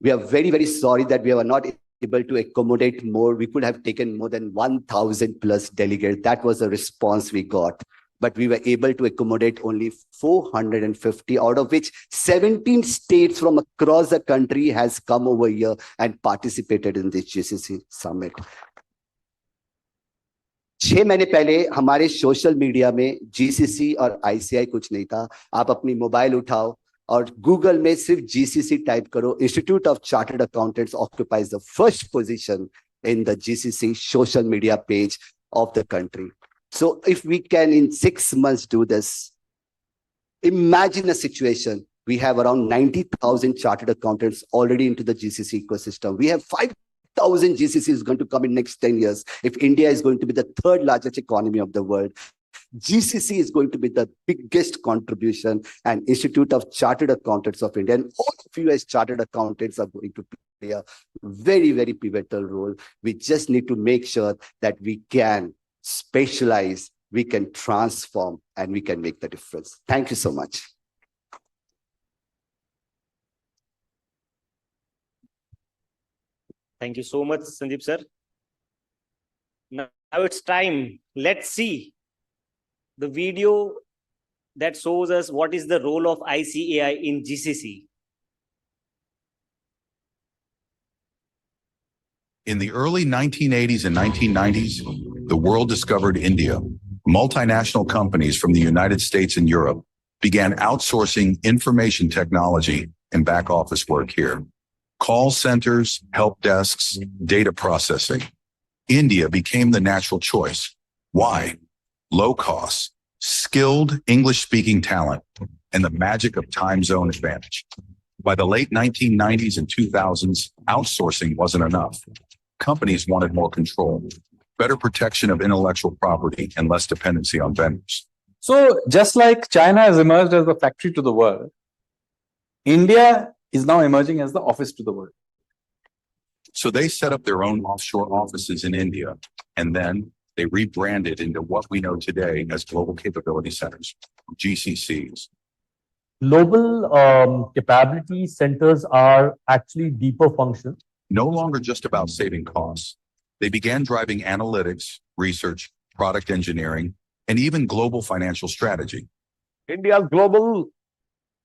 S12: We are very, very sorry that we were not able to accommodate more. We could have taken more than 1,000 plus delegates. That was the response we got. But we were able to accommodate only 450, out of which 17 states from across the country has come over here and participated in this GCC summit. 6 महीने पहले हमारे social media में GCC और ICI कुछ नहीं था. आप अपनी मोबाइल उठाओ और गूगल में सिर्फ जीसीसी टाइप करो. Institute of chartered accountants occupies the first position in the GCC social media page of the country. So if we can in 6 months do this, imagine a situation. We have around 90,000 chartered accountants already into the GCC ecosystem. We have 5,000 GCCs going to come in next 10 years. If India is going to be the third largest economy of the world, GCC is going to be the biggest contribution, and Institute of Chartered Accountants of India, and all of you as chartered accountants are going to play a very, very pivotal role. We just need to make sure that we can specialize, we can transform, and we can make the difference. Thank you so much.
S6: Thank you so much, Sanjeev sir. Now it's time. Let's see the video that shows us what is the role of ICAI in GCC.
S10: In the early 1980s and 1990s, the world discovered India. Multinational companies from the United States and Europe began outsourcing information technology and back office work here. Call centers, help desks, data processing. India became the natural choice. Why? Low cost, skilled English-speaking talent, and the magic of time zone advantage. By the late 1990s and 2000s, outsourcing wasn't enough. Companies wanted more control, better protection of intellectual property, and less dependency on vendors.
S13: So just like China has emerged as the factory to the world, India is now emerging as the office to the world.
S10: So they set up their own offshore offices in India, and then they rebranded into what we know today as Global Capability Centers, GCCs.
S14: Global capability centers are actually deeper functions.
S10: No longer just about saving costs. They began driving analytics, research, product engineering, and even global financial strategy.
S22: India's global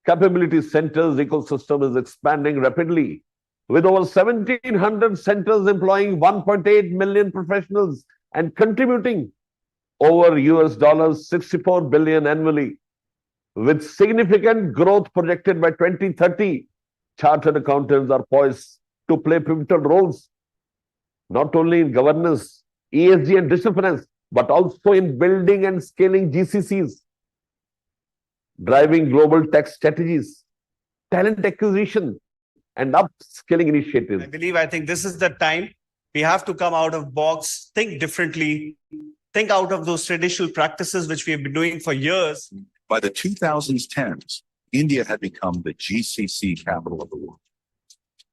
S22: capability centers ecosystem is expanding rapidly, with over 1,700 centers employing 1.8 million professionals and contributing over $64 billion annually. With significant growth projected by 2030, chartered accountants are poised to play pivotal roles, not only in governance, ESG and digital finance, but also in building and scaling GCCs, driving global tech strategies, talent acquisition, and upskilling initiatives.
S7: I think this is the time we have to come out of box, think differently, think out of those traditional practices which we have been doing for years.
S10: By the 2010s, India had become the GCC capital of the world.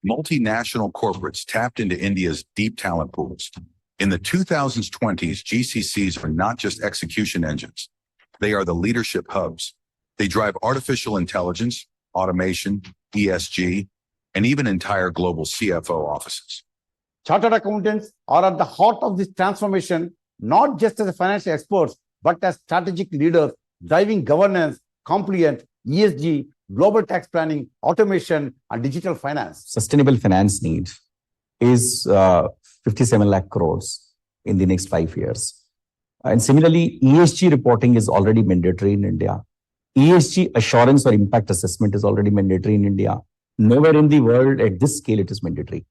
S10: Multinational corporates tapped into India's deep talent pools. In the 2020s, GCCs are not just execution engines. They are the leadership hubs. They drive artificial intelligence, automation, ESG, and even entire global CFO offices.
S18: Chartered accountants are at the heart of this transformation, not just as financial experts, but as strategic leaders driving governance, compliance, ESG, global tax planning, automation, and digital finance.
S15: Sustainable finance need is 57 lakh crores in the next 5 years. And similarly, ESG reporting is already mandatory in India. ESG assurance or impact assessment is already mandatory in India. Nowhere in the world at this scale it is mandatory.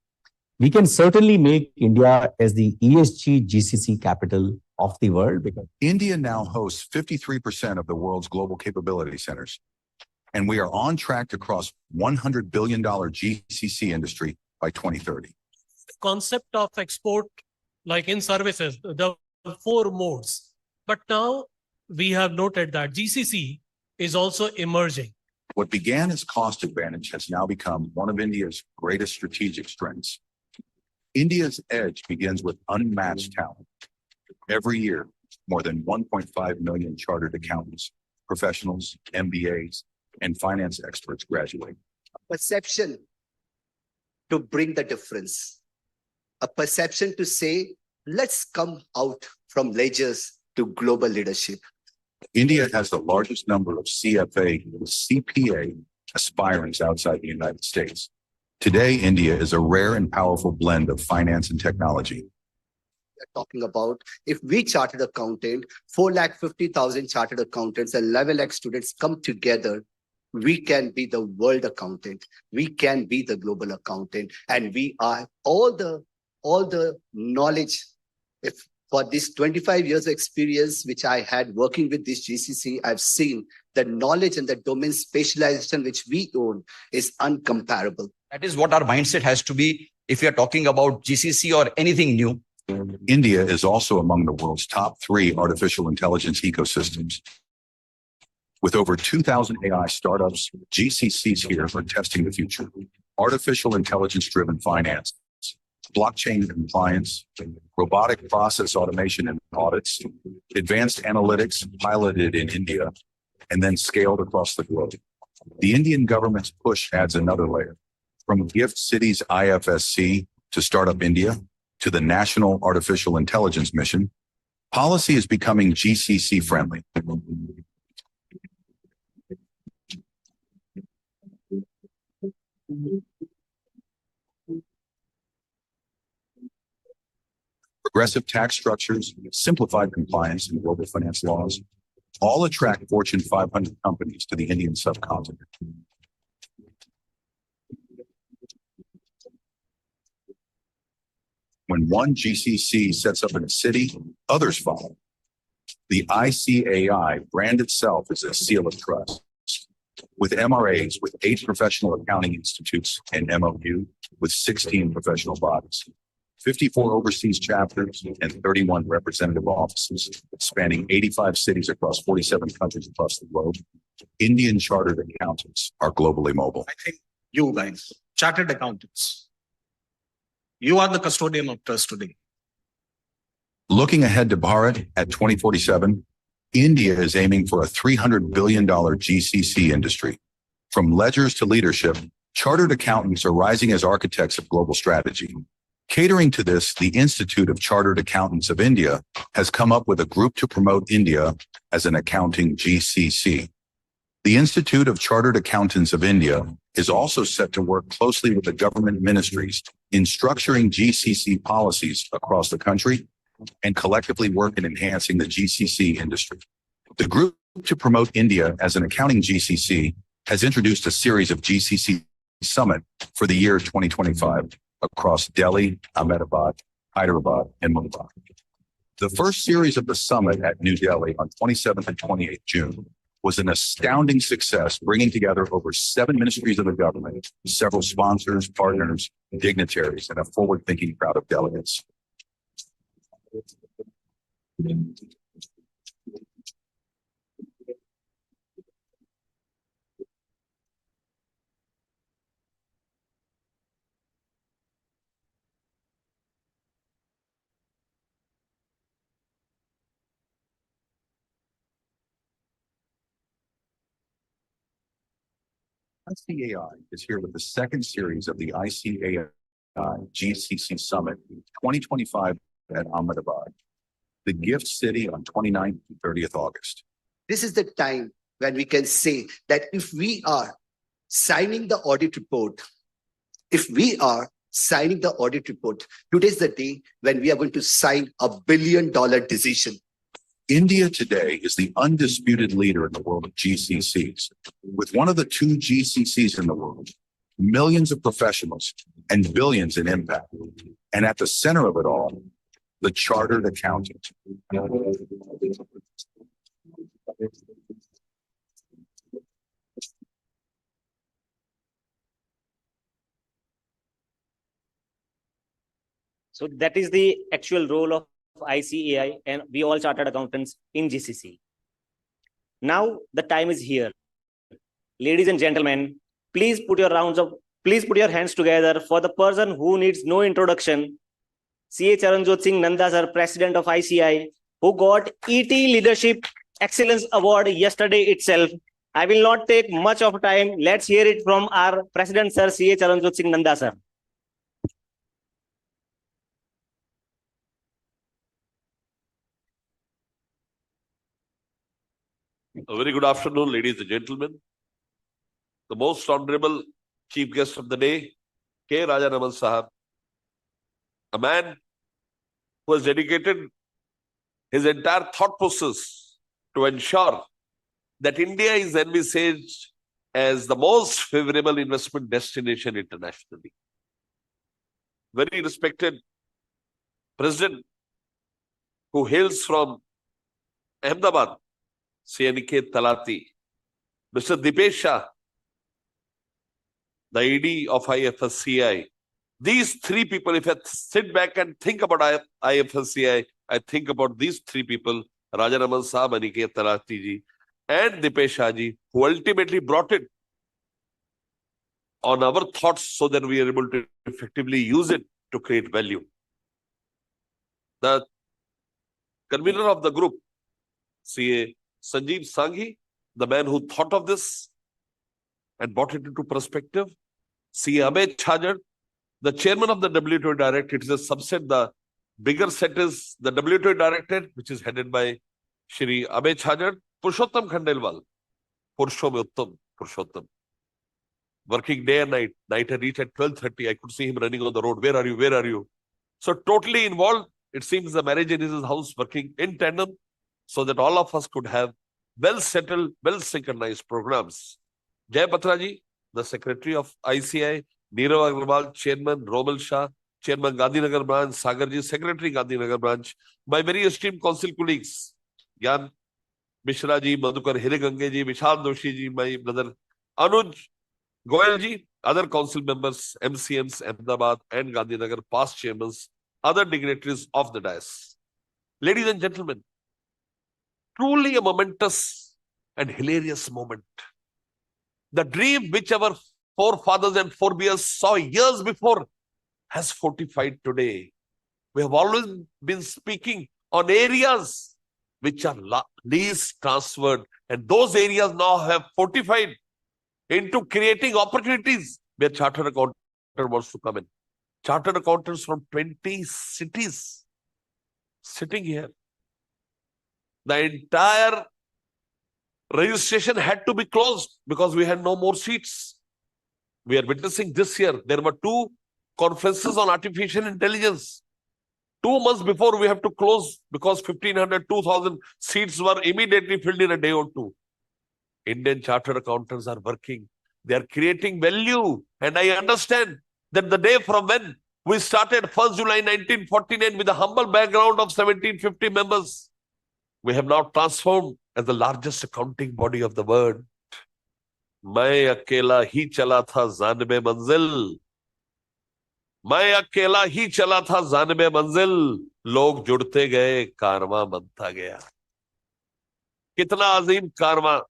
S15: We can certainly make India as the ESG GCC capital of the world because
S10: India now hosts 53% of the world's global capability centers, and we are on track to cross $100 billion GCC industry by 2030.
S1: Concept of export, like in services, the 4 modes. But now we have noted that GCC is also emerging.
S10: What began as cost advantage has now become one of India's greatest strategic strengths. India's edge begins with unmatched talent. Every year, more than 1.5 million chartered accountants, professionals, MBAs, and finance experts graduate.
S12: Perception to bring the difference. A perception to say, let's come out from ledgers to global leadership.
S10: India has the largest number of CFA and CPA aspirants outside the United States. Today, India is a rare and powerful blend of finance and technology.
S12: We're talking about if we chartered accountant, 450,000 chartered accountants and 11 lakh students come together, we can be the world accountant. We can be the global accountant, and we are all the knowledge. If for this 25 years of experience, which I had working with this GCC, I've seen the knowledge and the domain specialization which we own is uncomparable.
S2: That is what our mindset has to be if we are talking about GCC or anything new.
S10: India is also among the world's top 3 artificial intelligence ecosystems. With over 2,000 AI startups, GCCs here are testing the future. Artificial intelligence-driven finance, blockchain compliance, robotic process automation and audits, advanced analytics piloted in India, and then scaled across the globe. The Indian government's push adds another layer. From Gift City's IFSC to Startup India to the National Artificial Intelligence Mission, policy is becoming GCC friendly. Progressive tax structures, simplified compliance and global finance laws all attract Fortune 500 companies to the Indian subcontinent. When one GCC sets up in a city, others follow. The ICAI brand itself is a seal of trust. With MRAs with 8 professional accounting institutes and MOU with 16 professional bodies, 54 overseas chapters and 31 representative offices spanning 85 cities across 47 countries across the globe, Indian chartered accountants are globally mobile.
S19: I think you guys, chartered accountants, you are the custodian of trust today.
S10: Looking ahead to Bharat at 2047, India is aiming for a $300 billion GCC industry. From ledgers to leadership, chartered accountants are rising as architects of global strategy. Catering to this, the Institute of Chartered Accountants of India has come up with a group to promote India as an accounting GCC. The Institute of Chartered Accountants of India is also set to work closely with the government ministries in structuring GCC policies across the country and collectively work in enhancing the GCC industry. The group to promote India as an accounting GCC has introduced a series of GCC summit for the year 2025 across Delhi, Ahmedabad, Hyderabad, and Mumbai. The first series of the summit at New Delhi on 27th and 28th June was an astounding success, bringing together over 7 ministries of the government, several sponsors, partners, dignitaries, and a forward-thinking crowd of delegates. ICAI is here with the second series of the ICAI GCC Summit 2025 at Ahmedabad, the Gift City on 29th and 30th August.
S12: This is the time when we can say that if we are signing the audit report, today is the day when we are going to sign a $1 billion decision.
S10: India today is the undisputed leader in the world of GCCs. With one of the 2 GCCs in the world, millions of professionals, and billions in impact. And at the center of it all, the chartered accountant.
S6: So that is the actual role of ICAI and we all chartered accountants in GCC. Now the time is here. Ladies and gentlemen, please put your hands together for the person who needs no introduction, CA Charanjot Singh Nanda sir, President of ICAI, who got ET Leadership Excellence Award yesterday itself. I will not take much of time. Let's hear it from our President sir, CA Charanjot Singh Nanda sir.
S17: A very good afternoon, ladies and gentlemen. The most honorable chief guest of the day, K. Raja Raman Sahab, a man who has dedicated his entire thought process to ensure that India is envisaged as the most favorable investment destination internationally. Very respected president who hails from Ahmedabad, Niket Talati, Mr. Dipesh Shah, the ED of IFSCI. These three people, if I sit back and think about IFSCI, I think about these three people, Raja Raman Saab, Niket Talati ji, and Dipesh Shah ji, who ultimately brought it on our thoughts so that we are able to effectively use it to create value. The convener of the group, CA Sanjeev Sanghi, the man who thought of this and brought it into perspective. CA Abhay Chhajar, the chairman of the WTO Directorate. It is a subset. The bigger set is the WTO Directorate, which is headed by Shri Abhay Chhajar. Purushottam Khandelwal, Purusho mein Uttam, Purushottam. Working day and night. Night I reached at 12:30. I could see him running on the road. Where are you? Where are you? So totally involved. It seems the marriage in his house working in tandem, so that all of us could have well-settled, well-synchronized programs. Jay Patraji, the secretary of ICAI, Neerav Agrawal, chairman, Romal Shah, chairman Gandhinagar branch, Sagarji, secretary Gandhinagar branch, my very esteemed council colleagues, Gyan Mishra ji, Madhukar Hirigange ji, Vishal Doshi ji, my brother Anuj Goyal ji, other council members, MCMs, Ahmedabad and Gandhinagar, past chairmen, other dignitaries of the dais. Ladies and gentlemen, truly a momentous and hilarious moment. The dream which our forefathers and forebears saw years before has fortified today. We have always been speaking on areas which are least transferred, and those areas now have fortified into creating opportunities where chartered accountant wants to come in. Chartered accountants from 20 cities sitting here. The entire registration had to be closed because we had no more seats. We are witnessing this year. There were 2 conferences on artificial intelligence. 2 months before we have to close because 1,500, 2,000 seats were immediately filled in a day or 2. Indian chartered accountants are working. They are creating value. And I understand that the day from when we started 1st July 1949 with a humble background of 1750 members, we have now transformed as the largest accounting body of the world. मैं अकेला ही चला था जानबे मंजिल. मैं अकेला ही चला था जानबे मंजिल. लोग जुड़ते गए, कारवां बनता गया. कितना अजीम कारवां.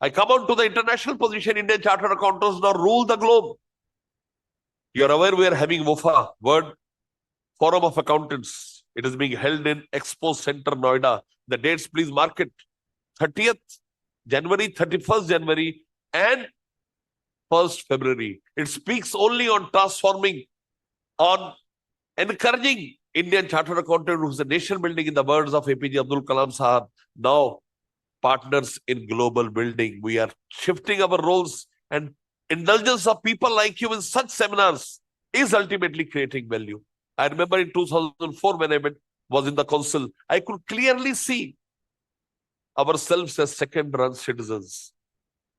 S17: I come on to the international position. Indian Chartered Accountants now rule the globe. You are aware we are having WOFA, World Forum of Accountants. It is being held in Expo Center, Noida. The dates, please mark it. 30th January, 31st January, and 1st February. It speaks only on transforming, on encouraging Indian Chartered Accountant, who is a nation building in the words of APJ Abdul Kalam Sahab. Now, partners in global building. We are shifting our roles, and indulgence of people like you in such seminars is ultimately creating value. I remember in 2004 when I was in the council, I could clearly see ourselves as second-run citizens.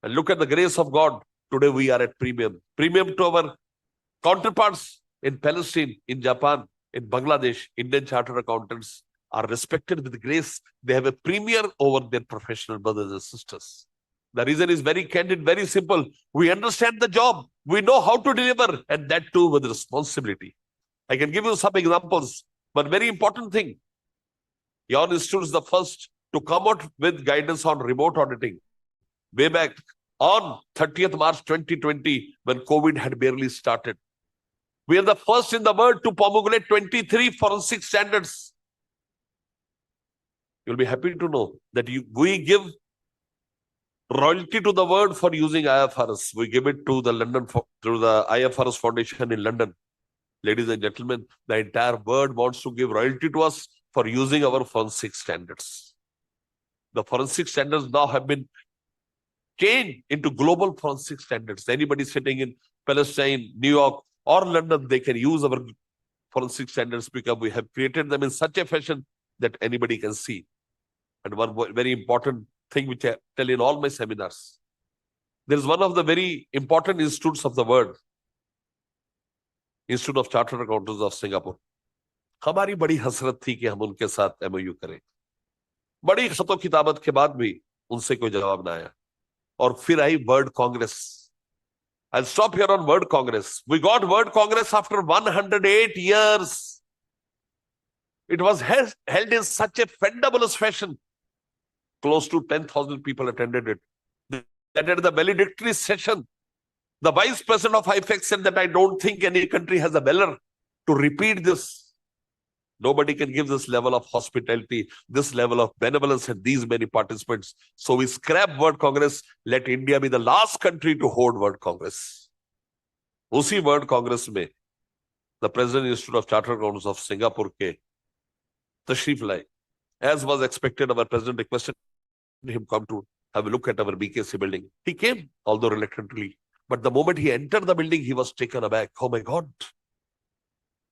S17: And look at the grace of God. Today we are at premium. Premium to our counterparts in Palestine, in Japan, in Bangladesh. Indian chartered accountants are respected with grace. They have a premier over their professional brothers and sisters. The reason is very candid, very simple. We understand the job. We know how to deliver, and that too with responsibility. I can give you some examples, but very important thing. Your institute is the first to come out with guidance on remote auditing. Way back on 30th March 2020, when COVID had barely started. We are the first in the world to promulgate 23 forensic standards. You'll be happy to know that we give royalty to the world for using IFRS. We give it to the through the IFRS Foundation in London. Ladies and gentlemen, the entire world wants to give royalty to us for using our forensic standards. The forensic standards now have been changed into global forensic standards. Anybody sitting in Palestine, New York, or London, they can use our forensic standards because we have created them in such a fashion that anybody can see. And one very important thing which I tell in all my seminars. There is one of the very important institutes of the world, Institute of Chartered Accountants of Singapore. हमारी बड़ी हसरत थी कि हम उनके साथ MOU करें. बड़ी खतो किताबत के बाद भी उनसे कोई जवाब ना आया. और फिर आई World Congress. I'll stop here on World Congress. We got World Congress after 108 years. It was held in such a fabulous fashion. Close to 10,000 people attended it. That at the valedictory session, the Vice President of IFSC said that I don't think any country has a valor to repeat this. Nobody can give this level of hospitality, this level of benevolence and these many participants. So we scrap World Congress. Let India be the last country to hold World Congress. Usi World Congress mein, the President Institute of Chartered Accountants of Singapore ke tashrif lai. As was expected, our President requested him come to have a look at our BKC building. He came, although reluctantly. But the moment he entered the building, he was taken aback. Oh my God.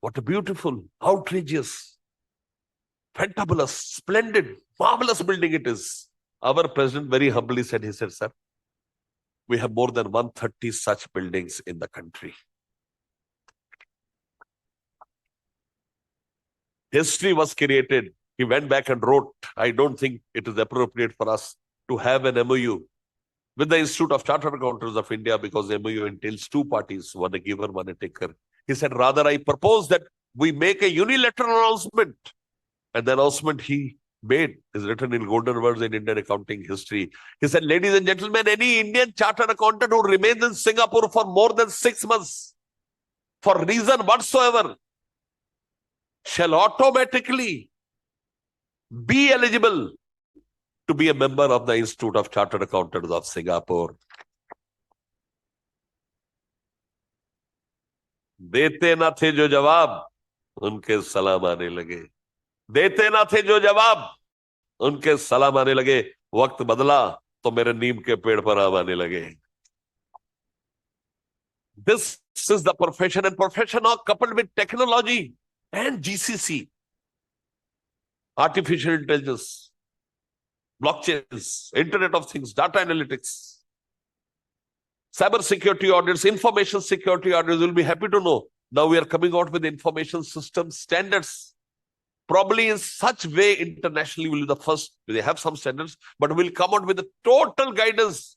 S17: What a beautiful, outrageous, fantabulous, splendid, marvelous building it is. Our president very humbly said, he said, sir, we have more than 130 such buildings in the country. History was created. He went back and wrote, I don't think it is appropriate for us to have an MOU with the Institute of Chartered Accountants of India because MOU entails two parties, one a giver, one a taker. He said, rather, I propose that we make a unilateral announcement. And the announcement he made is written in golden words in Indian accounting history. He said, ladies and gentlemen, any Indian chartered accountant who remains in Singapore for more than 6 months, for reason whatsoever, shall automatically be eligible to be a member of the Institute of Chartered Accountants of Singapore. देते ना थे जो जवाब उनके सलाम आने लगे. देते ना थे जो जवाब उनके सलाम आने लगे. वक्त बदला तो मेरे नीम के पेड़ पर आम आने लगे. This is the profession, and profession now coupled with technology and GCC, artificial intelligence, blockchains, Internet of Things, data analytics, cyber security audits, information security audits. You'll be happy to know now we are coming out with information system standards. Probably in such way internationally we'll be the first. They have some standards, but we'll come out with a total guidance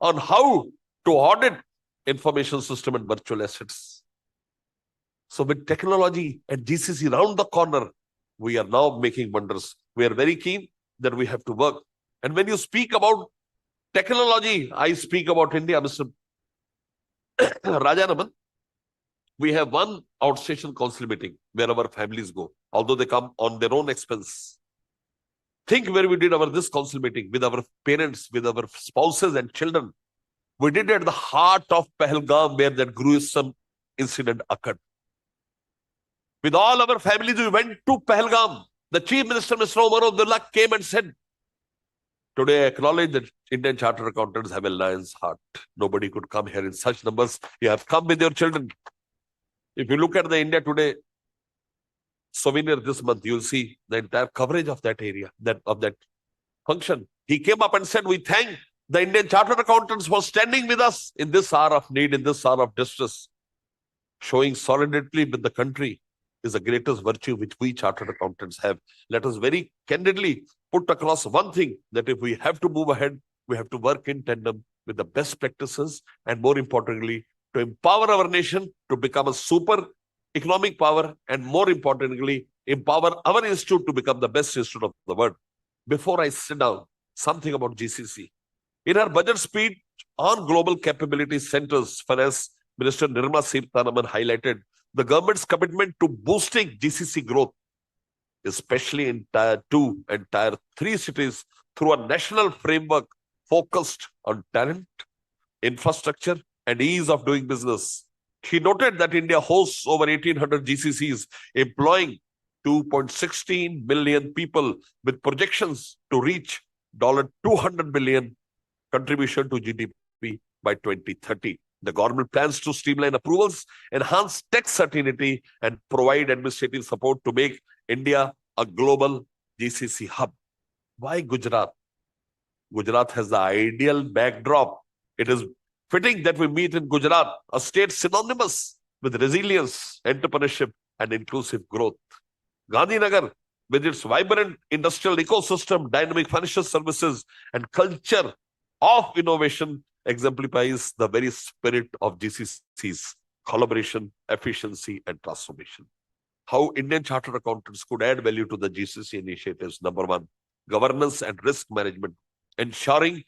S17: on how to audit information system and virtual assets. So with technology and GCC round the corner, we are now making wonders. We are very keen that we have to work. And when you speak about technology, I speak about India, Mr. Rajanaman. We have one outstation council meeting where our families go, although they come on their own expense. Think where we did this council meeting with our parents, with our spouses and children. We did it at the heart of Pahalgam where that gruesome incident occurred. With all our families, we went to Pahalgam. The Chief Minister, Mr. Omar Abdullah, came and said, today I acknowledge that Indian Chartered Accountants have a lion's heart. Nobody could come here in such numbers. You have come with your children. If you look at the India Today souvenir this month, you'll see the entire coverage of that area, of that function. He came up and said, we thank the Indian Chartered Accountants for standing with us in this hour of need, in this hour of distress. Showing solidarity with the country is the greatest virtue which we Chartered Accountants have. Let us very candidly put across one thing, that if we have to move ahead, we have to work in tandem with the best practices, and more importantly, to empower our nation to become a super economic power, and more importantly, empower our institute to become the best institute of the world. Before I sit down, something about GCC. In her budget speech on global capability centers, Finance Minister Nirmala Sitharaman highlighted the government's commitment to boosting GCC growth, especially in Tier 2 and Tier 3 cities, through a national framework focused on talent, infrastructure, and ease of doing business. He noted that India hosts over 1,800 GCCs, employing 2.16 million people, with projections to reach $200 billion contribution to GDP by 2030. The government plans to streamline approvals, enhance tax certainty, and provide administrative support to make India a global GCC hub. Why Gujarat? Gujarat has the ideal backdrop. It is fitting that we meet in Gujarat, a state synonymous with resilience, entrepreneurship, and inclusive growth. Gandhinagar, with its vibrant industrial ecosystem, dynamic financial services, and culture of innovation, exemplifies the very spirit of GCC's collaboration, efficiency, and transformation. How Indian Chartered Accountants could add value to the GCC initiatives. Number one, governance and risk management, ensuring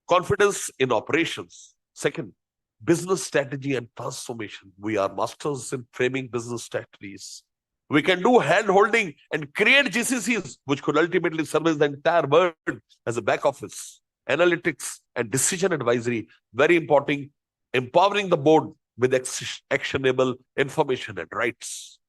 S17: confidence in operations. Second, business strategy and transformation. We are masters in framing business strategies. We can do hand-holding and create GCCs, which could ultimately service the entire world as a back office. Analytics and decision advisory, very important, empowering the board with actionable information and rights.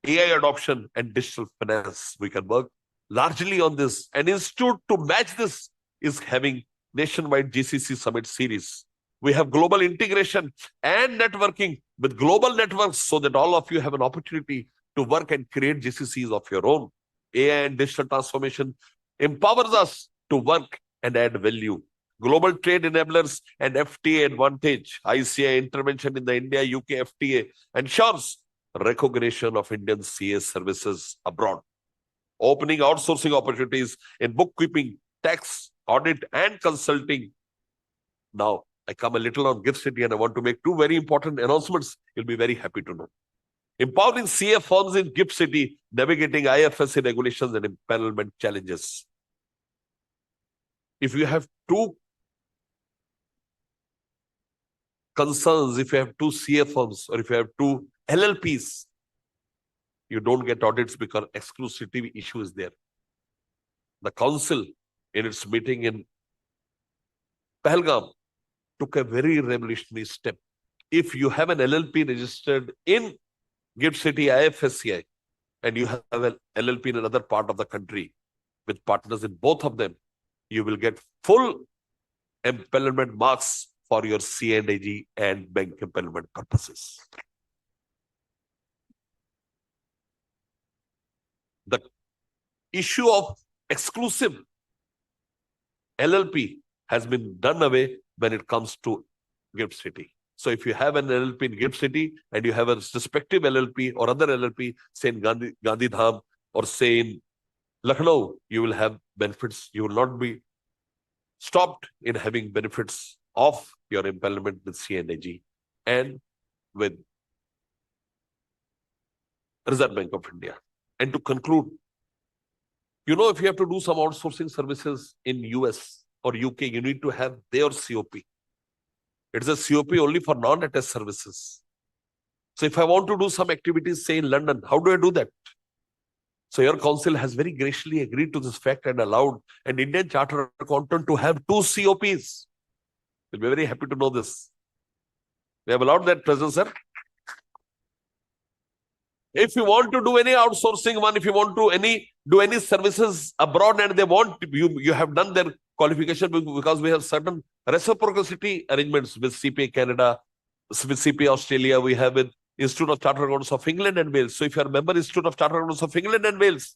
S17: AI adoption and digital finance. We can work largely on this. An institute to match this is having nationwide GCC Summit series. We have global integration and networking with global networks, so that all of you have an opportunity to work and create GCCs of your own. AI and digital transformation empowers us to work and add value. Global trade enablers and FTA advantage. ICI intervention in the India-UK FTA ensures recognition of Indian CA services abroad. Opening outsourcing opportunities in bookkeeping, tax, audit, and consulting. Now, I come a little on GIFT City, and I want to make two very important announcements. You'll be very happy to know. Empowering CA firms in GIFT City, navigating IFSC regulations and empanelment challenges. If you have two concerns, if you have two CA firms, or if you have two LLPs, you don't get audits because exclusivity issue is there. The council, in its meeting in Pahalgam, took a very revolutionary step. If you have an LLP registered in GIFT City IFSCI, and you have an LLP in another part of the country with partners in both of them, you will get full empanelment marks for your C&AG and bank empanelment purposes. The issue of exclusive LLP has been done away when it comes to GIFT City. So if you have an LLP in GIFT City and you have a respective LLP or other LLP, say in Gandhidham or say in Lucknow, you will have benefits. You will not be stopped in having benefits of your empanelment with C&AG and with Reserve Bank of India. And to conclude, you know, if you have to do some outsourcing services in US or UK, you need to have their COP. It is a COP only for non-attached services. So if I want to do some activities, say in London, how do I do that? So your council has very graciously agreed to this fact and allowed an Indian Chartered Accountant to have two COPs. You'll be very happy to know this. We have allowed that presence, sir. If you want to do any outsourcing one, if you want to do any services abroad and they want you have done their qualification, because we have certain reciprocity arrangements with CPA Canada, with CPA Australia, we have with Institute of Chartered Accountants of England and Wales. So if you are a member Institute of Chartered Accountants of England and Wales,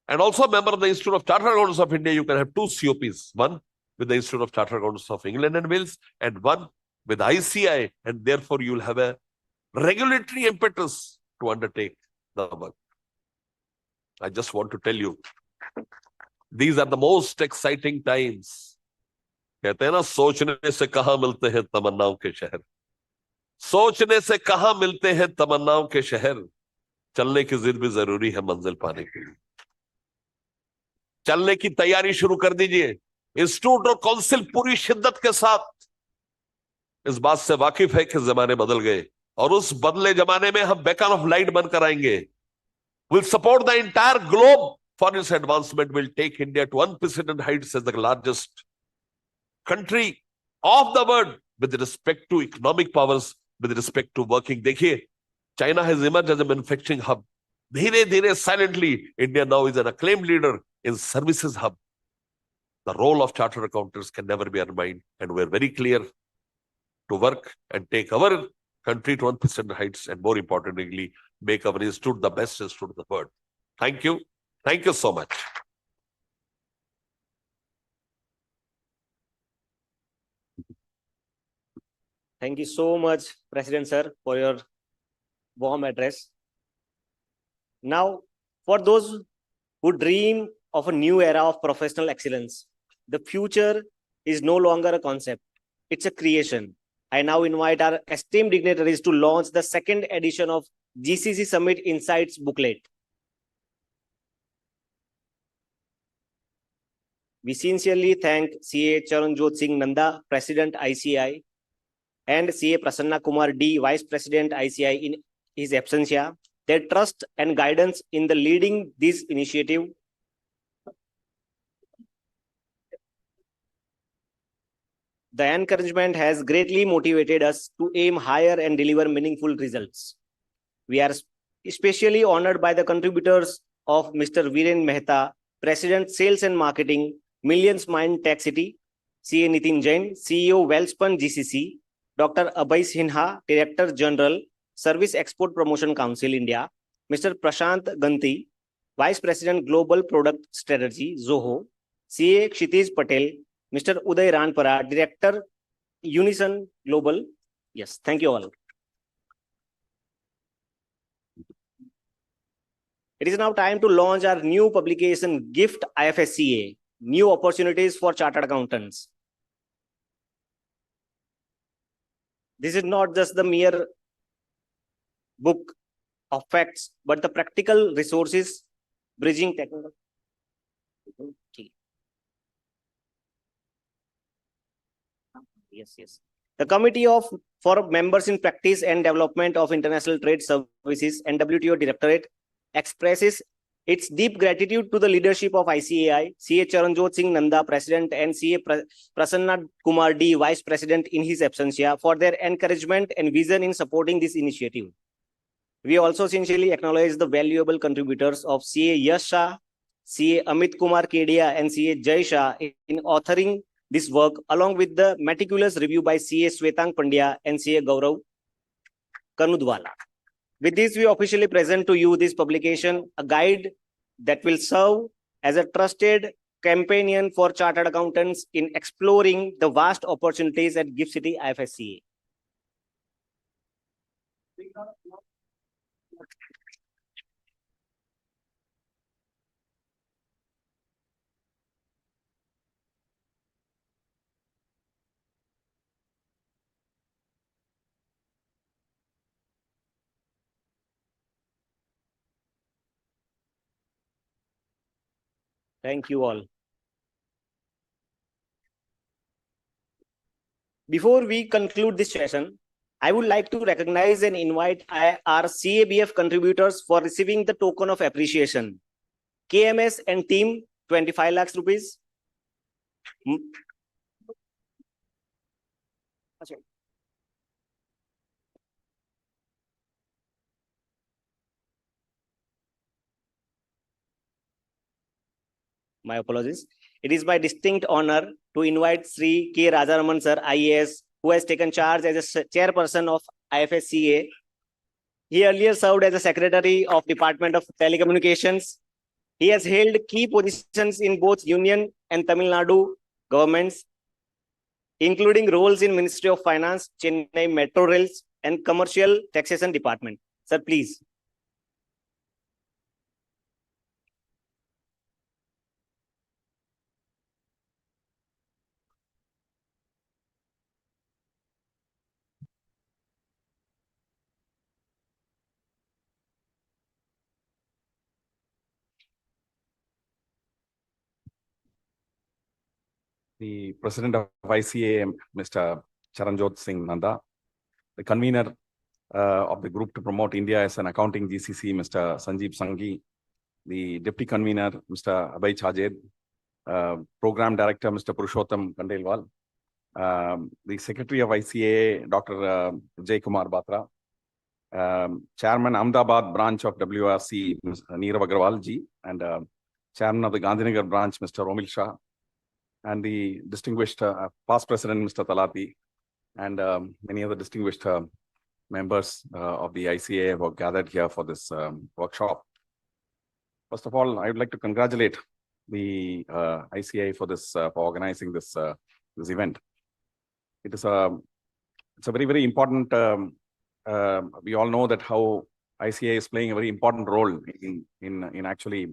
S17: and also a member of the Institute of Chartered Accountants of India, you can have two COPs. One with the Institute of Chartered Accountants of England and Wales, and one with ICI, and therefore you will have a regulatory impetus to undertake the work. I just want to tell you, these are the most exciting times. कहते हैं ना, सोचने से कहां मिलते हैं तमन्नाओं के शहर, सोचने से कहां मिलते हैं तमन्नाओं के शहर, चलने की जिद भी जरूरी है मंजिल पाने के लिए। चलने की तैयारी शुरू कर दीजिए। इंस्टीट्यूट और काउंसिल पूरी शिद्दत के साथ इस बात से वाकिफ है कि जमाने बदल गए, और उस बदले जमाने में हम बेकन ऑफ लाइट बनकर आएंगे। We'll support the entire globe for its advancement. Will take India to unprecedented heights as the largest country of the world with respect to economic powers, with respect to working. देखिए, China has emerged as a manufacturing hub. धीरे धीरे, silently, India now is an acclaimed leader in services hub. The role of chartered accountants can never be undermined, and we're very clear to work and take our country to unprecedented heights, and more importantly, make our institute the best institute in the world. Thank you. Thank you so much.
S6: Thank you so much, President Sir, for your warm address. Now, for those who dream of a new era of professional excellence, the future is no longer a concept, it's a creation. I now invite our esteemed dignitaries to launch the second edition of GCC Summit Insights booklet. We sincerely thank CA Charanjot Singh Nanda, President ICI, and CA Prasanna Kumar D, Vice President ICI in his absentia, their trust and guidance in the leading this initiative. The encouragement has greatly motivated us to aim higher and deliver meaningful results. We are especially honored by the contributors of Mr. Viren Mehta, President Sales and Marketing, Millions Mind Tech City, CA Nitin Jain, CEO Wellspun GCC, Dr. Abhay Sinha, Director General, Service Export Promotion Council India, Mr. Prashant Ganti, Vice President Global Product Strategy, Zoho, CA Kshitij Patel, Mr. Uday Ranpara, Director, Unison Global. Yes, thank you all. It is now time to launch our new publication, Gift IFSCA, New Opportunities for Chartered Accountants. This is not just the mere book of facts, but the practical resources bridging technical. Yes. The Committee for Members in Practice and Development of International Trade Services and WTO Directorate expresses its deep gratitude to the leadership of ICAI, CA Charanjot Singh Nanda, President, and CA Prasanna Kumar D, Vice President in his absentia, for their encouragement and vision in supporting this initiative. We also sincerely acknowledge the valuable contributors of CA Yash Shah, CA Amit Kumar Kedia, and CA Jai Shah in authoring this work, along with the meticulous review by CA Swetang Pandya and CA Gaurav Kanudwala. With this, we officially present to you this publication, a guide that will serve as a trusted companion for chartered accountants in exploring the vast opportunities at GIFT City IFSCA. Thank you all. Before we conclude this session, I would like to recognize and invite our CABF contributors for receiving the token of appreciation. KMS and team, 25 lakhs rupees. My apologies. It is my distinct honor to invite Sri K. Rajaraman Sir, IAS, who has taken charge as a chairperson of IFSCA. He earlier served as a secretary of Department of Telecommunications. He has held key positions in both Union and Tamil Nadu governments, including roles in Ministry of Finance, Chennai Metro Rails, and Commercial Taxation Department. Sir, please.
S3: The President of ICA, Mr. Charanjot Singh Nanda, the convener of the group to promote India as an accounting GCC, Mr. Sanjeev Sanghi, the Deputy Convener, Mr. Abhay Chajed, Program Director, Mr. Purushottam Kandelwal, the Secretary of ICA, Dr. Jay Kumar Batra, Chairman Ahmedabad branch of WRC, Mr. Neerav Agarwal ji, and Chairman of the Gandhinagar branch, Mr. Romil Shah, and the distinguished past President, Mr. Talati, and many other distinguished members of the ICA who have gathered here for this workshop. First of all, I would like to congratulate the ICA for this for organizing this this event. It's a very, very important. We all know that how ICA is playing a very important role in actually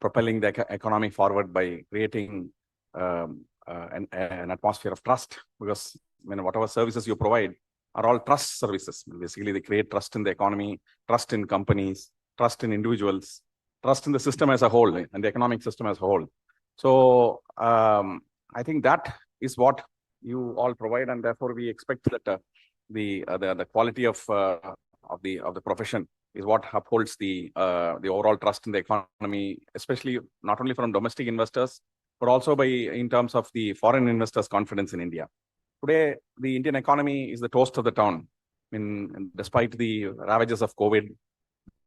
S3: propelling the economy forward by creating an atmosphere of trust, because whatever services you provide are all trust services. Basically, they create trust in the economy, trust in companies, trust in individuals, trust in the system as a whole and the economic system as a whole. So I think that is what you all provide, and therefore we expect that the quality of the profession is what upholds the overall trust in the economy, especially not only from domestic investors, but also in terms of the foreign investors' confidence in India. Today, the Indian economy is the toast of the town. Despite the ravages of COVID,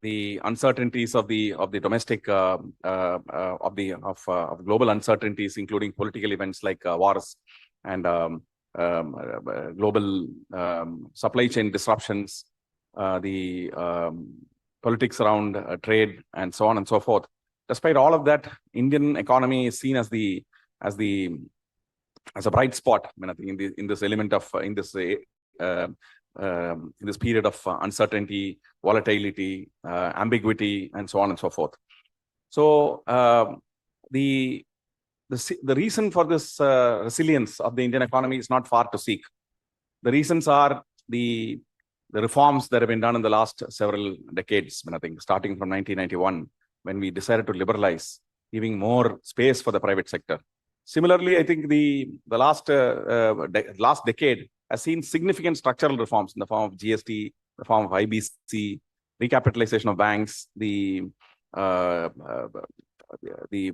S3: the uncertainties of the domestic of global uncertainties, including political events like wars and global supply chain disruptions, the politics around trade, and so on and so forth. Despite all of that, Indian economy is seen as a bright spot. I think in this element of in this period of uncertainty, volatility, ambiguity, and so on and so forth. So the reason for this resilience of the Indian economy is not far to seek. The reasons are the reforms that have been done in the last several decades. I think starting from 1991, when we decided to liberalize, giving more space for the private sector. Similarly, I think the last decade has seen significant structural reforms in the form of GST, the form of IBC, recapitalization of banks, the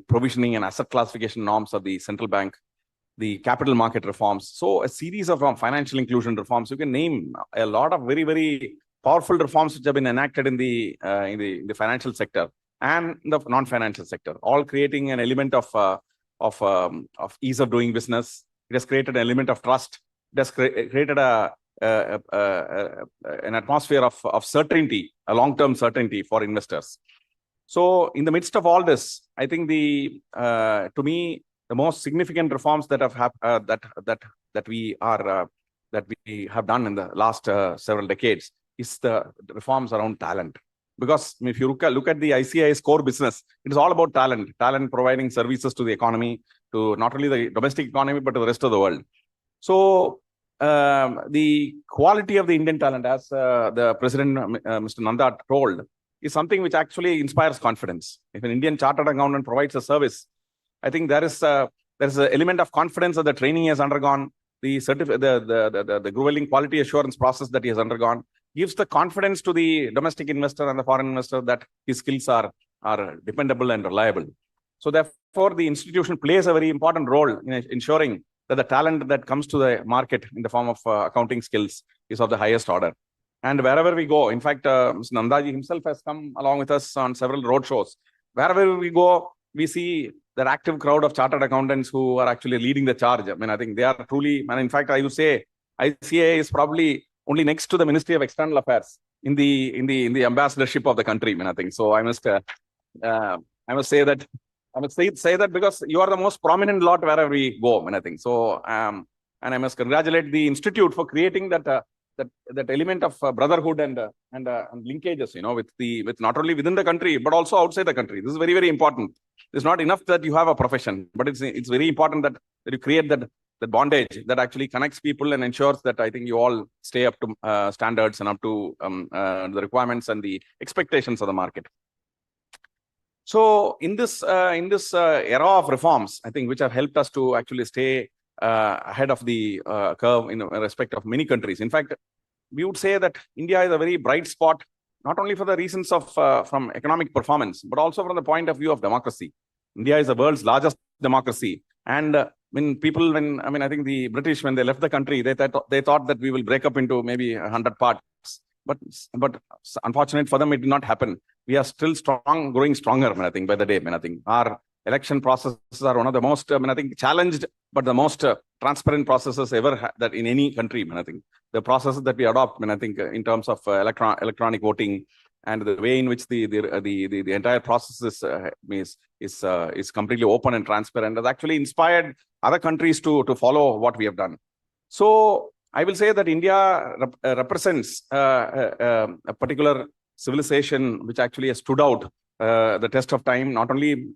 S3: provisioning and asset classification norms of the central bank, the capital market reforms. So a series of financial inclusion reforms. You can name a lot of very, very powerful reforms which have been enacted in the financial sector and the non-financial sector, all creating an element of ease of doing business. It has created an element of trust. It has created an atmosphere of certainty, a long-term certainty for investors. So in the midst of all this, I think to me, the most significant reforms that we have done in the last several decades is the reforms around talent. Because if you look at the ICA's core business, it is all about talent providing services to the economy, to not only the domestic economy, but to the rest of the world. So the quality of the Indian talent, as the President, Mr. Nanda, told, is something which actually inspires confidence. If an Indian chartered accountant provides a service, I think there is an element of confidence that the training he has undergone, the grueling quality assurance process that he has undergone, gives the confidence to the domestic investor and the foreign investor that his skills are dependable and reliable. So therefore, the institution plays a very important role in ensuring that the talent that comes to the market in the form of accounting skills is of the highest order. And wherever we go, in fact, Mr. Nandaji himself has come along with us on several roadshows. Wherever we go, we see that active crowd of chartered accountants who are actually leading the charge. I think they are truly, and in fact, I would say ICA is probably only next to the Ministry of External Affairs in the ambassadorship of the country. I think so. I must say that I must say that because you are the most prominent lot wherever we go, and I think so. And I must congratulate the institute for creating that that element of brotherhood and linkages, with not only within the country but also outside the country. This is very, very important. It's not enough that you have a profession, but it's very important that you create that bondage that actually connects people and ensures that I think you all stay up to standards and up to the requirements and the expectations of the market. So in this era of reforms, I think which have helped us to actually stay ahead of the curve in respect of many countries. In fact, we would say that India is a very bright spot, not only for the reasons of from economic performance, but also from the point of view of democracy. India is the world's largest democracy, and I think the British, when they left the country, they thought that we will break up into maybe 100 parts. But unfortunate for them, it did not happen. We are still strong, growing stronger, I think, by the day. I think our election processes are one of the most, challenged, but the most transparent processes ever that in any country. I think the processes that we adopt, I think in terms of electronic voting and the way in which the entire process is completely open and transparent, has actually inspired other countries to follow what we have done. So I will say that India represents a particular civilization which actually has stood out the test of time, not only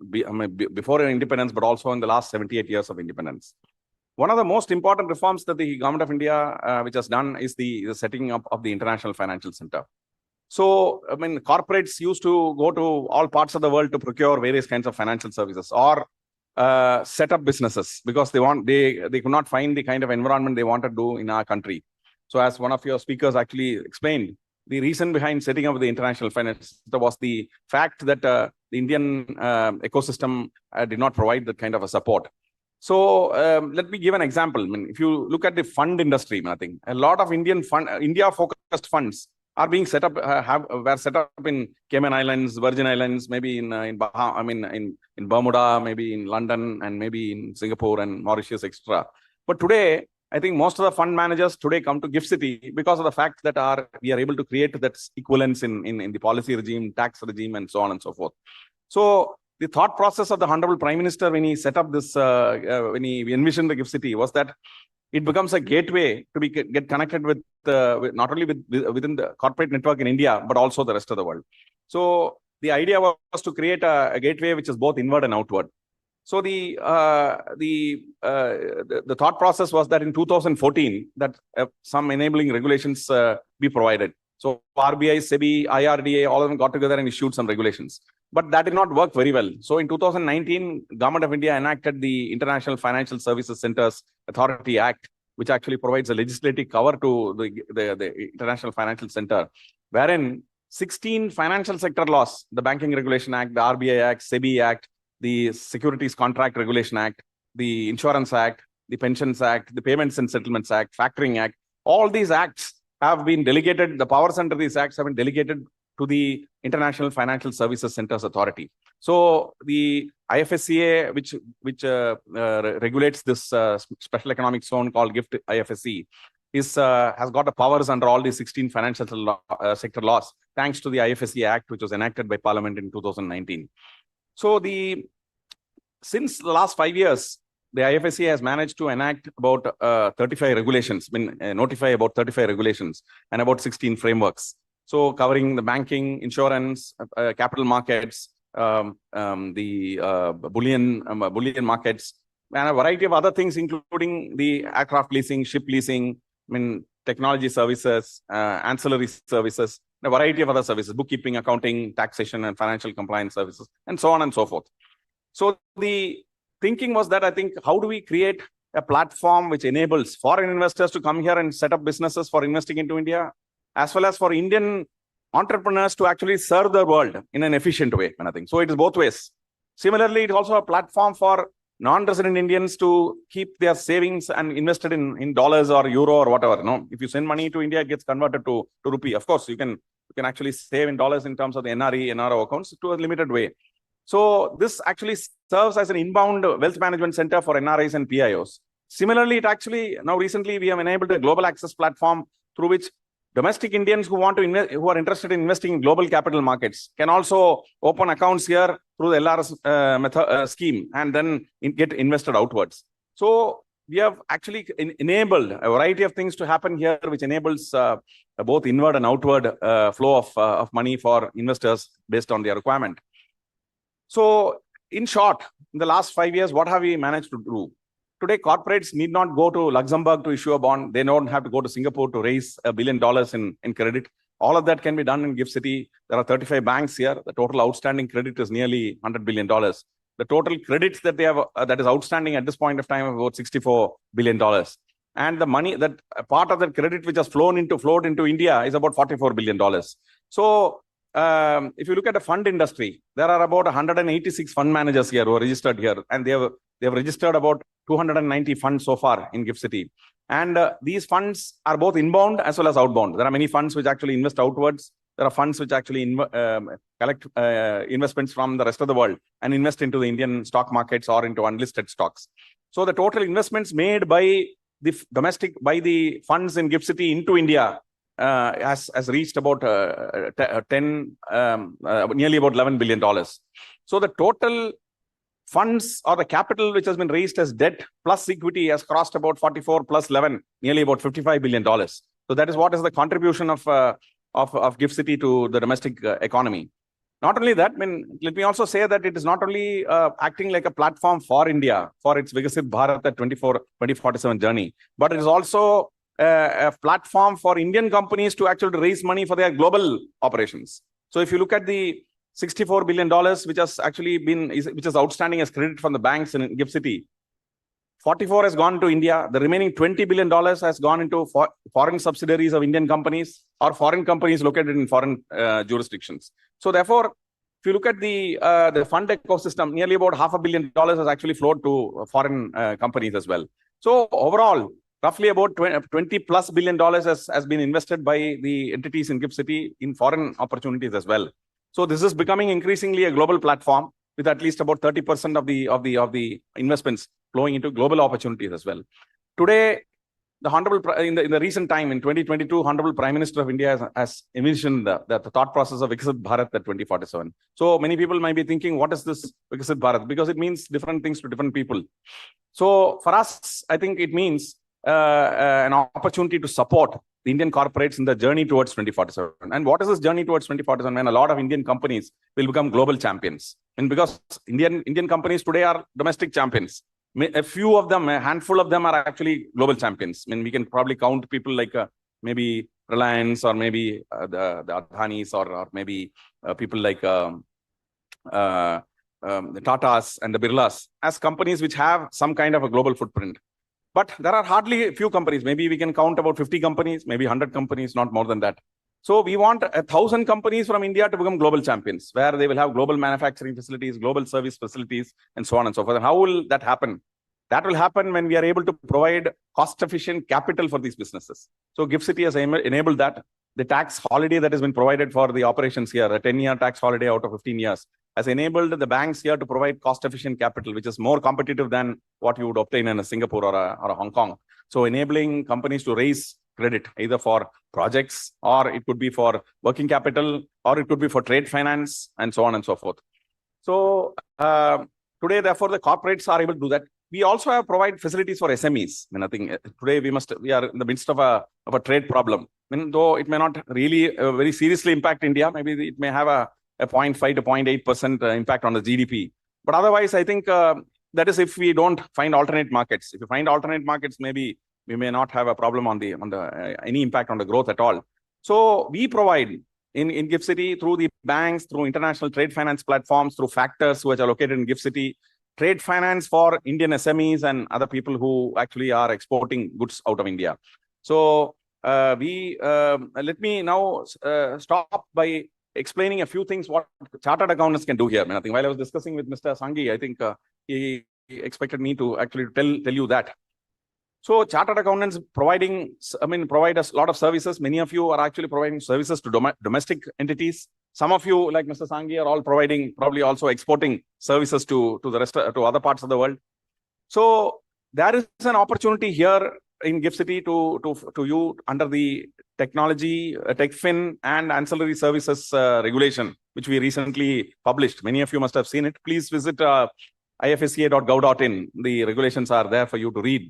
S3: before independence, but also in the last 78 years of independence. One of the most important reforms that the government of India which has done is the setting up of the International Financial Center. So, corporates used to go to all parts of the world to procure various kinds of financial services or set up businesses because they could not find the kind of environment they wanted to do in our country. So as one of your speakers actually explained, the reason behind setting up the International Finance Center was the fact that the Indian ecosystem did not provide that kind of a support. So let me give an example. If you look at the fund industry, I think a lot of India-focused funds are being set up, were set up in Cayman Islands, Virgin Islands, maybe in Bermuda, maybe in London, and maybe in Singapore and Mauritius, etc. But today, I think most of the fund managers today come to GIFT City because of the fact that we are able to create that equivalence in the policy regime, tax regime, and so on and so forth. So the thought process of the Honorable Prime Minister when he set up this, when he envisioned the GIFT City, was that it becomes a gateway to get connected with not only within the corporate network in India, but also the rest of the world. So the idea was to create a gateway which is both inward and outward. So the thought process was that in 2014 that some enabling regulations be provided. So RBI, SEBI, IRDA, all of them got together and issued some regulations. But that did not work very well. So in 2019, Government of India enacted the International Financial Services Centers Authority Act, which actually provides a legislative cover to the International Financial Center, wherein 16 financial sector laws, the Banking Regulation Act, the RBI Act, SEBI Act, the Securities Contract Regulation Act, the Insurance Act, the Pensions Act, the Payments and Settlements Act, Factoring Act, all these acts have been delegated, the powers under these acts have been delegated to the International Financial Services Centers Authority. So the IFSCA, which regulates this special economic zone called GIFT IFSC, has got the powers under all the 16 financial sector laws, thanks to the IFSC Act, which was enacted by Parliament in 2019. So since the last 5 years, the IFSC has managed to enact about 35 regulations, notify about 35 regulations and about 16 frameworks. So covering the banking, insurance, capital markets, the bullion markets, and a variety of other things, including the aircraft leasing, ship leasing, technology services, ancillary services, a variety of other services, bookkeeping, accounting, taxation, and financial compliance services, and so on and so forth. So the thinking was that I think, how do we create a platform which enables foreign investors to come here and set up businesses for investing into India, as well as for Indian entrepreneurs to actually serve the world in an efficient way. And I think so it is both ways. Similarly, it's also a platform for non-resident Indians to keep their savings and invested in dollars or euro or whatever. No, if you send money to India, it gets converted to rupee. Of course, you can actually save in dollars in terms of the NRE, NRO accounts to a limited way. So this actually serves as an inbound wealth management center for NRIs and PIOs. Similarly, it actually, now recently we have enabled a global access platform through which domestic Indians who want to invest, who are interested in investing in global capital markets can also open accounts here through the LRS scheme and then get invested outwards. So we have actually enabled a variety of things to happen here, which enables both inward and outward flow of money for investors based on their requirement. So in short, in the last 5 years, what have we managed to do? Today, corporates need not go to Luxembourg to issue a bond. They don't have to go to Singapore to raise $1 billion in credit. All of that can be done in GIFT City. There are 35 banks here. The total outstanding credit is nearly $100 billion. The total credits that they have that is outstanding at this point of time is about $64 billion. And the money that part of that credit which has flowed into India is about $44 billion. So if you look at the fund industry, there are about 186 fund managers here who are registered here, and they have registered about 290 funds so far in GIFT City. And these funds are both inbound as well as outbound. There are many funds which actually invest outwards. There are funds which actually collect investments from the rest of the world and invest into the Indian stock markets or into unlisted stocks. So the total investments made by the funds in GIFT City into India has reached about nearly about $11 billion. So the total funds or the capital which has been raised as debt plus equity has crossed about 44 plus 11, nearly about $55 billion. So that is what is the contribution of GIFT City to the domestic economy. Not only that, let me also say that it is not only acting like a platform for India for its Vikasit Bharat 2047 journey, but it is also a platform for Indian companies to actually raise money for their global operations. So if you look at the $64 billion, which has actually which is outstanding as credit from the banks in GIFT City, 44 has gone to India. The remaining $20 billion has gone into foreign subsidiaries of Indian companies or foreign companies located in foreign jurisdictions. So therefore, if you look at the fund ecosystem, nearly about $500 million has actually flowed to foreign companies as well. So overall, roughly about $20+ billion has been invested by the entities in GIFT City in foreign opportunities as well. So this is becoming increasingly a global platform with at least about 30% of the investments flowing into global opportunities as well. Today, the Honorable in the recent time in 2022, Honorable Prime Minister of India has envisioned the thought process of Vikasit Bharat 2047. So many people might be thinking, what is this Vikasit Bharat? Because it means different things to different people. So for us, I think it means an opportunity to support the Indian corporates in the journey towards 2047. And what is this journey towards 2047? When a lot of Indian companies will become global champions. And because Indian companies today are domestic champions, a few of them, a handful of them are actually global champions. We can probably count people like maybe Reliance or maybe the Adhanis or maybe people like the Tatas and the Birlas as companies which have some kind of a global footprint. But there are hardly a few companies. Maybe we can count about 50 companies, maybe 100 companies, not more than that. So we want 1,000 companies from India to become global champions, where they will have global manufacturing facilities, global service facilities, and so on and so forth. And how will that happen? That will happen when we are able to provide cost-efficient capital for these businesses. So GIFT City has enabled that. The tax holiday that has been provided for the operations here, a 10-year tax holiday out of 15 years, has enabled the banks here to provide cost-efficient capital, which is more competitive than what you would obtain in a Singapore or a Hong Kong. So enabling companies to raise credit, either for projects, or it could be for working capital, or it could be for trade finance, and so on and so forth. So today, therefore, the corporates are able to do that. We also have provide facilities for SMEs. I think today we are in the midst of a trade problem. Though it may not really very seriously impact India, maybe it may have a 0.5 to 0.8% impact on the GDP. But otherwise, I think that is if we don't find alternate markets. If you find alternate markets, maybe we may not have a problem on the any impact on the growth at all. So we provide in GIFT City through the banks, through international trade finance platforms, through factors which are located in GIFT City, trade finance for Indian SMEs and other people who actually are exporting goods out of India. So let me now stop by explaining a few things what chartered accountants can do here. I think while I was discussing with Mr. Sanghi, I think he expected me to actually tell you that. So chartered accountants provide us a lot of services. Many of you are actually providing services to domestic entities. Some of you, like Mr. Sanghi, are all providing, probably also exporting services to the rest to other parts of the world. So there is an opportunity here in GIFT City to you under the technology, TechFin and ancillary services regulation, which we recently published. Many of you must have seen it. Please visit ifsca.gov.in. The regulations are there for you to read.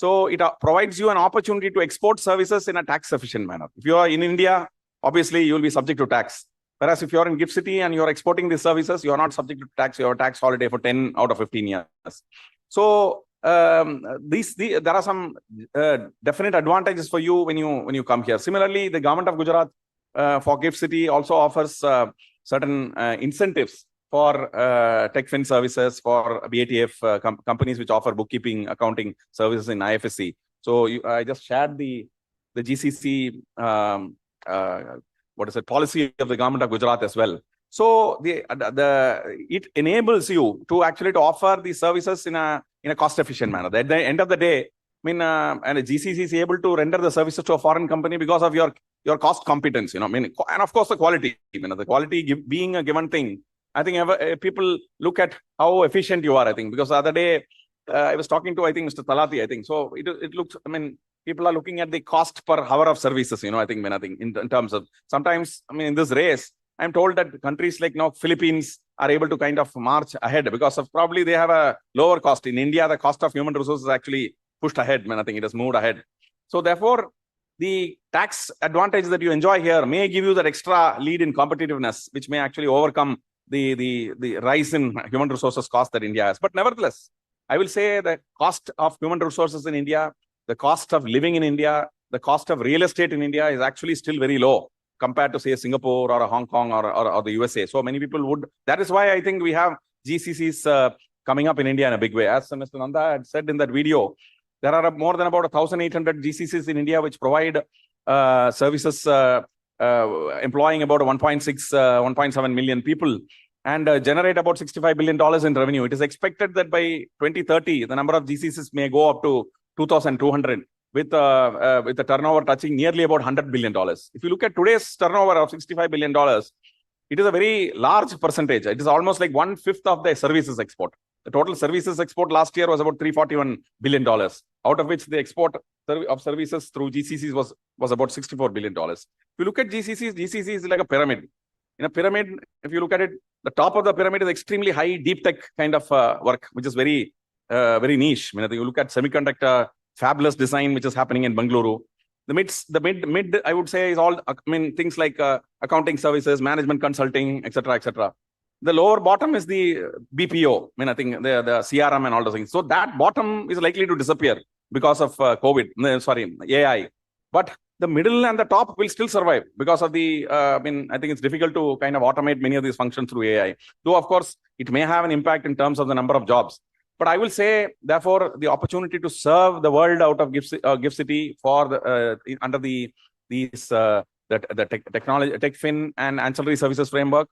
S3: So it provides you an opportunity to export services in a tax efficient manner. If you are in India, obviously you will be subject to tax. Whereas if you're in GIFT City and you're exporting these services, you're not subject to tax. You have a tax holiday for 10 out of 15 years. So there are some definite advantages for you when you come here. Similarly, the government of Gujarat for GIFT City also offers certain incentives for TechFin services, for BATF companies which offer bookkeeping, accounting services in IFSC. So I just shared the GCC policy of the government of Gujarat as well. So it enables you to actually to offer these services in a cost efficient manner. At the end of the day, I mean, and a GCC is able to render the services to a foreign company because of your cost competence, I mean, and of course the quality, the quality being a given thing. I think people look at how efficient you are, I think, because the other day I was talking to, I think, Mr. Talati, I think. So it looks, I mean, people are looking at the cost per hour of services, I think, in terms of sometimes, I mean, in this race, I'm told that countries like Philippines are able to kind of march ahead because of probably they have a lower cost. In India, the cost of human resources actually pushed ahead. I think it has moved ahead. So therefore, the tax advantage that you enjoy here may give you that extra lead in competitiveness, which may actually overcome the rise in human resources cost that India has. But nevertheless, I will say the cost of human resources in India, the cost of living in India, the cost of real estate in India is actually still very low compared to, say, Singapore or Hong Kong or the USA. So many people would. That is why I think we have GCCs coming up in India in a big way. As Mr. Nanda had said in that video, there are more than about 1,800 GCCs in India which provide services employing about 1.7 million people and generate about $65 billion in revenue. It is expected that by 2030, the number of GCCs may go up to 2,200 with a turnover touching nearly about $100 billion. If you look at today's turnover of $65 billion, it is a very large percentage. It is almost like 1/5 of the services export. The total services export last year was about $341 billion, out of which the export of services through GCCs was about $64 billion. If you look at GCCs, GCC is like a pyramid. In a pyramid, if you look at it, the top of the pyramid is extremely high, deep tech kind of work, which is very niche. I mean, you look at semiconductor, fabulous design, which is happening in Bengaluru. The mid, I would say, is all, I mean, things like accounting services, management consulting, etc., etc. The lower bottom is the BPO. I mean, I think the CRM and all those things. So that bottom is likely to disappear because of AI. But the middle and the top will still survive because of the, I mean, I think it's difficult to kind of automate many of these functions through AI. Though, of course, it may have an impact in terms of the number of jobs. But I will say, therefore, the opportunity to serve the world out of GIFT City for the under the technology, TechFin and ancillary services framework,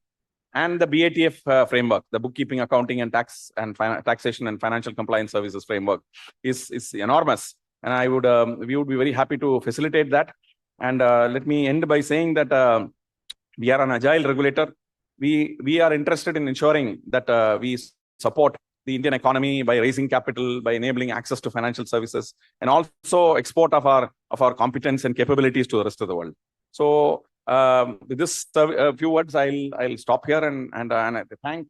S3: and the BATF framework, the bookkeeping, accounting, and taxation and financial compliance services framework is enormous. And we would be very happy to facilitate that. And let me end by saying that we are an agile regulator. We are interested in ensuring that we support the Indian economy by raising capital, by enabling access to financial services, and also export of our competence and capabilities to the rest of the world. So with this few words, I'll stop here and I thank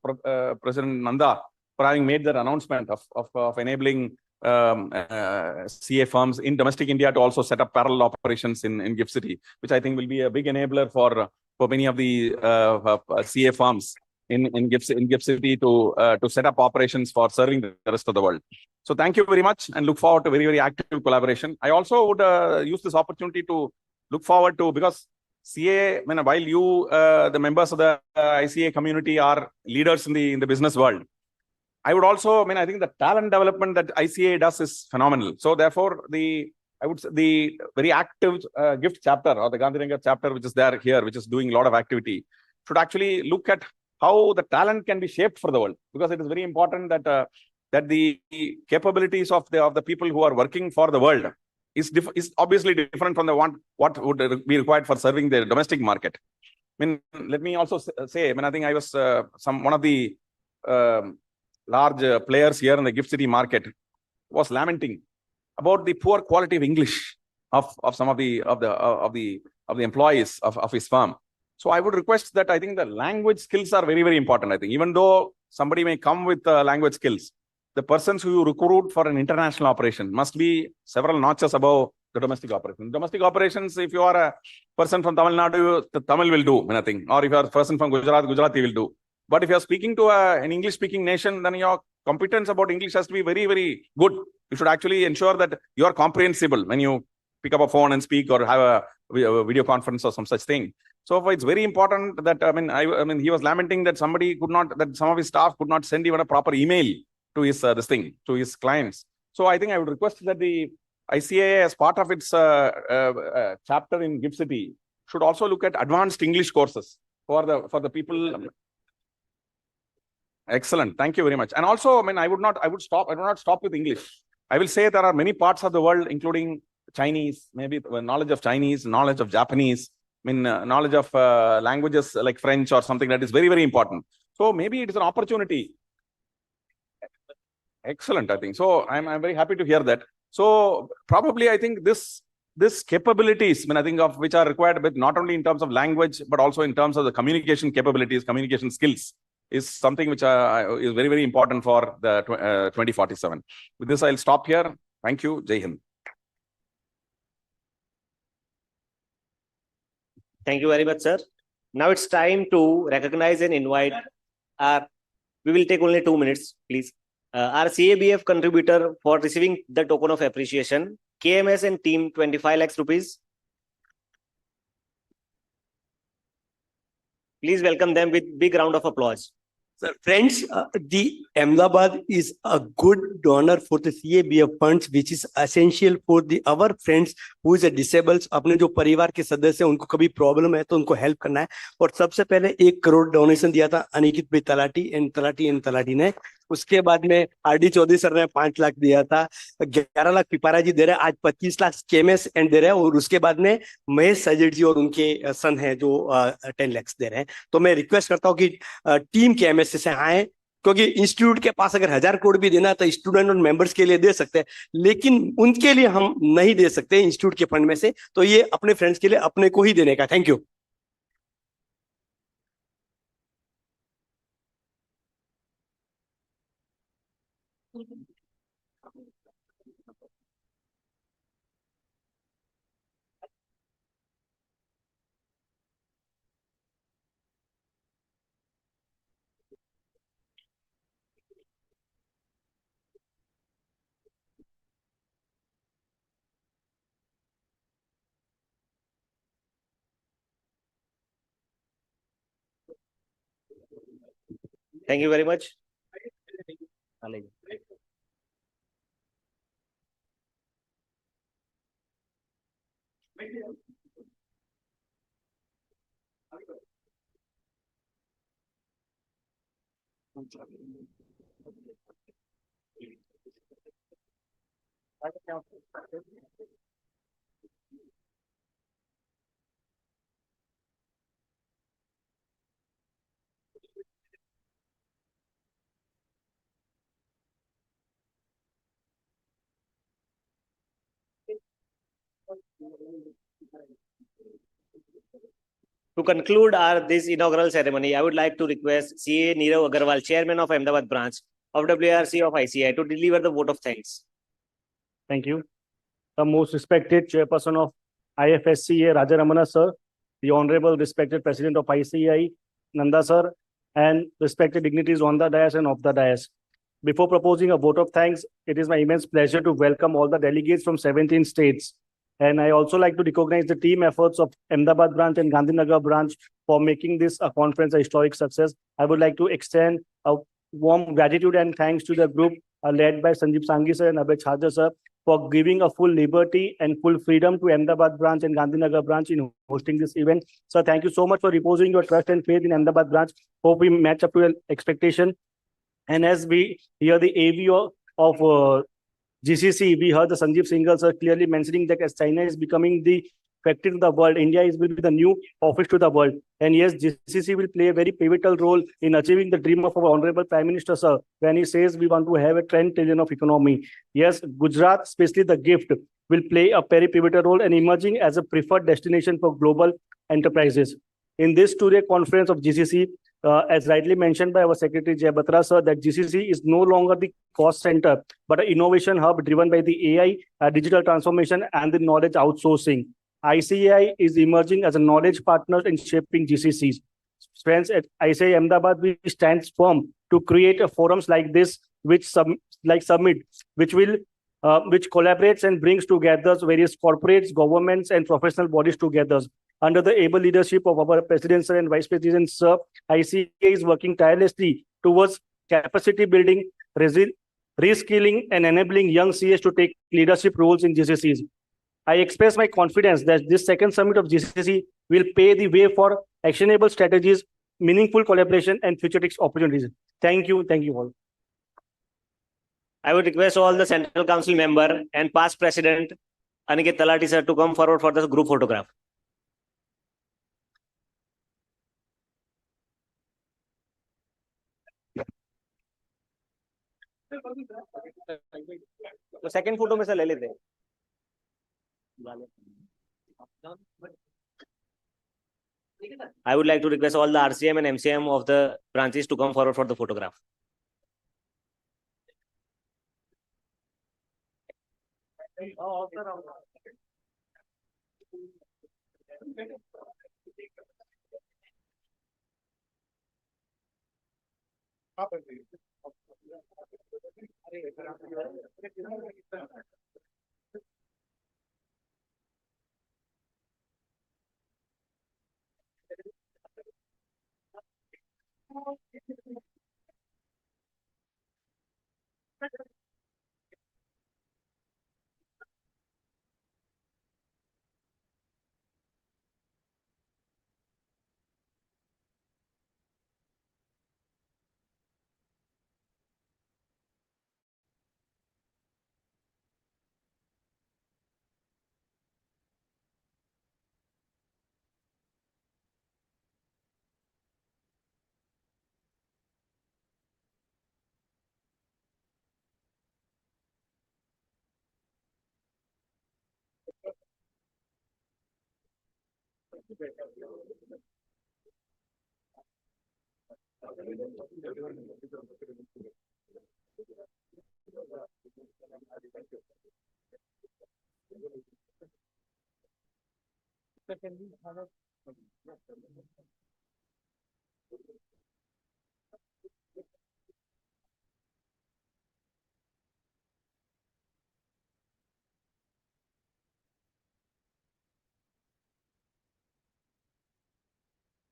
S3: President Nanda for having made that announcement of enabling CA firms in domestic India to also set up parallel operations in GIFT City, which I think will be a big enabler for many of the CA firms in GIFT City to set up operations for serving the rest of the world. So thank you very much and look forward to very, very active collaboration. I also would use this opportunity to look forward to, because CA, I mean, while you, the members of the ICA community, are leaders in the business world, I would also, I mean, I think the talent development that ICA does is phenomenal. So therefore, the very active GIFT chapter or the Gandhinagar chapter, which is there here, which is doing a lot of activity, should actually look at how the talent can be shaped for the world, because it is very important that the capabilities of the people who are working for the world is obviously different from what would be required for serving the domestic market. I mean, let me also say, I mean, I think I was one of the large players here in the GIFT City market was lamenting about the poor quality of English of some of the of the employees of his firm. So I would request that I think the language skills are very, very important. I think even though somebody may come with language skills, the persons who you recruit for an international operation must be several notches above the domestic operation. Domestic operations, if you are a person from Tamil Nadu, the Tamil will do nothing. Or if you are a person from Gujarat, Gujarati will do. But if you are speaking to an English-speaking nation, then your competence about English has to be very, very good. You should actually ensure that you are comprehensible when you pick up a phone and speak or have a video conference or some such thing. So it's very important that, I mean, he was lamenting that somebody could not, that some of his staff could not send even a proper email to his, to his clients. So I think I would request that the ICAI, as part of its chapter in GIFT City, should also look at advanced English courses for the people. Excellent. Thank you very much. And also, I mean, I would not stop with English. I will say there are many parts of the world, including Chinese, maybe knowledge of Chinese, knowledge of Japanese, I mean, knowledge of languages like French or something that is very, very important. So maybe it is an opportunity. Excellent, I think. So I'm very happy to hear that. So probably I think this capabilities, I mean, I think of which are required, but not only in terms of language, but also in terms of the communication capabilities, communication skills, is something which is very, very important for the 2047. With this, I'll stop here. Thank you. Jai Hind.
S11: Thank you very much, sir. Now it's time to recognize and invite we will take only 2 minutes, please. Our CABF contributor for receiving the token of appreciation, KMS and team 25 lakhs rupees. Please welcome them with big round of applause.
S9: Sir, friends, the Ahmedabad is a good donor for the CABF funds, which is essential for our friends who is a disabled. अपने जो परिवार के सदस्य हैं उनको कभी problem है तो उनको हेल्प करना है. और सबसे पहले 1 करोड़ डोनेशन दिया था अनिकित भाई तलाटी ने. उसके बाद में आरडी चौधरी सर ने 5 लाख दिया था. 11 लाख पिपारा जी दे रहे हैं. आज 25 लाख केएमएस एंड दे रहे हैं. और उसके बाद में महेश सजेट जी और उनके सन है जो 10 लाख दे रहे हैं. तो मैं रिक्वेस्ट करता हूँ कि टीम केएमएस से आए, क्योंकि इंस्टीट्यूट के पास अगर 1000 करोड़ भी देना तो स्टूडेंट और मेंबर्स के लिए दे सकते हैं, लेकिन उनके लिए हम नहीं दे सकते इंस्टीट्यूट के फंड में से. तो ये अपने फ्रेंड्स के लिए अपने को ही देने का. Thank you.
S11: Thank you very much. To conclude this inaugural ceremony, I would like to request CA Neerav Agarwal, Chairman of Ahmedabad branch of WRC of ICI, to deliver the vote of thanks.
S14: Thank you. The most respected Chairperson of IFSC, Raja Ramana sir, the Honorable respected President of ICI, Nanda sir, and respected dignitaries on the dais and off the dais. Before proposing a vote of thanks, it is my immense pleasure to welcome all the delegates from 17 states. And I also like to recognize the team efforts of Ahmedabad branch and Gandhinagar branch for making this conference a historic success. I would like to extend a warm gratitude and thanks to the group led by Sanjeev Sanghi sir and Abhay Chhaja sir for giving a full liberty and full freedom to Ahmedabad branch and Gandhinagar branch in hosting this event. Sir, thank you so much for reposing your trust and faith in Ahmedabad branch. Hope we match up to your expectation. And as we hear the AV of GCC, we heard the Sanjeev Singhal sir clearly mentioning that as China is becoming the factory to the world, India will be the new office to the world. And yes, GCC will play a very pivotal role in achieving the dream of our Honorable Prime Minister sir, when he says we want to have a 10 trillion of economy. Yes, Gujarat, especially the gift, will play a very pivotal role and emerging as a preferred destination for global enterprises. In this two-day conference of GCC, as rightly mentioned by our Secretary Jay Batra, sir, that GCC is no longer the cost center, but an innovation hub driven by the AI, digital transformation, and the knowledge outsourcing. ICAI is emerging as a knowledge partner in shaping GCCs. Friends, at ICAI Ahmedabad, we stand firm to create forums like this, which Summit, which collaborates and brings together various corporates, governments, and professional bodies together. Under the able leadership of our President, sir, and Vice President, sir, ICAI is working tirelessly towards capacity building, reskilling, and enabling young CS to take leadership roles in GCCs. I express my confidence that this second summit of GCC will pave the way for actionable strategies, meaningful collaboration, and futuristic opportunities. Thank you. Thank you all.
S11: I would request all the Central Council member and past President Aniket Talati sir to come forward for the group photograph. तो second photo में से ले लेते हैं. I would like to request all the RCM and MCM of the branches to come forward for the photograph.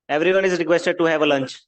S11: Everyone is requested to have a lunch.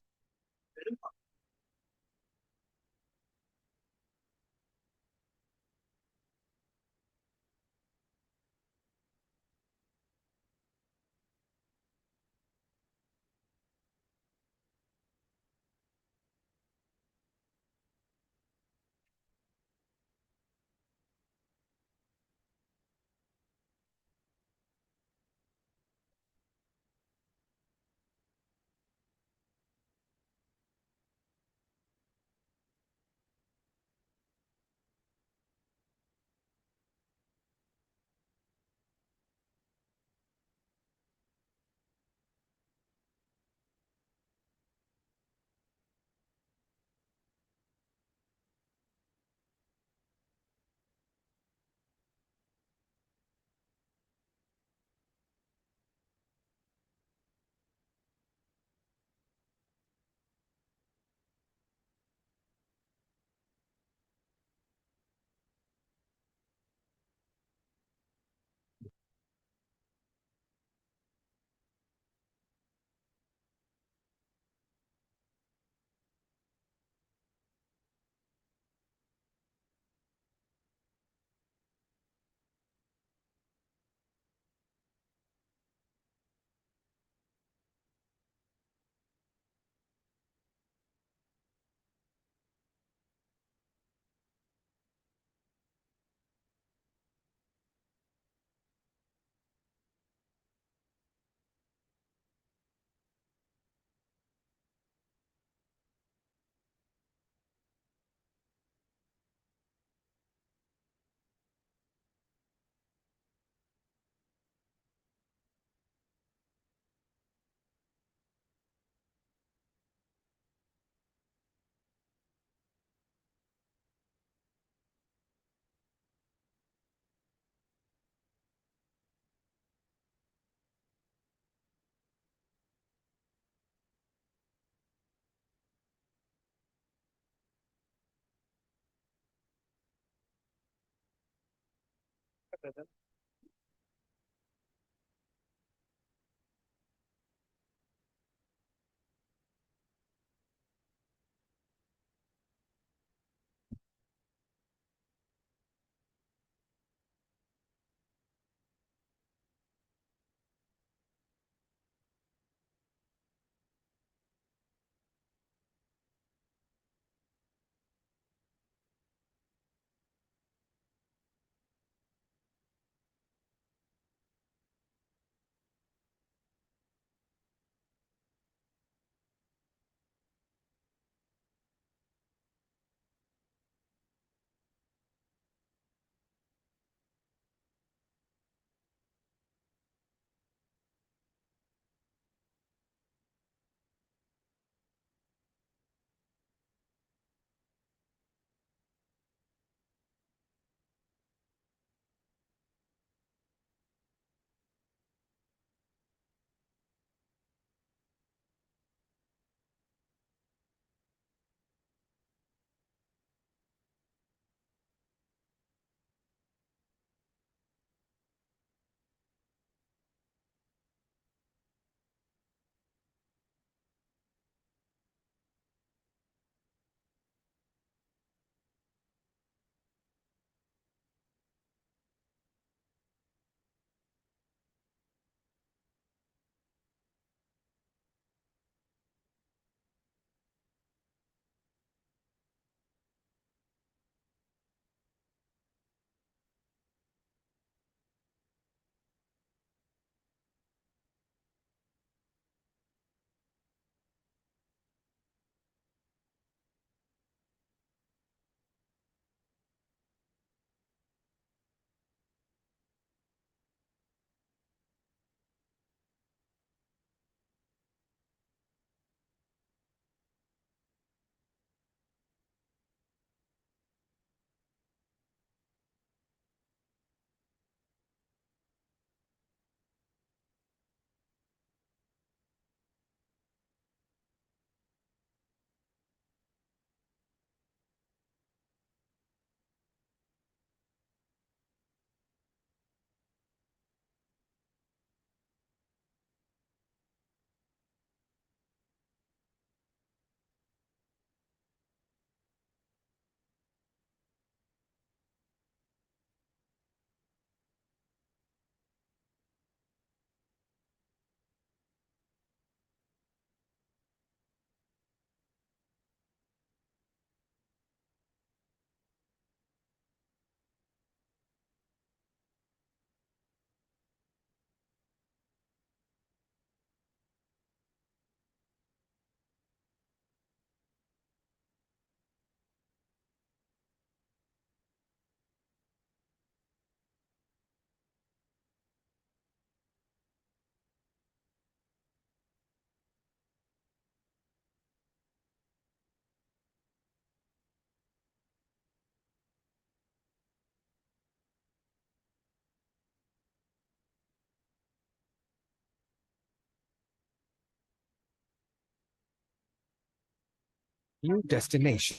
S4: New destination.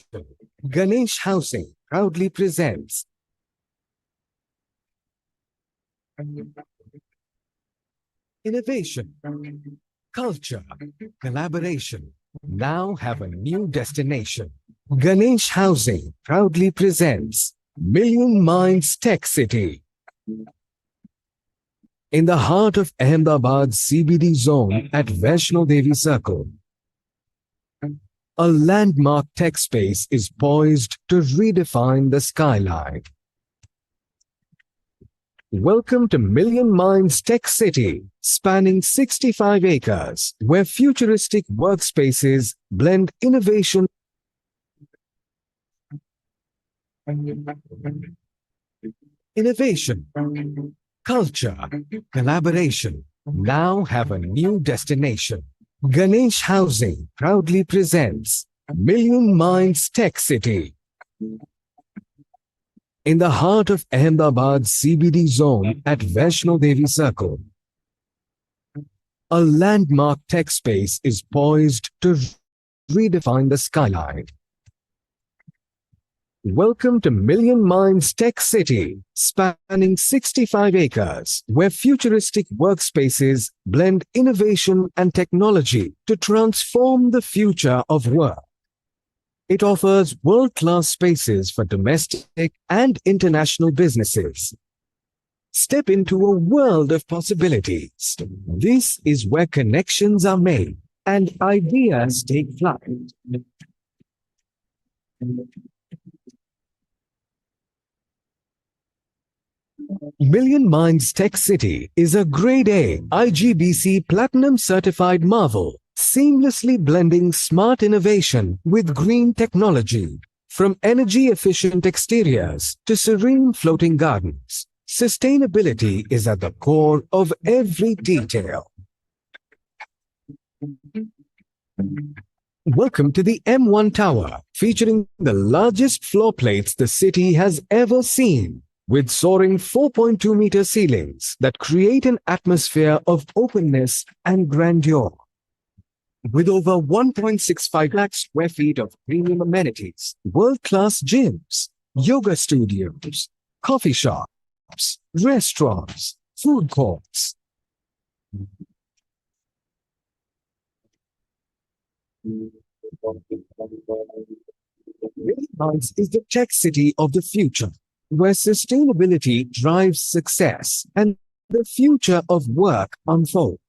S4: Ganesh Housing proudly presents innovation, culture, collaboration now have a new destination. Ganesh Housing proudly presents Million Minds Tech City. In the heart of Ahmedabad CBD zone at Vaishno Devi Circle, a landmark tech space is poised to redefine the skyline. Welcome to Million Minds Tech City, spanning 65 acres, where futuristic workspaces blend innovation. Innovation, culture, collaboration now have a new destination. Ganesh Housing proudly presents Million Minds Tech City. In the heart of Ahmedabad CBD zone at Vaishno Devi Circle, a landmark tech space is poised to redefine the skyline. Welcome to Million Minds Tech City, spanning 65 acres, where futuristic workspaces blend innovation and technology to transform the future of work. It offers world-class spaces for domestic and international businesses. Step into a world of possibilities. This is where connections are made and ideas take flight. Million Minds Tech City is a Grade A IGBC Platinum certified marvel, seamlessly blending smart innovation with green technology. From energy-efficient exteriors to serene floating gardens, sustainability is at the core of every detail. Welcome to the M1 Tower, featuring the largest floor plates the city has ever seen, with soaring 4.2-meter ceilings that create an atmosphere of openness and grandeur. With over 1.65 lakh square feet of premium amenities, world-class gyms, yoga studios, coffee shops, restaurants, food courts. Million Minds is the tech city of the future, where sustainability drives success and the future of work unfolds.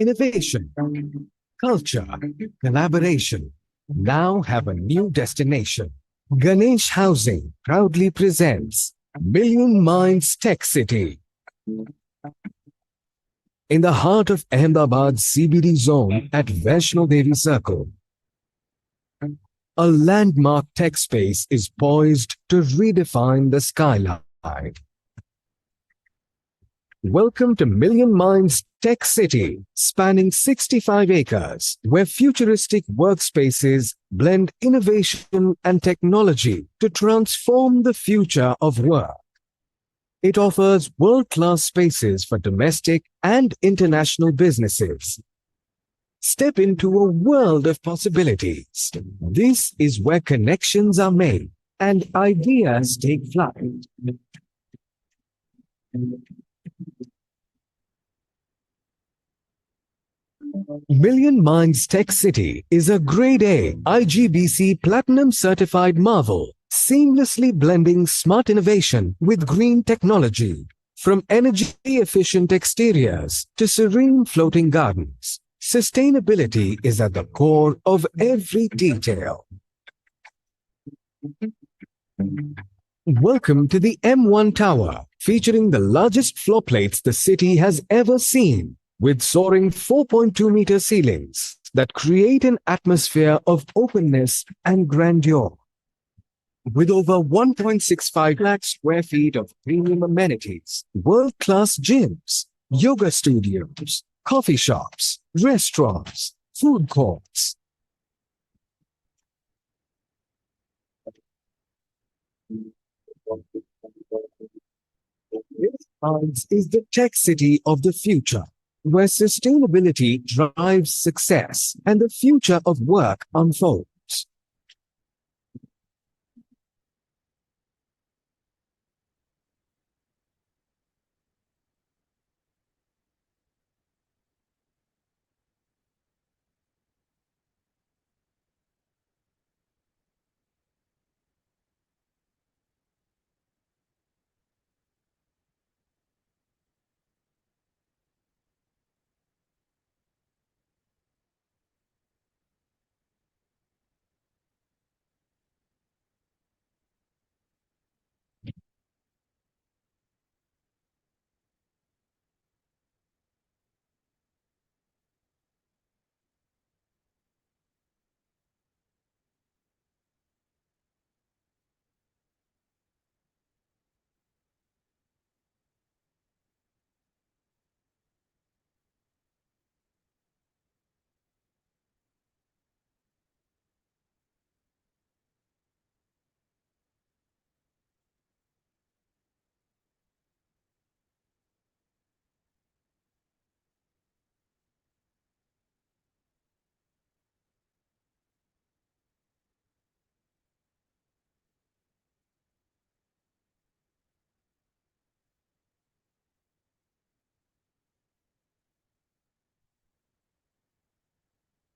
S4: Innovation, culture, collaboration now have a new destination. Ganesh Housing proudly presents Million Minds Tech City. In the heart of Ahmedabad CBD zone at Vaishno Devi Circle, a landmark tech space is poised to redefine the skyline. Welcome to Million Minds Tech City, spanning 65 acres, where futuristic workspaces blend innovation and technology to transform the future of work. It offers world-class spaces for domestic and international businesses. Step into a world of possibilities. This is where connections are made and ideas take flight. Million Minds Tech City is a Grade A IGBC Platinum certified marvel, seamlessly blending smart innovation with green technology. From energy-efficient exteriors to serene floating gardens, sustainability is at the core of every detail. Welcome to the M1 Tower, featuring the largest floor plates the city has ever seen, with soaring 4.2-meter ceilings that create an atmosphere of openness and grandeur. With over 1.65 lakh square feet of premium amenities, world-class gyms, yoga studios, coffee shops, restaurants, food courts. Minds is the tech city of the future, where sustainability drives success and the future of work unfolds.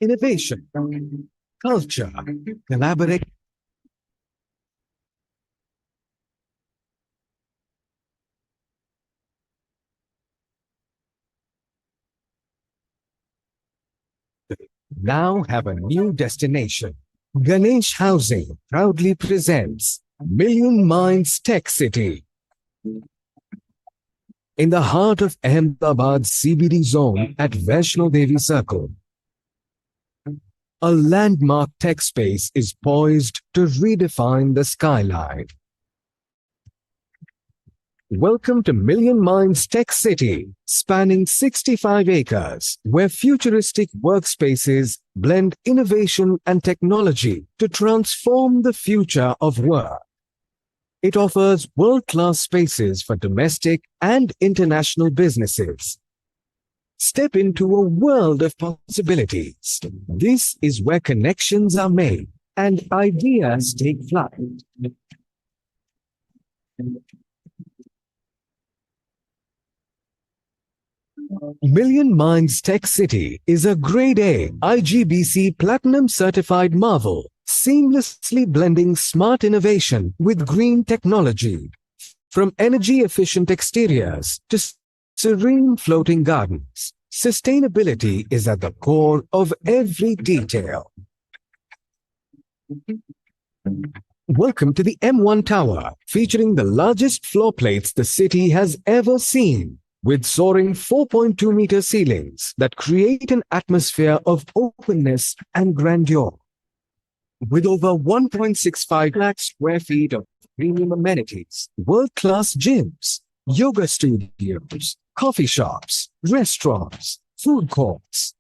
S4: Innovation, culture, collaboration. Now have a new destination. Ganesh Housing proudly presents Million Minds Tech City. In the heart of Ahmedabad CBD zone at Vaishno Devi Circle, a landmark tech space is poised to redefine the skyline. Welcome to Million Minds Tech City, spanning 65 acres, where futuristic workspaces blend innovation and technology to transform the future of work. It offers world-class spaces for domestic and international businesses. Step into a world of possibilities. This is where connections are made and ideas take flight. Million Minds Tech City is a Grade A IGBC Platinum certified marvel, seamlessly blending smart innovation with green technology. From energy-efficient exteriors to serene floating gardens, Sustainability is at the core of every detail. Welcome to the M1 Tower, featuring the largest floor plates the city has ever seen, with soaring 4.2-meter ceilings that create an atmosphere of openness and grandeur. With over 1.65 lakh square feet of premium amenities, world-class gyms, yoga studios, coffee shops, restaurants, food courts.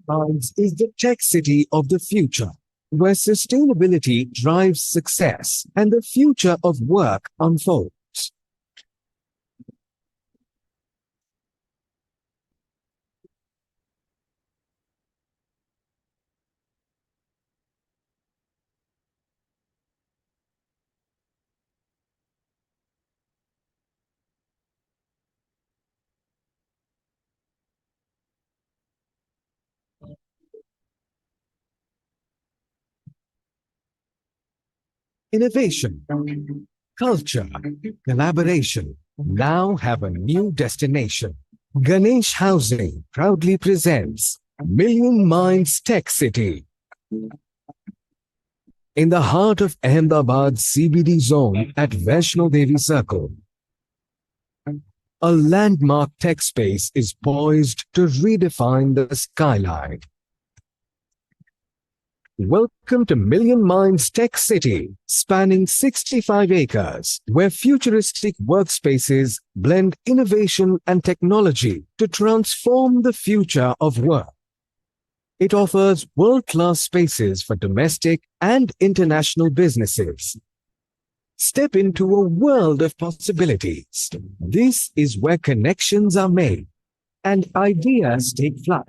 S4: Minds is the tech city of the future, where sustainability drives success and the future of work unfolds. Innovation, culture, collaboration now have a new destination. Ganesh Housing proudly presents Million Minds Tech City. In the heart of Ahmedabad's CBD zone at Vaishno Devi Circle, a landmark tech space is poised to redefine the skyline. Welcome to Million Minds Tech City, spanning 65 acres, where futuristic workspaces blend innovation and technology to transform the future of work. It offers world-class spaces for domestic and international businesses. Step into a world of possibilities. This is where connections are made and ideas take flight.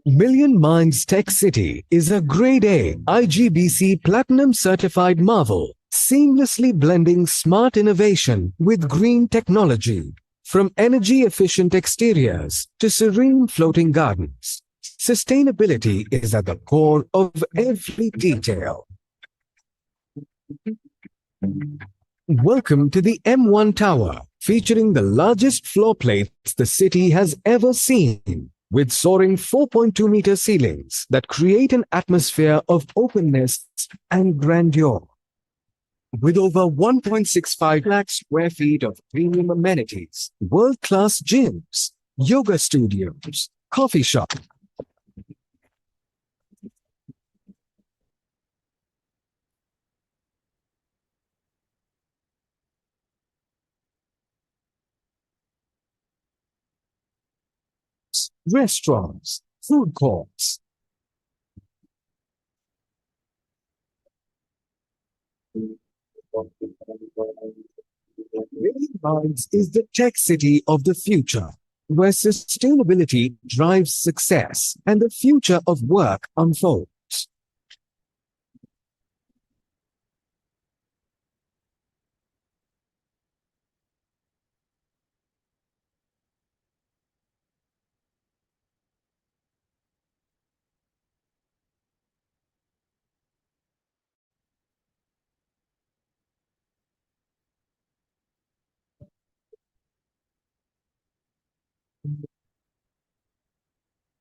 S4: Million Minds Tech City is a Grade A IGBC Platinum certified marvel, seamlessly blending smart innovation with green technology. From energy-efficient exteriors to serene floating gardens, sustainability is at the core of every detail. Welcome to the M1 Tower, featuring the largest floor plates the city has ever seen, with soaring 4.2-meter ceilings that create an atmosphere of openness and grandeur. With over 1.65 lakh square feet of premium amenities, world-class gyms, yoga studios, coffee shops, restaurants, food courts. Million Minds is the tech city of the future, where sustainability drives success and the future of work unfolds.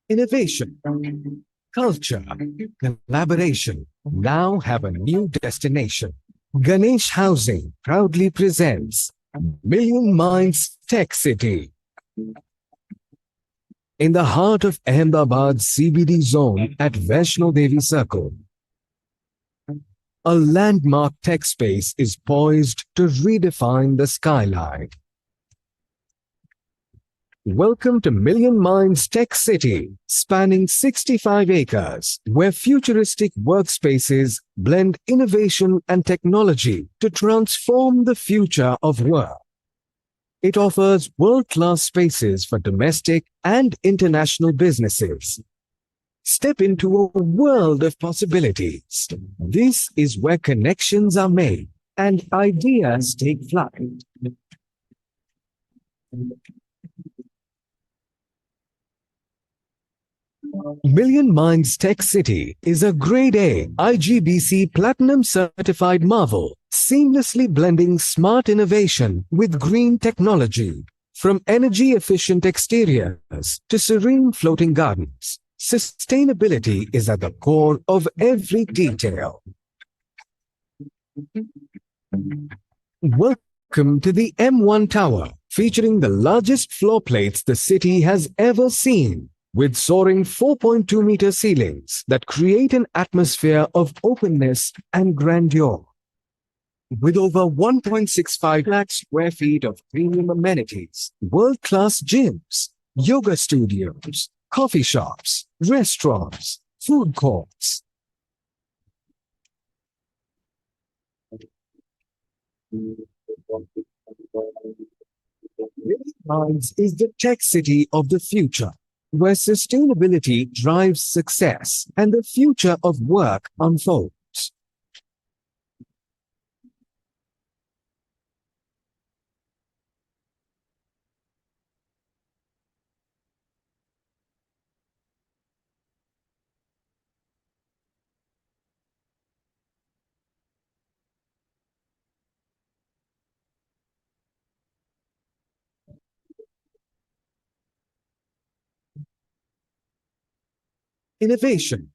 S4: Innovation, culture, collaboration now have a new destination. Ganesh Housing proudly presents Million Minds Tech City. In the heart of Ahmedabad's CBD zone at Vaishno Devi Circle, a landmark tech space is poised to redefine the skyline. Welcome to Million Minds Tech City, spanning 65 acres, where futuristic workspaces blend innovation and technology to transform the future of work. It offers world-class spaces for domestic and international businesses. Step into a world of possibilities. This is where connections are made and ideas take flight. Million Minds Tech City is a Grade A IGBC Platinum certified marvel, seamlessly blending smart innovation with green technology. From energy-efficient exteriors to serene floating gardens, sustainability is at the core of every detail. Welcome to the M1 Tower, featuring the largest floor plates the city has ever seen, with soaring 4.2-meter ceilings that create an atmosphere of openness and grandeur. With over 1.65 lakh square feet of premium amenities, world-class gyms, yoga studios, coffee shops, restaurants, food courts. Minds is the tech city of the future, where sustainability drives success and the future of work unfolds. Innovation,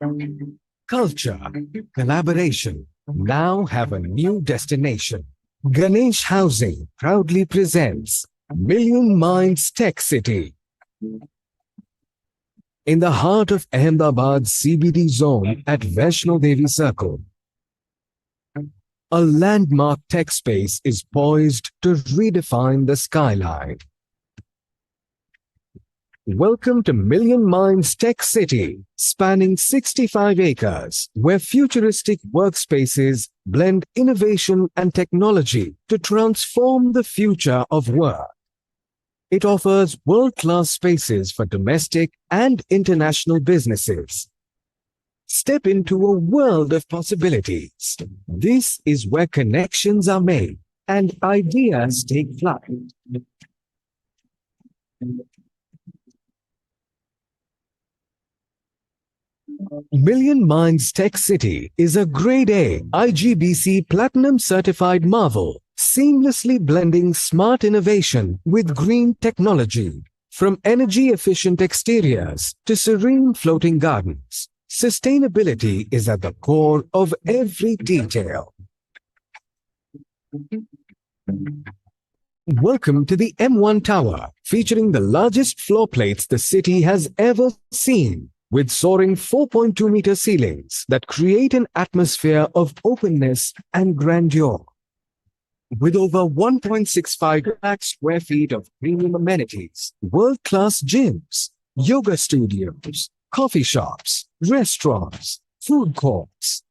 S4: culture, collaboration now have a new destination. Ganesh Housing proudly presents Million Minds Tech City. In the heart of Ahmedabad's CBD zone at Vaishno Devi Circle, a landmark tech space is poised to redefine the skyline. Welcome to Million Minds Tech City, spanning 65 acres, where futuristic workspaces blend innovation and technology to transform the future of work. It offers world-class spaces for domestic and international businesses. Step into a world of possibilities. This is where connections are made and ideas take flight. Million Minds Tech City is a Grade A IGBC Platinum certified marvel, seamlessly blending smart innovation with green technology. From energy-efficient exteriors to serene floating gardens, sustainability is at the core of every detail. Welcome to the M1 Tower, featuring the largest floor plates the city has ever seen, with soaring 4.2-meter ceilings that create an atmosphere of openness and grandeur. With over 1.65 lakh square feet of premium amenities, world-class gyms, yoga studios, coffee shops, restaurants, food courts.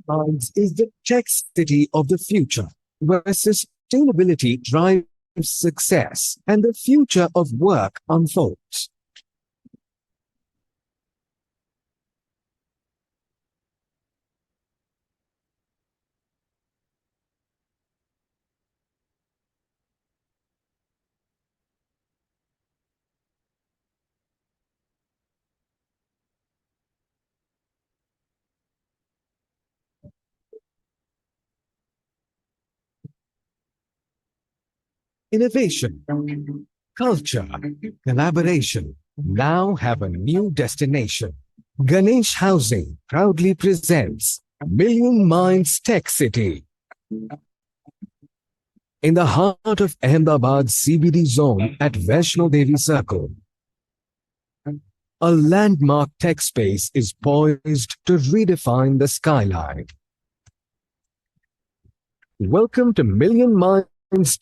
S4: Minds is the tech city of the future, where sustainability drives success and the future of work unfolds. Innovation, culture, collaboration now have a new destination. Ganesh Housing proudly presents Million Minds Tech City. In the heart of Ahmedabad's CBD zone at Vaishno Devi Circle, a landmark tech space is poised to redefine the skyline. Welcome to Million Minds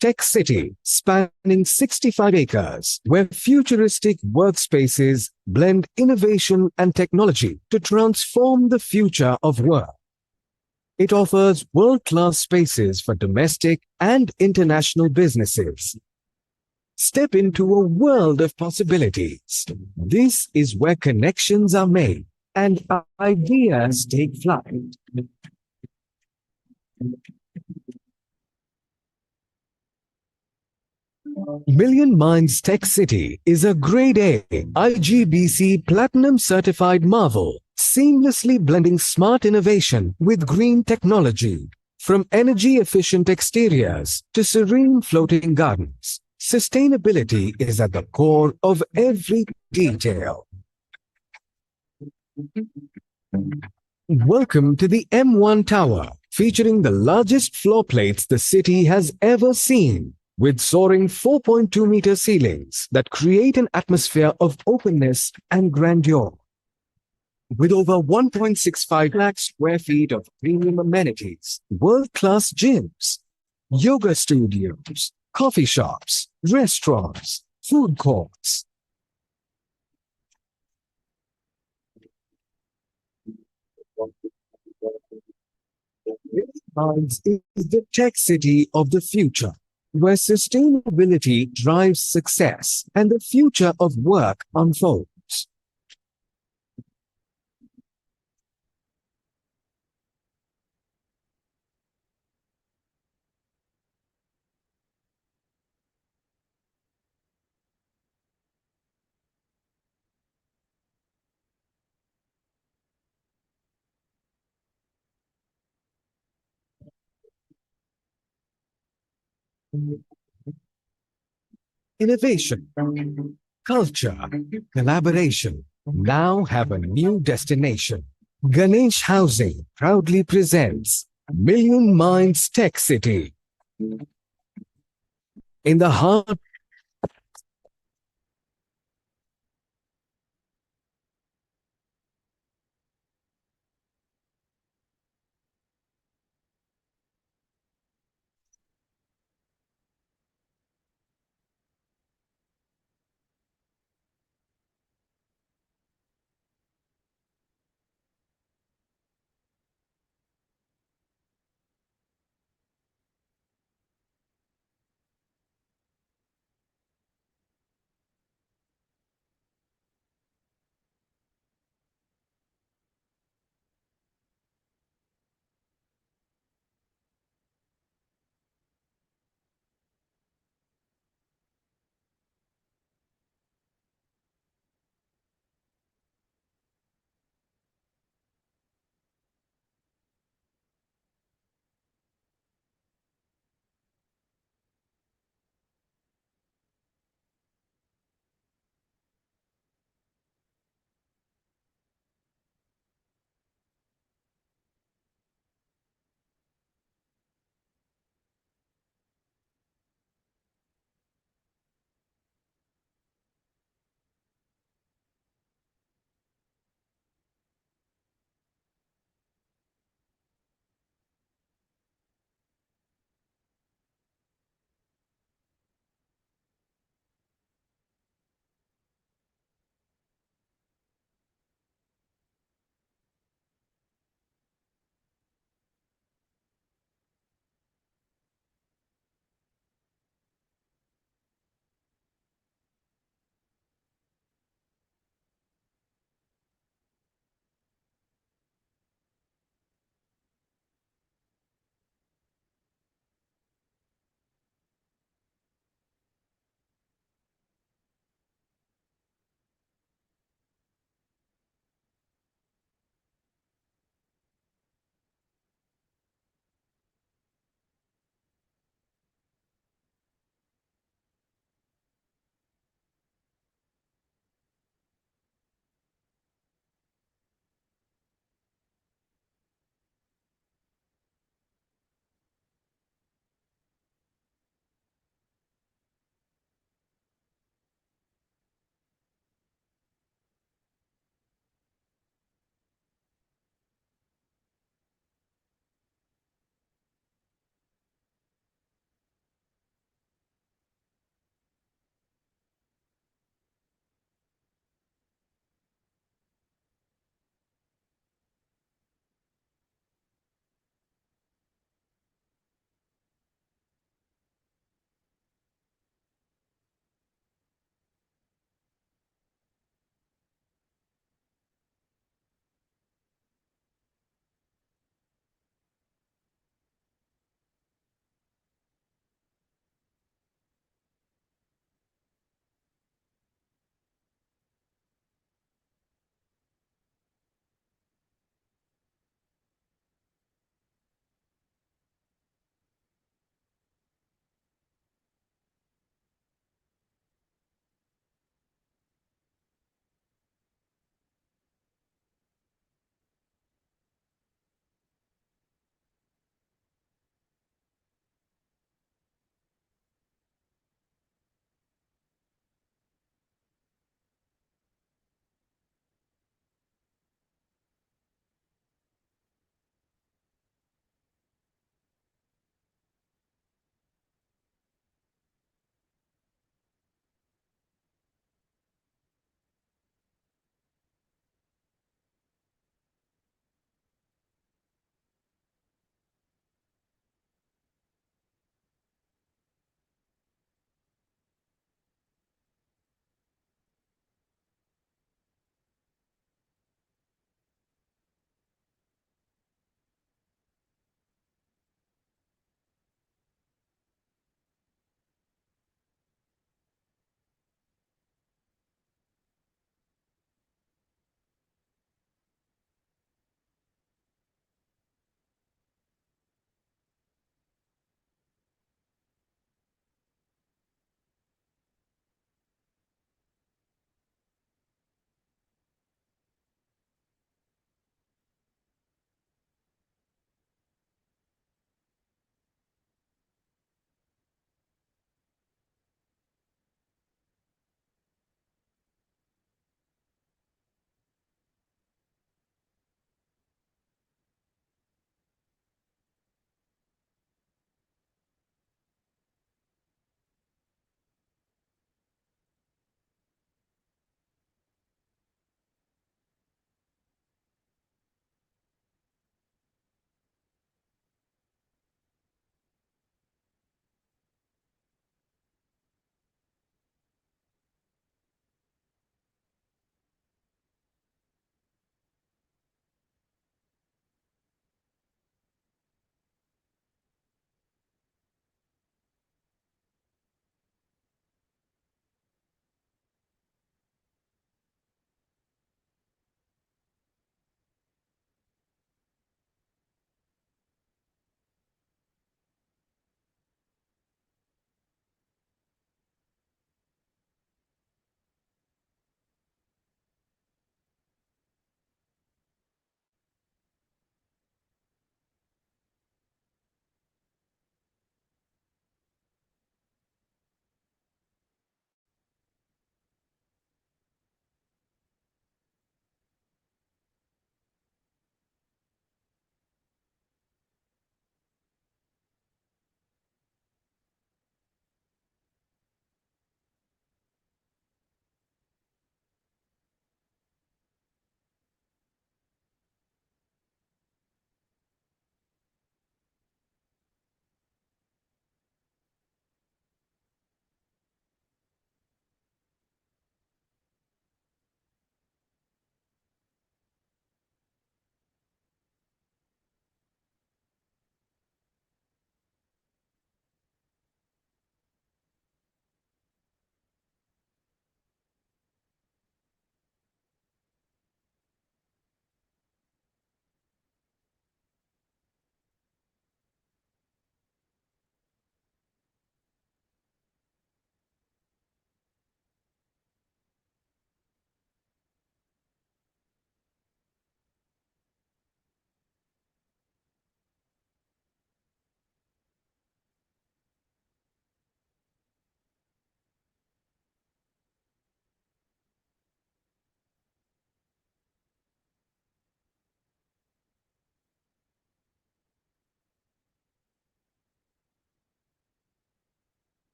S4: Tech City, spanning 65 acres, where futuristic workspaces blend innovation and technology to transform the future of work. It offers world-class spaces for domestic and international businesses. Step into a world of possibilities. This is where connections are made and ideas take flight. Million Minds Tech City is a Grade A IGBC Platinum certified marvel, seamlessly blending smart innovation with green technology. From energy-efficient exteriors to serene floating gardens, sustainability is at the core of every detail. Welcome to the M1 Tower, featuring the largest floor plates the city has ever seen, with soaring 4.2-meter ceilings that create an atmosphere of openness and grandeur. With over 1.65 lakh square feet of premium amenities, world-class gyms, yoga studios, coffee shops, restaurants, food courts. Minds is the tech city of the future, where sustainability drives success and the future of work unfolds. Innovation, culture, collaboration now have a new destination. Ganesh Housing proudly presents Million Minds Tech City. In the heart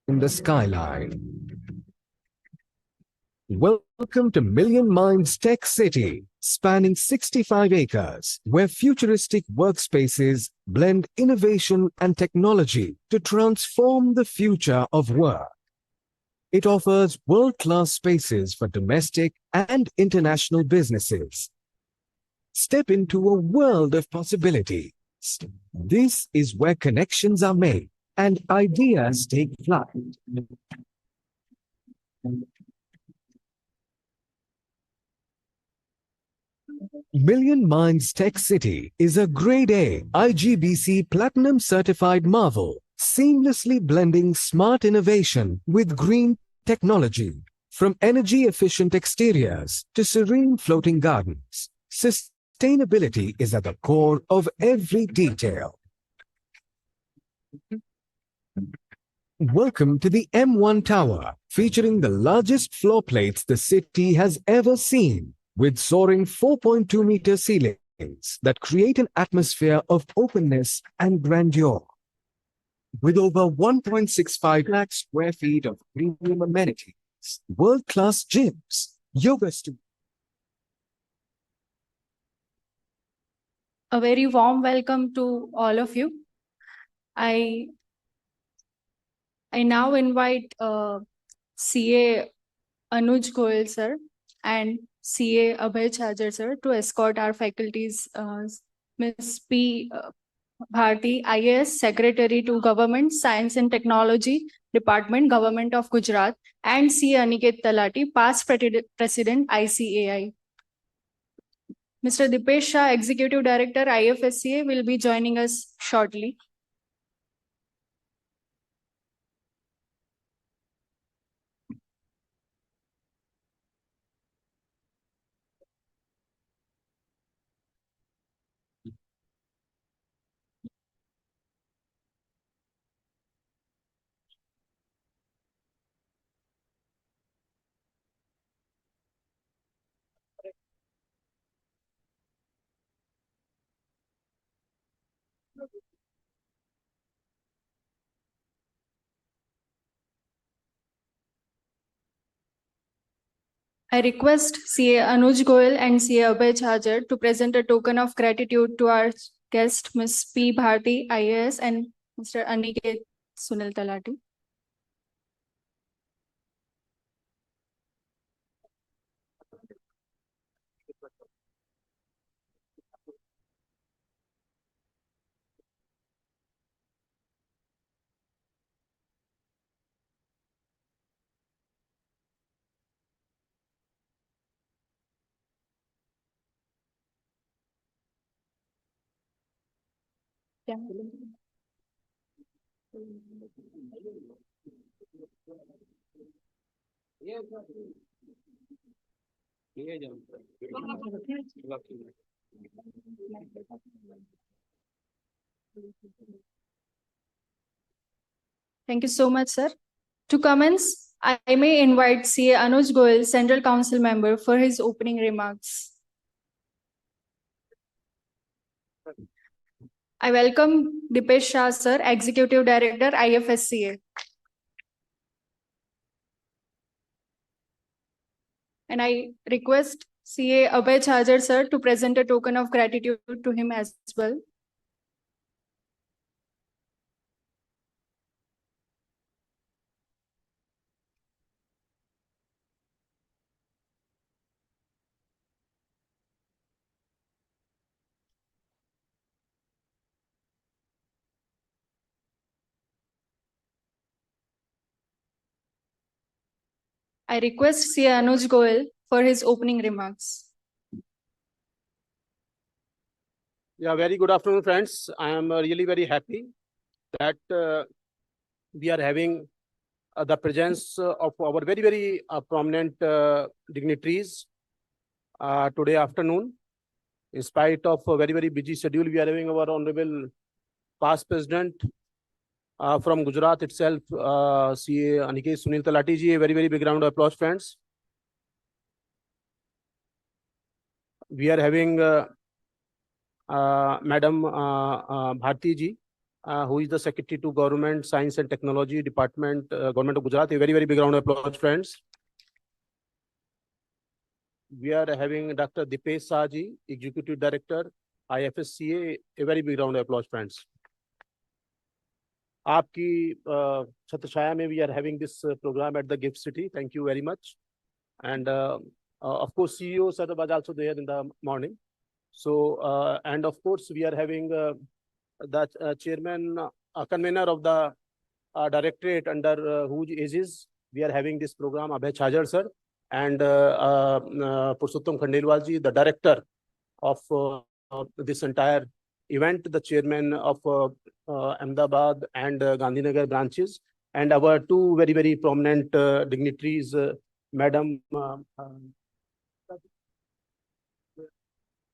S4: in the skyline. Welcome to Million Minds Tech City, spanning 65 acres, where futuristic workspaces blend innovation and technology to transform the future of work. It offers world-class spaces for domestic and international businesses. Step into a world of possibility. This is where connections are made and ideas take flight. Million Minds Tech City is a Grade A IGBC Platinum certified marvel, seamlessly blending smart innovation with green technology. From energy-efficient exteriors to serene floating gardens, sustainability is at the core of every detail. Welcome to the M1 Tower, featuring the largest floor plates the city has ever seen, with soaring 4.2-meter ceilings that create an atmosphere of openness and grandeur. With over 1.65 lakh square feet of premium amenities, world-class gyms, yoga studios.
S8: A very warm welcome to all of you. I now invite CA Anuj Goyal sir and CA Abhay Chajar sir to escort our faculties, Ms. P. Bharti, IAS Secretary to Government, Science and Technology Department, Government of Gujarat, and CA Aniket Talati, past President, ICAI. Mr. Dipesh Shah, Executive Director, IFSCA, will be joining us shortly. I request CA Anuj Goyal and CA Abhay Chajar to present a token of gratitude to our guest, Ms. P. Bharti, IAS, and Mr. Aniket Sunil Talati. Yeah. Thank you so much, sir. To commence, I may invite CA Anuj Goyal, Central Council Member, for his opening remarks. I welcome Dipesh Shah, sir, Executive Director, IFSCA. And I request CA Abhay Chajar, sir, to present a token of gratitude to him as well. I request CA Anuj Goyal for his opening remarks.
S20: Yeah, very good afternoon, friends. I am really very happy that we are having the presence of our very, very prominent dignitaries today afternoon. In spite of a very, very busy schedule, we are having our Honorable past President from Gujarat itself, CA Aniket Sunil Talati ji. A very, very big round of applause, friends. We are having Madam Bharti ji, who is the Secretary to Government Science and Technology Department, Government of Gujarat. A very, very big round of applause, friends. We are having Dr. Dipesh Saji, Executive Director, IFSCA. A very big round of applause, friends. आपकी छत्रछाया में we are having this program at the Gift City. Thank you very much. And of course, CEO sir was also there in the morning. So and of course we are having the chairman, convener of the directorate under whose aegis we are having this program, Abhay Chhajar sir, and Purushottam Khandelwal ji, the director of this entire event, the chairman of Ahmedabad and Gandhinagar branches, and our two very, very prominent dignitaries, Madam.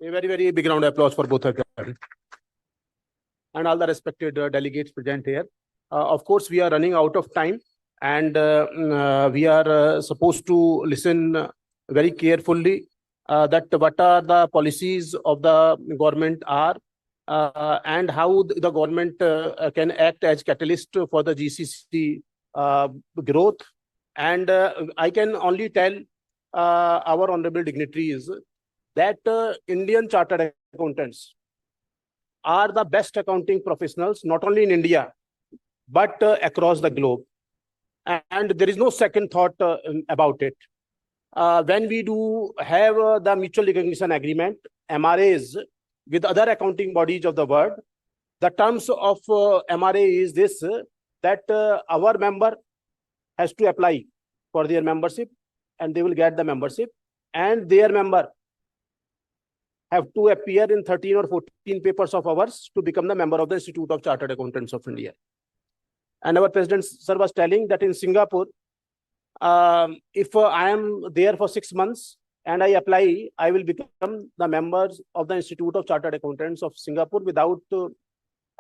S20: A very, very big round of applause for both of them. And all the respected delegates present here. Of course, we are running out of time, and we are supposed to listen very carefully that what are the policies of the government are, and how the government can act as catalyst for the GCC growth. And I can only tell our honorable dignitaries that Indian chartered accountants are the best accounting professionals, not only in India, but across the globe. And there is no second thought about it. When we do have the mutual recognition agreement, MRAs, with other accounting bodies of the world, the terms of MRA is this, that our member has to apply for their membership, and they will get the membership, and their member have to appear in 13 or 14 papers of ours to become the member of the Institute of Chartered Accountants of India. And our president sir was telling that in Singapore, if I am there for 6 months and I apply, I will become the members of the Institute of Chartered Accountants of Singapore without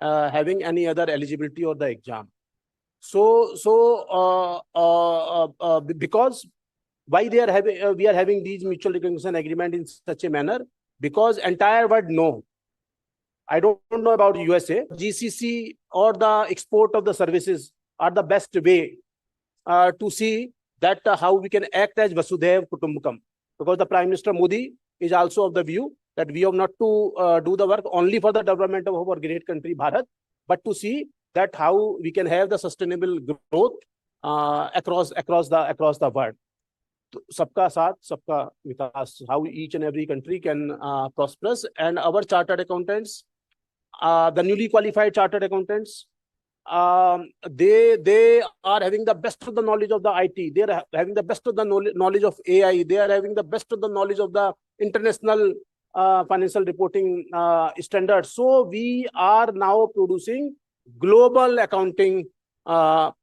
S20: having any other eligibility or the exam. Because why they are having, we are having these mutual recognition agreement in such a manner, because entire world know. I don't know about USA. GCC or the export of the services are the best way to see that how we can act as Vasudhaiv Kutumbakam. Because the Prime Minister Modi is also of the view that we have not to do the work only for the development of our great country, Bharat, but to see that how we can have the sustainable growth across the world. Sabka Saath, Sabka Vikas, how each and every country can prosperous. And our chartered accountants, the newly qualified chartered accountants, they are having the best of the knowledge of the IT. They are having the best of the knowledge of AI. They are having the best of the knowledge of the international financial reporting standards. So we are now producing global accounting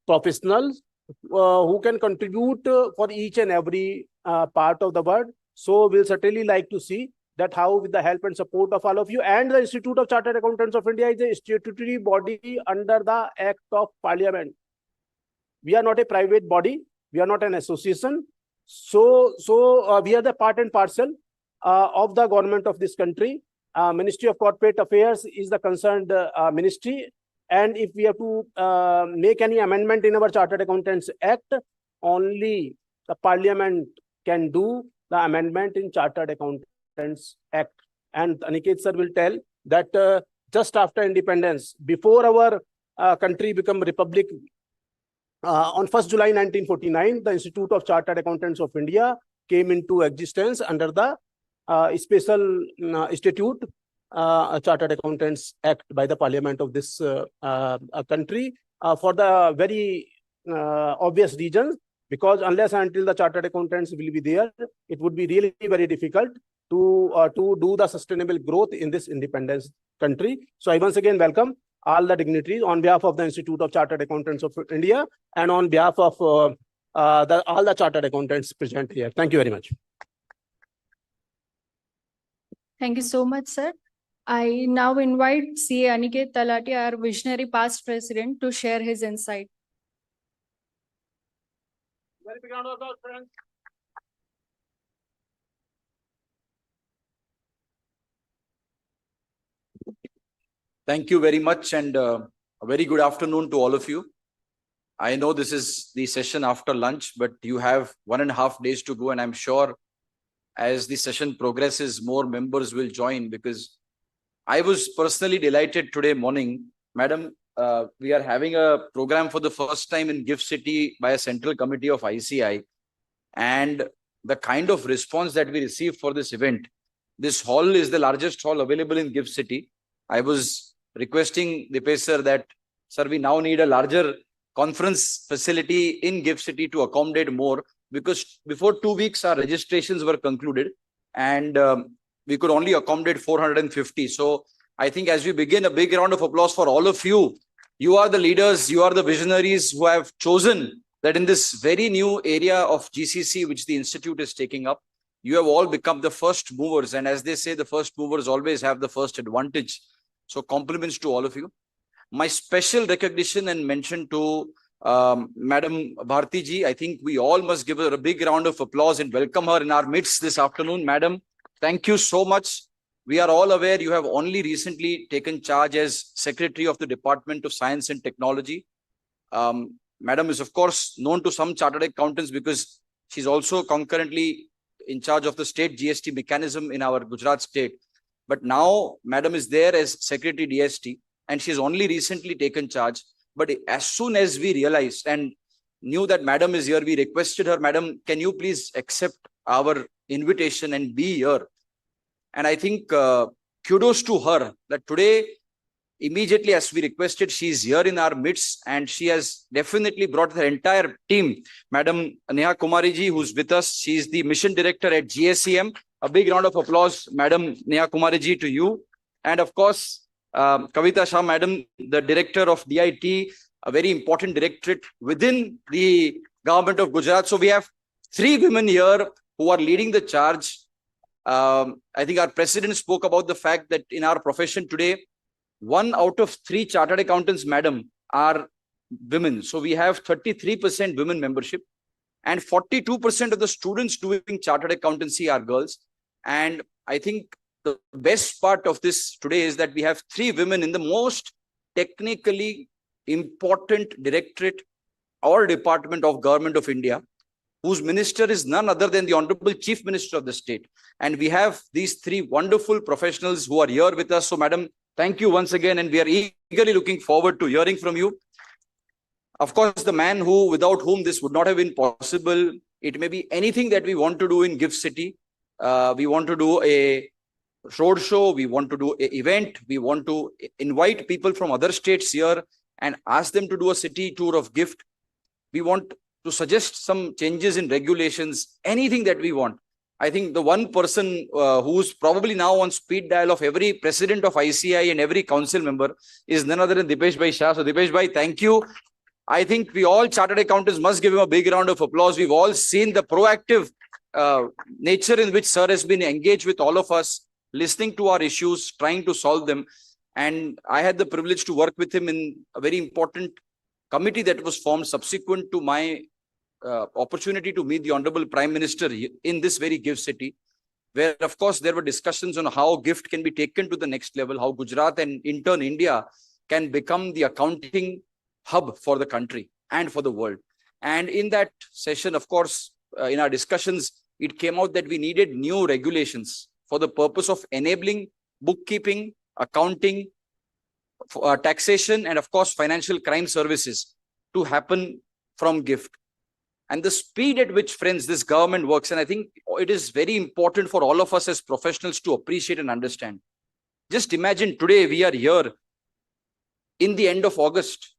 S20: professionals who can contribute for each and every part of the world. So we'll certainly like to see that how, with the help and support of all of you, and the Institute of Chartered Accountants of India is a statutory body under the Act of Parliament. We are not a private body. We are not an association. So we are the part and parcel of the government of this country. Ministry of Corporate Affairs is the concerned ministry. And if we have to make any amendment in our Chartered Accountants Act, only the Parliament can do the amendment in Chartered Accountants Act. And Aniket sir will tell that just after independence, before our country became republic, on 1st July 1949, the Institute of Chartered Accountants of India came into existence under the special institute Chartered Accountants Act by the Parliament of this country for the very obvious reasons, because unless and until the chartered accountants will be there, it would be really very difficult to do the sustainable growth in this independence country. So I once again welcome all the dignitaries on behalf of the Institute of Chartered Accountants of India and on behalf of all the chartered accountants present here. Thank you very much.
S8: Thank you so much, sir. I now invite CA Aniket Talati, our visionary past president, to share his insight.
S20: Very big round of applause, friends.
S2: Thank you very much. And A very good afternoon to all of you. I know this is the session after lunch, but you have 1.5 days to go, and I'm sure as the session progresses, more members will join, because I was personally delighted today morning, Madam. We are having a program for the first time in GIFT City by a central committee of ICI, and the kind of response that we received for this event. This hall is the largest hall available in GIFT City. I was requesting Dipesh sir that, sir, we now need a larger conference facility in GIFT City to accommodate more, because before 2 weeks our registrations were concluded and we could only accommodate 450. So I think as we begin, a big round of applause for all of you. You are the leaders, you are the visionaries who have chosen that in this very new area of GCC, which the institute is taking up, you have all become the first movers. And as they say, the first movers always have the first advantage. So compliments to all of you. My special recognition and mention to Madam Bharti ji. I think we all must give her a big round of applause and welcome her in our midst this afternoon. Madam, thank you so much. We are all aware you have only recently taken charge as Secretary of the Department of Science and Technology. Madam is, of course, known to some chartered accountants because she's also concurrently in charge of the state GST mechanism in our Gujarat state. But now Madam is there as Secretary DST, and she's only recently taken charge. But as soon as we realized and knew that Madam is here, we requested her, Madam, can you please accept our invitation and be here? And I think kudos to her that today, immediately as we requested, she is here in our midst, and she has definitely brought her entire team. Madam Neha Kumari ji, who's with us, she is the mission director at GSEM. A big round of applause, Madam Neha Kumari ji, to you. And of course, Kavita Shah, Madam, the director of DIT, a very important directorate within the government of Gujarat. So we have 3 women here who are leading the charge. I think our president spoke about the fact that in our profession today, 1 out of 3 chartered accountants, Madam, are women. So we have 33% women membership, and 42% of the students doing chartered accountancy are girls. And I think the best part of this today is that we have 3 women in the most technically important directorate or department of Government of India, whose minister is none other than the Honorable Chief Minister of the state. And we have these 3 wonderful professionals who are here with us. So, Madam, thank you once again, and we are eagerly looking forward to hearing from you. Of course, the man without whom this would not have been possible. It may be anything that we want to do in GIFT City. We want to do a road show, we want to do an event, we want to invite people from other states here and ask them to do a city tour of GIFT. We want to suggest some changes in regulations, anything that we want. I think the one person who's probably now on speed dial of every president of ICI and every council member is none other than Dipesh Bhai Shah. So Dipesh Bhai, thank you. I think we all chartered accountants must give him a big round of applause. We've all seen the proactive nature in which sir has been engaged with all of us, listening to our issues, trying to solve them. And I had the privilege to work with him in a very important committee that was formed subsequent to my opportunity to meet the Honorable Prime Minister in this very GIFT City, where of course there were discussions on how GIFT can be taken to the next level, how Gujarat and in turn India can become the accounting hub for the country and for the world. And in that session, of course, in our discussions, it came out that we needed new regulations for the purpose of enabling bookkeeping, accounting, taxation, and of course, financial crime services to happen from GIFT. And the speed at which, friends, this government works, and I think it is very important for all of us as professionals to appreciate and understand. Just imagine today we are here in the end of August.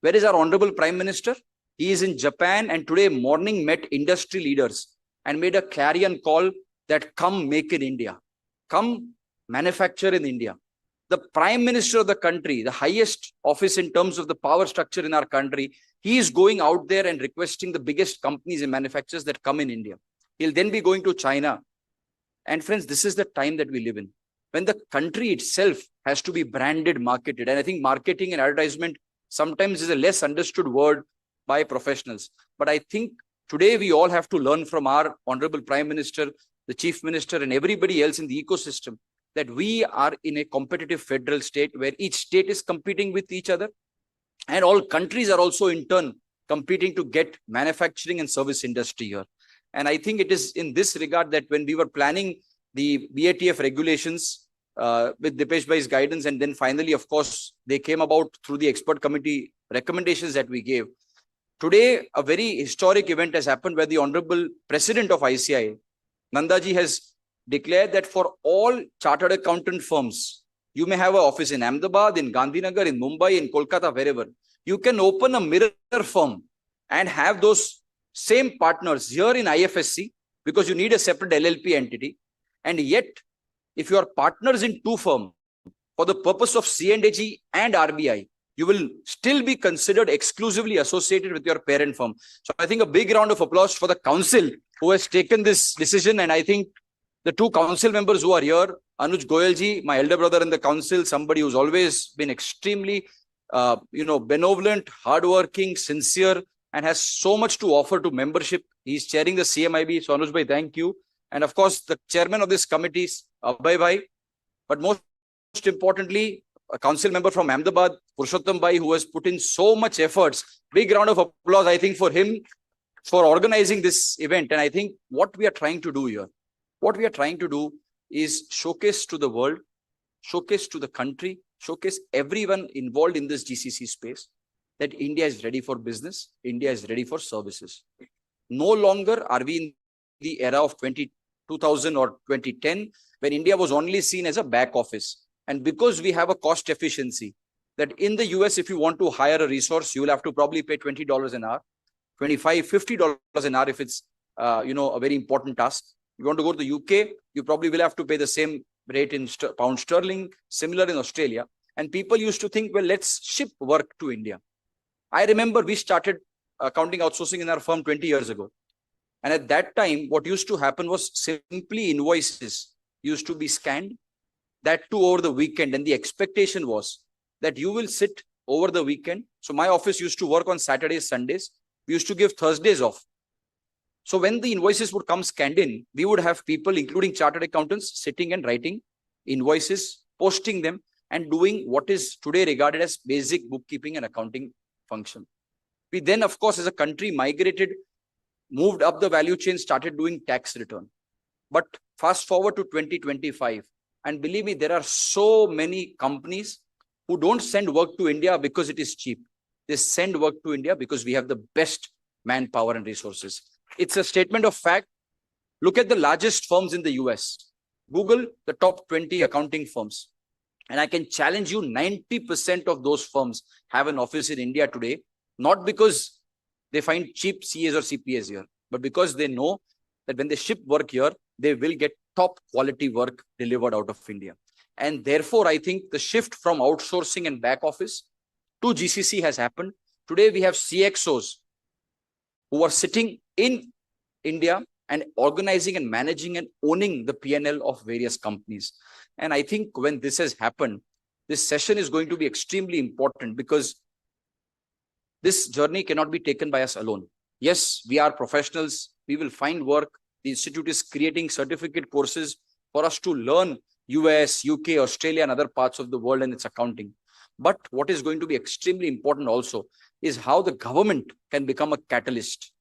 S2: Where is our Honorable Prime Minister? He is in Japan, and today morning met industry leaders and made a clarion call that come make in India, come manufacture in India. The Prime Minister of the country, the highest office in terms of the power structure in our country, he is going out there and requesting the biggest companies and manufacturers that come in India. He'll then be going to China. And friends, this is the time that we live in, when the country itself has to be branded, marketed. And I think marketing and advertisement sometimes is a less understood word by professionals. But I think today we all have to learn from our Honorable Prime Minister, the Chief Minister, and everybody else in the ecosystem that we are in a competitive federal state where each state is competing with each other. And all countries are also in turn competing to get manufacturing and service industry here. And I think it is in this regard that when we were planning the BATF regulations with Dipesh Bhai's guidance, and then finally, of course, they came about through the expert committee recommendations that we gave. Today, a very historic event has happened where the Honorable President of ICI, Nandaji, has declared that for all chartered accountant firms, you may have an office in Ahmedabad, in Gandhinagar, in Mumbai, in Kolkata, wherever. You can open a mirror firm and have those same partners here in IFSC because you need a separate LLP entity. And yet, if you are partners in two firms for the purpose of C&AG and RBI, you will still be considered exclusively associated with your parent firm. So I think a big round of applause for the council who has taken this decision. And I think the two council members who are here, Anuj Goyalji, my elder brother in the council, somebody who's always been extremely, benevolent, hardworking, sincere, and has so much to offer to membership. He's chairing the CMIB. So Anuj Bhai, thank you. And of course, the chairman of this committee is Abhay Bhai. But most importantly, a council member from Ahmedabad, Purushottam Bhai, who has put in so much efforts. Big round of applause, I think, for him for organizing this event. And I think what we are trying to do here, what we are trying to do is showcase to the world, showcase to the country, showcase everyone involved in this GCC space that India is ready for business, India is ready for services. No longer are we in the era of 2000 or 2010, when India was only seen as a back office. And because we have a cost efficiency, that in the US, if you want to hire a resource, you will have to probably pay $20 an hour, $25, $50 an hour if it's, a very important task. You want to go to the UK, you probably will have to pay the same rate in pound sterling, similar in Australia. And people used to think, well, let's ship work to India. I remember we started accounting outsourcing in our firm 20 years ago. And at that time, what used to happen was simply invoices used to be scanned, that too over the weekend. And the expectation was that you will sit over the weekend. So my office used to work on Saturdays, Sundays. We used to give Thursdays off. So when the invoices would come scanned in, we would have people, including chartered accountants, sitting and writing invoices, posting them, and doing what is today regarded as basic bookkeeping and accounting function. We then, of course, as a country migrated, moved up the value chain, started doing tax return. But fast forward to 2025, and believe me, there are so many companies who don't send work to India because it is cheap. They send work to India because we have the best manpower and resources. It's a statement of fact. Look at the largest firms in the US. Google the top 20 accounting firms. And I can challenge you, 90% of those firms have an office in India today, not because they find cheap CAs or CPAs here, but because they know that when they ship work here, they will get top quality work delivered out of India. And therefore, I think the shift from outsourcing and back office to GCC has happened. Today, we have CXOs who are sitting in India and organizing and managing and owning the P&L of various companies. And I think when this has happened, this session is going to be extremely important because this journey cannot be taken by us alone. Yes, we are professionals. We will find work. The institute is creating certificate courses for us to learn US, UK, Australia, and other parts of the world and its accounting. But what is going to be extremely important also is how the government can become a catalyst.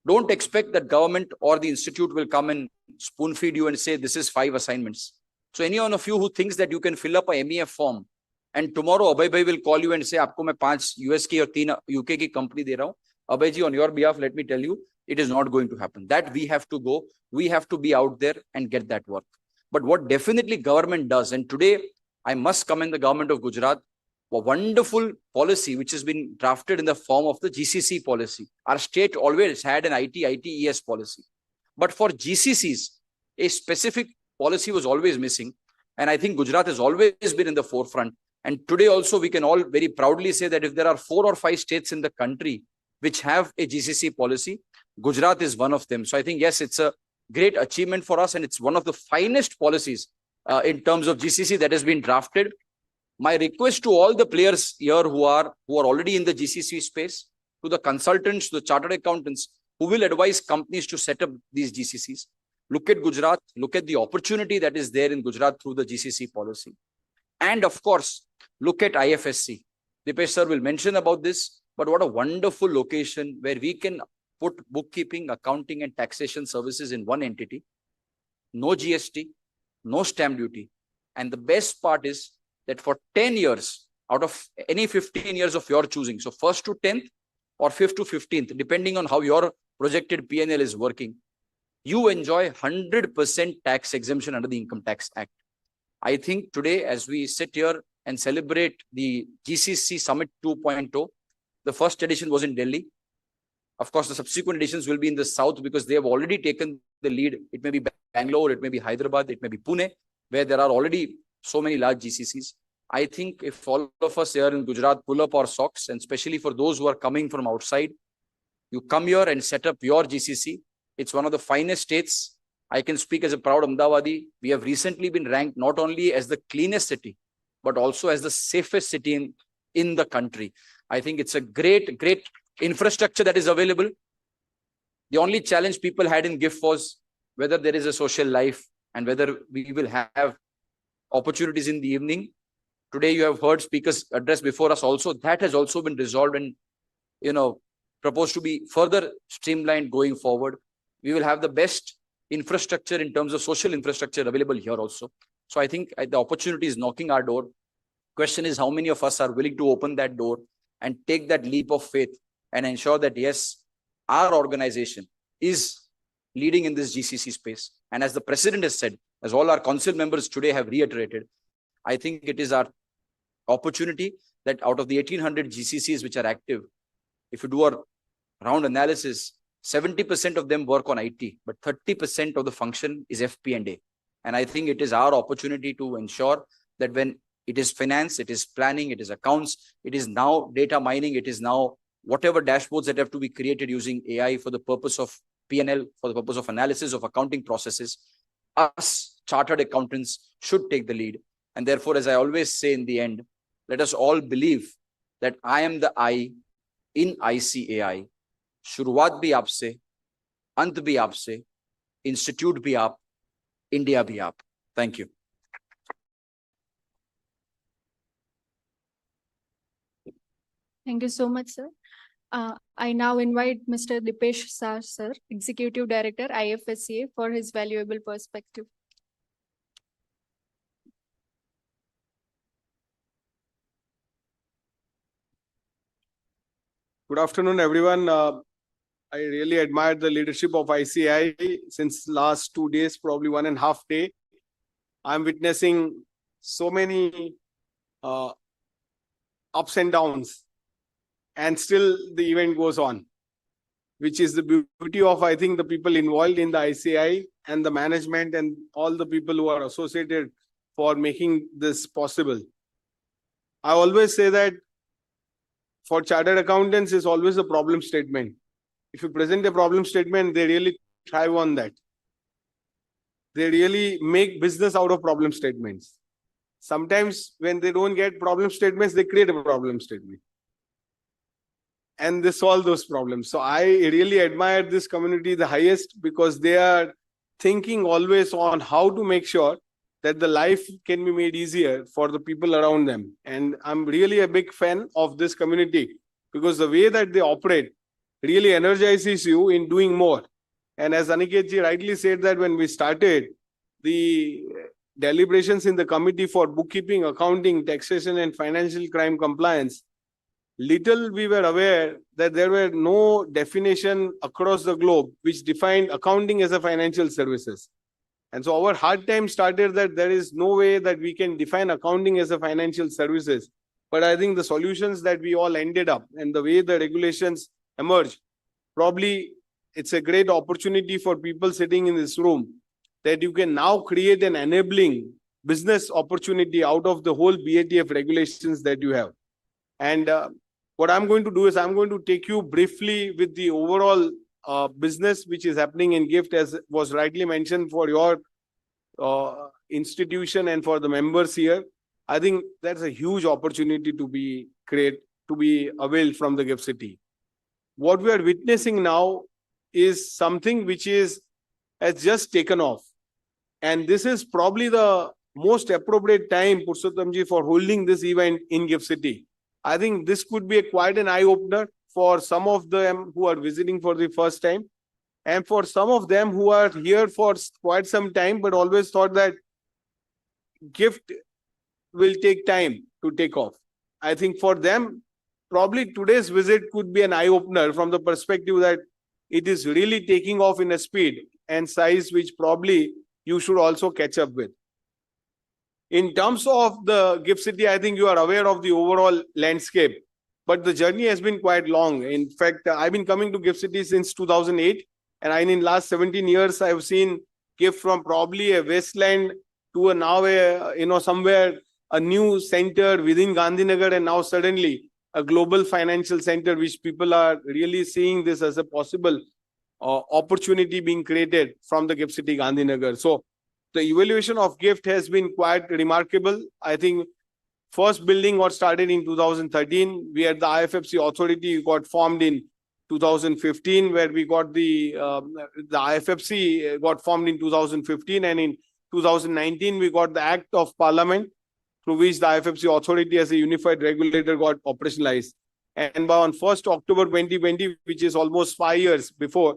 S2: Don't expect that government or the institute will come and spoon feed you and say, this is 5 assignments. So any one of you who thinks that you can fill up a MEF form and tomorrow Abhay Bhai will call you and say, aapko main 5 US ki aur 3 UK ki company de raha hu. Abhay ji, on your behalf, let me tell you, it is not going to happen. That we have to go. We have to be out there and get that work. But what definitely government does, and today I must commend the government of Gujarat, a wonderful policy which has been drafted in the form of the GCC policy. Our state always had an ITES policy. But for GCCs, a specific policy was always missing. And I think Gujarat has always been in the forefront. And today also we can all very proudly say that if there are 4 or 5 states in the country which have a GCC policy, Gujarat is one of them. So I think, yes, it's a great achievement for us. And it's one of the finest policies in terms of GCC that has been drafted. My request to all the players here who are already in the GCC space, to the consultants, to the chartered accountants who will advise companies to set up these GCCs, look at Gujarat, look at the opportunity that is there in Gujarat through the GCC policy. And of course, look at IFSC. Dipesh sir will mention about this, but what a wonderful location where we can put bookkeeping, accounting, and taxation services in one entity. No GST, no stamp duty. And the best part is that for 10 years, out of any 15 years of your choosing, so 1st to 10th or 5th to 15th, depending on how your projected PNL is working, you enjoy 100% tax exemption under the Income Tax Act. I think today, as we sit here and celebrate the GCC Summit 2.0, the first edition was in Delhi. Of course, the subsequent editions will be in the south because they have already taken the lead. It may be Bangalore, it may be Hyderabad, it may be Pune, where there are already so many large GCCs. I think if all of us here in Gujarat pull up our socks, and especially for those who are coming from outside, you come here and set up your GCC. It's one of the finest states. I can speak as a proud Ahmedabadi. We have recently been ranked not only as the cleanest city, but also as the safest city in the country. I think it's a great infrastructure that is available. The only challenge people had in GIFT was whether there is a social life and whether we will have opportunities in the evening. Today, you have heard speakers address before us also. That has also been resolved and, proposed to be further streamlined going forward. We will have the best infrastructure in terms of social infrastructure available here also. So I think the opportunity is knocking our door. Question is how many of us are willing to open that door and take that leap of faith and ensure that, yes, our organization is leading in this GCC space. And as the president has said, as all our council members today have reiterated, I think it is our opportunity that out of the 1800 GCCs which are active, if you do a round analysis, 70% of them work on IT, but 30% of the function is FP&A. And I think it is our opportunity to ensure that when it is finance, it is planning, it is accounts, it is now data mining, it is now whatever dashboards that have to be created using AI for the purpose of P&L, for the purpose of analysis of accounting processes, us chartered accountants should take the lead. And therefore, as I always say in the end, let us all believe that I am the I in ICAI. शुरुआत भी आपसे, अंत भी आपसे, institute भी आप, India भी आप. Thank you.
S8: Thank you so much, sir. I now invite Mr. Dipesh Shah, sir, Executive Director, IFSCA, for his valuable perspective.
S16: Good afternoon, everyone. I really admire the leadership of ICAI since last 2 days, probably 1.5 days. I'm witnessing so many ups and downs, and still the event goes on, which is the beauty of, I think, the people involved in the ICAI and the management and all the people who are associated for making this possible. I always say that for chartered accountants, is always a problem statement. If you present a problem statement, they really thrive on that. They really make business out of problem statements. Sometimes when they don't get problem statements, they create a problem statement. And they solve those problems. So I really admire this community the highest because they are thinking always on how to make sure that the life can be made easier for the people around them. And I'm really a big fan of this community because the way that they operate really energizes you in doing more. And as Aniket ji rightly said that when we started the deliberations in the committee for bookkeeping, accounting, taxation and financial crime compliance, little we were aware that there were no definition across the globe which defined accounting as a financial services. And so our hard time started that there is no way that we can define accounting as a financial services. But I think the solutions that we all ended up and the way the regulations emerged, probably it's a great opportunity for people sitting in this room that you can now create an enabling business opportunity out of the whole BATF regulations that you have. And what I'm going to do is I'm going to take you briefly with the overall business which is happening in GIFT, as was rightly mentioned for your institution and for the members here. I think that's a huge opportunity to be availed from the GIFT City. What we are witnessing now is something which has just taken off. And this is probably the most appropriate time, Purushottamji, for holding this event in GIFT City. I think this could be quite an eye-opener for some of them who are visiting for the first time. And for some of them who are here for quite some time, but always thought that gift will take time to take off. I think for them, probably today's visit could be an eye-opener from the perspective that it is really taking off in a speed and size which probably you should also catch up with. In terms of the GIFT City, I think you are aware of the overall landscape, but the journey has been quite long. In fact, I've been coming to GIFT City since 2008, and in last 17 years, I've seen GIFT from probably a wasteland to now somewhere a new center within Gandhinagar, and now suddenly a global financial center, which people are really seeing this as a possible opportunity being created from the GIFT City Gandhinagar. So the evaluation of GIFT has been quite remarkable. I think first building got started in 2013. We had the IFFC authority got formed in 2015, where we got the IFFC got formed in 2015, and in 2019 we got the Act of Parliament through which the IFFC authority as a unified regulator got operationalized. And on 1st October 2020, which is almost 5 years before,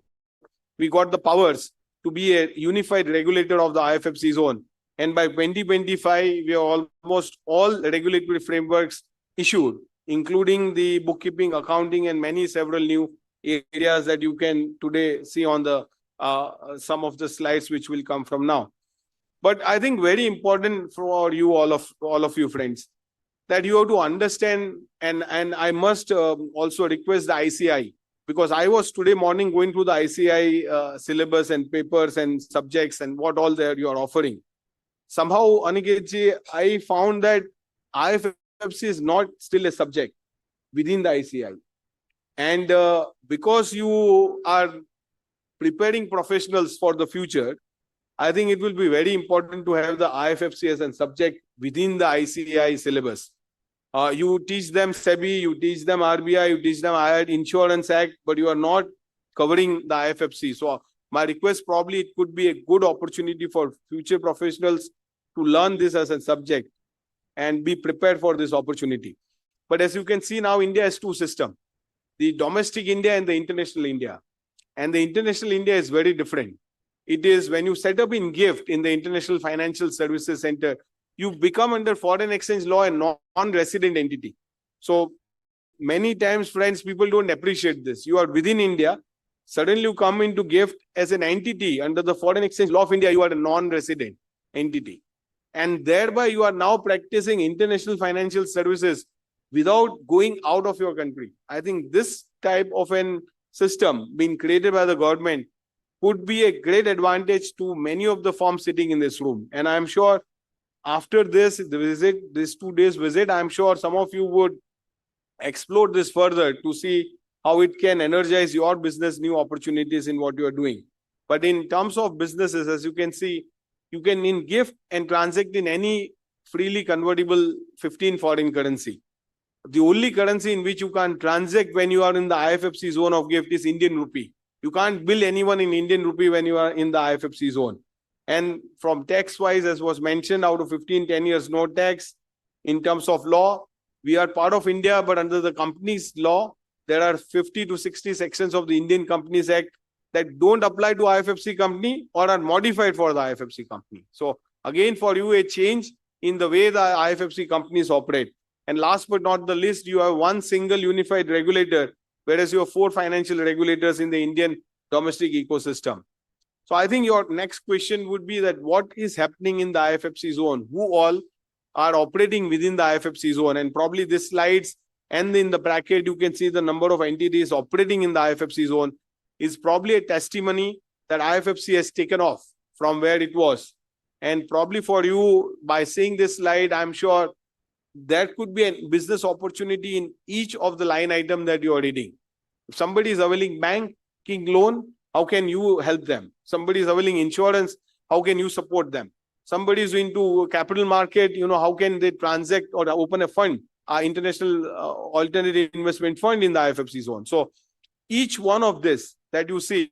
S16: we got the powers to be a unified regulator of the IFFC zone. And by 2025, we have almost all regulatory frameworks issued, including the bookkeeping, accounting, and several new areas that you can today see on the some of the slides which will come from now. But I think very important for you, all of you friends, that you have to understand, and I must also request the ICI, because I was today morning going through the ICI syllabus and papers and subjects and what all there you are offering. Somehow, Aniketji, I found that IFFC is not still a subject within the ICI. And because you are preparing professionals for the future, I think it will be very important to have the IFFC as a subject within the ICI syllabus. You teach them SEBI, you teach them RBI, you teach them Insurance Act, but you are not covering the IFFC. So my request, probably it could be a good opportunity for future professionals to learn this as a subject and be prepared for this opportunity. But as you can see now, India has two systems, the domestic India and the international India. And the international India is very different. It is when you set up in GIFT, in the International Financial Services Center, you become under foreign exchange law a non-resident entity. So many times, friends, people don't appreciate this. You are within India, suddenly you come into GIFT as an entity under the foreign exchange law of India, you are a non-resident entity. And thereby you are now practicing international financial services without going out of your country. I think this type of an system being created by the government could be a great advantage to many of the firms sitting in this room. And I'm sure after this visit, this 2 days visit, I'm sure some of you would explore this further to see how it can energize your business, new opportunities in what you are doing. But in terms of businesses, as you can see, you can in GIFT and transact in any freely convertible 15 foreign currency. The only currency in which you can transact when you are in the IFFC zone of GIFT is Indian rupee. You can't bill anyone in Indian rupee when you are in the IFFC zone. And from tax-wise, as was mentioned, out of 10 years, no tax. In terms of law, we are part of India, but under the companies law, there are 50 to 60 sections of the Indian Companies Act that don't apply to IFFC company or are modified for the IFFC company. So again, for you, a change in the way the IFFC companies operate. And last but not the least, you have one single unified regulator, whereas you have 4 financial regulators in the Indian domestic ecosystem. So I think your next question would be that what is happening in the IFFC zone? Who all are operating within the IFFC zone? And probably this slides and in the bracket, you can see the number of entities operating in the IFFC zone is probably a testimony that IFFC has taken off from where it was. And probably for you, by seeing this slide, I'm sure there could be a business opportunity in each of the line item that you are reading. If somebody is availing banking loan, how can you help them? Somebody is availing insurance, how can you support them? Somebody is into capital market, how can they transact or open a fund, international alternative investment fund in the IFFC zone. So each one of this that you see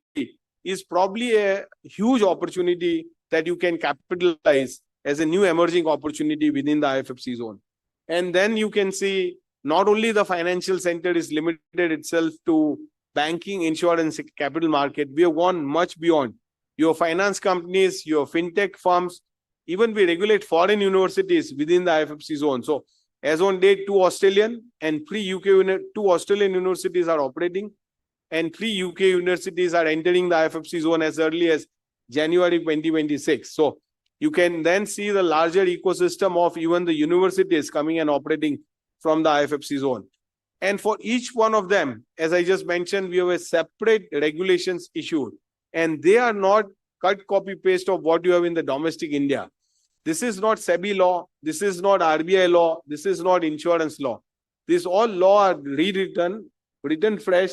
S16: is probably a huge opportunity that you can capitalize as a new emerging opportunity within the IFFC zone. And then you can see not only the financial center is limited itself to banking, insurance, capital market, we have gone much beyond. Your finance companies, your fintech firms, even we regulate foreign universities within the IFSC zone. So as on date, 2 Australian and 3 UK, 2 Australian universities are operating, and 3 UK universities are entering the IFSC zone as early as January 2026. So you can then see the larger ecosystem of even the universities coming and operating from the IFSC zone. And for each one of them, as I just mentioned, we have a separate regulations issued, and they are not cut, copy, paste of what you have in the domestic India. This is not SEBI law. This is not RBI law. This is not insurance law. These all law are rewritten, written fresh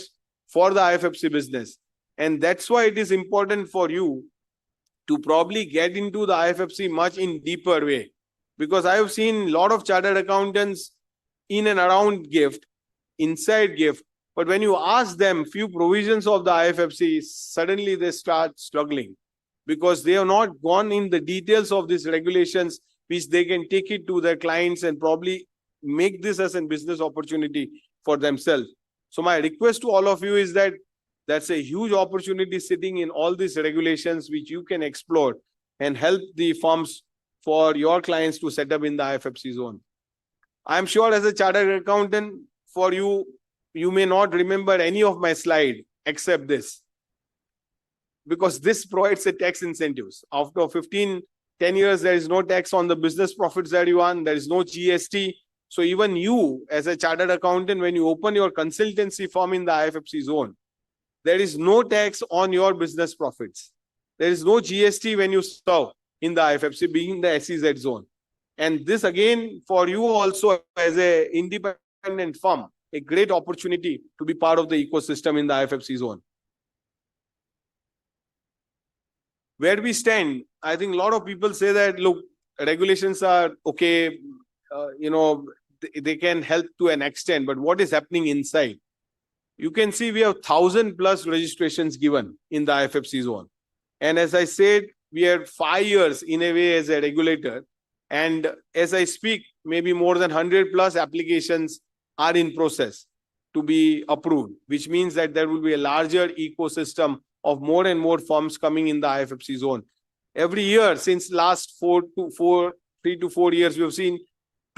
S16: for the IFSC business. And that's why it is important for you to probably get into the IFSC much in deeper way. Because I have seen a lot of chartered accountants in and around GIFT, inside GIFT, but when you ask them few provisions of the IFSC, suddenly they start struggling because they have not gone in the details of these regulations, which they can take it to their clients and probably make this as a business opportunity for themselves. So my request to all of you is that that's a huge opportunity sitting in all these regulations, which you can explore and help the firms for your clients to set up in the IFSC zone. I'm sure as a chartered accountant, for you, you may not remember any of my slide except this, because this provides a tax incentives. After 10 years, there is no tax on the business profits that you earn. There is no GST. So even you as a chartered accountant, when you open your consultancy firm in the IFSC zone, there is no tax on your business profits. There is no GST when you serve in the IFSC, being the SEZ zone. And this again, for you also as an independent firm, a great opportunity to be part of the ecosystem in the IFSC zone. Where we stand, I think a lot of people say that, look, regulations are okay, they can help to an extent, but what is happening inside? You can see we have 1,000+ registrations given in the IFSC zone. And as I said, we are 5 years in a way as a regulator. And as I speak, maybe more than 100+ applications are in process to be approved, which means that there will be a larger ecosystem of more and more firms coming in the IFSC zone. Every year since last 3 to 4 years, we have seen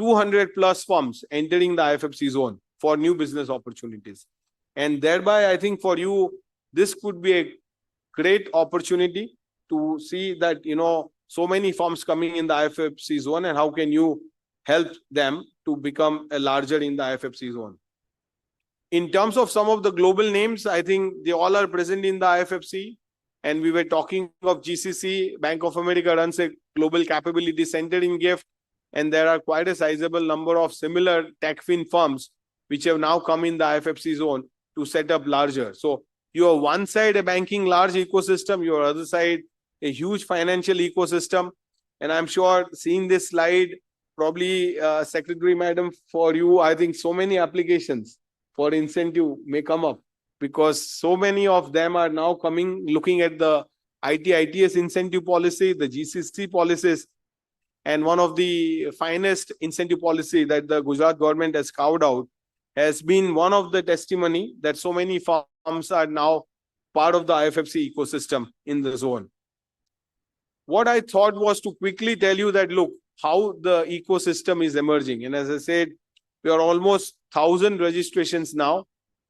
S16: 200+ firms entering the IFSC zone for new business opportunities. And thereby, I think for you, this could be a great opportunity to see that, so many firms coming in the IFSC zone, and how can you help them to become a larger in the IFSC zone. In terms of some of the global names, I think they all are present in the IFSC. And we were talking of GCC. Bank of America runs a global capability center in GIFT. And there are quite a sizable number of similar TechFin firms which have now come in the IFSC zone to set up larger. So you have one side a banking large ecosystem, your other side a huge financial ecosystem. And I'm sure seeing this slide, probably Secretary Madam, for you, I think so many applications for incentive may come up, because so many of them are now coming, looking at the ITS incentive policy, the GCC policies, and one of the finest incentive policy that the Gujarat government has carved out has been one of the testimony that so many firms are now part of the IFSC ecosystem in the zone. What I thought was to quickly tell you that, look, how the ecosystem is emerging. And as I said, we are almost 1,000 registrations now.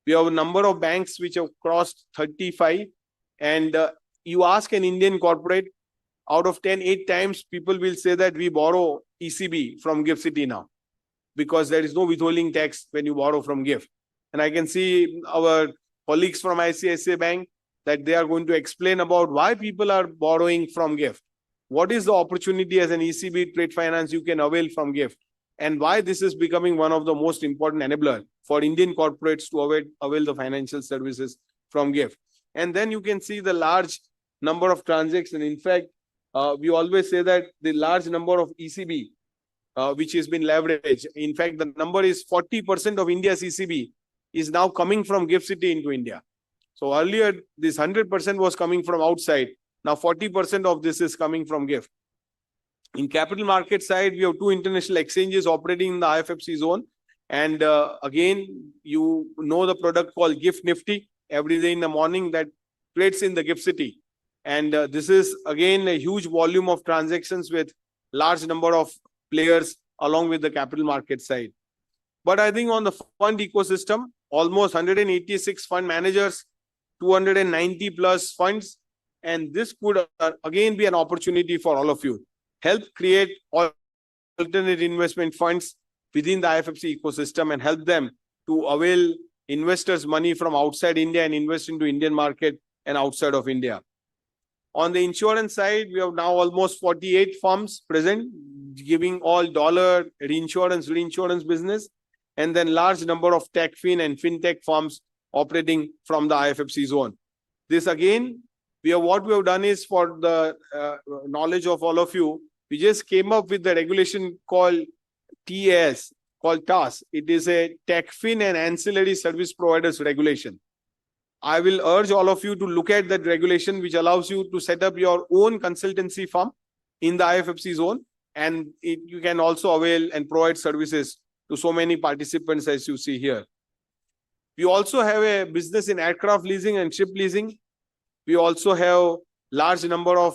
S16: We have a number of banks which have crossed 35. And you ask an Indian corporate, out of 10, 8 times, people will say that we borrow ECB from GIFT City now, because there is no withholding tax when you borrow from GIFT. And I can see our colleagues from ICICI Bank that they are going to explain about why people are borrowing from GIFT. What is the opportunity as an ECB trade finance you can avail from GIFT, and why this is becoming one of the most important enabler for Indian corporates to avail the financial services from GIFT. And then you can see the large number of transactions. In fact, we always say that the large number of ECB, which has been leveraged. In fact, the number is 40% of India's ECB is now coming from GIFT City into India. So earlier, this 100% was coming from outside. Now 40% of this is coming from GIFT. In capital market side, we have 2 international exchanges operating in the IFSC zone. And again, you know the product called Gift Nifty every day in the morning that trades in the Gift City. And this is again a huge volume of transactions with large number of players along with the capital market side. But I think on the fund ecosystem, almost 186 fund managers, 290 plus funds. And this could again be an opportunity for all of you. Help create alternate investment funds within the IFFC ecosystem and help them to avail investors' money from outside India and invest into Indian market and outside of India. On the insurance side, we have now almost 48 firms present, giving all dollar reinsurance business, and then large number of tech fin and fintech firms operating from the IFFC zone. This again, what we have done is, for the knowledge of all of you, we just came up with the regulation called TAS, called TAS. It is a tech fin and ancillary service providers regulation. I will urge all of you to look at that regulation, which allows you to set up your own consultancy firm in the IFFC zone, and you can also avail and provide services to so many participants as you see here. We also have a business in aircraft leasing and ship leasing. We also have large number of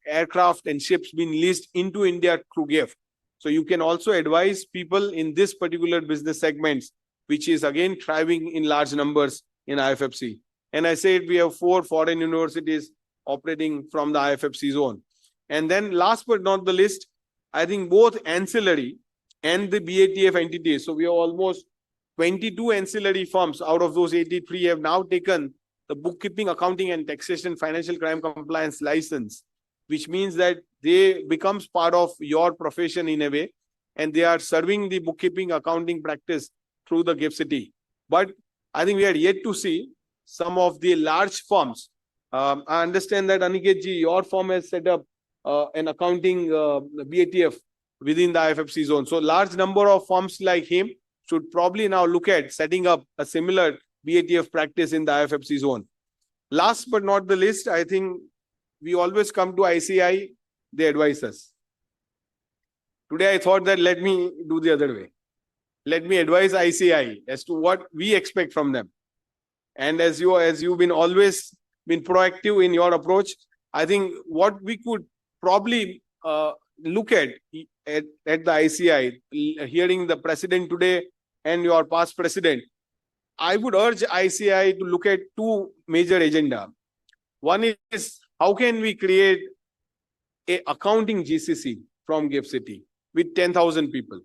S16: aircraft and ships being leased into India through GIFT. So you can also advise people in this particular business segments, which is again thriving in large numbers in IFFC. And I said we have 4 foreign universities operating from the IFFC zone. And then last but not the least, I think both ancillary and the BATF entities. So we have almost 22 ancillary firms out of those 83 have now taken the bookkeeping, accounting, and taxation financial crime compliance license, which means that they becomes part of your profession in a way, and they are serving the bookkeeping, accounting practice through the GIFT City. But I think we are yet to see some of the large firms. I understand that Aniket ji, your firm has set up an accounting BATF within the IFFC zone. So large number of firms like him should probably now look at setting up a similar BATF practice in the IFFC zone. Last but not the least, I think we always come to ICI, they advise us. Today I thought that let me do the other way. Let me advise ICI as to what we expect from them. And as you've been always been proactive in your approach, I think what we could probably look at the ICI, hearing the president today and your past president, I would urge ICI to look at 2 major agenda. One is, how can we create a accounting GCC from GIFT City with 10,000 people?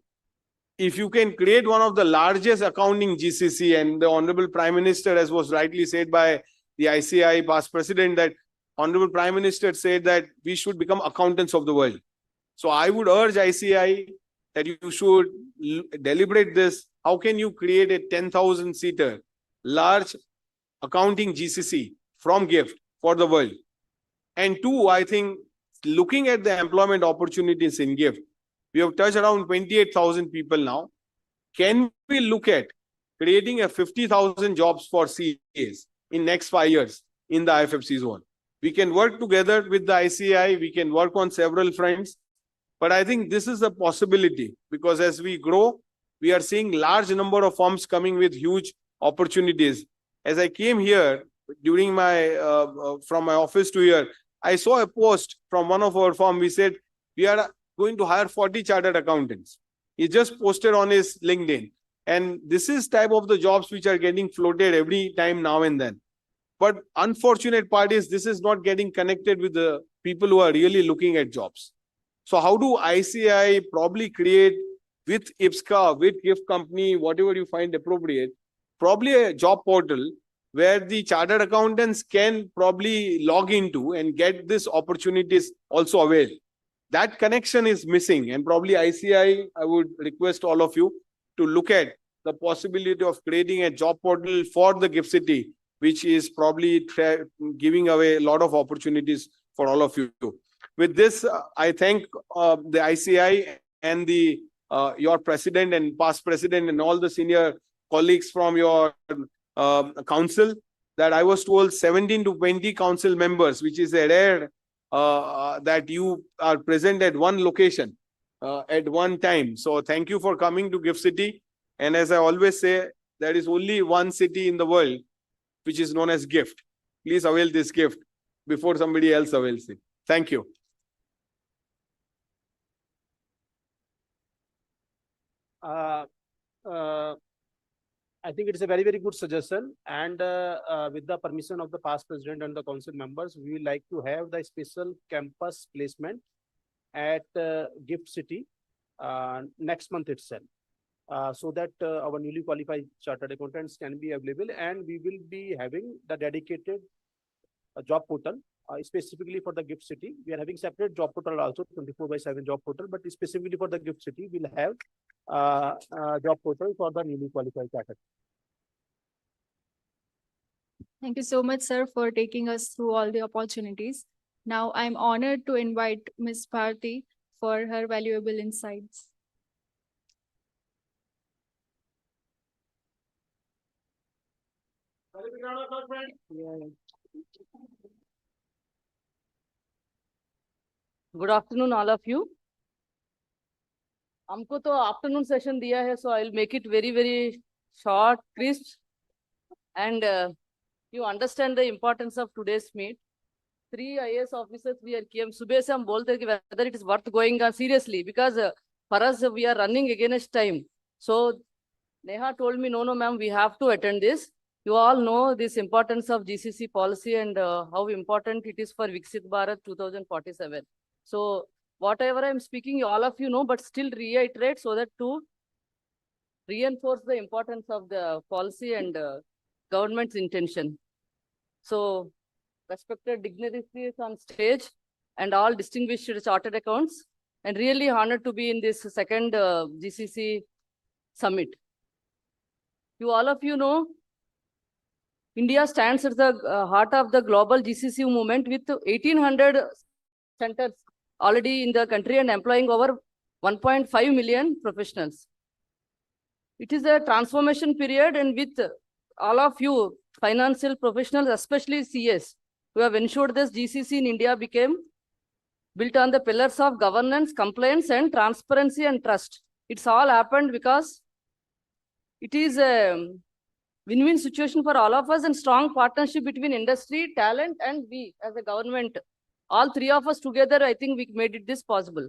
S16: If you can create one of the largest accounting GCC, and the Honorable Prime Minister, as was rightly said by the ICI past president, that Honorable Prime Minister said that we should become accountants of the world. So I would urge ICI that you should deliberate this. How can you create a 10,000 seater large accounting GCC from GIFT for the world? And 2, I think looking at the employment opportunities in GIFT, we have touched around 28,000 people now. Can we look at creating a 50,000 jobs for CAs in next 5 years in the IFFC zone? We can work together with the ICI. We can work on several fronts. But I think this is a possibility, because as we grow, we are seeing large number of firms coming with huge opportunities. As I came here during my from my office to here, I saw a post from one of our firm. We said we are going to hire 40 chartered accountants. He just posted on his LinkedIn. And this is type of the jobs which are getting floated every time now and then. But unfortunate part is this is not getting connected with the people who are really looking at jobs. So how do ICI probably create with IFSCA, with GIFT company, whatever you find appropriate, probably a job portal where the chartered accountants can probably log into and get these opportunities also avail. That connection is missing, and probably ICI, I would request all of you to look at the possibility of creating a job portal for the GIFT City, which is probably giving away a lot of opportunities for all of you. With this, I thank the ICI and the your president and past president and all the senior colleagues from your council, that I was told 17 to 20 council members, which is a rare that you are present at one location at one time. So thank you for coming to GIFT City. And as I always say, there is only one city in the world which is known as gift. Please avail this gift before somebody else avails it. Thank you.
S20: I think it's a very, very good suggestion. And with the permission of the past president and the council members, we would like to have the special campus placement at Gift City next month itself. So that our newly qualified chartered accountants can be available, and we will be having the dedicated job portal specifically for the Gift City. We are having separate job portal also, 24/7 job portal, but specifically for the Gift City, we'll have job portal for the newly qualified chartered.
S8: Thank you so much, sir, for taking us through all the opportunities. Now I'm honored to invite Ms. Bharti for her valuable insights.
S5: Good afternoon, all of you. हमको तो afternoon session दिया है, so I'll make it very, very short, crisp, and you understand the importance of today's meet. 3 IAS officers we are came. सुबह से हम बोलते हैं कि whether it is worth going on seriously, because for us we are running against time. So Neha told me, no, ma'am, we have to attend this. You all know this importance of GCC policy and how important it is for Viksit Bharat 2047. So whatever I'm speaking, all of you know, but still reiterate so that to reinforce the importance of the policy and government's intention. So respected dignitaries on stage and all distinguished chartered accounts, and really honored to be in this second GCC summit. You all of you know, India stands at the heart of the global GCC movement with 1,800 centers already in the country and employing over 1.5 million professionals. It is a transformation period, and with all of you financial professionals, especially CS, who have ensured this GCC in India became built on the pillars of governance, compliance, and transparency and trust. It's all happened because it is a win-win situation for all of us and strong partnership between industry, talent, and we as a government. All three of us together, I think we made it this possible.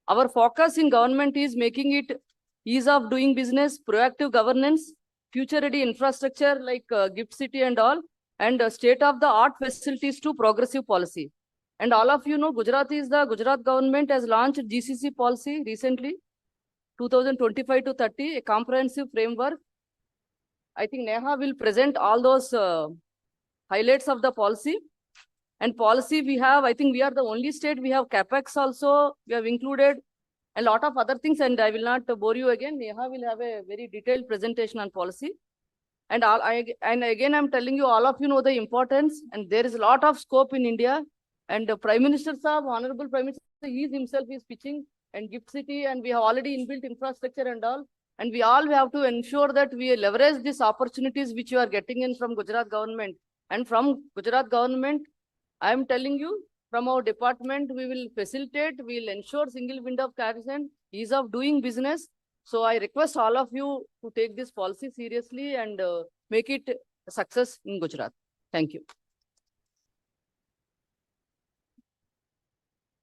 S5: Our focus in government is making it ease of doing business, proactive governance, future-ready infrastructure like Gift City and all, and state-of-the-art facilities to progressive policy. And all of you know, Gujarat government has launched GCC policy recently, 2025 to 30, a comprehensive framework. I think Neha will present all those highlights of the policy. And policy we have, I think we are the only state, we have CAPEX also, we have included a lot of other things, and I will not bore you again. Neha will have a very detailed presentation on policy. And again, I'm telling you, all of you know the importance, and there is a lot of scope in India. And the Prime Minister Saab, Honorable Prime Minister, he himself is pitching and Gift City, and we have already inbuilt infrastructure and all. And we all have to ensure that we leverage these opportunities which you are getting in from Gujarat government. And from Gujarat government, I am telling you, from our department, we will facilitate, we will ensure single window of carriage, ease of doing business. So I request all of you to take this policy seriously and make it a success in Gujarat. Thank you.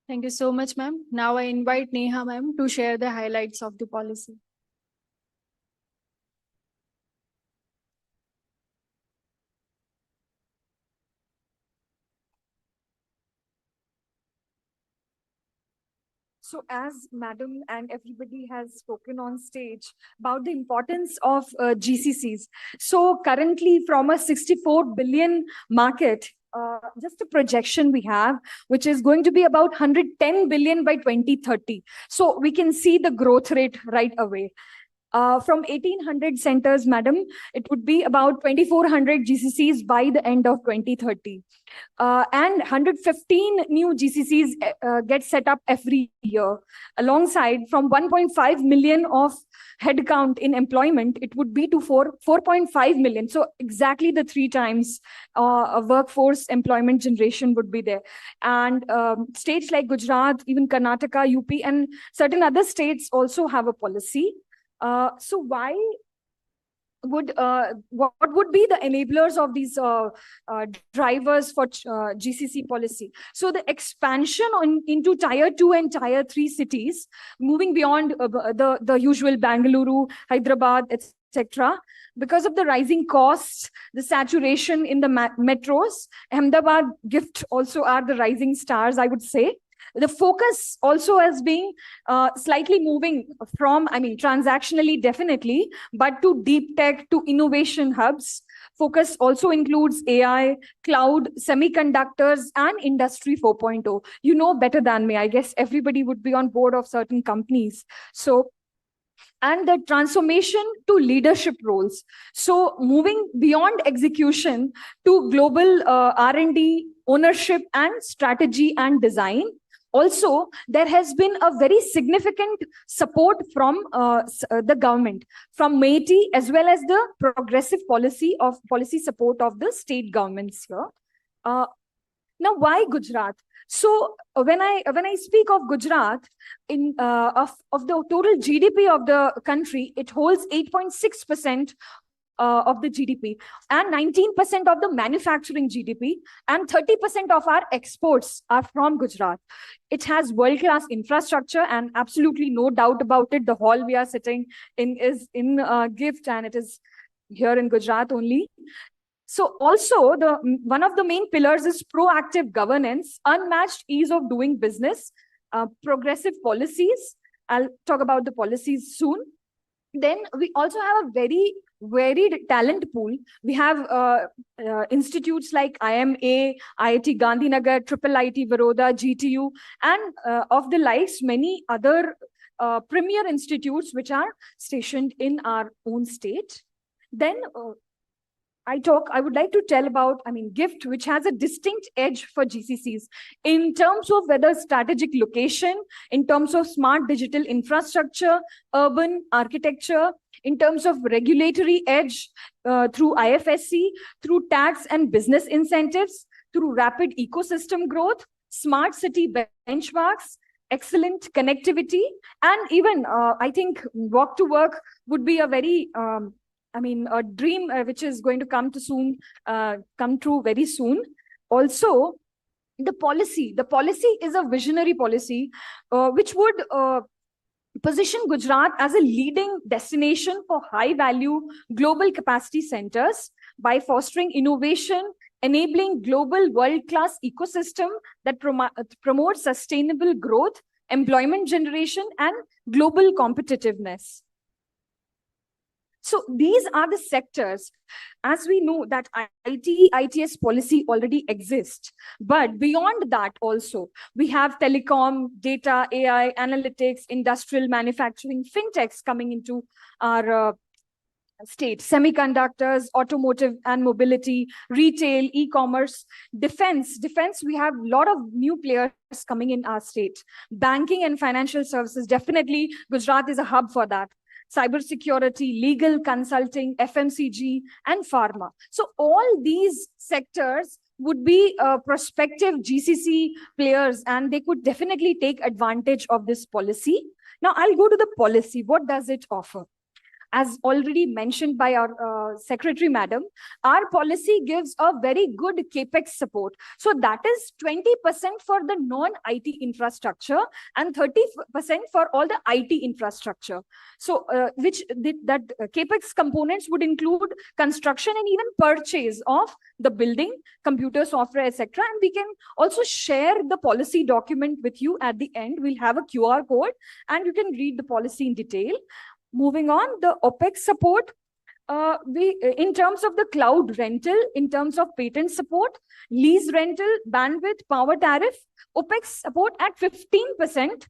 S8: Thank you so much, ma'am. Now I invite Neha, ma'am, to share the highlights of the policy.
S21: So as Madam and everybody has spoken on stage about the importance of GCCs. So currently from a 64 billion market, just a projection we have, which is going to be about 110 billion by 2030. So we can see the growth rate right away. From 1,800 centers, madam, it would be about 2,400 GCCs by the end of 2030. And 115 new GCCs get set up every year. Alongside, from 1.5 million of headcount in employment, it would be to 4.5 million. So exactly the 3 times a workforce employment generation would be there. And states like Gujarat, even Karnataka, UP, and certain other states also have a policy. So why would what would be the enablers of these drivers for GCC policy? So the expansion into tier 2 and tier 3 cities, moving beyond the usual Bangalore, Hyderabad, etc. Because of the rising costs, the saturation in the metros, Ahmedabad, GIFT also are the rising stars, I would say. The focus also has been slightly moving from, transactionally definitely, but to deep tech, to innovation hubs. Focus also includes AI, cloud, semiconductors, and Industry 4.0. You know better than me. I guess everybody would be on board of certain companies. So, and the transformation to leadership roles. So moving beyond execution to global R&D, ownership, and strategy and design. Also, there has been a very significant support from the government, from MeitY, as well as the progressive policy support of the state governments here. Now, why Gujarat? So when I speak of Gujarat, of the total GDP of the country, it holds 8.6% of the GDP and 19% of the manufacturing GDP, and 30% of our exports are from Gujarat. It has world-class infrastructure, and absolutely no doubt about it, the hall we are sitting in is in GIFT, and it is here in Gujarat only. So also one of the main pillars is proactive governance, unmatched ease of doing business, progressive policies. I'll talk about the policies soon. Then we also have a very varied talent pool. We have institutes like IMA, IIT Gandhinagar, IIIT Baroda, GTU, and of the likes, many other premier institutes which are stationed in our own state. Then I would like to tell about, GIFT, which has a distinct edge for GCCs in terms of whether strategic location, in terms of smart digital infrastructure, urban architecture, in terms of regulatory edge through IFSC, through tax and business incentives, through rapid ecosystem growth, smart city benchmarks, excellent connectivity, and even I think walk to work would be a very a dream which is going to come true very soon. Also, the policy is a visionary policy which would position Gujarat as a leading destination for high-value global capacity centers by fostering innovation, enabling global world-class ecosystem that promotes sustainable growth, employment generation, and global competitiveness. So these are the sectors. As we know that ITS policy already exists, but beyond that also, we have telecom, data, AI, analytics, industrial manufacturing, fintechs coming into our state, semiconductors, automotive and mobility, retail, e-commerce, defense, we have a lot of new players coming in our state. Banking and financial services, definitely Gujarat is a hub for that. Cybersecurity, legal consulting, FMCG, and pharma. So all these sectors would be prospective GCC players, and they could definitely take advantage of this policy. Now I'll go to the policy. What does it offer? As already mentioned by our Secretary Madam, our policy gives a very good CAPEX support. So that is 20% for the non-IT infrastructure and 30% for all the IT infrastructure. So that CAPEX components would include construction and even purchase of the building, computer software, etc. And we can also share the policy document with you at the end. We'll have a QR code and you can read the policy in detail. Moving on, the OPEX support, in terms of the cloud rental, in terms of patent support, lease rental, bandwidth, power tariff, OPEX support at 15%,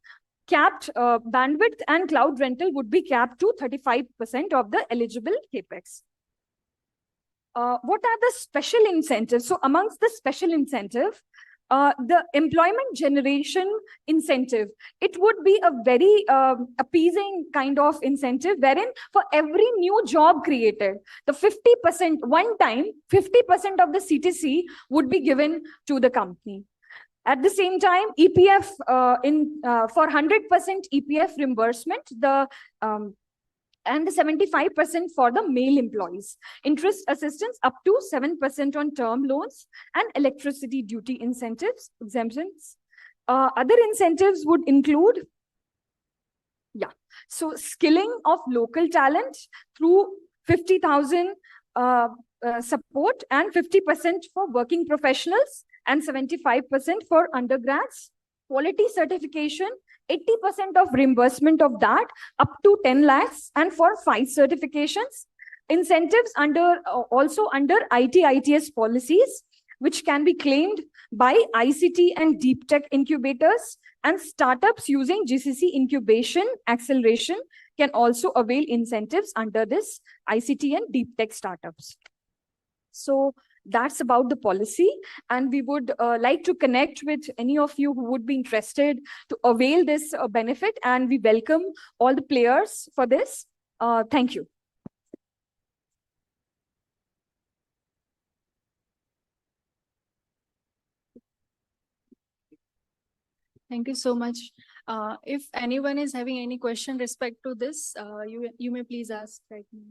S21: capped bandwidth and cloud rental would be capped to 35% of the eligible CAPEX. What are the special incentives? So amongst the special incentive, the employment generation incentive, it would be a very appeasing kind of incentive wherein for every new job created, the 50%, one time, 50% of the CTC would be given to the company. At the same time, EPF, for 100% EPF reimbursement, the and 75% for the male employees. Interest assistance up to 7% on term loans and electricity duty incentives, exemptions. Other incentives would include, so skilling of local talent through 50,000 support and 50% for working professionals and 75% for undergrads. Quality certification, 80% of reimbursement of that up to 10 lakhs and for 5 certifications. Incentives also under IT/ITS policies, which can be claimed by ICT and deep tech incubators, and startups using GCC incubation acceleration can also avail incentives under this ICT and deep tech startups. So that's about the policy, and we would like to connect with any of you who would be interested to avail this benefit, and we welcome all the players for this. Thank you.
S8: Thank you so much. If anyone is having any question respect to this, you may please ask right now.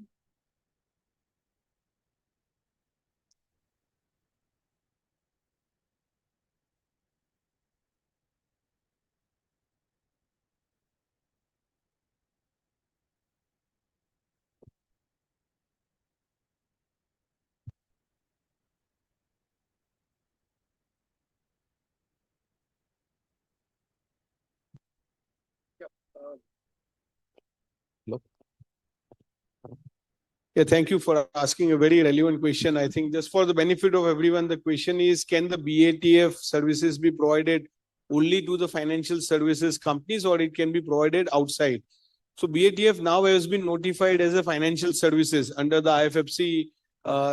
S16: Yeah, thank you for asking a very relevant question. I think just for the benefit of everyone, the question is, can the BATF services be provided only to the financial services companies, or it can be provided outside? So BATF now has been notified as a financial services under the IFFC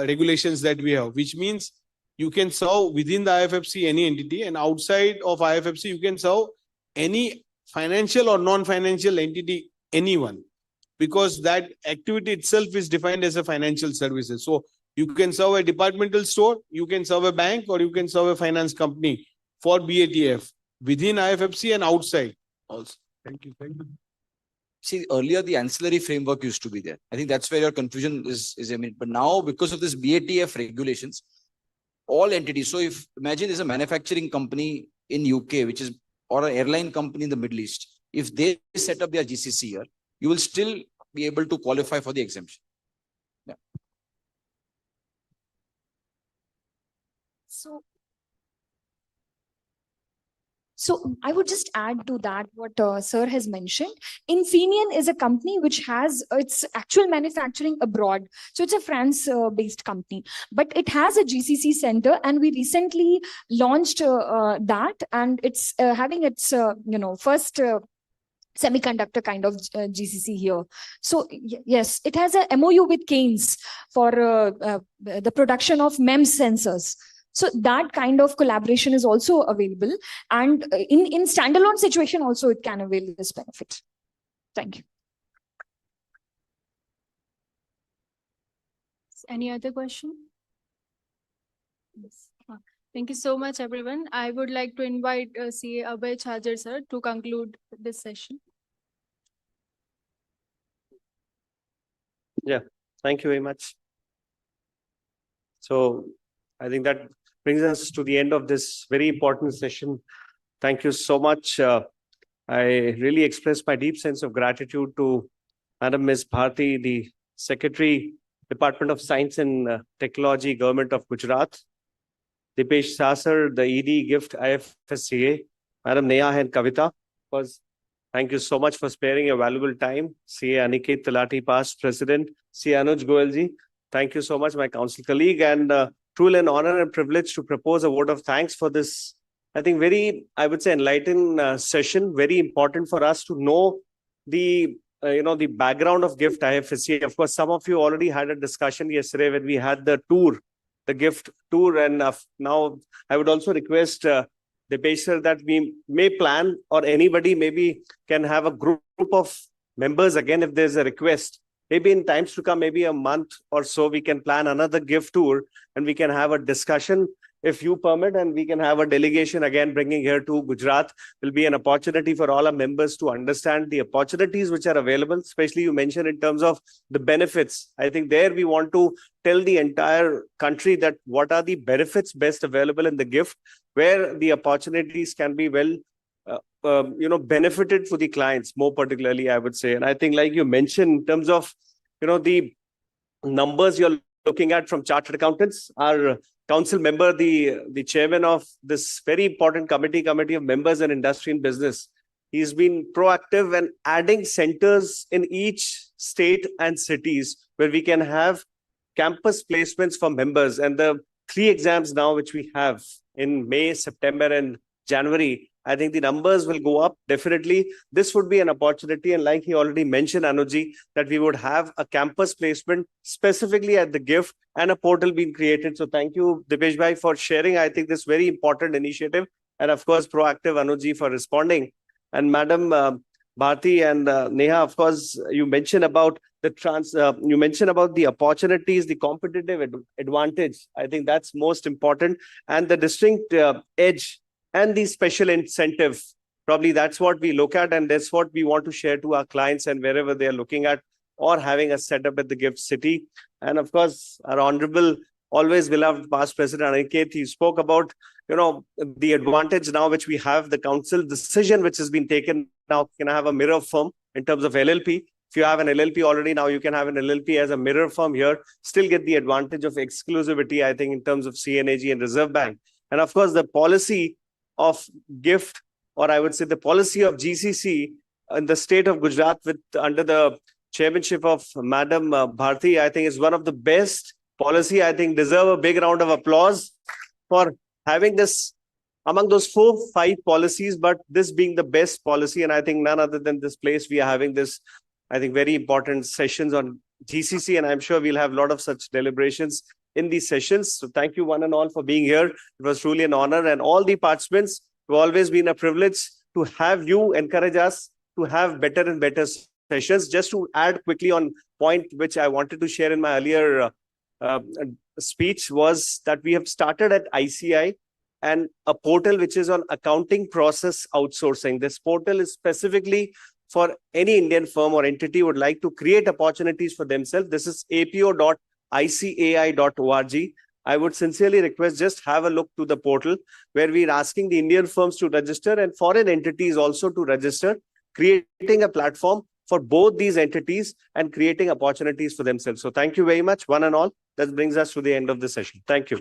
S16: regulations that we have, which means you can serve within the IFFC any entity, and outside of IFFC you can serve any financial or non-financial entity, anyone, because that activity itself is defined as a financial services. So you can serve a departmental store, you can serve a bank, or you can serve a finance company for BATF within IFFC and outside also. Thank you. Thank you.
S2: See, earlier the ancillary framework used to be there. I think that's where your confusion is imminent. But now, because of this BATF regulations, all entities, so if imagine there's a manufacturing company in UK, which is, or an airline company in the Middle East, if they set up their GCC here, you will still be able to qualify for the exemption. Yeah.
S21: So I would just add to that what Sir has mentioned. Infineon is a company which has its actual manufacturing abroad. So it's a France-based company, but it has a GCC center, and we recently launched that, and it's having its first semiconductor kind of GCC here. So yes, it has a MOU with Keynes for the production of MEMS sensors. So that kind of collaboration is also available, and in standalone situation also it can avail this benefit. Thank you.
S8: Any other question? Yes. Thank you so much, everyone. I would like to invite CA Abhay Chhajar sir to conclude this session.
S11: Yeah, thank you very much. So I think that brings us to the end of this very important session. Thank you so much. I really express my deep sense of gratitude to Madam Ms. Bharti, the Secretary, Department of Science and Technology, Government of Gujarat, Dipesh Sasar, the ED, GIFT, IFSCA, Madam Neha and Kavita. Thank you so much for sparing your valuable time. CA Aniket Talati, past President, CA Anuj Goelji. Thank you so much, my council colleague, and truly an honor and privilege to propose a vote of thanks for this, I think, very, I would say, enlightened session. Very important for us to know the, the background of GIFT IFSC. Of course, some of you already had a discussion yesterday when we had the tour, the GIFT tour, and now I would also request Dipesh sir that we may plan, or anybody maybe can have a group of members again if there's a request. Maybe in times to come, maybe a month or so, we can plan another GIFT tour and we can have a discussion if you permit, and we can have a delegation again bringing here to Gujarat, will be an opportunity for all our members to understand the opportunities which are available, especially you mentioned in terms of the benefits. I think there we want to tell the entire country that what are the benefits best available in the gift, where the opportunities can be well benefited for the clients more particularly, I would say. And I think, like you mentioned, in terms of the numbers you're looking at from chartered accountants, our council member, the chairman of this very important committee of members and industry and business, he's been proactive and adding centers in each state and cities where we can have campus placements for members. And the 3 exams now which we have in May, September and January, I think the numbers will go up. Definitely, this would be an opportunity. And like he already mentioned, Anuji, that we would have a campus placement specifically at the GIFT and a portal being created. So thank you, Dipesh Bhai, for sharing. I think this very important initiative. And of course, proactive Anuji for responding. And Madam Bharti and Neha, of course, you mentioned about you mentioned about the opportunities, the competitive advantage. I think that's most important. And the distinct edge and the special incentive, probably that's what we look at, and that's what we want to share to our clients and wherever they are looking at or having a setup at the GIFT City. And of course, our honorable, always beloved past President Aniket, he spoke about, the advantage now which we have, the council decision which has been taken now can have a mirror firm in terms of LLP. If you have an LLP already, now you can have an LLP as a mirror firm here, still get the advantage of exclusivity, I think, in terms of CNAG and Reserve Bank. And of course, the policy of GIFT, or I would say the policy of GCC in the state of Gujarat under the chairmanship of Madam Bharti, I think is one of the best policy. I think deserve a big round of applause for having this among those 4-5 policies, but this being the best policy. And I think none other than this place, we are having this, I think, very important sessions on GCC, and I'm sure we'll have a lot of such deliberations in these sessions. So thank you one and all for being here. It was truly an honor, and all the participants, it's always been a privilege to have you encourage us to have better and better sessions. Just to add quickly on point which I wanted to share in my earlier speech was that we have started at ICI and a portal which is on accounting process outsourcing. This portal is specifically for any Indian firm or entity would like to create opportunities for themselves. This is apo.icai.org. I would sincerely request just have a look to the portal where we're asking the Indian firms to register and foreign entities also to register, creating a platform for both these entities and creating opportunities for themselves. So thank you very much, one and all. That brings us to the end of the session. Thank you.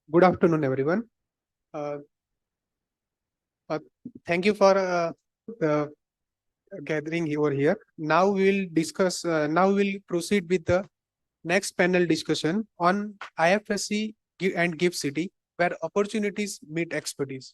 S13: Good afternoon, everyone. Thank you for gathering over here. Now we'll discuss. Now we'll proceed with the next panel discussion on IFSC and GIFT City, where opportunities meet expertise.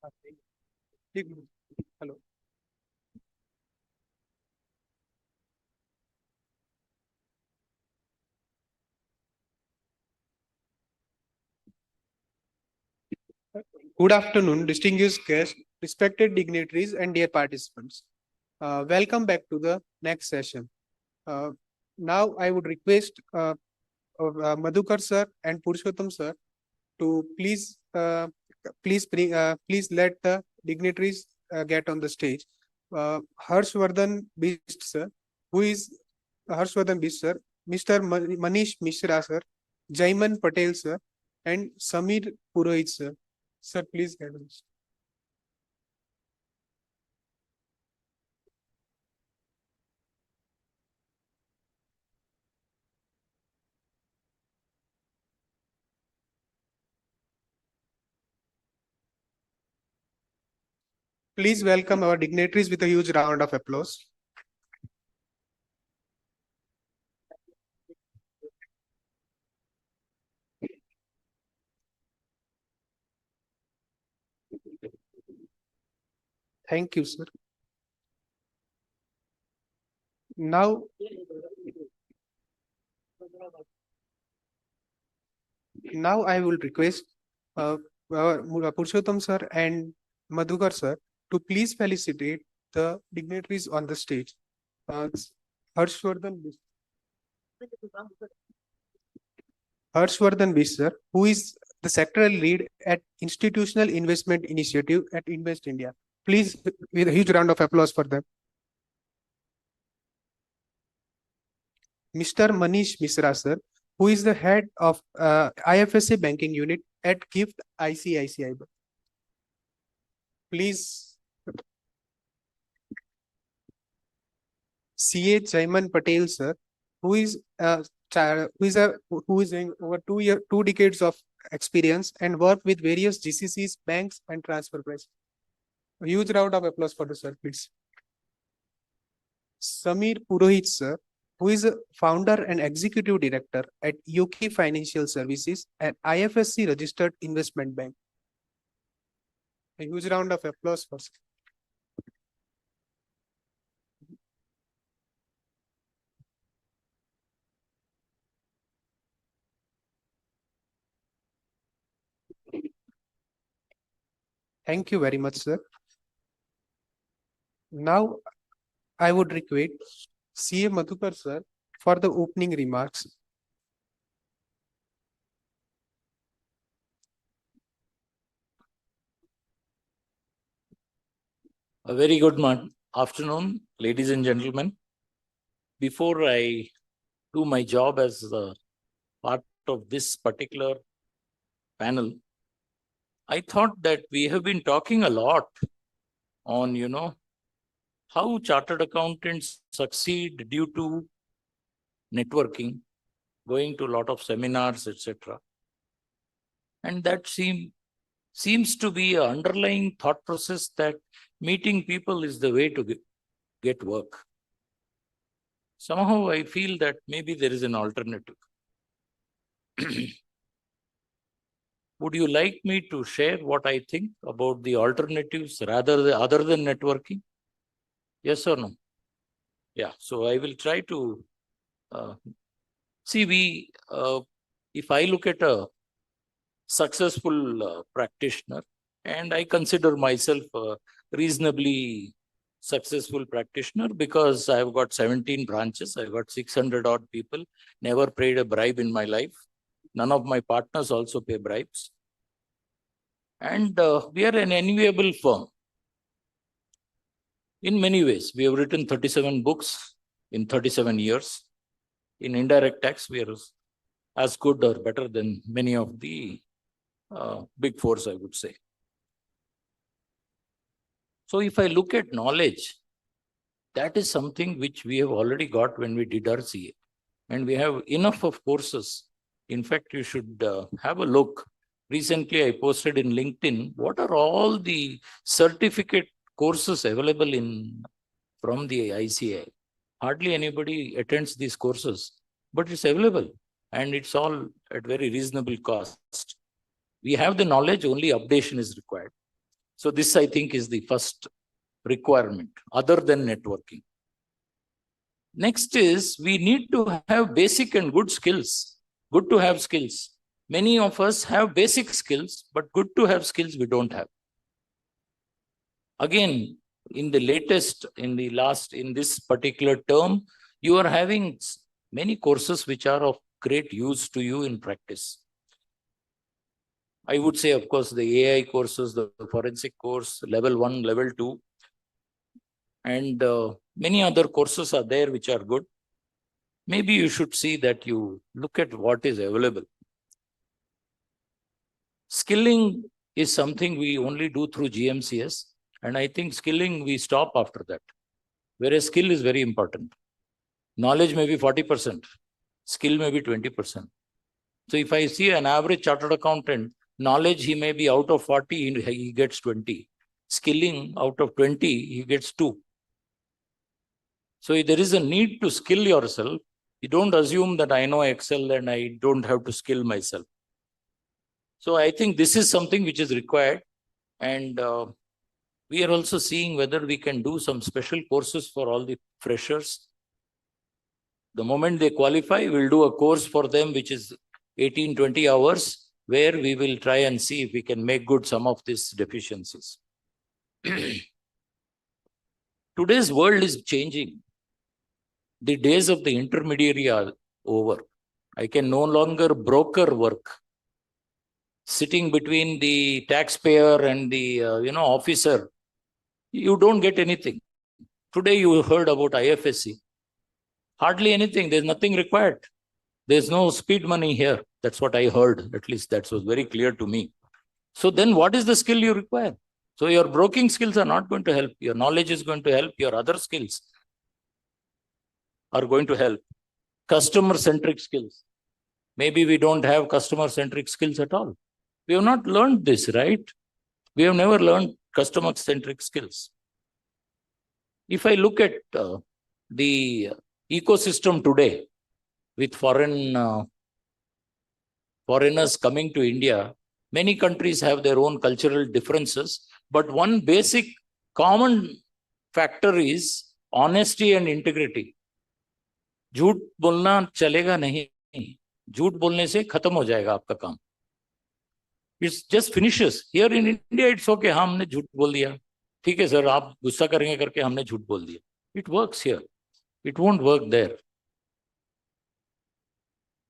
S13: Hello. Good afternoon, distinguished guests, respected dignitaries, and dear participants. Welcome back to the next session. Now I would request Madhukar sir and Purushottam sir to please let the dignitaries get on the stage. Harshvardhan Bist sir, who is Harshvardhan Bist sir, Mr. Manish Mishra sir, Jaiman Patel sir, and Samir Purohit sir. Sir, please get on. Please welcome our dignitaries with a huge round of applause. Thank you, sir. Now, I will request Purushottam sir and Madhukar sir to please felicitate the dignitaries on the stage. Harshvardhan Bish sir, who is the sectoral lead at Institutional Investment Initiative at Invest India. Please, with a huge round of applause for them. Mr. Manish Mishra sir, who is the head of IFSC banking unit at GIFT ICICI. Please. CA Jaiman Patel sir, who is having over 2 decades of experience and work with various GCCs, banks, and transfer price. A huge round of applause for the sir, please. Samir Purohit sir, who is a founder and executive director at UK Financial Services, an IFSC registered investment bank. A huge round of applause for sir. Thank you very much, sir. Now, I would request CA Madhukar sir for the opening remarks.
S7: A very good afternoon, ladies and gentlemen. Before I do my job as a part of this particular panel, I thought that we have been talking a lot on, how chartered accountants succeed due to networking, going to a lot of seminars, etc. And that seems to be an underlying thought process that meeting people is the way to get work. Somehow I feel that maybe there is an alternative. Would you like me to share what I think about the alternatives other than networking? Yes or no? Yeah, so I will try to see. If I look at a successful practitioner, and I consider myself a reasonably successful practitioner because I've got 17 branches, I've got 600 odd people, never paid a bribe in my life. None of my partners also pay bribes. And we are an enviable firm. In many ways, we have written 37 books in 37 years. In indirect tax, we are as good or better than many of the big fours, I would say. So if I look at knowledge, that is something which we have already got when we did our CA. And we have enough of courses. In fact, you should have a look. Recently, I posted in LinkedIn, what are all the certificate courses available from the ICI? Hardly anybody attends these courses, but it's available. And it's all at very reasonable cost. We have the knowledge, only updation is required. So this, I think, is the first requirement other than networking. Next is we need to have basic and good skills. Good to have skills. Many of us have basic skills, but good to have skills we don't have. Again, in this particular term, you are having many courses which are of great use to you in practice. I would say, of course, the AI courses, the forensic course, level 1, level 2, and many other courses are there which are good. Maybe you should see that you look at what is available. Skilling is something we only do through GMCS, and I think skilling we stop after that. Whereas skill is very important. Knowledge may be 40%, skill may be 20%. So if I see an average chartered accountant, knowledge he may be out of 40, he gets 20. Skilling out of 20, he gets 2. So if there is a need to skill yourself, you don't assume that I know Excel and I don't have to skill myself. So I think this is something which is required. And we are also seeing whether we can do some special courses for all the freshers. The moment they qualify, we'll do a course for them, which is 18, 20 hours, where we will try and see if we can make good some of these deficiencies. Today's world is changing. The days of the intermediary are over. I can no longer broker work. Sitting between the taxpayer and the officer, you don't get anything. Today you heard about IFSC. Hardly anything. There's nothing required. There's no speed money here. That's what I heard. At least that was very clear to me. So then what is the skill you require? So your broking skills are not going to help. Your knowledge is going to help. Your other skills are going to help. Customer-centric skills. Maybe we don't have customer-centric skills at all. We have not learned this, right? We have never learned customer-centric skills. If I look at the ecosystem today, with foreigners coming to India, many countries have their own cultural differences, but one basic common factor is honesty and integrity. झूठ बोलना चलेगा नहीं, झूठ बोलने से खत्म हो जाएगा आपका काम. It just finishes. Here in India, it's okay. हाँ, हमने झूठ बोल दिया. ठीक है सर, आप गुस्सा करेंगे करके हमने झूठ बोल दिया. It works here. It won't work there.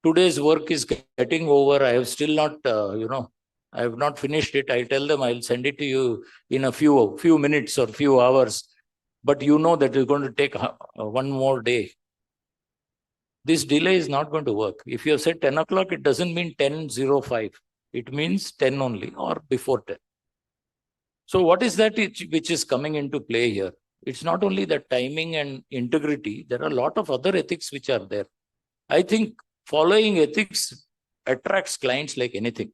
S7: Today's work is getting over. I have still not, I have not finished it. I tell them I'll send it to you in a few minutes or few hours. But you know that it's going to take one more day. This delay is not going to work. If you have said 10 o'clock, it doesn't mean 10:05. It means 10 only or before 10. So what is that which is coming into play here? It's not only the timing and integrity. There are a lot of other ethics which are there. I think following ethics attracts clients like anything.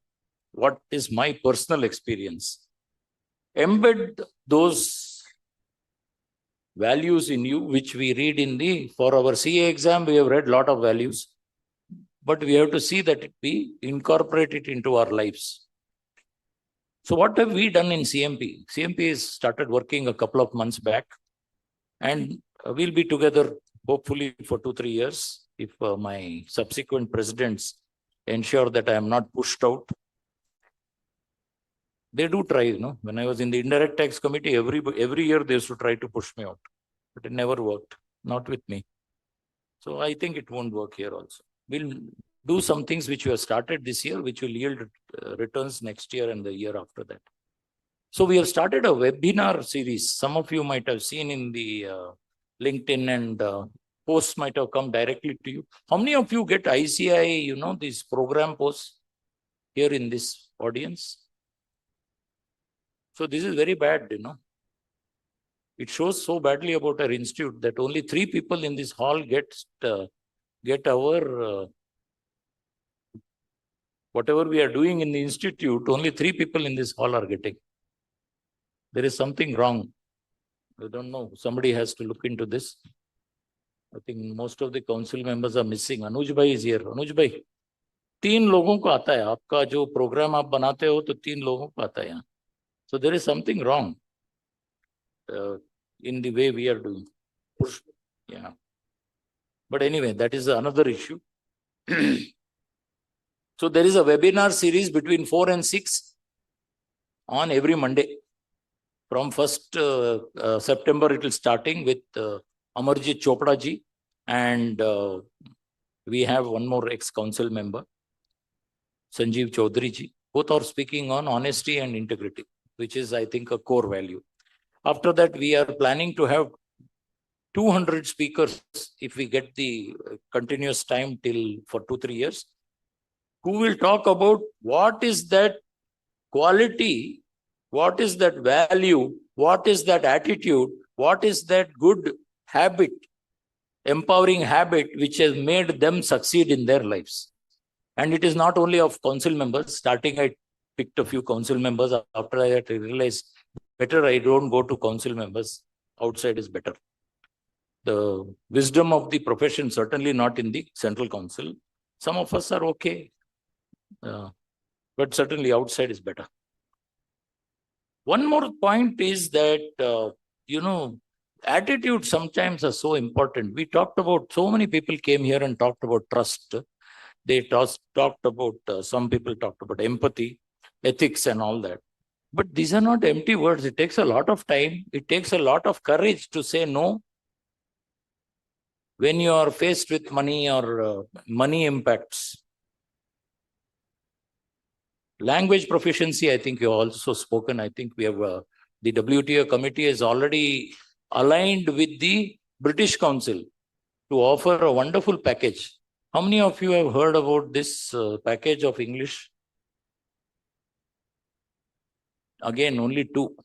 S7: What is my personal experience? Embed those values in you, which we read for our CA exam, we have read a lot of values, but we have to see that it be incorporated into our lives. So what have we done in CMP? CMP has started working a couple of months back, and we'll be together hopefully for 2-3 years if my subsequent presidents ensure that I am not pushed out. They do try, when I was in the indirect tax committee, every year they used to try to push me out, but it never worked, not with me. So I think it won't work here also. We'll do some things which we have started this year, which will yield returns next year and the year after that. So we have started a webinar series. Some of you might have seen in the LinkedIn, and posts might have come directly to you. How many of you get ICI, these program posts here in this audience? So this is very bad, It shows so badly about our institute that only 3 people in this hall get our whatever we are doing in the institute. Only 3 people in this hall are getting. There is something wrong. I don't know. Somebody has to look into this. I think most of the council members are missing. Anuj bhai is here. Anuj bhai, 3 लोगों को आता है. आपका जो program आप बनाते हो तो 3 लोगों को आता है यहाँ. So there is something wrong in the way we are doing. Yeah. But anyway, that is another issue. So there is a webinar series between 4 and 6 on every Monday. From 1st September, it will starting with Amarjit Chopra ji, and we have one more ex-council member, Sanjeev Chaudhary ji. Both are speaking on honesty and integrity, which is, I think, a core value. After that, we are planning to have 200 speakers if we get the continuous time till for 2-3 years, who will talk about what is that quality, what is that value, what is that attitude, what is that good habit, empowering habit, which has made them succeed in their lives. And it is not only of council members. Starting, I picked a few council members. After I realized better I don't go to council members. Outside is better. The wisdom of the profession, certainly not in the central council. Some of us are okay, but certainly outside is better. One more point is that, attitudes sometimes are so important. We talked about, so many people came here and talked about trust. They talked about, some people talked about empathy, ethics and all that. But these are not empty words. It takes a lot of time. It takes a lot of courage to say no when you are faced with money or money impacts. Language proficiency, I think you also spoken. I think we have, the WTO committee is already aligned with the British Council to offer a wonderful package. How many of you have heard about this package of English? Again, only 2.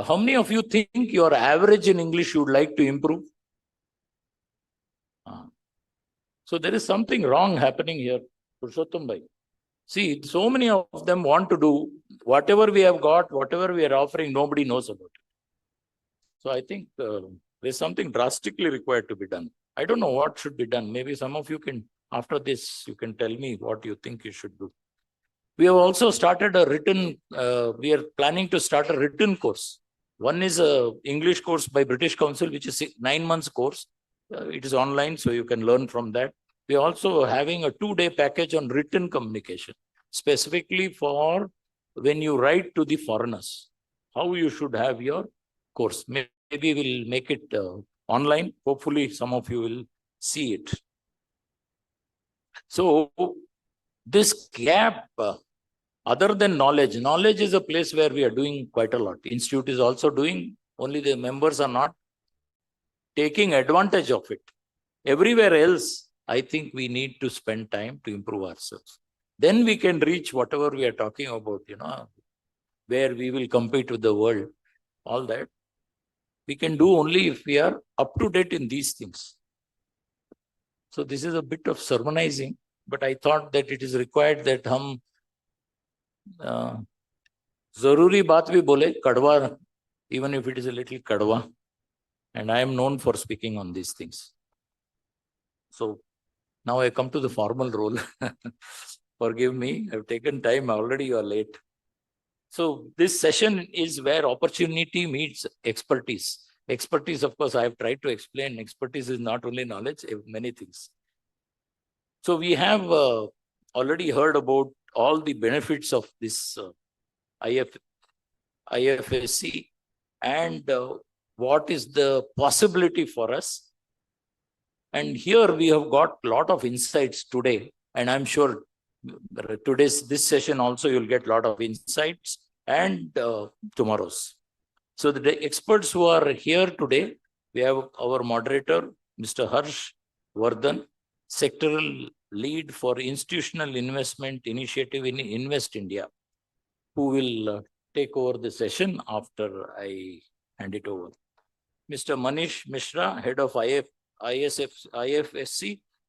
S7: How many of you think your average in English you would like to improve? So there is something wrong happening here, Purushottam Bhai. See, so many of them want to do whatever we have got, whatever we are offering, nobody knows about it. So I think there's something drastically required to be done. I don't know what should be done. Maybe some of you can, after this, you can tell me what you think you should do. We have also started a written, we are planning to start a written course. One is a English course by British Council, which is 9 months course. It is online, so you can learn from that. We are also having a 2-day package on written communication, specifically for when you write to the foreigners, how you should have your course. Maybe we'll make it online. Hopefully, some of you will see it. So this gap, other than knowledge is a place where we are doing quite a lot. Institute is also doing, only the members are not taking advantage of it. Everywhere else, I think we need to spend time to improve ourselves. Then we can reach whatever we are talking about, where we will compete with the world, all that. We can do only if we are up to date in these things. So this is a bit of sermonizing, but I thought that it is required that hum zaruri baat bhi bole, kadwa, even if it is a little kadwa. And I am known for speaking on these things. So now I come to the formal role. Forgive me, I've taken time already, you are late. So this session is where opportunity meets expertise. Expertise, of course, I have tried to explain. Expertise is not only knowledge, many things. So we have already heard about all the benefits of this IFSC and what is the possibility for us. And here we have got a lot of insights today. And I'm sure this session also you'll get a lot of insights and tomorrow's. So the experts who are here today, we have our moderator, Mr. Harsh Vardhan, sectoral lead for institutional investment initiative in Invest India, who will take over the session after I hand it over. Mr. Manish Mishra, head of IFSC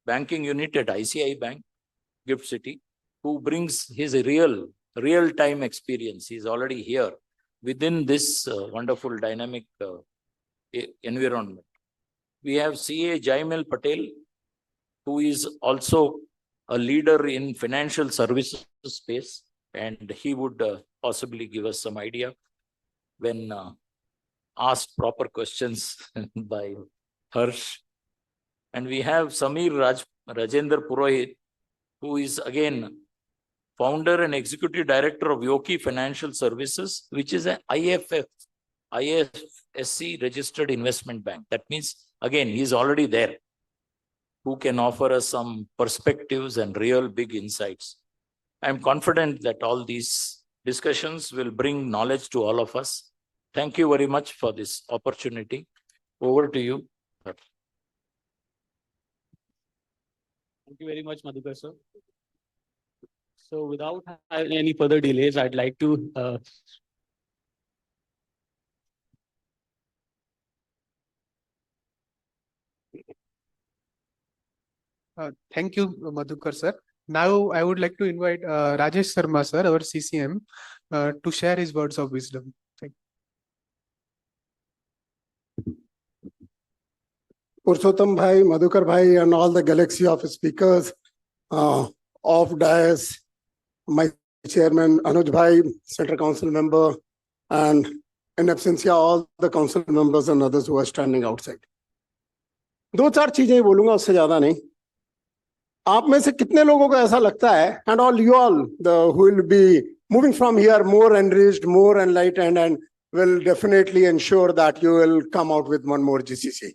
S7: banking unit at ICI Bank, Gift City, who brings his real-time experience. He's already here within this wonderful dynamic environment. We have CA Jaimel Patel, who is also a leader in financial services space, and he would possibly give us some idea when asked proper questions by Harsh. And we have Samir Rajendra Purohit, who is again founder and executive director of Yoki Financial Services, which is an IFSC registered investment bank. That means, again, he's already there, who can offer us some perspectives and real big insights. I'm confident that all these discussions will bring knowledge to all of us. Thank you very much for this opportunity. Over to you.
S18: Thank you very much, Madhukar sir. So without any further delays, I'd like to
S13: thank you, Madhukar sir. Now I would like to invite Rajesh Sharma sir, our CCM, to share his words of wisdom. Thank
S22: you. Purushottam Bhai, Madhukar Bhai, and all the galaxy of speakers of dais, my chairman Anuj Bhai, Central Council member, and in absentia all the council members and others who are standing outside. दो चार चीजें बोलूंगा, उससे ज्यादा नहीं. आप में से कितने लोगों को ऐसा लगता है, and all you all who will be moving from here more enriched, more enlightened, and will definitely ensure that you will come out with one more GCC.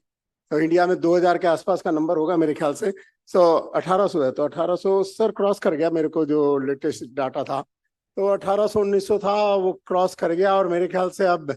S22: तो इंडिया में 2000 के आसपास का नंबर होगा मेरे ख्याल से. 1800 है, तो 1800 सर क्रॉस कर गया, मेरे को जो लेटेस्ट डाटा था तो 1800-1900 था, वो क्रॉस कर गया. और मेरे ख्याल से अब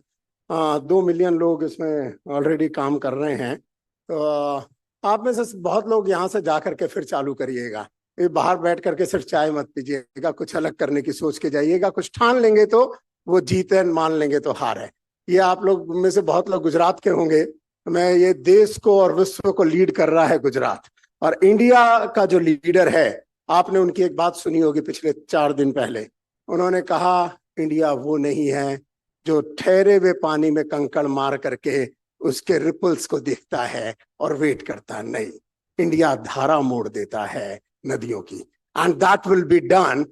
S22: 2 मिलियन लोग इसमें ऑलरेडी काम कर रहे हैं. तो आप में से बहुत लोग यहाँ से जा करके फिर चालू करिएगा. ये बाहर बैठ करके सिर्फ चाय मत पीजिएगा, कुछ अलग करने की सोच के जाइएगा. कुछ ठान लेंगे तो वो जीत है, मान लेंगे तो हार है. ये आप लोग में से बहुत लोग गुजरात के होंगे. मैं ये देश को और विश्व को लीड कर रहा है गुजरात, और इंडिया का जो लीडर है, आपने उनकी एक बात सुनी होगी पिछले 4 दिन पहले. उन्होंने कहा इंडिया वो नहीं है जो ठहरे हुए पानी में कंकड़ मार करके उसके रिपल्स को देखता है और वेट करता. नहीं, इंडिया धारा मोड़ देता है नदियों की. And that will be done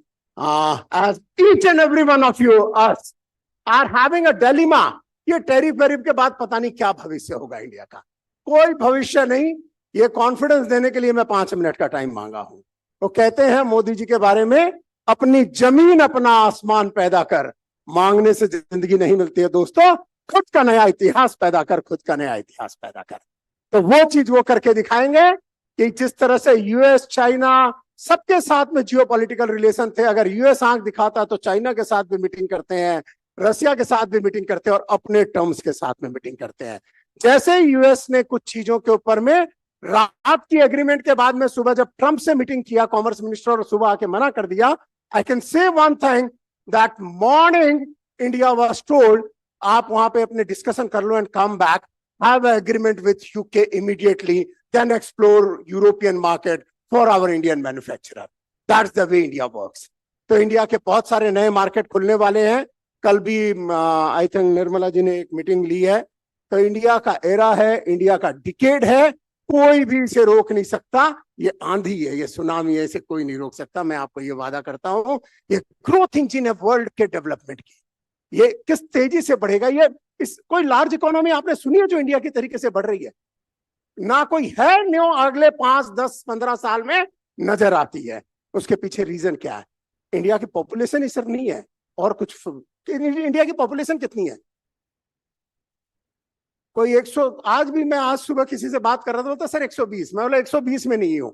S22: as each and every one of you us are having a dilemma. ये टैरिफ वैरिफ के बाद पता नहीं क्या भविष्य होगा इंडिया का. कोई भविष्य नहीं. ये कॉन्फिडेंस देने के लिए मैं 5 मिनट का टाइम मांगा हूं. वो कहते हैं मोदी जी के बारे में, अपनी जमीन अपना आसमान पैदा कर. मांगने से जिंदगी नहीं मिलती है दोस्तों, खुद का नया इतिहास पैदा कर, खुद का नया इतिहास पैदा कर. तो वो चीज वो करके दिखाएंगे कि जिस तरह से यूएस, चाइना, सबके साथ में जियोपॉलिटिकल रिलेशन थे. अगर यूएस आंख दिखाता तो चाइना के साथ भी मीटिंग करते हैं, रसिया के साथ भी मीटिंग करते हैं, और अपने टर्म्स के साथ में मीटिंग करते हैं. जैसे यूएस ने कुछ चीजों के ऊपर में रात की एग्रीमेंट के बाद में सुबह जब ट्रंप से मीटिंग किया कॉमर्स मिनिस्टर, और सुबह आके मना कर दिया. I can say one thing, that morning India was told आप वहां पे अपने डिस्कशन कर लो and come back, have an agreement with UK immediately, then explore European market for our Indian manufacturer. That's the way India works. तो India के बहुत सारे नए मार्केट खुलने वाले हैं. कल भी आई थिंक निर्मला जी ने एक मीटिंग ली है. तो इंडिया का एरा है, इंडिया का डिकेड है. कोई भी इसे रोक नहीं सकता. ये आंधी है, ये सुनामी है, इसे कोई नहीं रोक सकता. मैं आपको ये वादा करता हूं. ये ग्रोथ इंजन है वर्ल्ड के डेवलपमेंट की. ये किस तेजी से बढ़ेगा. ये कोई लार्ज इकोनॉमी आपने सुनी है जो इंडिया की तरीके से बढ़ रही है? ना कोई है. न्यू अगले 5, 10, 15 साल में नजर आती है. उसके पीछे रीजन क्या है? इंडिया की पॉपुलेशन ही सिर्फ नहीं है, और कुछ. इंडिया की पॉपुलेशन कितनी है? कोई 100. आज भी मैं आज सुबह किसी से बात कर रहा था, सर 120. मैं बोला 120 में नहीं हूं,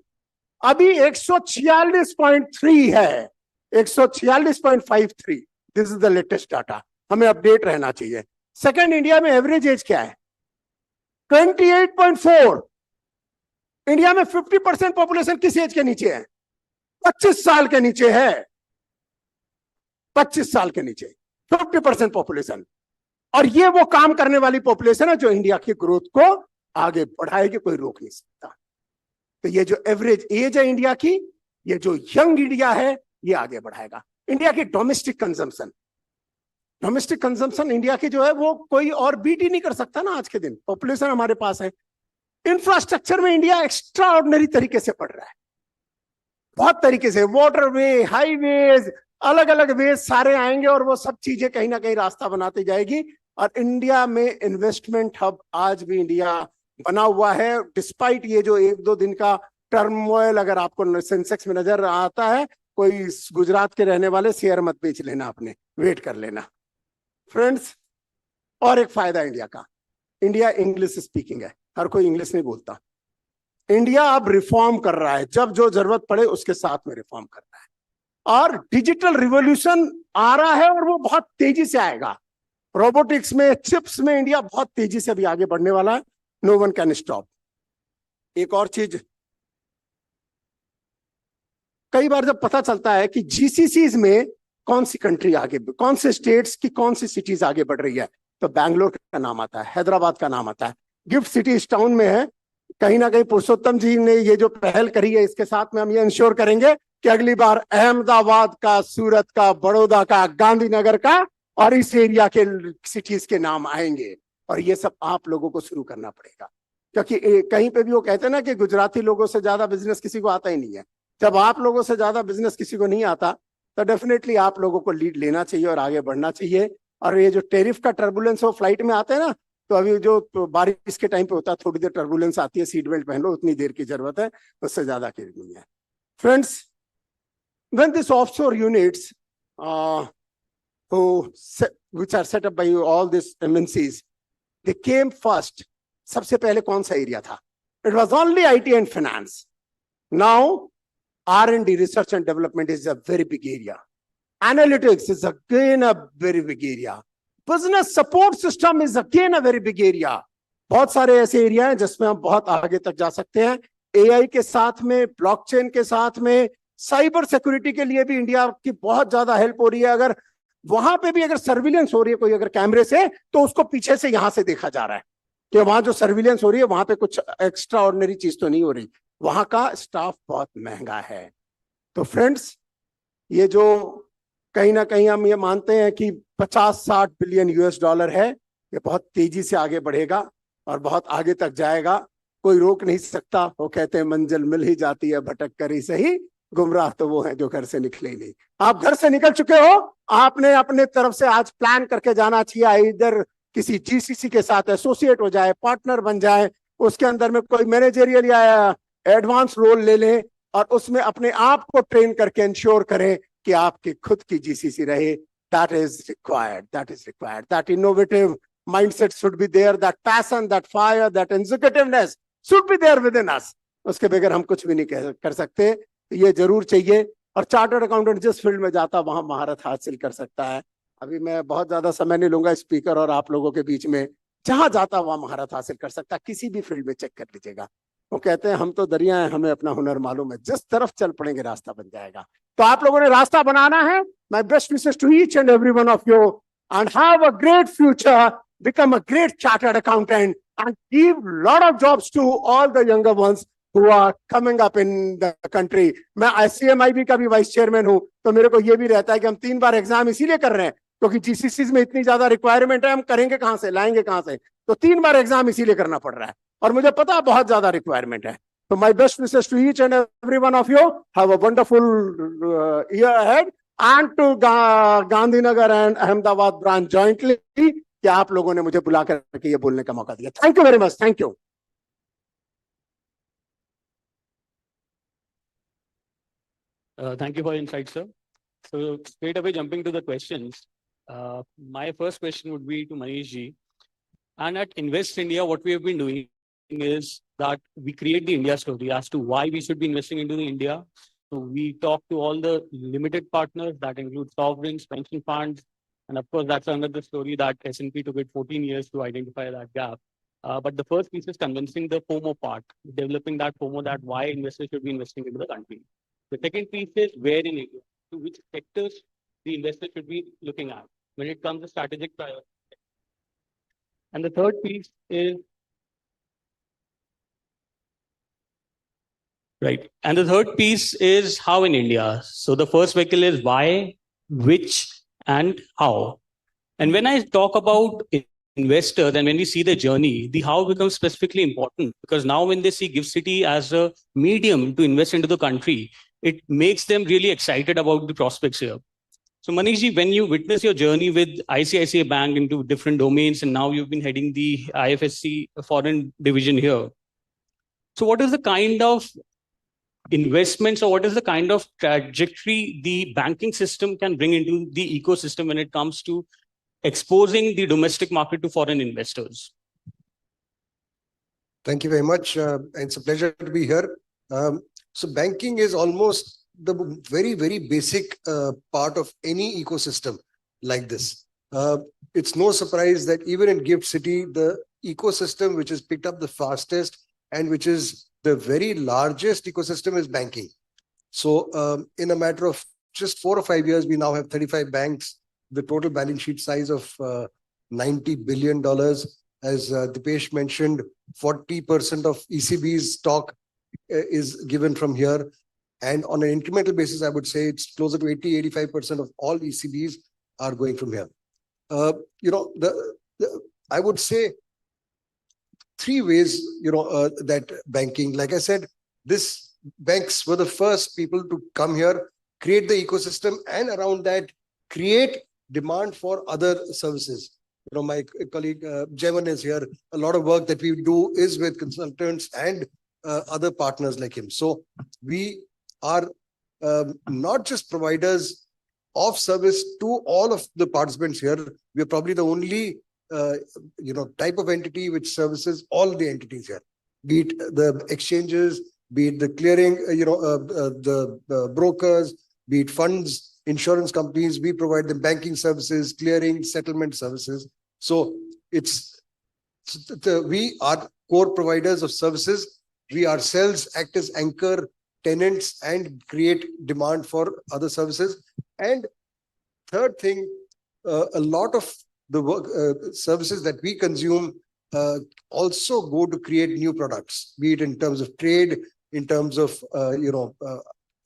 S22: अभी 146.3 है. 146.53. This is the latest data. हमें अपडेट रहना चाहिए. सेकंड, इंडिया में एवरेज एज क्या है? 28.4. इंडिया में 50% पॉपुलेशन किस एज के नीचे है? 25 साल के नीचे है. 25 साल के नीचे 50% पॉपुलेशन. और ये वो काम करने वाली पॉपुलेशन है जो इंडिया की ग्रोथ को आगे बढ़ाएगी. कोई रोक नहीं सकता. तो ये जो एवरेज एज है इंडिया की, ये जो यंग इंडिया है, ये आगे बढ़ाएगा. इंडिया की डोमेस्टिक कंजम्पशन इंडिया की जो है वो कोई और बीट ही नहीं कर सकता ना. आज के दिन पॉपुलेशन हमारे पास है. इंफ्रास्ट्रक्चर में इंडिया एक्स्ट्रा ऑर्डिनरी तरीके से बढ़ रहा है, बहुत तरीके से. वाटरवे, हाईवेज, अलग अलग वेज सारे आएंगे और वो सब चीजें कहीं ना कहीं रास्ता बनाती जाएगी। और इंडिया में इन्वेस्टमेंट हब आज भी इंडिया बना हुआ है, डिस्पाइट ये जो 1-2 दिन का टर्मोइल अगर आपको सेंसेक्स में नजर आता है, कोई गुजरात के रहने वाले शेयर मत बेच लेना, अपने वेट कर लेना फ्रेंड्स। और एक फायदा इंडिया का, इंडिया इंग्लिश स्पीकिंग है, हर कोई इंग्लिश नहीं बोलता। इंडिया अब रिफॉर्म कर रहा है, जब जो जरूरत पड़े उसके साथ में रिफॉर्म कर रहा है। और डिजिटल रिवॉल्यूशन आ रहा है और वो बहुत तेजी से आएगा। रोबोटिक्स में, चिप्स में इंडिया बहुत तेजी से अभी आगे बढ़ने वाला है। No one can stop. एक और चीज, कई बार जब पता चलता है कि जीसीसीज में कौन सी कंट्री आगे, कौन से स्टेट्स की कौन सी सिटीज आगे बढ़ रही है, तो बैंगलोर का नाम आता है, हैदराबाद का नाम आता है। गिफ्ट सिटी इस टाउन में है। कहीं ना कहीं पुरुषोत्तम जी ने ये जो पहल करी है, इसके साथ में हम ये इंश्योर करेंगे कि अगली बार अहमदाबाद का, सूरत का, बड़ौदा का, गांधीनगर का और इस एरिया के सिटीज के नाम आएंगे। और ये सब आप लोगों को शुरू करना पड़ेगा, क्योंकि कहीं पे भी वो कहते हैं ना कि गुजराती लोगों से ज्यादा बिजनेस किसी को आता ही नहीं है। जब आप लोगों से ज्यादा बिजनेस किसी को नहीं आता तो डेफिनेटली आप लोगों को लीड लेना चाहिए और आगे बढ़ना चाहिए। और ये जो टेरिफ का टर्बुलेंस हो फ्लाइट में आते हैं ना, तो अभी जो बारिश के टाइम पे होता है, थोड़ी देर टर्बुलेंस आती है, सीट बेल्ट पहन लो, उतनी देर की जरूरत है, उससे ज्यादा की नहीं है friends. when this offshore units which are set up by all these MNCs, they came first. सबसे पहले कौन सा एरिया था? It was only IT and finance. Now R&D, research and development, is a very big area. Analytics is again a very big area. Business support system is again a very big area. बहुत सारे ऐसे area हैं जिसमें हम बहुत आगे तक जा सकते हैं। AI के साथ में, ब्लॉकचेन के साथ में, साइबर सिक्योरिटी के लिए भी इंडिया की बहुत ज्यादा हेल्प हो रही है। अगर वहां पे भी अगर सर्विलेंस हो रही है कोई अगर कैमरे से, तो उसको पीछे से यहां से देखा जा रहा है कि वहां जो सर्विलेंस हो रही है वहां पे कुछ एक्स्ट्रा ऑर्डिनरी चीज तो नहीं हो रही। वहां का स्टाफ बहुत महंगा है। तो फ्रेंड्स, ये जो कहीं ना कहीं हम ये मानते हैं कि 50-60 बिलियन US$ है, ये बहुत तेजी से आगे बढ़ेगा और बहुत आगे तक जाएगा। कोई रोक नहीं सकता। वो कहते हैं मंजिल मिल ही जाती है भटक कर ही सही, गुमराह तो वो है जो घर से निकले ही नहीं। आप घर से निकल चुके हो, आपने अपने तरफ से आज प्लान करके जाना चाहिए। इधर किसी जीसीसी के साथ एसोसिएट हो जाए, पार्टनर बन जाए, उसके अंदर में कोई मैनेजरियल या एडवांस रोल ले लें और उसमें अपने आप को ट्रेन करके इंश्योर करें कि आपकी खुद की जीसीसी रहे। That is required, that is required. That innovative mindset should be there, that passion, that fire, that executiveness should be there within us. उसके बगैर हम कुछ भी नहीं कर सकते। ये जरूर चाहिए। और चार्टर्ड अकाउंटेंट जिस फील्ड में जाता वहां महारत हासिल कर सकता है। अभी मैं बहुत ज्यादा समय नहीं लूंगा स्पीकर और आप लोगों के बीच में, जहां जाता वहां महारत हासिल कर सकता है। किसी भी फील्ड में चेक कर लीजिएगा। वो कहते हैं हम तो दरिया हैं, हमें अपना हुनर मालूम है, जिस तरफ चल पड़ेंगे रास्ता बन जाएगा। तो आप लोगों ने रास्ता बनाना है। My best wishes to each and every one of you and have a great future, become a great chartered accountant and give lot of jobs to all the younger ones who are coming up in the country. मैं ICMIB का भी vice chairman हूं, तो मेरे को ये भी रहता है कि हम 3 बार एग्जाम इसीलिए कर रहे हैं क्योंकि जीसीसीज में इतनी ज्यादा रिक्वायरमेंट है, हम करेंगे कहां से, लाएंगे कहां से। तो 3 बार एग्जाम इसीलिए करना पड़ रहा है और मुझे पता है बहुत ज्यादा रिक्वायरमेंट है। तो my best wishes to each and every one of you, have a wonderful year ahead and to Gandhinagar and Ahmedabad branch jointly, कि आप लोगों ने मुझे बुला करके ये बोलने का मौका दिया। Thank you very much. Thank you.
S18: Thank you for your insight, sir. So straight away jumping to the questions, my first question would be to Manish ji. And at Invest India, what we have been doing is that we create the India story as to why we should be investing into the India. So we talk to all the limited partners that include sovereigns, pension funds, and of course that's another story that S&P took it 14 years to identify that gap. But the first piece is convincing the FOMO part, developing that FOMO that why investors should be investing into the country. The second piece is where in India, to which sectors the investors should be looking at when it comes to strategic priorities. And the third piece is right. And the third piece is how in India. So the first vehicle is why, which, and how. And when I talk about investors and when we see the journey, the how becomes specifically important because now when they see Gift City as a medium to invest into the country, it makes them really excited about the prospects here. So Manishji, when you witness your journey with ICICI Bank into different domains, and now you've been heading the IFSC foreign division here. So what is the kind of investments or what is the kind of trajectory the banking system can bring into the ecosystem when it comes to exposing the domestic market to foreign investors?
S1: Thank you very much. It's a pleasure to be here. So banking is almost the very, very basic part of any ecosystem like this. It's no surprise that even in GIFT City, the ecosystem which is picked up the fastest and which is the very largest ecosystem is banking. So in a matter of just 4 or 5 years, we now have 35 banks, the total balance sheet size of $90 billion. As Dipesh mentioned, 40% of ECB's stock is given from here. And on an incremental basis, I would say it's closer to 80-85% of all ECBs are going from here. I would say 3 ways, that banking, like I said, this banks were the first people to come here, create the ecosystem, and around that, create demand for other services. My colleague Jevan is here. A lot of work that we do is with consultants and other partners like him. So we are not just providers of service to all of the participants here. We are probably the only type of entity which services all the entities here, be it the exchanges, be it the clearing, the brokers, be it funds, insurance companies. We provide them banking services, clearing, settlement services. So we are core providers of services. We ourselves act as anchor tenants and create demand for other services. And third thing, a lot of the work services that we consume also go to create new products, be it in terms of trade, in terms of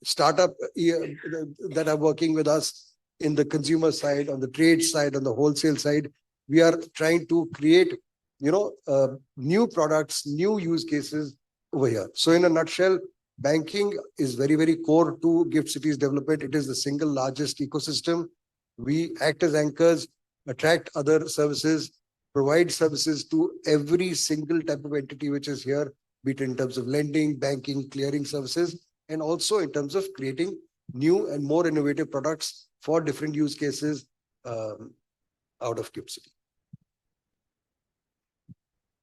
S1: startup that are working with us in the consumer side, on the trade side, on the wholesale side. We are trying to create new products, new use cases over here. So in a nutshell, banking is very, very core to GIFT City's development. It is the single largest ecosystem. We act as anchors, attract other services, provide services to every single type of entity which is here, be it in terms of lending, banking, clearing services, and also in terms of creating new and more innovative products for different use cases out of GIFT City.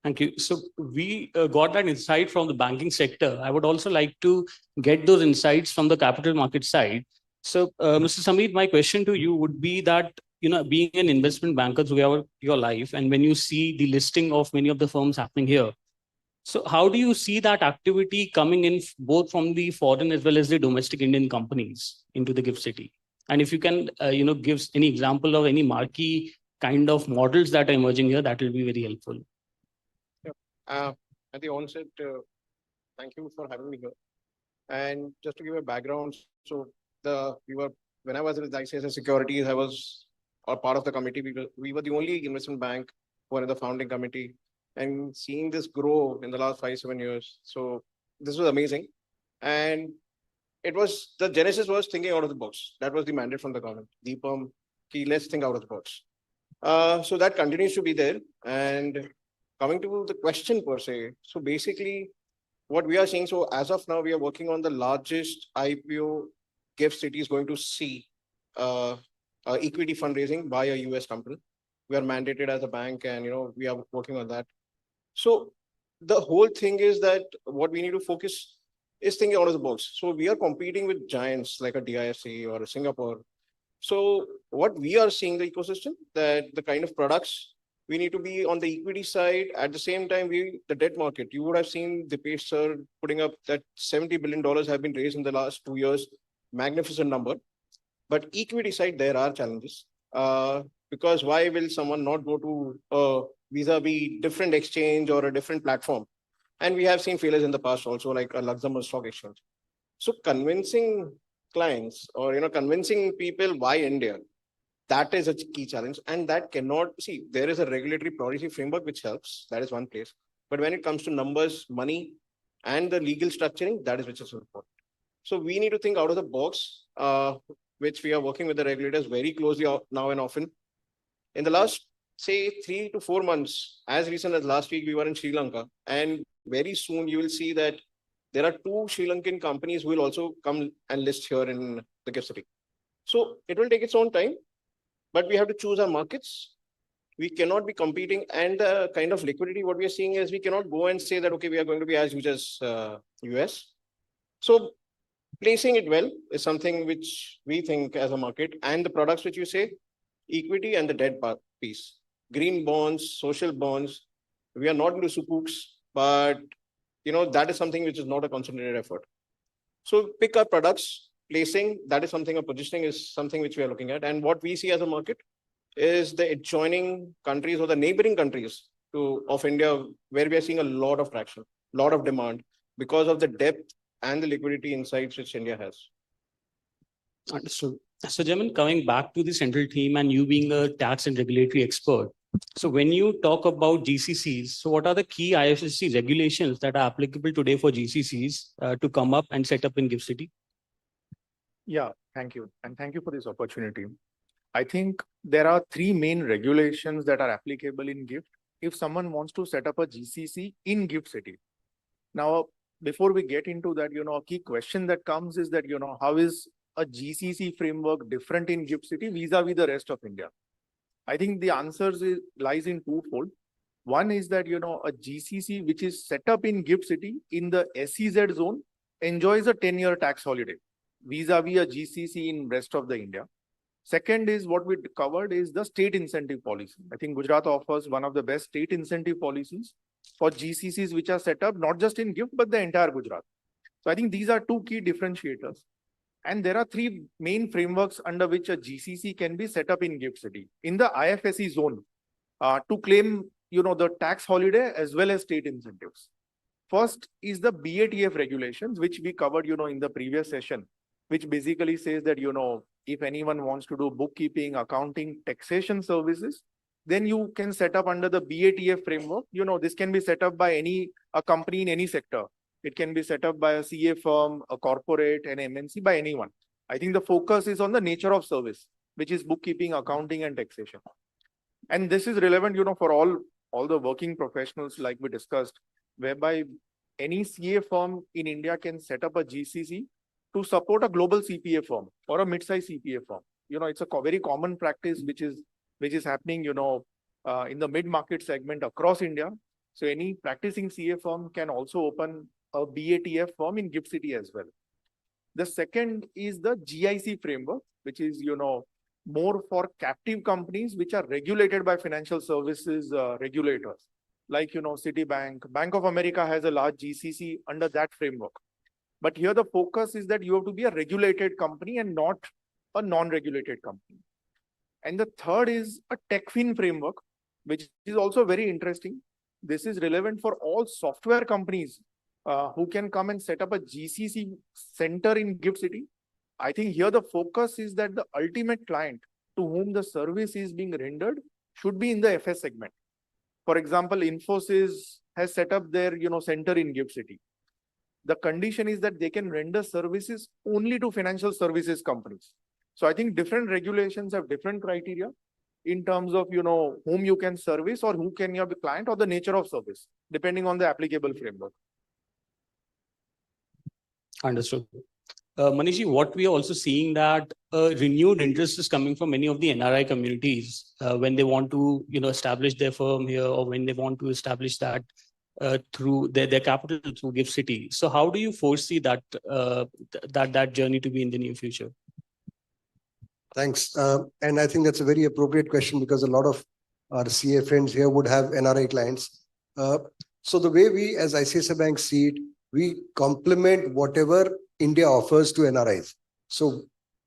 S18: Thank you. So we got that insight from the banking sector. I would also like to get those insights from the capital market side. So Mr. Sameer, my question to you would be that, being an investment banker throughout your life, and when you see the listing of many of the firms happening here, so how do you see that activity coming in both from the foreign as well as the domestic Indian companies into the GIFT City? And if you can, give any example of any marquee kind of models that are emerging here, that will be very helpful.
S15: At the onset, thank you for having me here. And just to give a background, so when I was with ICICI Securities, I was a part of the committee. We were the only investment bank who were in the founding committee, and seeing this grow in the last 5-7 years. So this was amazing. And the genesis was thinking out of the box. That was the mandate from the government. Deepam, let's think out of the box. So that continues to be there. And coming to the question per se, so basically what we are seeing, so as of now, we are working on the largest IPO GIFT City is going to see equity fundraising by a US company. We are mandated as a bank and, we are working on that. So the whole thing is that what we need to focus is thinking out of the box. So we are competing with giants like a DIFC or a Singapore. So what we are seeing the ecosystem, that the kind of products we need to be on the equity side. At the same time, the debt market, you would have seen Dipesh sir putting up that $70 billion have been raised in the last 2 years. Magnificent number. But equity side, there are challenges. Because why will someone not go to a vis-a-vis different exchange or a different platform? And we have seen failures in the past also, like a Luxembourg stock exchange. So convincing clients or, convincing people why India, that is a key challenge. And that cannot, there is a regulatory policy framework which helps. That is one place. But when it comes to numbers, money, and the legal structuring, that is which is important. So we need to think out of the box. which we are working with the regulators very closely now and often. In the last, say, 3 to 4 months, as recent as last week, we were in Sri Lanka, and very soon you will see that there are 2 Sri Lankan companies who will also come and list here in the GIFT City. So it will take its own time, but we have to choose our markets. We cannot be competing, and the kind of liquidity what we are seeing is we cannot go and say that, okay, we are going to be as huge as US. So placing it well is something which we think as a market, and the products which you say, equity and the debt piece, green bonds, social bonds, we are not into sukuks, but that is something which is not a concentrated effort. So pick our products, placing, that is something, a positioning is something which we are looking at. And what we see as a market is the adjoining countries or the neighboring countries of India, where we are seeing a lot of traction, lot of demand because of the depth and the liquidity insights which India has.
S18: Understood. So, Jamin, coming back to the central theme and you being a tax and regulatory expert, so when you talk about GCCs, so what are the key IFSC regulations that are applicable today for GCCs to come up and set up in GIFT City?
S12: Yeah, thank you. And thank you for this opportunity. I think there are 3 main regulations that are applicable in GIFT if someone wants to set up a GCC in GIFT City. Now, before we get into that, a key question that comes is that, how is a GCC framework different in GIFT City vis-a-vis the rest of India? I think the answer lies in twofold. One is that, a GCC which is set up in GIFT City in the SEZ zone enjoys a 10-year tax holiday vis-a-vis a GCC in rest of the India. Second is what we covered is the state incentive policy. I think Gujarat offers one of the best state incentive policies for GCCs which are set up not just in GIFT but the entire Gujarat. So I think these are 2 key differentiators. And there are 3 main frameworks under which a GCC can be set up in GIFT City in the IFSC zone to claim, the tax holiday as well as state incentives. First is the BATF regulations, which we covered, in the previous session, which basically says that, if anyone wants to do bookkeeping, accounting, taxation services, then you can set up under the BATF framework. This can be set up by a company in any sector. It can be set up by a CA firm, a corporate, an MNC, by anyone. I think the focus is on the nature of service, which is bookkeeping, accounting, and taxation. And this is relevant, for all the working professionals like we discussed, whereby any CA firm in India can set up a GCC to support a global CPA firm or a mid-size CPA firm. It's a very common practice which is happening, in the mid-market segment across India. So any practicing CA firm can also open a BATF firm in GIFT City as well. The second is the GIC framework, which is, more for captive companies which are regulated by financial services regulators. Like, Citibank, Bank of America has a large GCC under that framework. But here the focus is that you have to be a regulated company and not a non-regulated company. And the third is a TechFin framework, which is also very interesting. This is relevant for all software companies who can come and set up a GCC center in GIFT City. I think here the focus is that the ultimate client to whom the service is being rendered should be in the FS segment. For example, Infosys has set up their center in GIFT City. The condition is that they can render services only to financial services companies. So I think different regulations have different criteria in terms of whom you can service or who can be the client or the nature of service, depending on the applicable framework.
S18: Understood. Manishji, what we are also seeing that renewed interest is coming from many of the NRI communities when they want to establish their firm here or when they want to establish that through their capital through GIFT City. So how do you foresee that that journey to be in the near future?
S1: Thanks. And I think that's a very appropriate question because a lot of our CA friends here would have NRI clients. So the way we as ICICI Bank see it, we complement whatever India offers to NRIs. So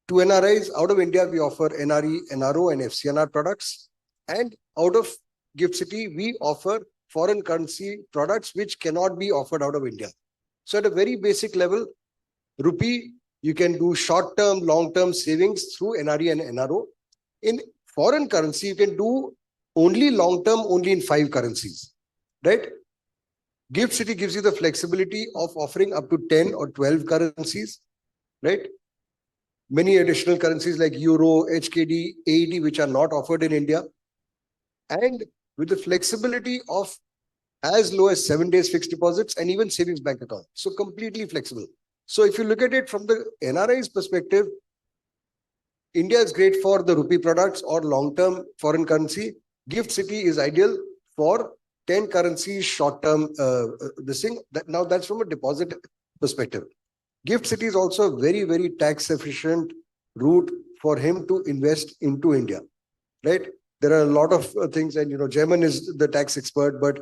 S1: to NRIs out of India, we offer NRE, NRO and FCNR products. And out of GIFT City, we offer foreign currency products which cannot be offered out of India. So at a very basic level, rupee, you can do short-term, long-term savings through NRE and NRO. In foreign currency, you can do only long-term, only in 5 currencies, right? GIFT City gives you the flexibility of offering up to 10 or 12 currencies, right? many additional currencies like Euro, HKD, AED, which are not offered in India. And with the flexibility of as low as 7 days fixed deposits and even savings bank account. So completely flexible. So if you look at it from the NRI's perspective, India is great for the rupee products or long-term foreign currency. Gift City is ideal for 10 currencies short-term this thing. Now that's from a deposit perspective. Gift City is also a very, very tax efficient route for him to invest into India, right? There are a lot of things, and German is the tax expert, but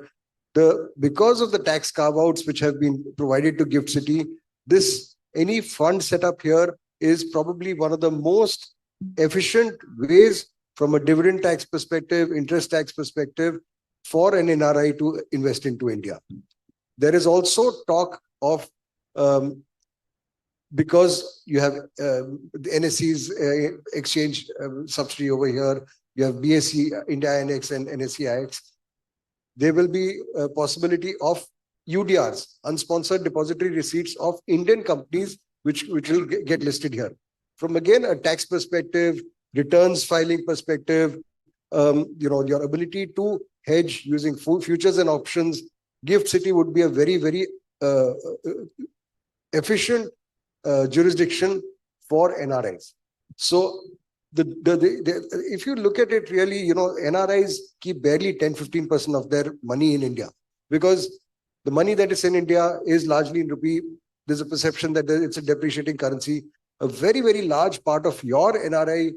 S1: because of the tax carve-outs which have been provided to Gift City, any fund set up here is probably one of the most efficient ways from a dividend tax perspective, interest tax perspective for an NRI to invest into India. There is also talk of because you have the NSE's exchange subsidy over here, you have BSE India INX and NSE IX. There will be a possibility of UDRs, unsponsored depository receipts of Indian companies, which will get listed here. From again a tax perspective, returns filing perspective, your ability to hedge using full futures and options, Gift City would be a very, very efficient jurisdiction for NRIs. So if you look at it really, NRIs keep barely 10-15% of their money in India, because the money that is in India is largely in rupee. There's a perception that it's a depreciating currency. A very, very large part of your NRI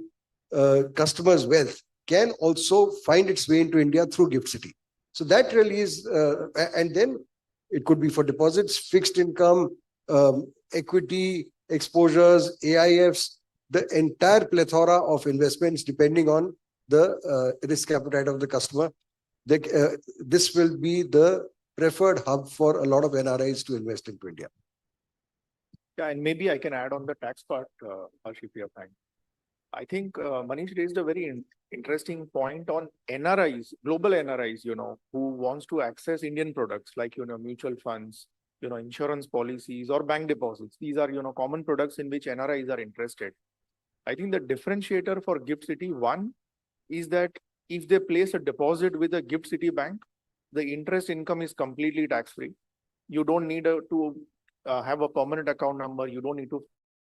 S1: customers' wealth can also find its way into India through Gift City. So that really is, and then it could be for deposits, fixed income, equity, exposures, AIFs, the entire plethora of investments depending on the risk appetite of the customer. This will be the preferred hub for a lot of NRIs to invest into India.
S12: Yeah, and maybe I can add on the tax part, Harsh, if you have time. I think Manish raised a very interesting point on NRIs, global NRIs, who wants to access Indian products like, mutual funds, insurance policies or bank deposits. These are, common products in which NRIs are interested. I think the differentiator for Gift City, one, is that if they place a deposit with a Gift City bank, the interest income is completely tax-free. You don't need to have a permanent account number. You don't need to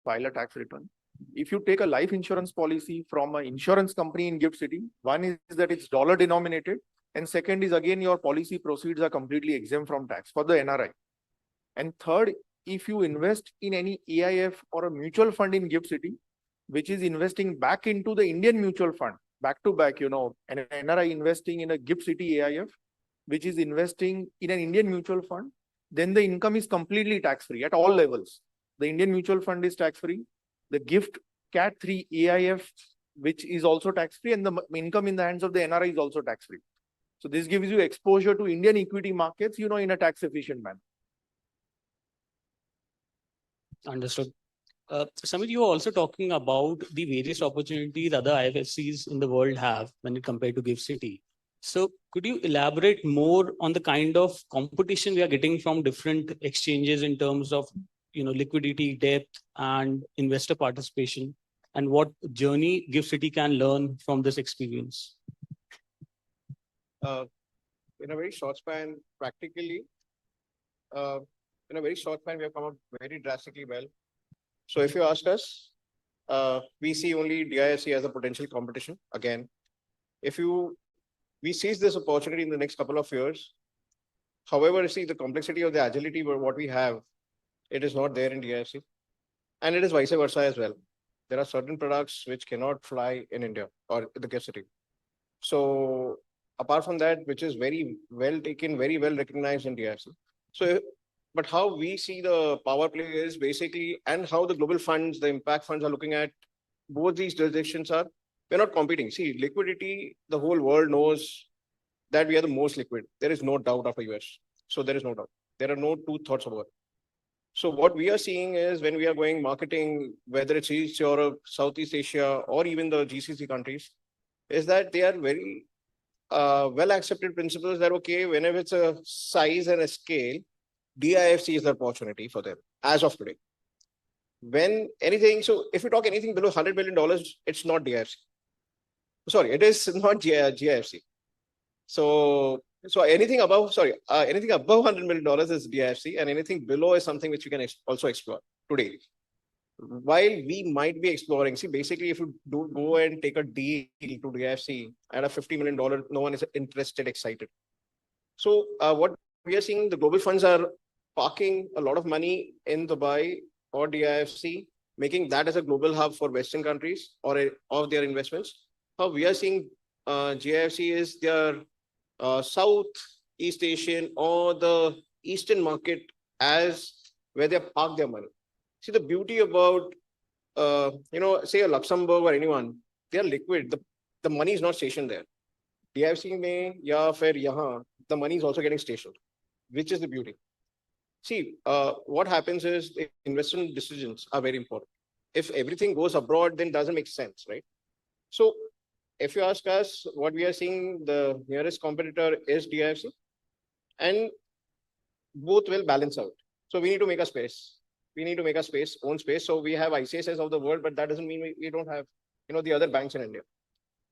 S12: file a tax return. If you take a life insurance policy from an insurance company in Gift City, one is that it's dollar denominated, and second is again your policy proceeds are completely exempt from tax for the NRI. And third, if you invest in any AIF or a mutual fund in Gift City, which is investing back into the Indian mutual fund, back to back, an NRI investing in a Gift City AIF, which is investing in an Indian mutual fund, then the income is completely tax-free at all levels. The Indian mutual fund is tax-free. The Gift Cat 3 AIF, which is also tax-free, and the income in the hands of the NRI is also tax-free. So this gives you exposure to Indian equity markets, in a tax-efficient manner.
S18: Understood. Samit, you were also talking about the various opportunities other IFSCs in the world have when it compared to Gift City. So could you elaborate more on the kind of competition we are getting from different exchanges in terms of, liquidity, depth, and investor participation, and what journey Gift City can learn from this experience?
S15: In a very short span, practically, in a very short span, we have come up very drastically well. So if you ask us, we see only DIFC as a potential competition. Again, we seize this opportunity in the next couple of years. However, see the complexity of the agility what we have, it is not there in DIFC. And it is vice versa as well. There are certain products which cannot fly in India or in the Gift City. So apart from that, which is very well taken, very well recognized in DIFC. So, but how we see the power play is basically, and how the global funds, the impact funds are looking at both these jurisdictions are, we're not competing. See, liquidity, the whole world knows that we are the most liquid. There is no doubt of a US. So there is no doubt. There are no two thoughts about it. So what we are seeing is when we are going marketing, whether it's East Europe, Southeast Asia, or even the GCC countries, is that they are very well accepted principles that, okay, whenever it's a size and a scale, DIFC is the opportunity for them as of today. when anything, so if you talk anything below $100 million, it's not DIFC. Sorry, it is not GIFC. So anything above, anything above $100 million is DIFC, and anything below is something which you can also explore today. While we might be exploring, see, basically, if you do go and take a deal to DIFC at a $50 million, no one is interested, excited. So what we are seeing, the global funds are parking a lot of money in Dubai or DIFC, making that as a global hub for Western countries or of their investments. How we are seeing GIFC is their South East Asian or the Eastern market as where they park their money. See, the beauty about, say a Luxembourg or anyone, they are liquid. The money is not stationed there. DIFC mein ya fir yahan, the money is also getting stationed, which is the beauty. See, what happens is the investment decisions are very important. If everything goes abroad, then it doesn't make sense, right? So if you ask us, what we are seeing, the nearest competitor is DIFC, and both will balance out. So we need to make a space. We need to make a space, own space. So we have ICICIs of the world, but that doesn't mean we don't have, the other banks in India.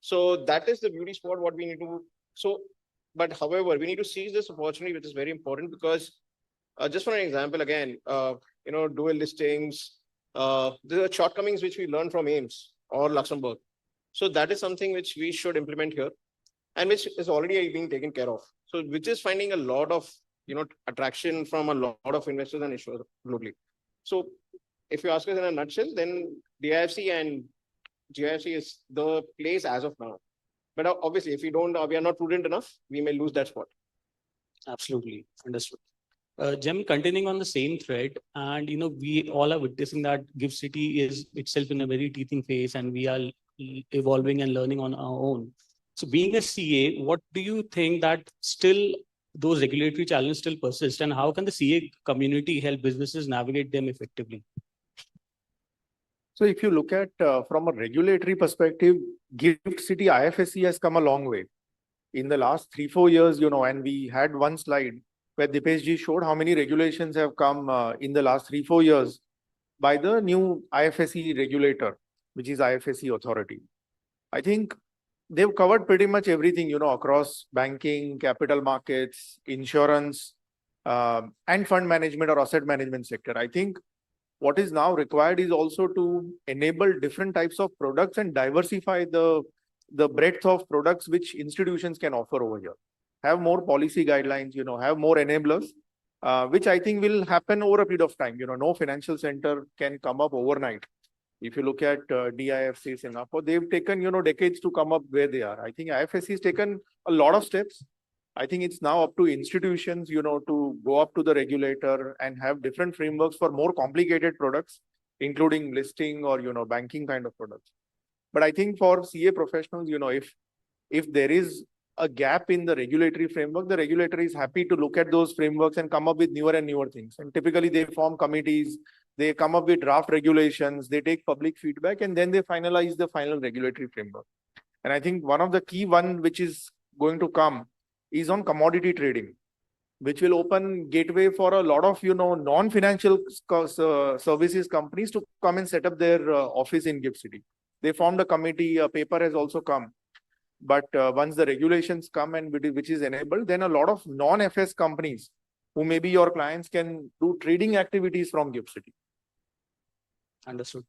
S15: So that is the beauty spot, what we need to. So, but however, we need to seize this opportunity, which is very important, because just for an example, again, dual listings, there are shortcomings which we learned from AIMS or Luxembourg. So that is something which we should implement here, and which is already being taken care of. So which is finding a lot of, attraction from a lot of investors and issuers globally. So if you ask us in a nutshell, then DIFC and GIFC is the place as of now. But obviously, if we are not prudent enough, we may lose that spot.
S18: Absolutely. Understood. Jem, continuing on the same thread, and we all are witnessing that GIFT City is itself in a very teething phase, and we are evolving and learning on our own. So being a CA, what do you think that still those regulatory challenges still persist, and how can the CA community help businesses navigate them effectively?
S12: So if you look at from a regulatory perspective, GIFT City IFSC has come a long way. In the last 3-4 years, and we had one slide where Dipesh showed how many regulations have come in the last 3-4 years by the new IFSC regulator, which is IFSC authority. I think they've covered pretty much everything, across banking, capital markets, insurance, and fund management or asset management sector. I think what is now required is also to enable different types of products and diversify the breadth of products which institutions can offer over here. Have more policy guidelines, have more enablers, which I think will happen over a period of time. No financial center can come up overnight. If you look at DIFC, Singapore, they've taken, decades to come up where they are. I think IFSC has taken a lot of steps. I think it's now up to institutions, to go up to the regulator and have different frameworks for more complicated products, including listing or, banking kind of products. But I think for CA professionals, if there is a gap in the regulatory framework, the regulator is happy to look at those frameworks and come up with newer and newer things. And typically they form committees, they come up with draft regulations, they take public feedback, and then they finalize the final regulatory framework. And I think one of the key which is going to come is on commodity trading, which will open gateway for a lot of, non-financial services companies to come and set up their office in GIFT City. They formed a committee, a paper has also come. But once the regulations come and which is enabled, then a lot of non-FS companies who may be your clients can do trading activities from GIFT City.
S18: Understood.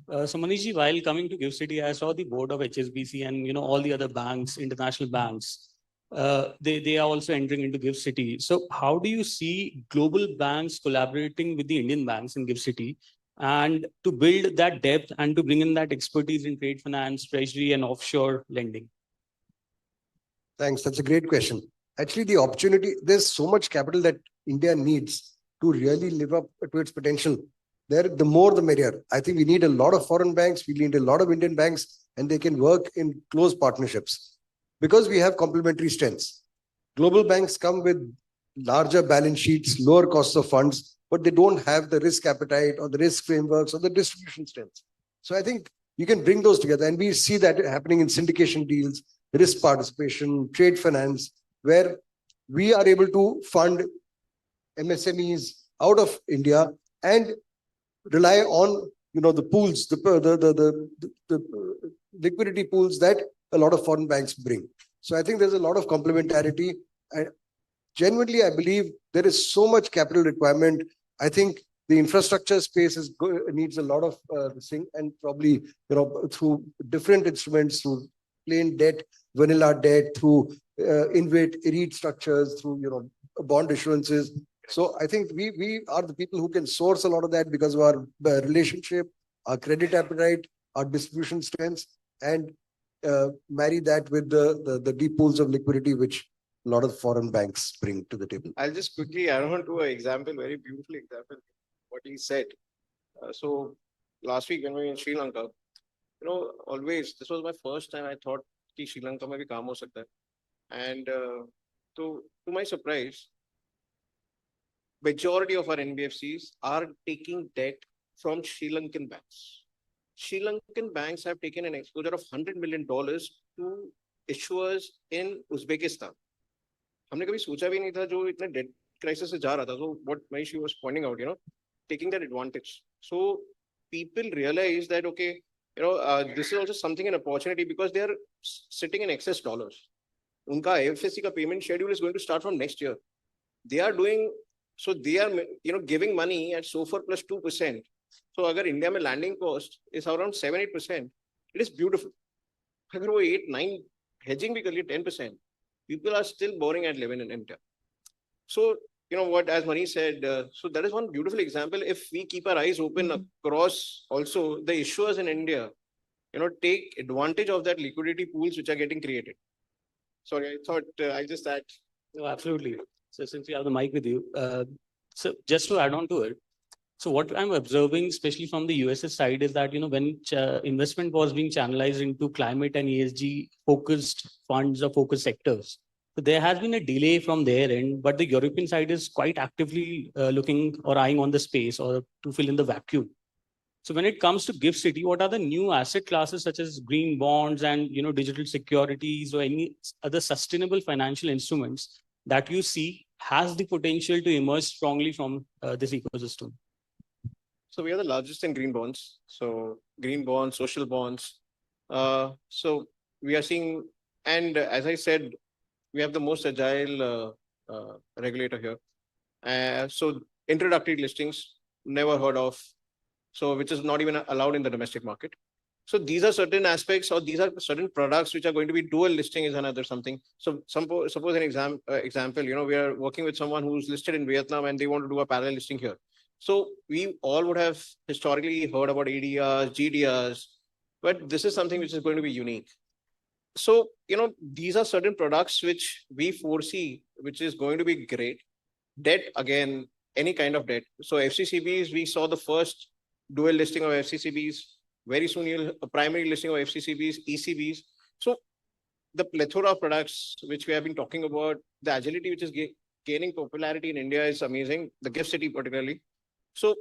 S18: So Manishji, while coming to GIFT City, I saw the board of HSBC and all the other banks, international banks. They are also entering into GIFT City. So how do you see global banks collaborating with the Indian banks in GIFT City, and to build that depth and to bring in that expertise in trade finance, treasury, and offshore lending?
S1: Thanks. That's a great question. Actually, the opportunity, there's so much capital that India needs to really live up to its potential. The more the merrier. I think we need a lot of foreign banks. We need a lot of Indian banks, and they can work in close partnerships because we have complementary strengths. Global banks come with larger balance sheets, lower costs of funds, but they don't have the risk appetite or the risk frameworks or the distribution strengths. So I think you can bring those together, and we see that happening in syndication deals, risk participation, trade finance, where we are able to fund MSMEs out of India and rely on, the pools, the liquidity pools that a lot of foreign banks bring. So I think there's a lot of complementarity, and genuinely, I believe there is so much capital requirement. I think the infrastructure space needs a lot of this thing, and probably, through different instruments, through plain debt, vanilla debt, through InvIT structures, through, bond issuances. So I think we are the people who can source a lot of that because of our relationship, our credit appetite, our distribution strengths, and marry that with the deep pools of liquidity which a lot of foreign banks bring to the table.
S15: I'll just quickly add on to an example, very beautiful example, what he said. So last week when we were in Sri Lanka, always, this was my first time I thought कि Sri Lanka में भी काम हो सकता है. And to my surprise, majority of our NBFCs are taking debt from Sri Lankan banks. Sri Lankan banks have taken an exposure of $100 million to issuers in Uzbekistan. हमने कभी सोचा भी नहीं था जो इतने debt crisis से जा रहा था. So what Manishi was pointing out, taking that advantage. So people realize that, okay, this is also something, an opportunity, because they are sitting in excess dollars. Unka IFSC ka payment schedule is going to start from next year. They are doing, so they are, giving money at SOFR plus 2%. So agar India mein landing cost is around 7-8%, it is beautiful. Agar wo 8-9 hedging bhi kar liye 10%, people are still borrowing at 11 in India. So, what, as Mani said, so that is one beautiful example. If we keep our eyes open across also the issuers in India, take advantage of that liquidity pools which are getting created. Sorry, I thought I just add.
S18: No, absolutely. So since we have the mic with you, so just to add on to it, so what I'm observing, especially from the US side, is that, when investment was being channelized into climate and ESG focused funds or focused sectors, so there has been a delay from their end, but the European side is quite actively looking or eyeing on the space or to fill in the vacuum. So when it comes to GIFT City, what are the new asset classes such as green bonds and, digital securities or any other sustainable financial instruments that you see has the potential to emerge strongly from this ecosystem?
S15: So we are the largest in green bonds. So green bonds, social bonds. So we are seeing, and as I said, we have the most agile regulator here. So introductory listings, never heard of. So which is not even allowed in the domestic market. So these are certain aspects, or these are certain products which are going to be dual listing is another something. So suppose an example, we are working with someone who's listed in Vietnam and they want to do a parallel listing here. So we all would have historically heard about ADRs, GDRs, but this is something which is going to be unique. So, these are certain products which we foresee, which is going to be great. Debt, again, any kind of debt. So FCCBs, we saw the first dual listing of FCCBs. Very soon, a primary listing of FCCBs, ECBs. So the plethora of products which we have been talking about, the agility which is gaining popularity in India is amazing, the GIFT City particularly. So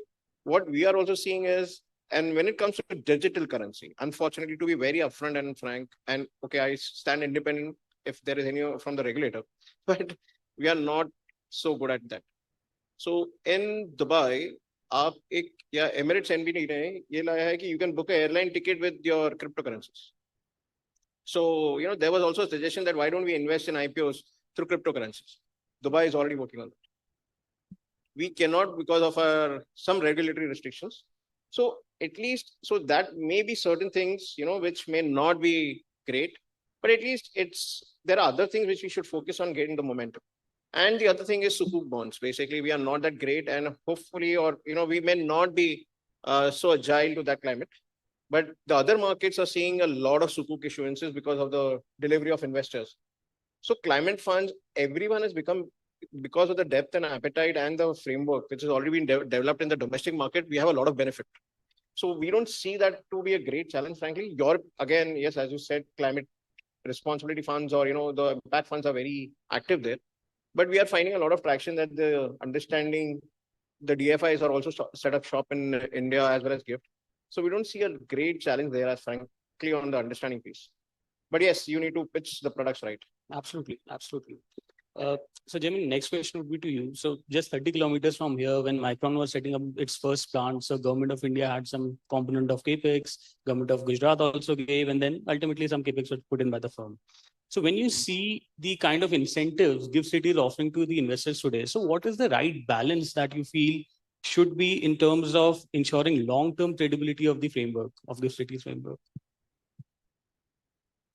S15: what we are also seeing is, and when it comes to digital currency, unfortunately, to be very upfront and frank, and okay, I stand independent if there is any from the regulator, but we are not so good at that. So in Dubai, Emirates NBD ने ये लाया है कि you can book an airline ticket with your cryptocurrencies. So, there was also a suggestion that why don't we invest in IPOs through cryptocurrencies? Dubai is already working on that. We cannot because of some regulatory restrictions. So at least, so that may be certain things, which may not be great, but at least there are other things which we should focus on getting the momentum. And the other thing is sukuk bonds. Basically, we are not that great, and hopefully, or, we may not be so agile to that climate. But the other markets are seeing a lot of sukuk issuances because of the delivery of investors. So climate funds, everyone has become, because of the depth and appetite and the framework, which has already been developed in the domestic market, we have a lot of benefit. So we don't see that to be a great challenge, frankly. Europe, again, yes, as you said, climate responsibility funds or, the impact funds are very active there. But we are finding a lot of traction that the understanding, the DFIs are also set up shop in India as well as GIFT. So we don't see a great challenge there as frankly on the understanding piece. But yes, you need to pitch the products right.
S18: Absolutely. Absolutely. So Jamie, next question would be to you. So just 30 kilometers from here, when Micron was setting up its first plant, so government of India had some component of capex, government of Gujarat also gave, and then ultimately some capex was put in by the firm. So when you see the kind of incentives GIFT City is offering to the investors today, so what is the right balance that you feel should be in terms of ensuring long-term credibility of the framework, of GIFT City's framework?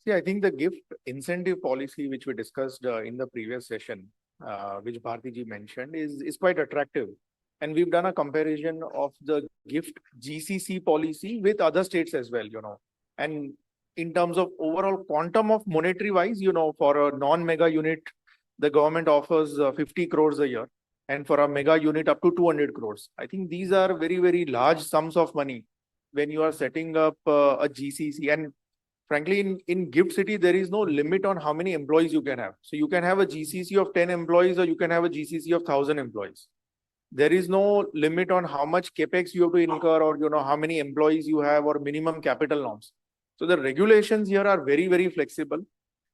S12: See, I think the gift incentive policy, which we discussed in the previous session, which Bharti ji mentioned, is quite attractive. And we've done a comparison of the gift GCC policy with other states as well, And in terms of overall quantum of monetary wise, for a non-mega unit, the government offers 50 crores a year. And for a mega unit, up to 200 crores. I think these are very, very large sums of money when you are setting up a GCC. And frankly, in GIFT City, there is no limit on how many employees you can have. So you can have a GCC of 10 employees or you can have a GCC of 1,000 employees. There is no limit on how much capex you have to incur or how many employees you have or minimum capital norms. So the regulations here are very, very flexible.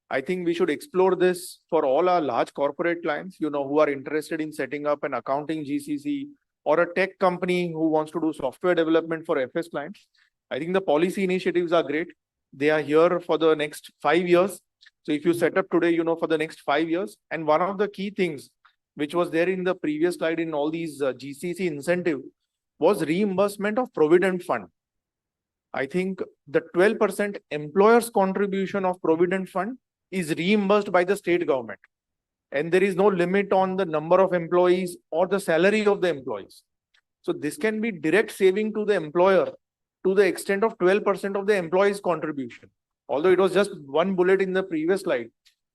S12: I think we should explore this for all our large corporate clients, who are interested in setting up an accounting GCC or a tech company who wants to do software development for FS clients. I think the policy initiatives are great. They are here for the next 5 years. So if you set up today, for the next 5 years, and one of the key things which was there in the previous slide in all these GCC incentive was reimbursement of provident fund. I think the 12% employer's contribution of provident fund is reimbursed by the state government. And there is no limit on the number of employees or the salary of the employees. So this can be direct saving to the employer to the extent of 12% of the employee's contribution. Although it was just one bullet in the previous slide,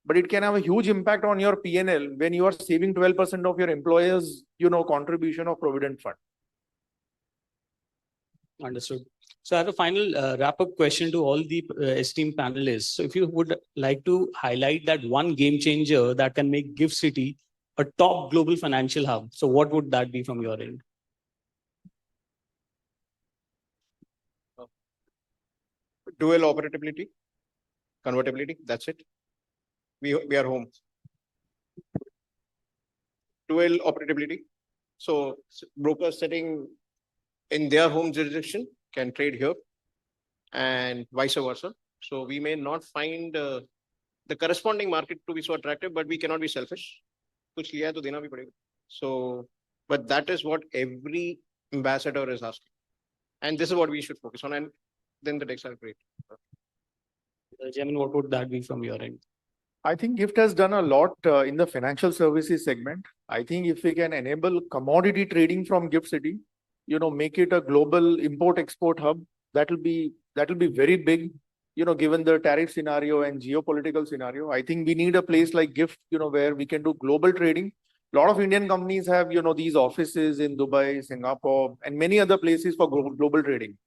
S12: but it can have a huge impact on your P&L when you are saving 12% of your employer's, contribution of provident fund.
S18: Understood. So I have a final wrap-up question to all the esteemed panelists. So if you would like to highlight that one game changer that can make GIFT City a top global financial hub, so what would that be from your end?
S15: Dual operability, convertibility, that's it. We are home. Dual operability. So brokers sitting in their home jurisdiction can trade here and vice versa. So we may not find the corresponding market to be so attractive, but we cannot be selfish. Kuch liya hai to dena bhi padega. So, but that is what every ambassador is asking. And this is what we should focus on. And then the decks are great.
S18: Jamin, what would that be from your end?
S12: I think GIFT has done a lot in the financial services segment. I think if we can enable commodity trading from GIFT City, make it a global import-export hub, that will be very big, given the tariff scenario and geopolitical scenario. I think we need a place like GIFT, where we can do global trading. A lot of Indian companies have, these offices in Dubai, Singapore, and many other places for global trading.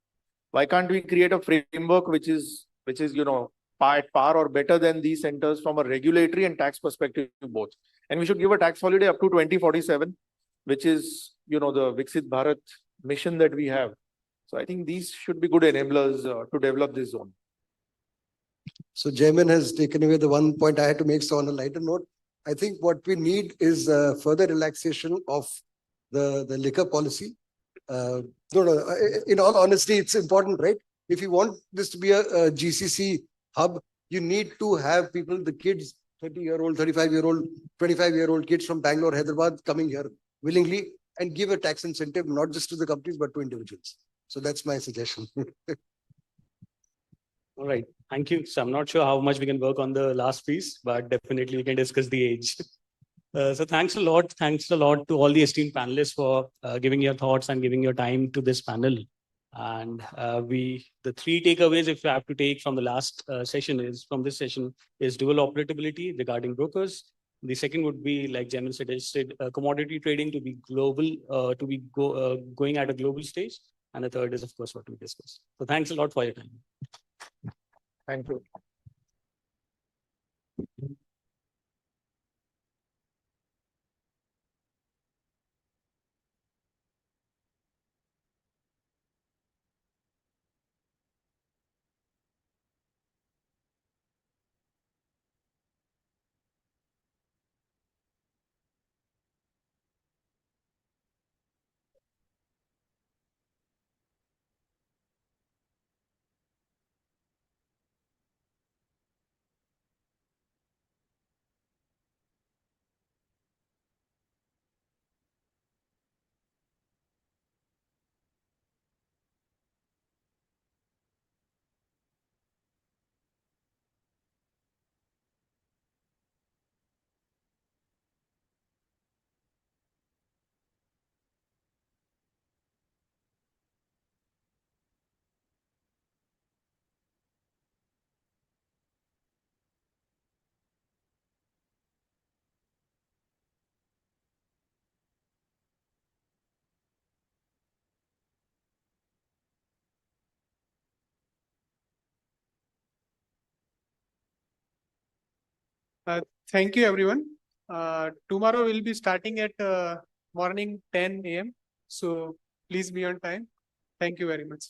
S12: Why can't we create a framework which is at par or better than these centers from a regulatory and tax perspective both? And we should give a tax holiday up to 2047, which is, the Viksit Bharat mission that we have. So I think these should be good enablers to develop this zone.
S1: So Jayman has taken away the one point I had to make. So on a lighter note, I think what we need is further relaxation of the liquor policy. In all honesty, it's important, right? If you want this to be a GCC hub, you need to have people, the kids, 30-year-old, 35-year-old, 25-year-old kids from Bangalore, Hyderabad coming here willingly and give a tax incentive, not just to the companies, but to individuals. So that's my suggestion.
S18: All right. Thank you. So I'm not sure how much we can work on the last piece, but definitely we can discuss the age. So thanks a lot. Thanks a lot to all the esteemed panelists for giving your thoughts and giving your time to this panel. And the three takeaways, if you have to take from the last session from this session is dual operability regarding brokers. The second would be, like Jamin suggested, commodity trading to be global, going at a global stage. And the third is, of course, what we discussed. So thanks a lot for your time.
S12: Thank you.
S13: Thank you, everyone. Tomorrow we'll be starting at morning 10 a.m. So please be on time. Thank you very much.